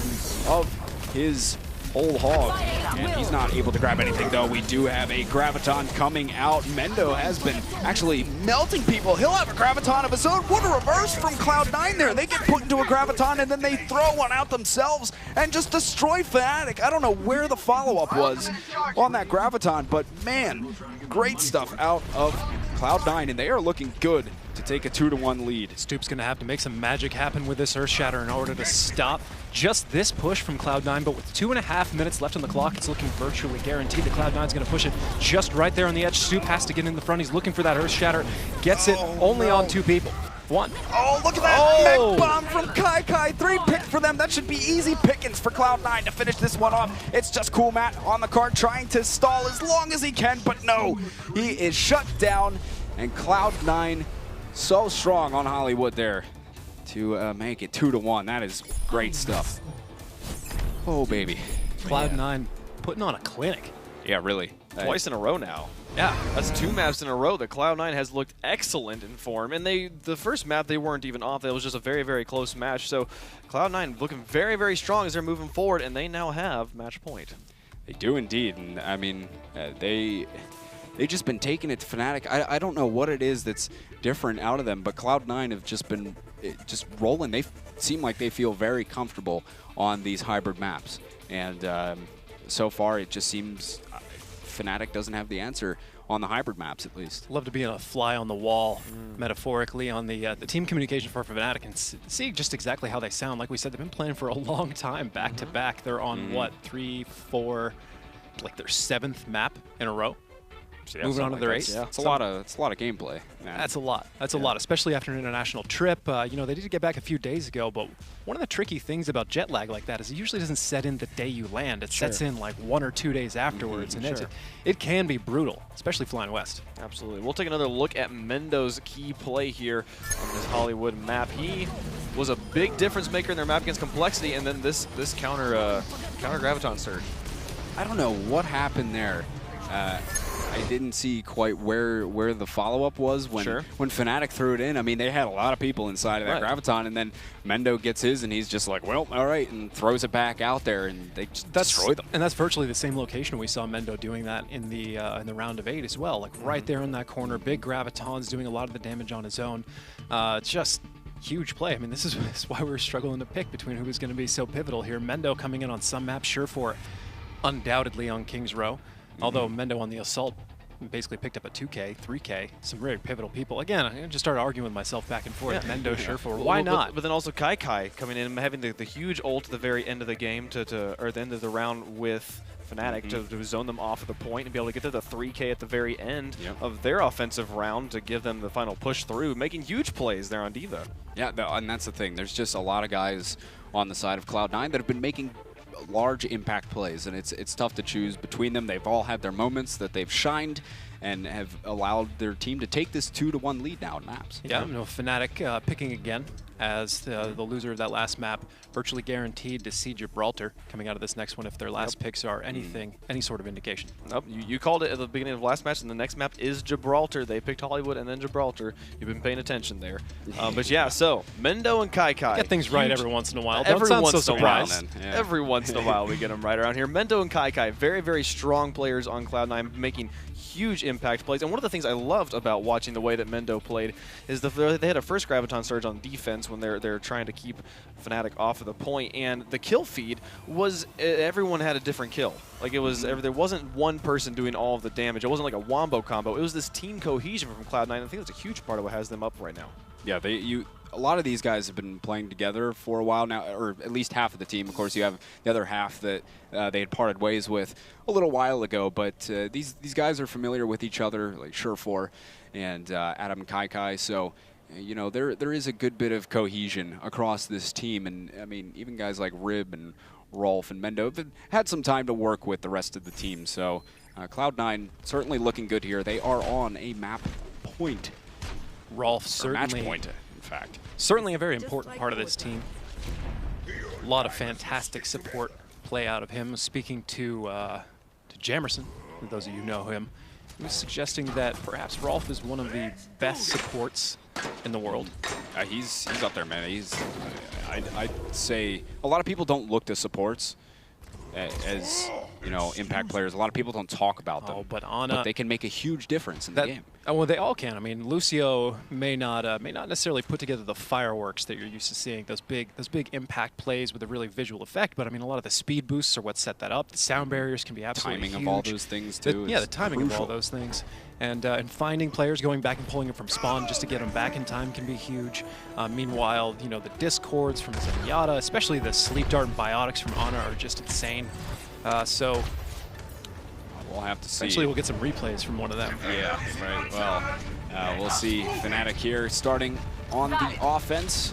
of his whole hog, and he's not able to grab anything, though. We do have a Graviton coming out. Mendo has been actually melting people. He'll have a Graviton of his own. What a reverse from Cloud9 there. They get put into a Graviton, and then they throw one out themselves and just destroy Fnatic. I don't know where the follow-up was on that Graviton, but man, great stuff out of Cloud9, and they are looking good to take a 2-1 lead. Stoop's going to have to make some magic happen with this Earth Shatter in order to stop just this push from Cloud9, but with 2.5 minutes left on the clock, it's looking virtually guaranteed that Cloud9's going to push it just right there on the edge. Stoop has to get in the front. He's looking for that Earth Shatter. Gets it only on 2 people. 1. Oh, look at that mech bomb from Kai. 3 pick for them. That should be easy pickings for Cloud9 to finish this one off. It's just Coolmat on the card trying to stall as long as he can, but no, he is shut down, and Cloud9 so strong on Hollywood there to make it 2-1. That is great stuff. Oh, baby. Cloud9 putting on a clinic. Yeah, really. Twice in a row now. Yeah. That's 2 maps in a row that Cloud9 has looked excellent in form. And the first map, they weren't even off. It was just a very, very close match. So Cloud9 looking very, very strong as they're moving forward, and they now have match point. They do indeed. And I mean, they've just been taking it to Fnatic. I don't know what it is that's different out of them, but Cloud9 have just been just rolling. They seem like they feel very comfortable on these hybrid maps. And so far, it just seems Fnatic doesn't have the answer on the hybrid maps, at least. Love to be a fly on the wall, metaphorically, on the team communication for Fnatic and see just exactly how they sound. Like we said, they've been playing for a long time, back to back. They're on, what, 3, 4, like their 7th map in a row? So moving on to their 8th. Yeah, it's a lot of gameplay. Man. That's a lot. That's a lot, especially after an international trip. You know, they did get back a few days ago, but one of the tricky things about jet lag like that is it usually doesn't set in the day you land. It sets in like 1 or 2 days afterwards, and it can be brutal, especially flying west. Absolutely. We'll take another look at Mendo's key play here on this Hollywood map. He was a big difference maker in their map against Complexity, and then this counter Graviton surge. I don't know what happened there. I didn't see quite where the follow-up was when Fnatic threw it in. I mean, they had a lot of people inside of that Graviton, and then Mendo gets his, and he's just like, well, all right, and throws it back out there, and they just destroy them. And that's virtually the same location we saw Mendo doing that in the round of 8 as well. Like right there in that corner, big Graviton's doing a lot of the damage on his own. Just huge play. I mean, this is why we were struggling to pick between who was going to be so pivotal here. Mendo coming in on some maps, Surefour undoubtedly on King's Row. Although Mendo on the Assault basically picked up a 2K, 3K, some very pivotal people. Again, I just started arguing with myself back and forth. Mendo, Surefour, why not? But then also Kai coming in and having the huge ult at the very end of the game or the end of the round with Fnatic to zone them off of the point and be able to get to the 3K at the very end of their offensive round to give them the final push through, making huge plays there on Diva. Yeah, and that's the thing. There's just a lot of guys on the side of Cloud9 that have been making large impact plays, and it's tough to choose between them. They've all had their moments that they've shined and have allowed their team to take this 2-1 lead now in maps. Yeah, Fnatic picking again as the loser of that last map, virtually guaranteed to see Gibraltar coming out of this next one if their last picks are anything, any sort of indication. Nope, you called it at the beginning of the last match, and the next map is Gibraltar. They picked Hollywood and then Gibraltar. You've been paying attention there. But yeah, so Mendo and Kai. Get things right every once in a while. Every Don't once sound so in a while. surprised. Every once in a while we get them right around here. Mendo and Kai, very, very strong players on Cloud9, making huge impact plays. And one of the things I loved about watching the way that Mendo played is they had a first Graviton Surge on defense when they're trying to keep Fnatic off of the point, and the kill feed was everyone had a different kill. Like it was, there wasn't one person doing all of the damage. It wasn't like a wombo combo. It was this team cohesion from Cloud9. I think that's a huge part of what has them up right now. Yeah, a lot of these guys have been playing together for a while now, or at least half of the team. Of course, you have the other half that they had parted ways with a little while ago. But these guys are familiar with each other, like Surefour and Adam and Kai. So, you know, there is a good bit of cohesion across this team. And, I mean, even guys like Rib and Rolf and Mendo have had some time to work with the rest of the team. So, Cloud9 certainly looking good here. They are on a map point. Rolf certainly, match point, in fact. Certainly a very important part of this team. A lot of fantastic support play out of him. Speaking to Jamerson, for those of you who know him, he was suggesting that perhaps Rolf is one of the best supports in the world. He's up there, man. I'd say a lot of people don't look to supports as, you know, impact players. A lot of people don't talk about them. But they can make a huge difference in the game. Well, they all can. I mean, Lucio may not necessarily put together the fireworks that you're used to seeing, those big impact plays with a really visual effect. But I mean, a lot of the speed boosts are what set that up. The sound barriers can be absolutely timing huge. of all those things too. The timing of all those things, and finding players, going back and pulling them from spawn just to get them back in time can be huge. Meanwhile, you know, the discords from Zenyatta, especially the sleep dart and biotics from Ana, are just insane. So we'll have to see. Eventually we'll get some replays from one of them. Yeah, right. Well, we'll see Fnatic here starting on the offense.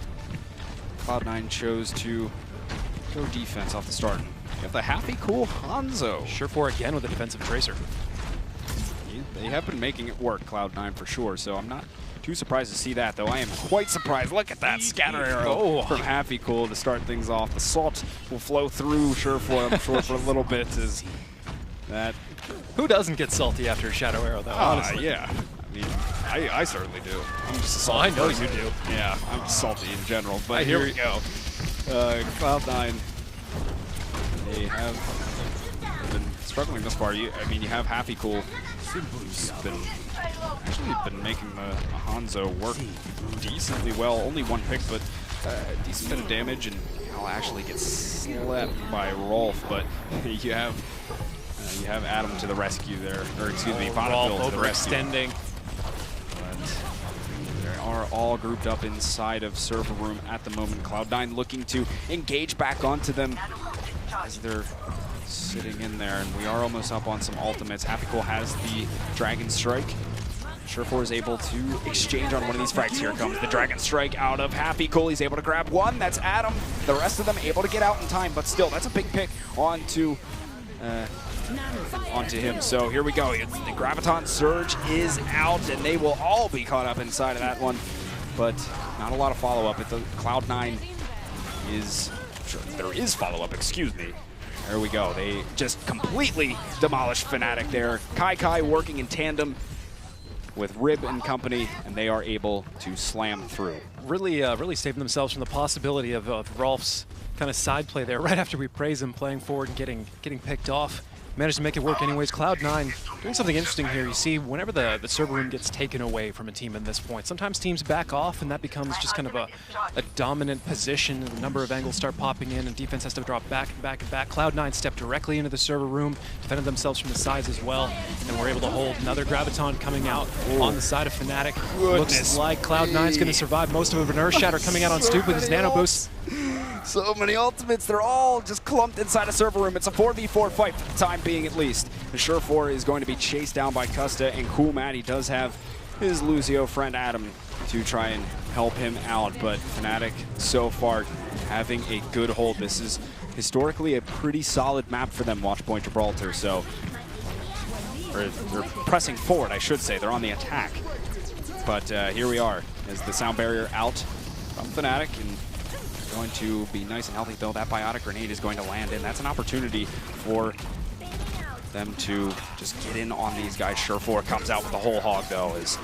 Cloud9 chose to go defense off the start. You have the happy cool Hanzo. Surefour again with a defensive tracer. They have been making it work, Cloud9 for sure, so I'm not too surprised to see that, though. I am quite surprised. Look at that scatter arrow from Happy Cool to start things off. The salt will flow through Surefour, I'm sure, for a little bit. Is that? Who doesn't get salty after a Shadow Arrow, though, honestly? Yeah. I mean, I certainly do. I'm just a salty I know person. you do. Yeah, I'm just salty in general. But here we go. Cloud9, they have been struggling this far. I mean, you have Happy Cool, who's been making the Hanzo work decently well. Only one pick, but a decent bit of damage, and I'll actually get slept by Rolf. But you have Adam to the rescue there, or excuse me, Vonnegut to the rescue. Overextending. But they are all grouped up inside of server room at the moment. Cloud9 looking to engage back onto them as they're sitting in there, and we are almost up on some ultimates. Happy Cool has the Dragon Strike. Surefour is able to exchange on one of these frags. Here comes the Dragon Strike out of Happy Cool. He's able to grab one. That's Adam. The rest of them able to get out in time, but still, that's a big pick onto him. So here we go. The Graviton Surge is out, and they will all be caught up inside of that one. But not a lot of follow-up. The Cloud9 is... Sure, there is follow-up, excuse me. There we go. They just completely demolished Fnatic there. Kai working in tandem with Rib and company, and they are able to slam through. Really saving themselves from the possibility of Rolf's kind of side play there right after we praise him playing forward and getting picked off. Managed to make it work anyways. Cloud9 doing something interesting here. You see, whenever the server room gets taken away from a team at this point, sometimes teams back off, and that becomes just kind of a dominant position, and a number of angles start popping in, and defense has to drop back and back and back. Cloud9 stepped directly into the server room, defended themselves from the sides as well, and were able to hold another Graviton coming out on the side of Fnatic. Looks like Cloud9's going to survive most of it, but an Earth Shatter coming out on Stoop with his Nano Boost. So many ultimates, they're all just clumped inside a server room. It's a 4v4 fight for the time being, at least. The Surefour is going to be chased down by Custa, and Cool Matt, he does have his Lucio friend Adam to try and help him out, but Fnatic so far having a good hold. This is historically a pretty solid map for them, Watchpoint Gibraltar, so they're pressing forward, I should say. They're on the attack. But here we are, as the sound barrier out from Fnatic, and going to be nice and healthy, though. That biotic grenade is going to land in. That's an opportunity for them to just get in on these guys. Surefour comes out with the whole hog, though, is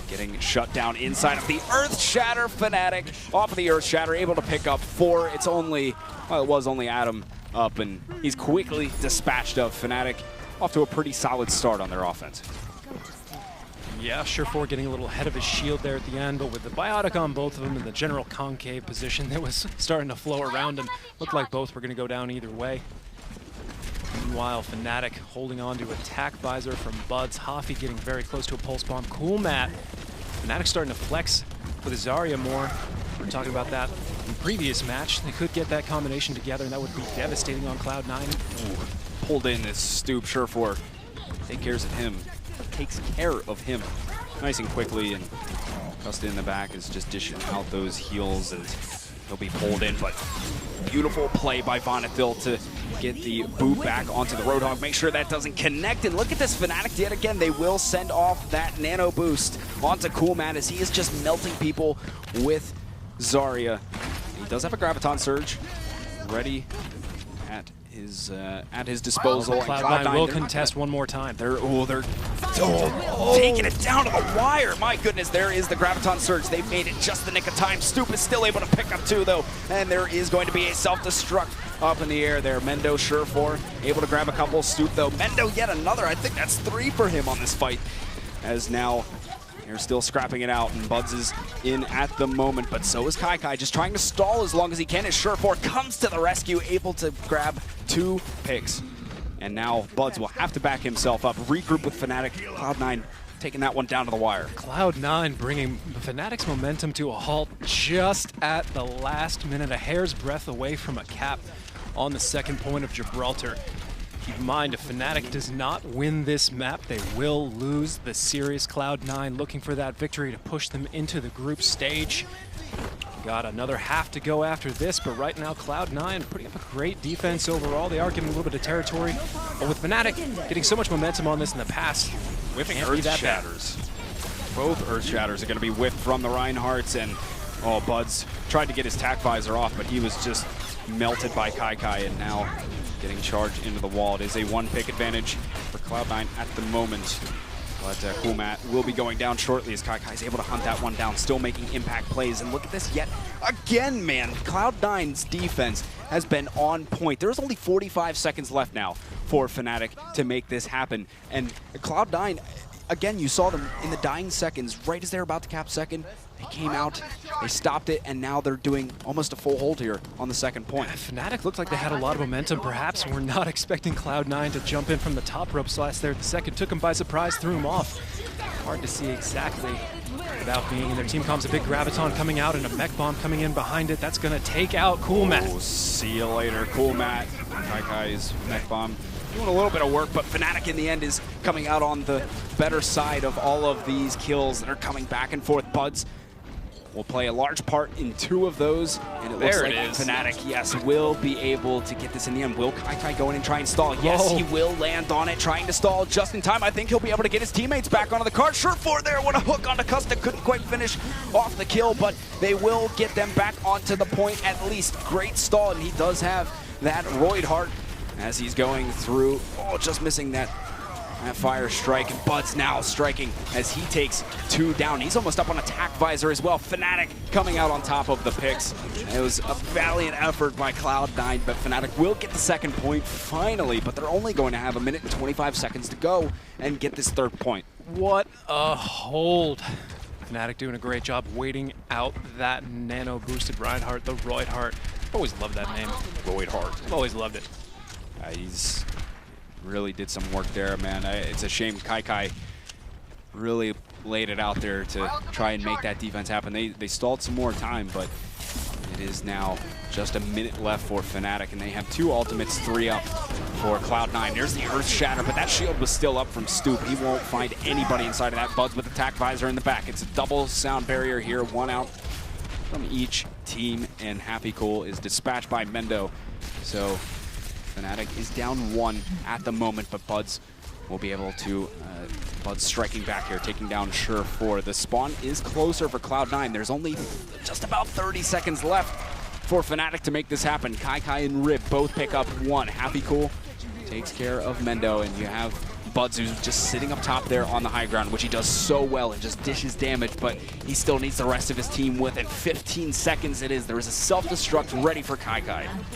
getting shut down inside of the Earth Shatter. Fnatic off of the Earth Shatter, able to pick up 4. It's only, well, it was only Adam up, and he's quickly dispatched of Fnatic. off to a pretty solid start on their offense. Yeah, Surefour getting a little ahead of his shield there at the end, but with the Biotic on both of them in the general concave position that was starting to flow around him, looked like both were going to go down either way. Meanwhile, Fnatic holding on to attack visor from Buds. Hoffy getting very close to a pulse bomb. Cool Matt. Fnatic starting to flex with Zarya more. We were talking about that in the previous match. They could get that combination together, and that would be devastating on Cloud9. Ooh, pulled in this Stoop. Surefour takes care of him nice and quickly, and Custa in the back is just dishing out those heals, and he'll be pulled in, but beautiful play by Vonethil to get the boot back onto the Roadhog. Make sure that doesn't connect, and look at this Fnatic yet again. They will send off that nano boost onto Cool Matt as he is just melting people with Zarya. He does have a Graviton Surge ready at his disposal. Cloud9 will contest one more time. They're taking it down to the wire. My goodness, there is the Graviton Surge. They've made it just the nick of time. Stoop is still able to pick up two, though, and there is going to be a self-destruct up in the air there. Mendo, Surefour, able to grab a couple. Stoop, though. Mendo, yet another. I think that's 3 for him on this fight, as now they're still scrapping it out, and Buds is in at the moment, but so is Kai, just trying to stall as long as he can, as Surefour comes to the rescue, able to grab 2 picks. And now Buds will have to back himself up, regroup with Fnatic. Cloud9 taking that one down to the wire. Cloud9 bringing Fnatic's momentum to a halt just at the last minute, a hair's breadth away from a cap on the second point of Gibraltar. Keep in mind, if Fnatic does not win this map, they will lose the series. Cloud9 looking for that victory to push them into the group stage. Got another half to go after this, but right now Cloud9 putting up a great defense overall. They are getting a little bit of territory, but with Fnatic getting so much momentum on this in the past, whiffing Earth Shatters. Both Earth Shatters are going to be whiffed from the Reinhardts, and Buds tried to get his tack visor off, but he was just melted by Kai, and now getting charged into the wall. It is a 1-pick advantage for Cloud9 at the moment. But Cool Matt will be going down shortly as Kai is able to hunt that one down, still making impact plays. And look at this yet again, man. Cloud9's defense has been on point. There's only 45 seconds left now for Fnatic to make this happen. And Cloud9, again, you saw them in the dying seconds, right as they're about to cap second. They came out, they stopped it, and now they're doing almost a full hold here on the second point. Fnatic looked like they had a lot of momentum. Perhaps we're not expecting Cloud9 to jump in from the top rope slash there at the second. Took him by surprise, threw him off. Hard to see exactly without being in their team comms. A big Graviton coming out and a mech bomb coming in behind it. That's going to take out Cool Matt. Oh, see you later, Cool Matt. Kai's mech bomb doing a little bit of work, but Fnatic in the end is coming out on the better side of all of these kills that are coming back and forth. Buds will play a large part in 2 of those, and it looks like Fnatic, yes, will be able to get this in the end. Will Kai go in and try and stall? Yes, he will land on it, trying to stall just in time. I think he'll be able to get his teammates back onto the cart. Surefour there, what a hook onto Custa. Couldn't quite finish off the kill, but they will get them back onto the point at least. Great stall, and he does have that Roid Heart as he's going through. Oh, just missing that fire strike, and Bud's now striking as he takes 2 down. He's almost up on attack visor as well. Fnatic coming out on top of the picks. It was a valiant effort by Cloud9, but Fnatic will get the second point finally, but they're only going to have 1 minute and 25 seconds to go and get this 3rd point. What a hold. Fnatic doing a great job waiting out that nano-boosted Reinhardt, the Roid Heart. Always loved that name. Roid Heart. Always loved it. He's really did some work there, man. It's a shame Kai really laid it out there to try and make that defense happen. They stalled some more time, but it is now just 1 minute left for Fnatic, and they have 2 ultimates, 3 up for Cloud9. There's the Earth Shatter, but that shield was still up from Stoop. He won't find anybody inside of that. Buds with attack visor in the back. It's a double sound barrier here, 1 out from each team, and Happy Cool is dispatched by Mendo. So Fnatic is down 1 at the moment, but Buds will be able to, Buds striking back here, taking down Surefour. The spawn is closer for Cloud9. There's only just about 30 seconds left for Fnatic to make this happen. Kai and Rip both pick up 1. Happy Cool takes care of Mendo, and you have Buds, who's just sitting up top there on the high ground, which he does so well and just dishes damage, but he still needs the rest of his team with it. 15 seconds it is. There is a self-destruct ready for Kai.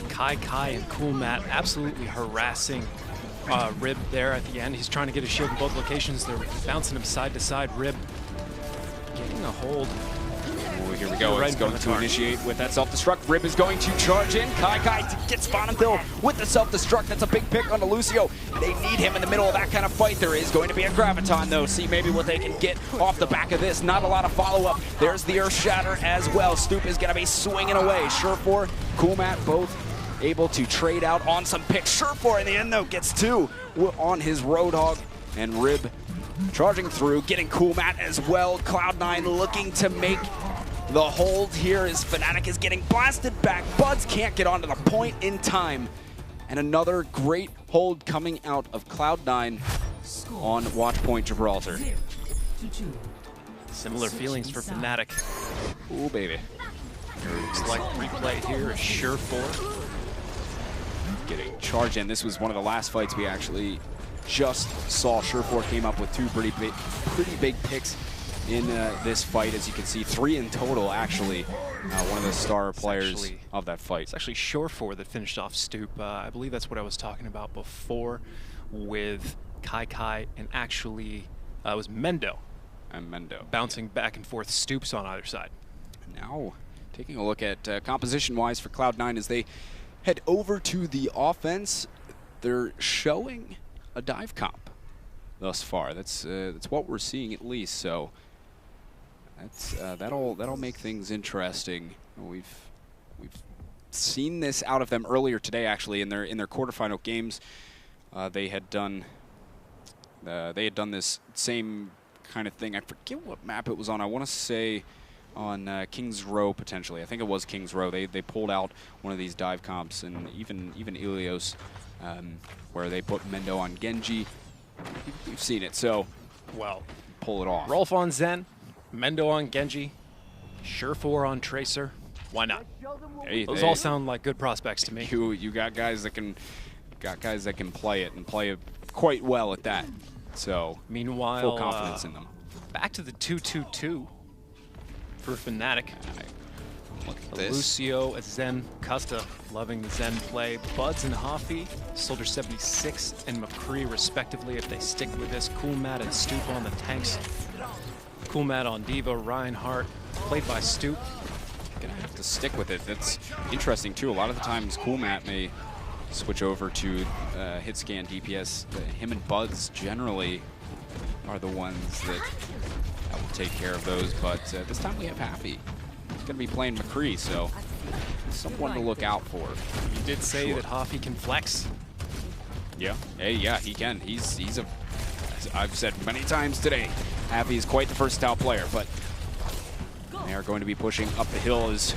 Kai and Cool Matt absolutely harassing Rib there at the end. He's trying to get his shield in both locations. They're bouncing him side to side. Rib getting a hold. Ooh, here we go. Right He's going to initiate with that self-destruct. Rib is going to charge in. Kai to get Spawn and Bill with the self-destruct. That's a big pick onto Lucio. They need him in the middle of that kind of fight. There is going to be a Graviton, though. See maybe what they can get off the back of this. Not a lot of follow-up. There's the Earth Shatter as well. Stoop is going to be swinging away. Surefour, Coolmat both able to trade out on some picks. Surefour in the end, though, gets 2 on his Roadhog. And Rib charging through, getting Coolmat as well. Cloud9 looking to make the hold here as Fnatic is getting blasted back. Buds can't get onto the point in time. And another great hold coming out of Cloud9 on Watchpoint Gibraltar. Similar feelings for Fnatic. Ooh, baby. Select replay here is Surefour. Getting charged in. This was one of the last fights we actually just saw. Surefour came up with 2 pretty big picks in this fight. As you can see, 3 in total, actually. One of the star players of that fight. It's actually Surefour that finished off Stoop. I believe that's what I was talking about before with Kai and actually it was Mendo. And Mendo. Bouncing back and forth Stoops on either side. Now, taking a look at composition-wise for Cloud9 as they head over to the offense, they're showing a dive comp thus far. That's what we're seeing at least. So that's that'll make things interesting. We've seen this out of them earlier today, actually, in their quarterfinal games. They had done this same kind of thing. I forget what map it was on. I want to say on Kings Row, potentially. I think it was Kings Row. They pulled out one of these dive comps, and even Ilios, where they put Mendo on Genji. We've seen it, so well, pull it off. Rolf on Zen, Mendo on Genji, Surefour on Tracer. Why not? Those all sound like good prospects to me. You got guys that can play it and play it quite well at that. So meanwhile, full confidence in them. Back to the 2-2-2 for Fnatic. Look at this. Lucio, Zen, Custa, loving the Zen play. Buds and Hafi, Soldier 76 and McCree respectively if they stick with this. Coolmat and Stoop on the tanks. Coolmat on Diva, Reinhardt, played by Stoop. Gonna have to stick with it. That's interesting too. A lot of the times Coolmat may switch over to hit scan DPS. Him and Buds generally are the ones that will take care of those, but this time we have Happy. He's going to be playing McCree, so someone to look out for. You did say that Hafi can flex. Yeah, hey, yeah, he can. He's a, as I've said many times today, Happy is quite the versatile player, but they are going to be pushing up the hill as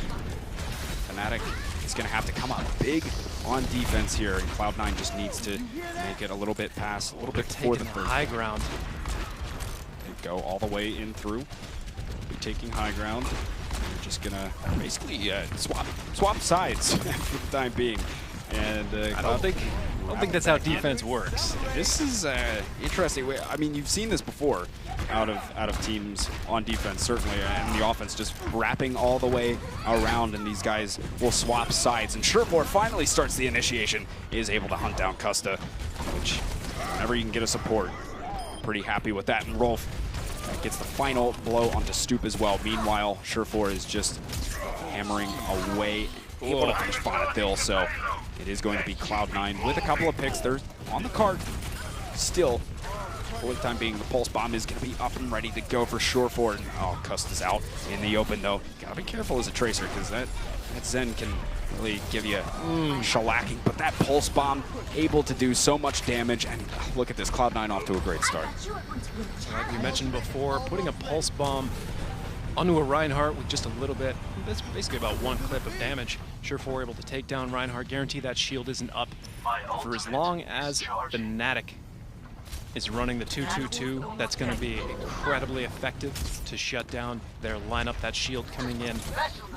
Fnatic is going to have to come out big on defense here, and Cloud9 just needs to make it a little bit past, a little bit before the first. High ground. They go all the way in through. Be taking high ground. They're just gonna basically swap sides for the time being. And I don't think that's how defense works. This is interesting. I mean, you've seen this before out of teams on defense, certainly, and the offense just wrapping all the way around, and these guys will swap sides. And Surefour finally starts the initiation, is able to hunt down Custa, which whenever you can get a support, pretty happy with that. And Rolf gets the final blow onto Stoop as well. Meanwhile, Surefour is just hammering away, able to finish Bonnethill, so it is going to be Cloud9 with a couple of picks. They're on the card still. For the time being, the Pulse Bomb is going to be up and ready to go for Surefour. Oh, Custa's out in the open, though. Gotta be careful as a Tracer, because that Zen can really give you shellacking. But that Pulse Bomb able to do so much damage, and look at this, Cloud9 off to a great start. Like we mentioned before, putting a Pulse Bomb onto a Reinhardt with just a little bit, that's basically about one clip of damage. Surefour able to take down Reinhardt, guarantee that shield isn't up for as long as Fnatic is running the 2-2-2. That's going to be incredibly effective to shut down their lineup. That shield coming in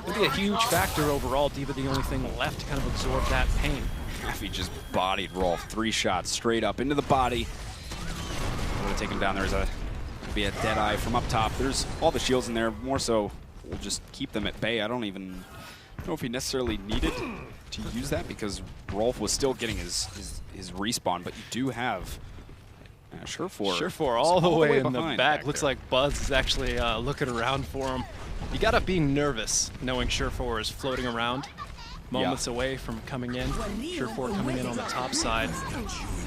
will be a huge factor overall. Diva the only thing left to kind of absorb that pain. He just bodied Rolf, 3 shots straight up into the body. Would have taken him down. There's be a dead eye from up top. There's all the shields in there. More so, we'll just keep them at bay. I don't even don't know if he necessarily needed to use that because Rolf was still getting his respawn, but you do have Surefour all the way in the back. Looks there. like Buzz is actually looking around for him. You gotta be nervous knowing Surefour is floating around moments away from coming in. Surefour coming in on the top side.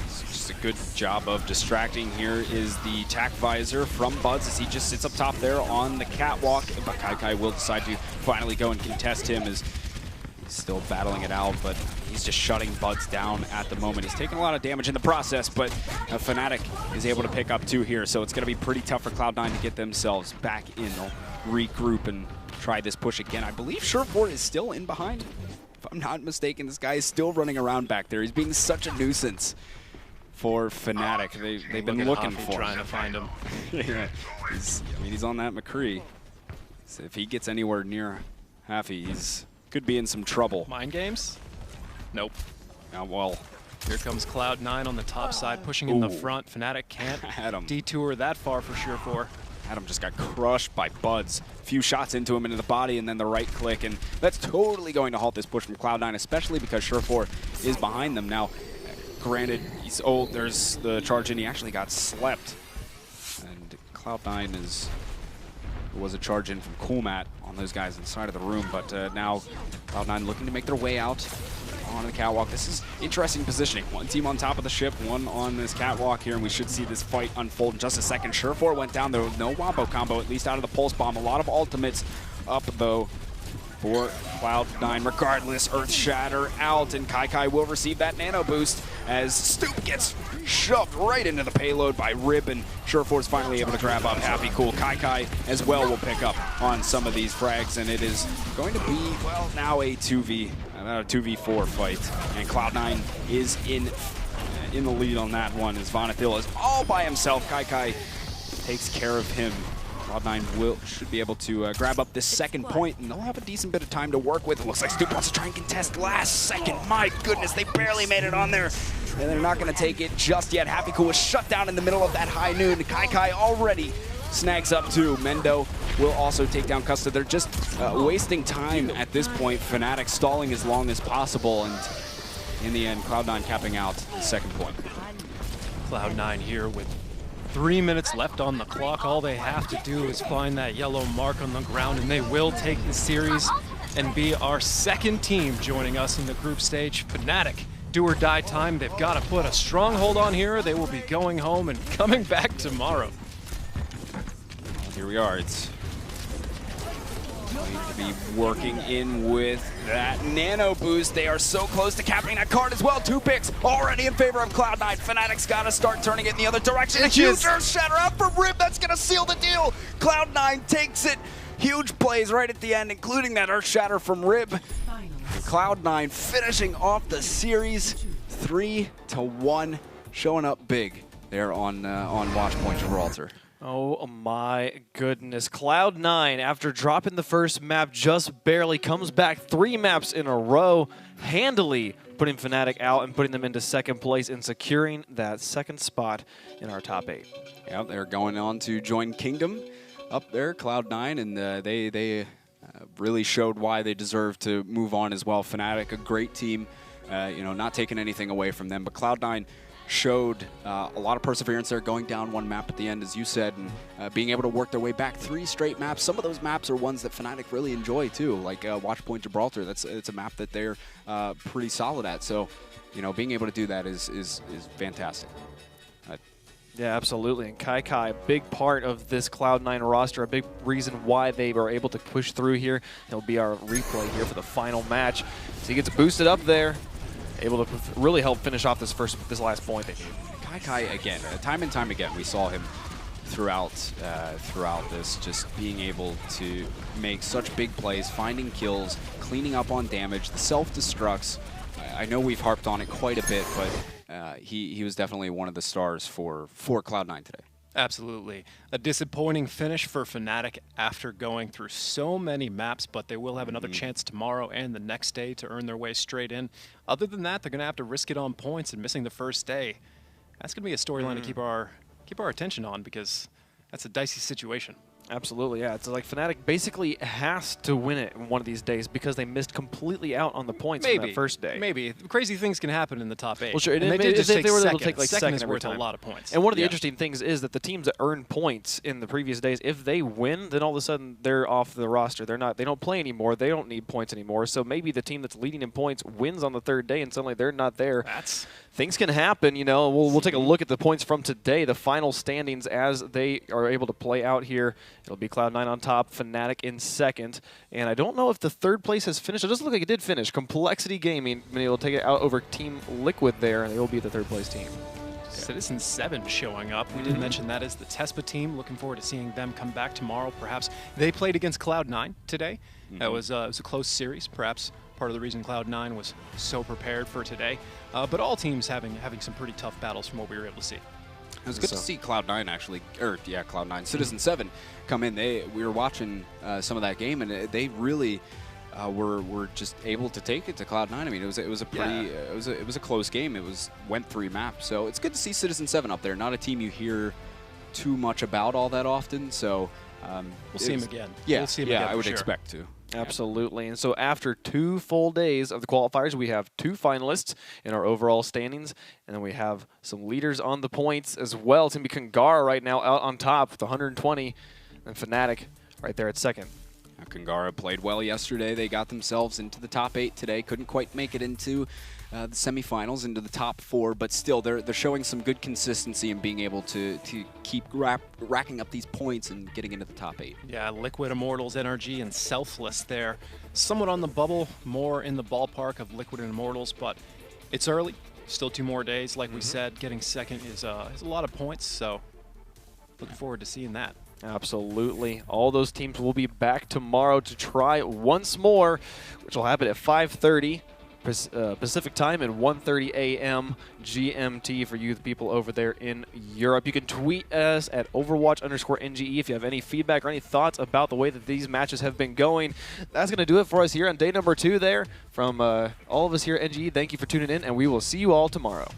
Just a good job of distracting. Here is the tack visor from Buzz as he just sits up top there on the catwalk. But Kai will decide to finally go and contest him as he's still battling it out, but he's just shutting Buzz down at the moment. He's taking a lot of damage in the process, but Fnatic is able to pick up 2 here, so it's going to be pretty tough for Cloud9 to get themselves back in. They'll regroup and try this push again. I believe Surefour is still in behind. If I'm not mistaken, this guy is still running around back there. He's being such a nuisance for Fnatic. They've been looking for him. Trying to find him. Yeah. He's on that McCree. So if he gets anywhere near Happy, he's could be in some trouble. Mind games? Nope. Well, here comes Cloud9 on the top side, pushing in the front. Fnatic can't detour that far for Surefour. Adam just got crushed by Buzz. A few shots into him into the body and then the right click, and that's totally going to halt this push from Cloud9, especially because Surefour is behind them now. Granted, he's old. There's the charge in. He actually got slept, and Cloud9 was a charge in from Coolmat on those guys inside of the room, but now Cloud9 looking to make their way out on the catwalk. This is interesting positioning. One team on top of the ship, one on this catwalk here, and we should see this fight unfold in just a second. Surefour went down there with no wombo combo, at least out of the pulse bomb. A lot of ultimates up, though, for Cloud9. Regardless, Earth Shatter out, and Kai will receive that nano boost as Stoop gets shoved right into the payload by Rib, and Surefour's finally able to grab up Happy Cool. Kai as well will pick up on some of these frags, and it is going to be, well, now a 2v4 fight, and Cloud9 is in the lead on that one as Vonethil is all by himself. Kai takes care of him. Cloud9 should be able to grab up this second point, and they'll have a decent bit of time to work with. It looks like Stoop wants to try and contest last second. My goodness, they barely made it on there, and they're not going to take it just yet. Happy Cool was shut down in the middle of that high noon. Kai already snags up 2. Mendo will also take down Custa. They're just wasting time at this point. Fnatic stalling as long as possible, and in the end, Cloud9 capping out the second point. Cloud9 here with 3 minutes left on the clock. All they have to do is find that yellow mark on the ground, and they will take the series and be our second team joining us in the group stage. Fnatic, do or die time. They've got to put a stronghold on here. They will be going home and coming back tomorrow. Here we are. It's going to be working in with that nano boost. They are so close to capping that card as well. 2 picks already in favor of Cloud9. Fnatic's got to start turning it in the other direction. A huge Earth Shatter up from Rib. That's going to seal the deal. Cloud9 takes it. Huge plays right at the end, including that Earth Shatter from Rib. And Cloud9 finishing off the series 3-1, showing up big there on Watchpoint Gibraltar. Oh my goodness. Cloud9, after dropping the first map just barely, comes back 3 maps in a row, handily putting Fnatic out and putting them into second place and securing that second spot in our top 8. Yeah, they're going on to join Kingdom up there, Cloud9, and they really showed why they deserve to move on as well. Fnatic, a great team, not taking anything away from them, but Cloud9 showed a lot of perseverance there, going down 1 map at the end, as you said, and being able to work their way back 3 straight maps. Some of those maps are ones that Fnatic really enjoy too, like Watchpoint Gibraltar. It's a map that they're pretty solid at. So, being able to do that is fantastic. Yeah, absolutely. And Kai, a big part of this Cloud9 roster, a big reason why they were able to push through here. He'll be our replay here for the final match. So he gets boosted up there, able to really help finish off this last point. Kai again, time and time again, we saw him throughout this, just being able to make such big plays, finding kills, cleaning up on damage, the self-destructs. I know we've harped on it quite a bit, but he was definitely one of the stars for Cloud9 today. Absolutely. A disappointing finish for Fnatic after going through so many maps, but they will have another chance tomorrow and the next day to earn their way straight in. Other than that, they're going to have to risk it on points and missing the first day. That's going to be a storyline to keep our attention on, because that's a dicey situation. Absolutely, yeah. It's like Fnatic basically has to win it one of these days because they missed completely out on the points from that first day. Maybe. Crazy things can happen in the top 8. Well, sure. And and they did just take they were able second. to take like second is every worth time. a lot of points. And one of the interesting things is that the teams that earn points in the previous days, if they win, then all of a sudden they're off the roster. They don't play anymore. They don't need points anymore. So maybe the team that's leading in points wins on the third day, and suddenly they're not there. Things can happen, you know. We'll take a look at the points from today, the final standings as they are able to play out here. It'll be Cloud9 on top, Fnatic in second, and I don't know if the third place has finished. It doesn't look like it did finish. Complexity Gaming been able to take it out over Team Liquid there, and they will be the third place team. Citizen 7 showing up. We did mention that as the Tespa team. Looking forward to seeing them come back tomorrow. Perhaps they played against Cloud9 today. It was a close series. Perhaps part of the reason Cloud9 was so prepared for today. But all teams having some pretty tough battles from what we were able to see. It was good to see Cloud9 actually, Cloud9, Citizen 7 come in. We were watching some of that game, and they really were just able to take it to Cloud9. I mean, it was a pretty it was a close game. It went 3 maps, so it's good to see Citizen 7 up there. Not a team you hear too much about all that often, so we'll see him again. Yeah, we'll see him again I would sure. expect to. Absolutely. And so after 2 full days of the qualifiers, we have 2 finalists in our overall standings, and then we have some leaders on the points as well. It's going to be Kangara right now out on top with 120, and Fnatic right there at second. Kangara played well yesterday. They got themselves into the top 8 today. Couldn't quite make it into the semifinals, into the top 4, but still they're showing some good consistency and being able to keep racking up these points and getting into the top 8. Yeah, Liquid, Immortals, NRG, and Selfless there. Somewhat on the bubble, more in the ballpark of Liquid and Immortals, but it's early. Still 2 more days. Like we said, getting second is a lot of points, so looking forward to seeing that. Absolutely. All those teams will be back tomorrow to try once more, which will happen at 5:30 Pacific time and 1:30 a.m. GMT for you, the people over there in Europe. You can tweet us at Overwatch_NGE if you have any feedback or any thoughts about the way that these matches have been going. That's going to do it for us here on day number 2 there. From all of us here at NGE, thank you for tuning in, and we will see you all tomorrow.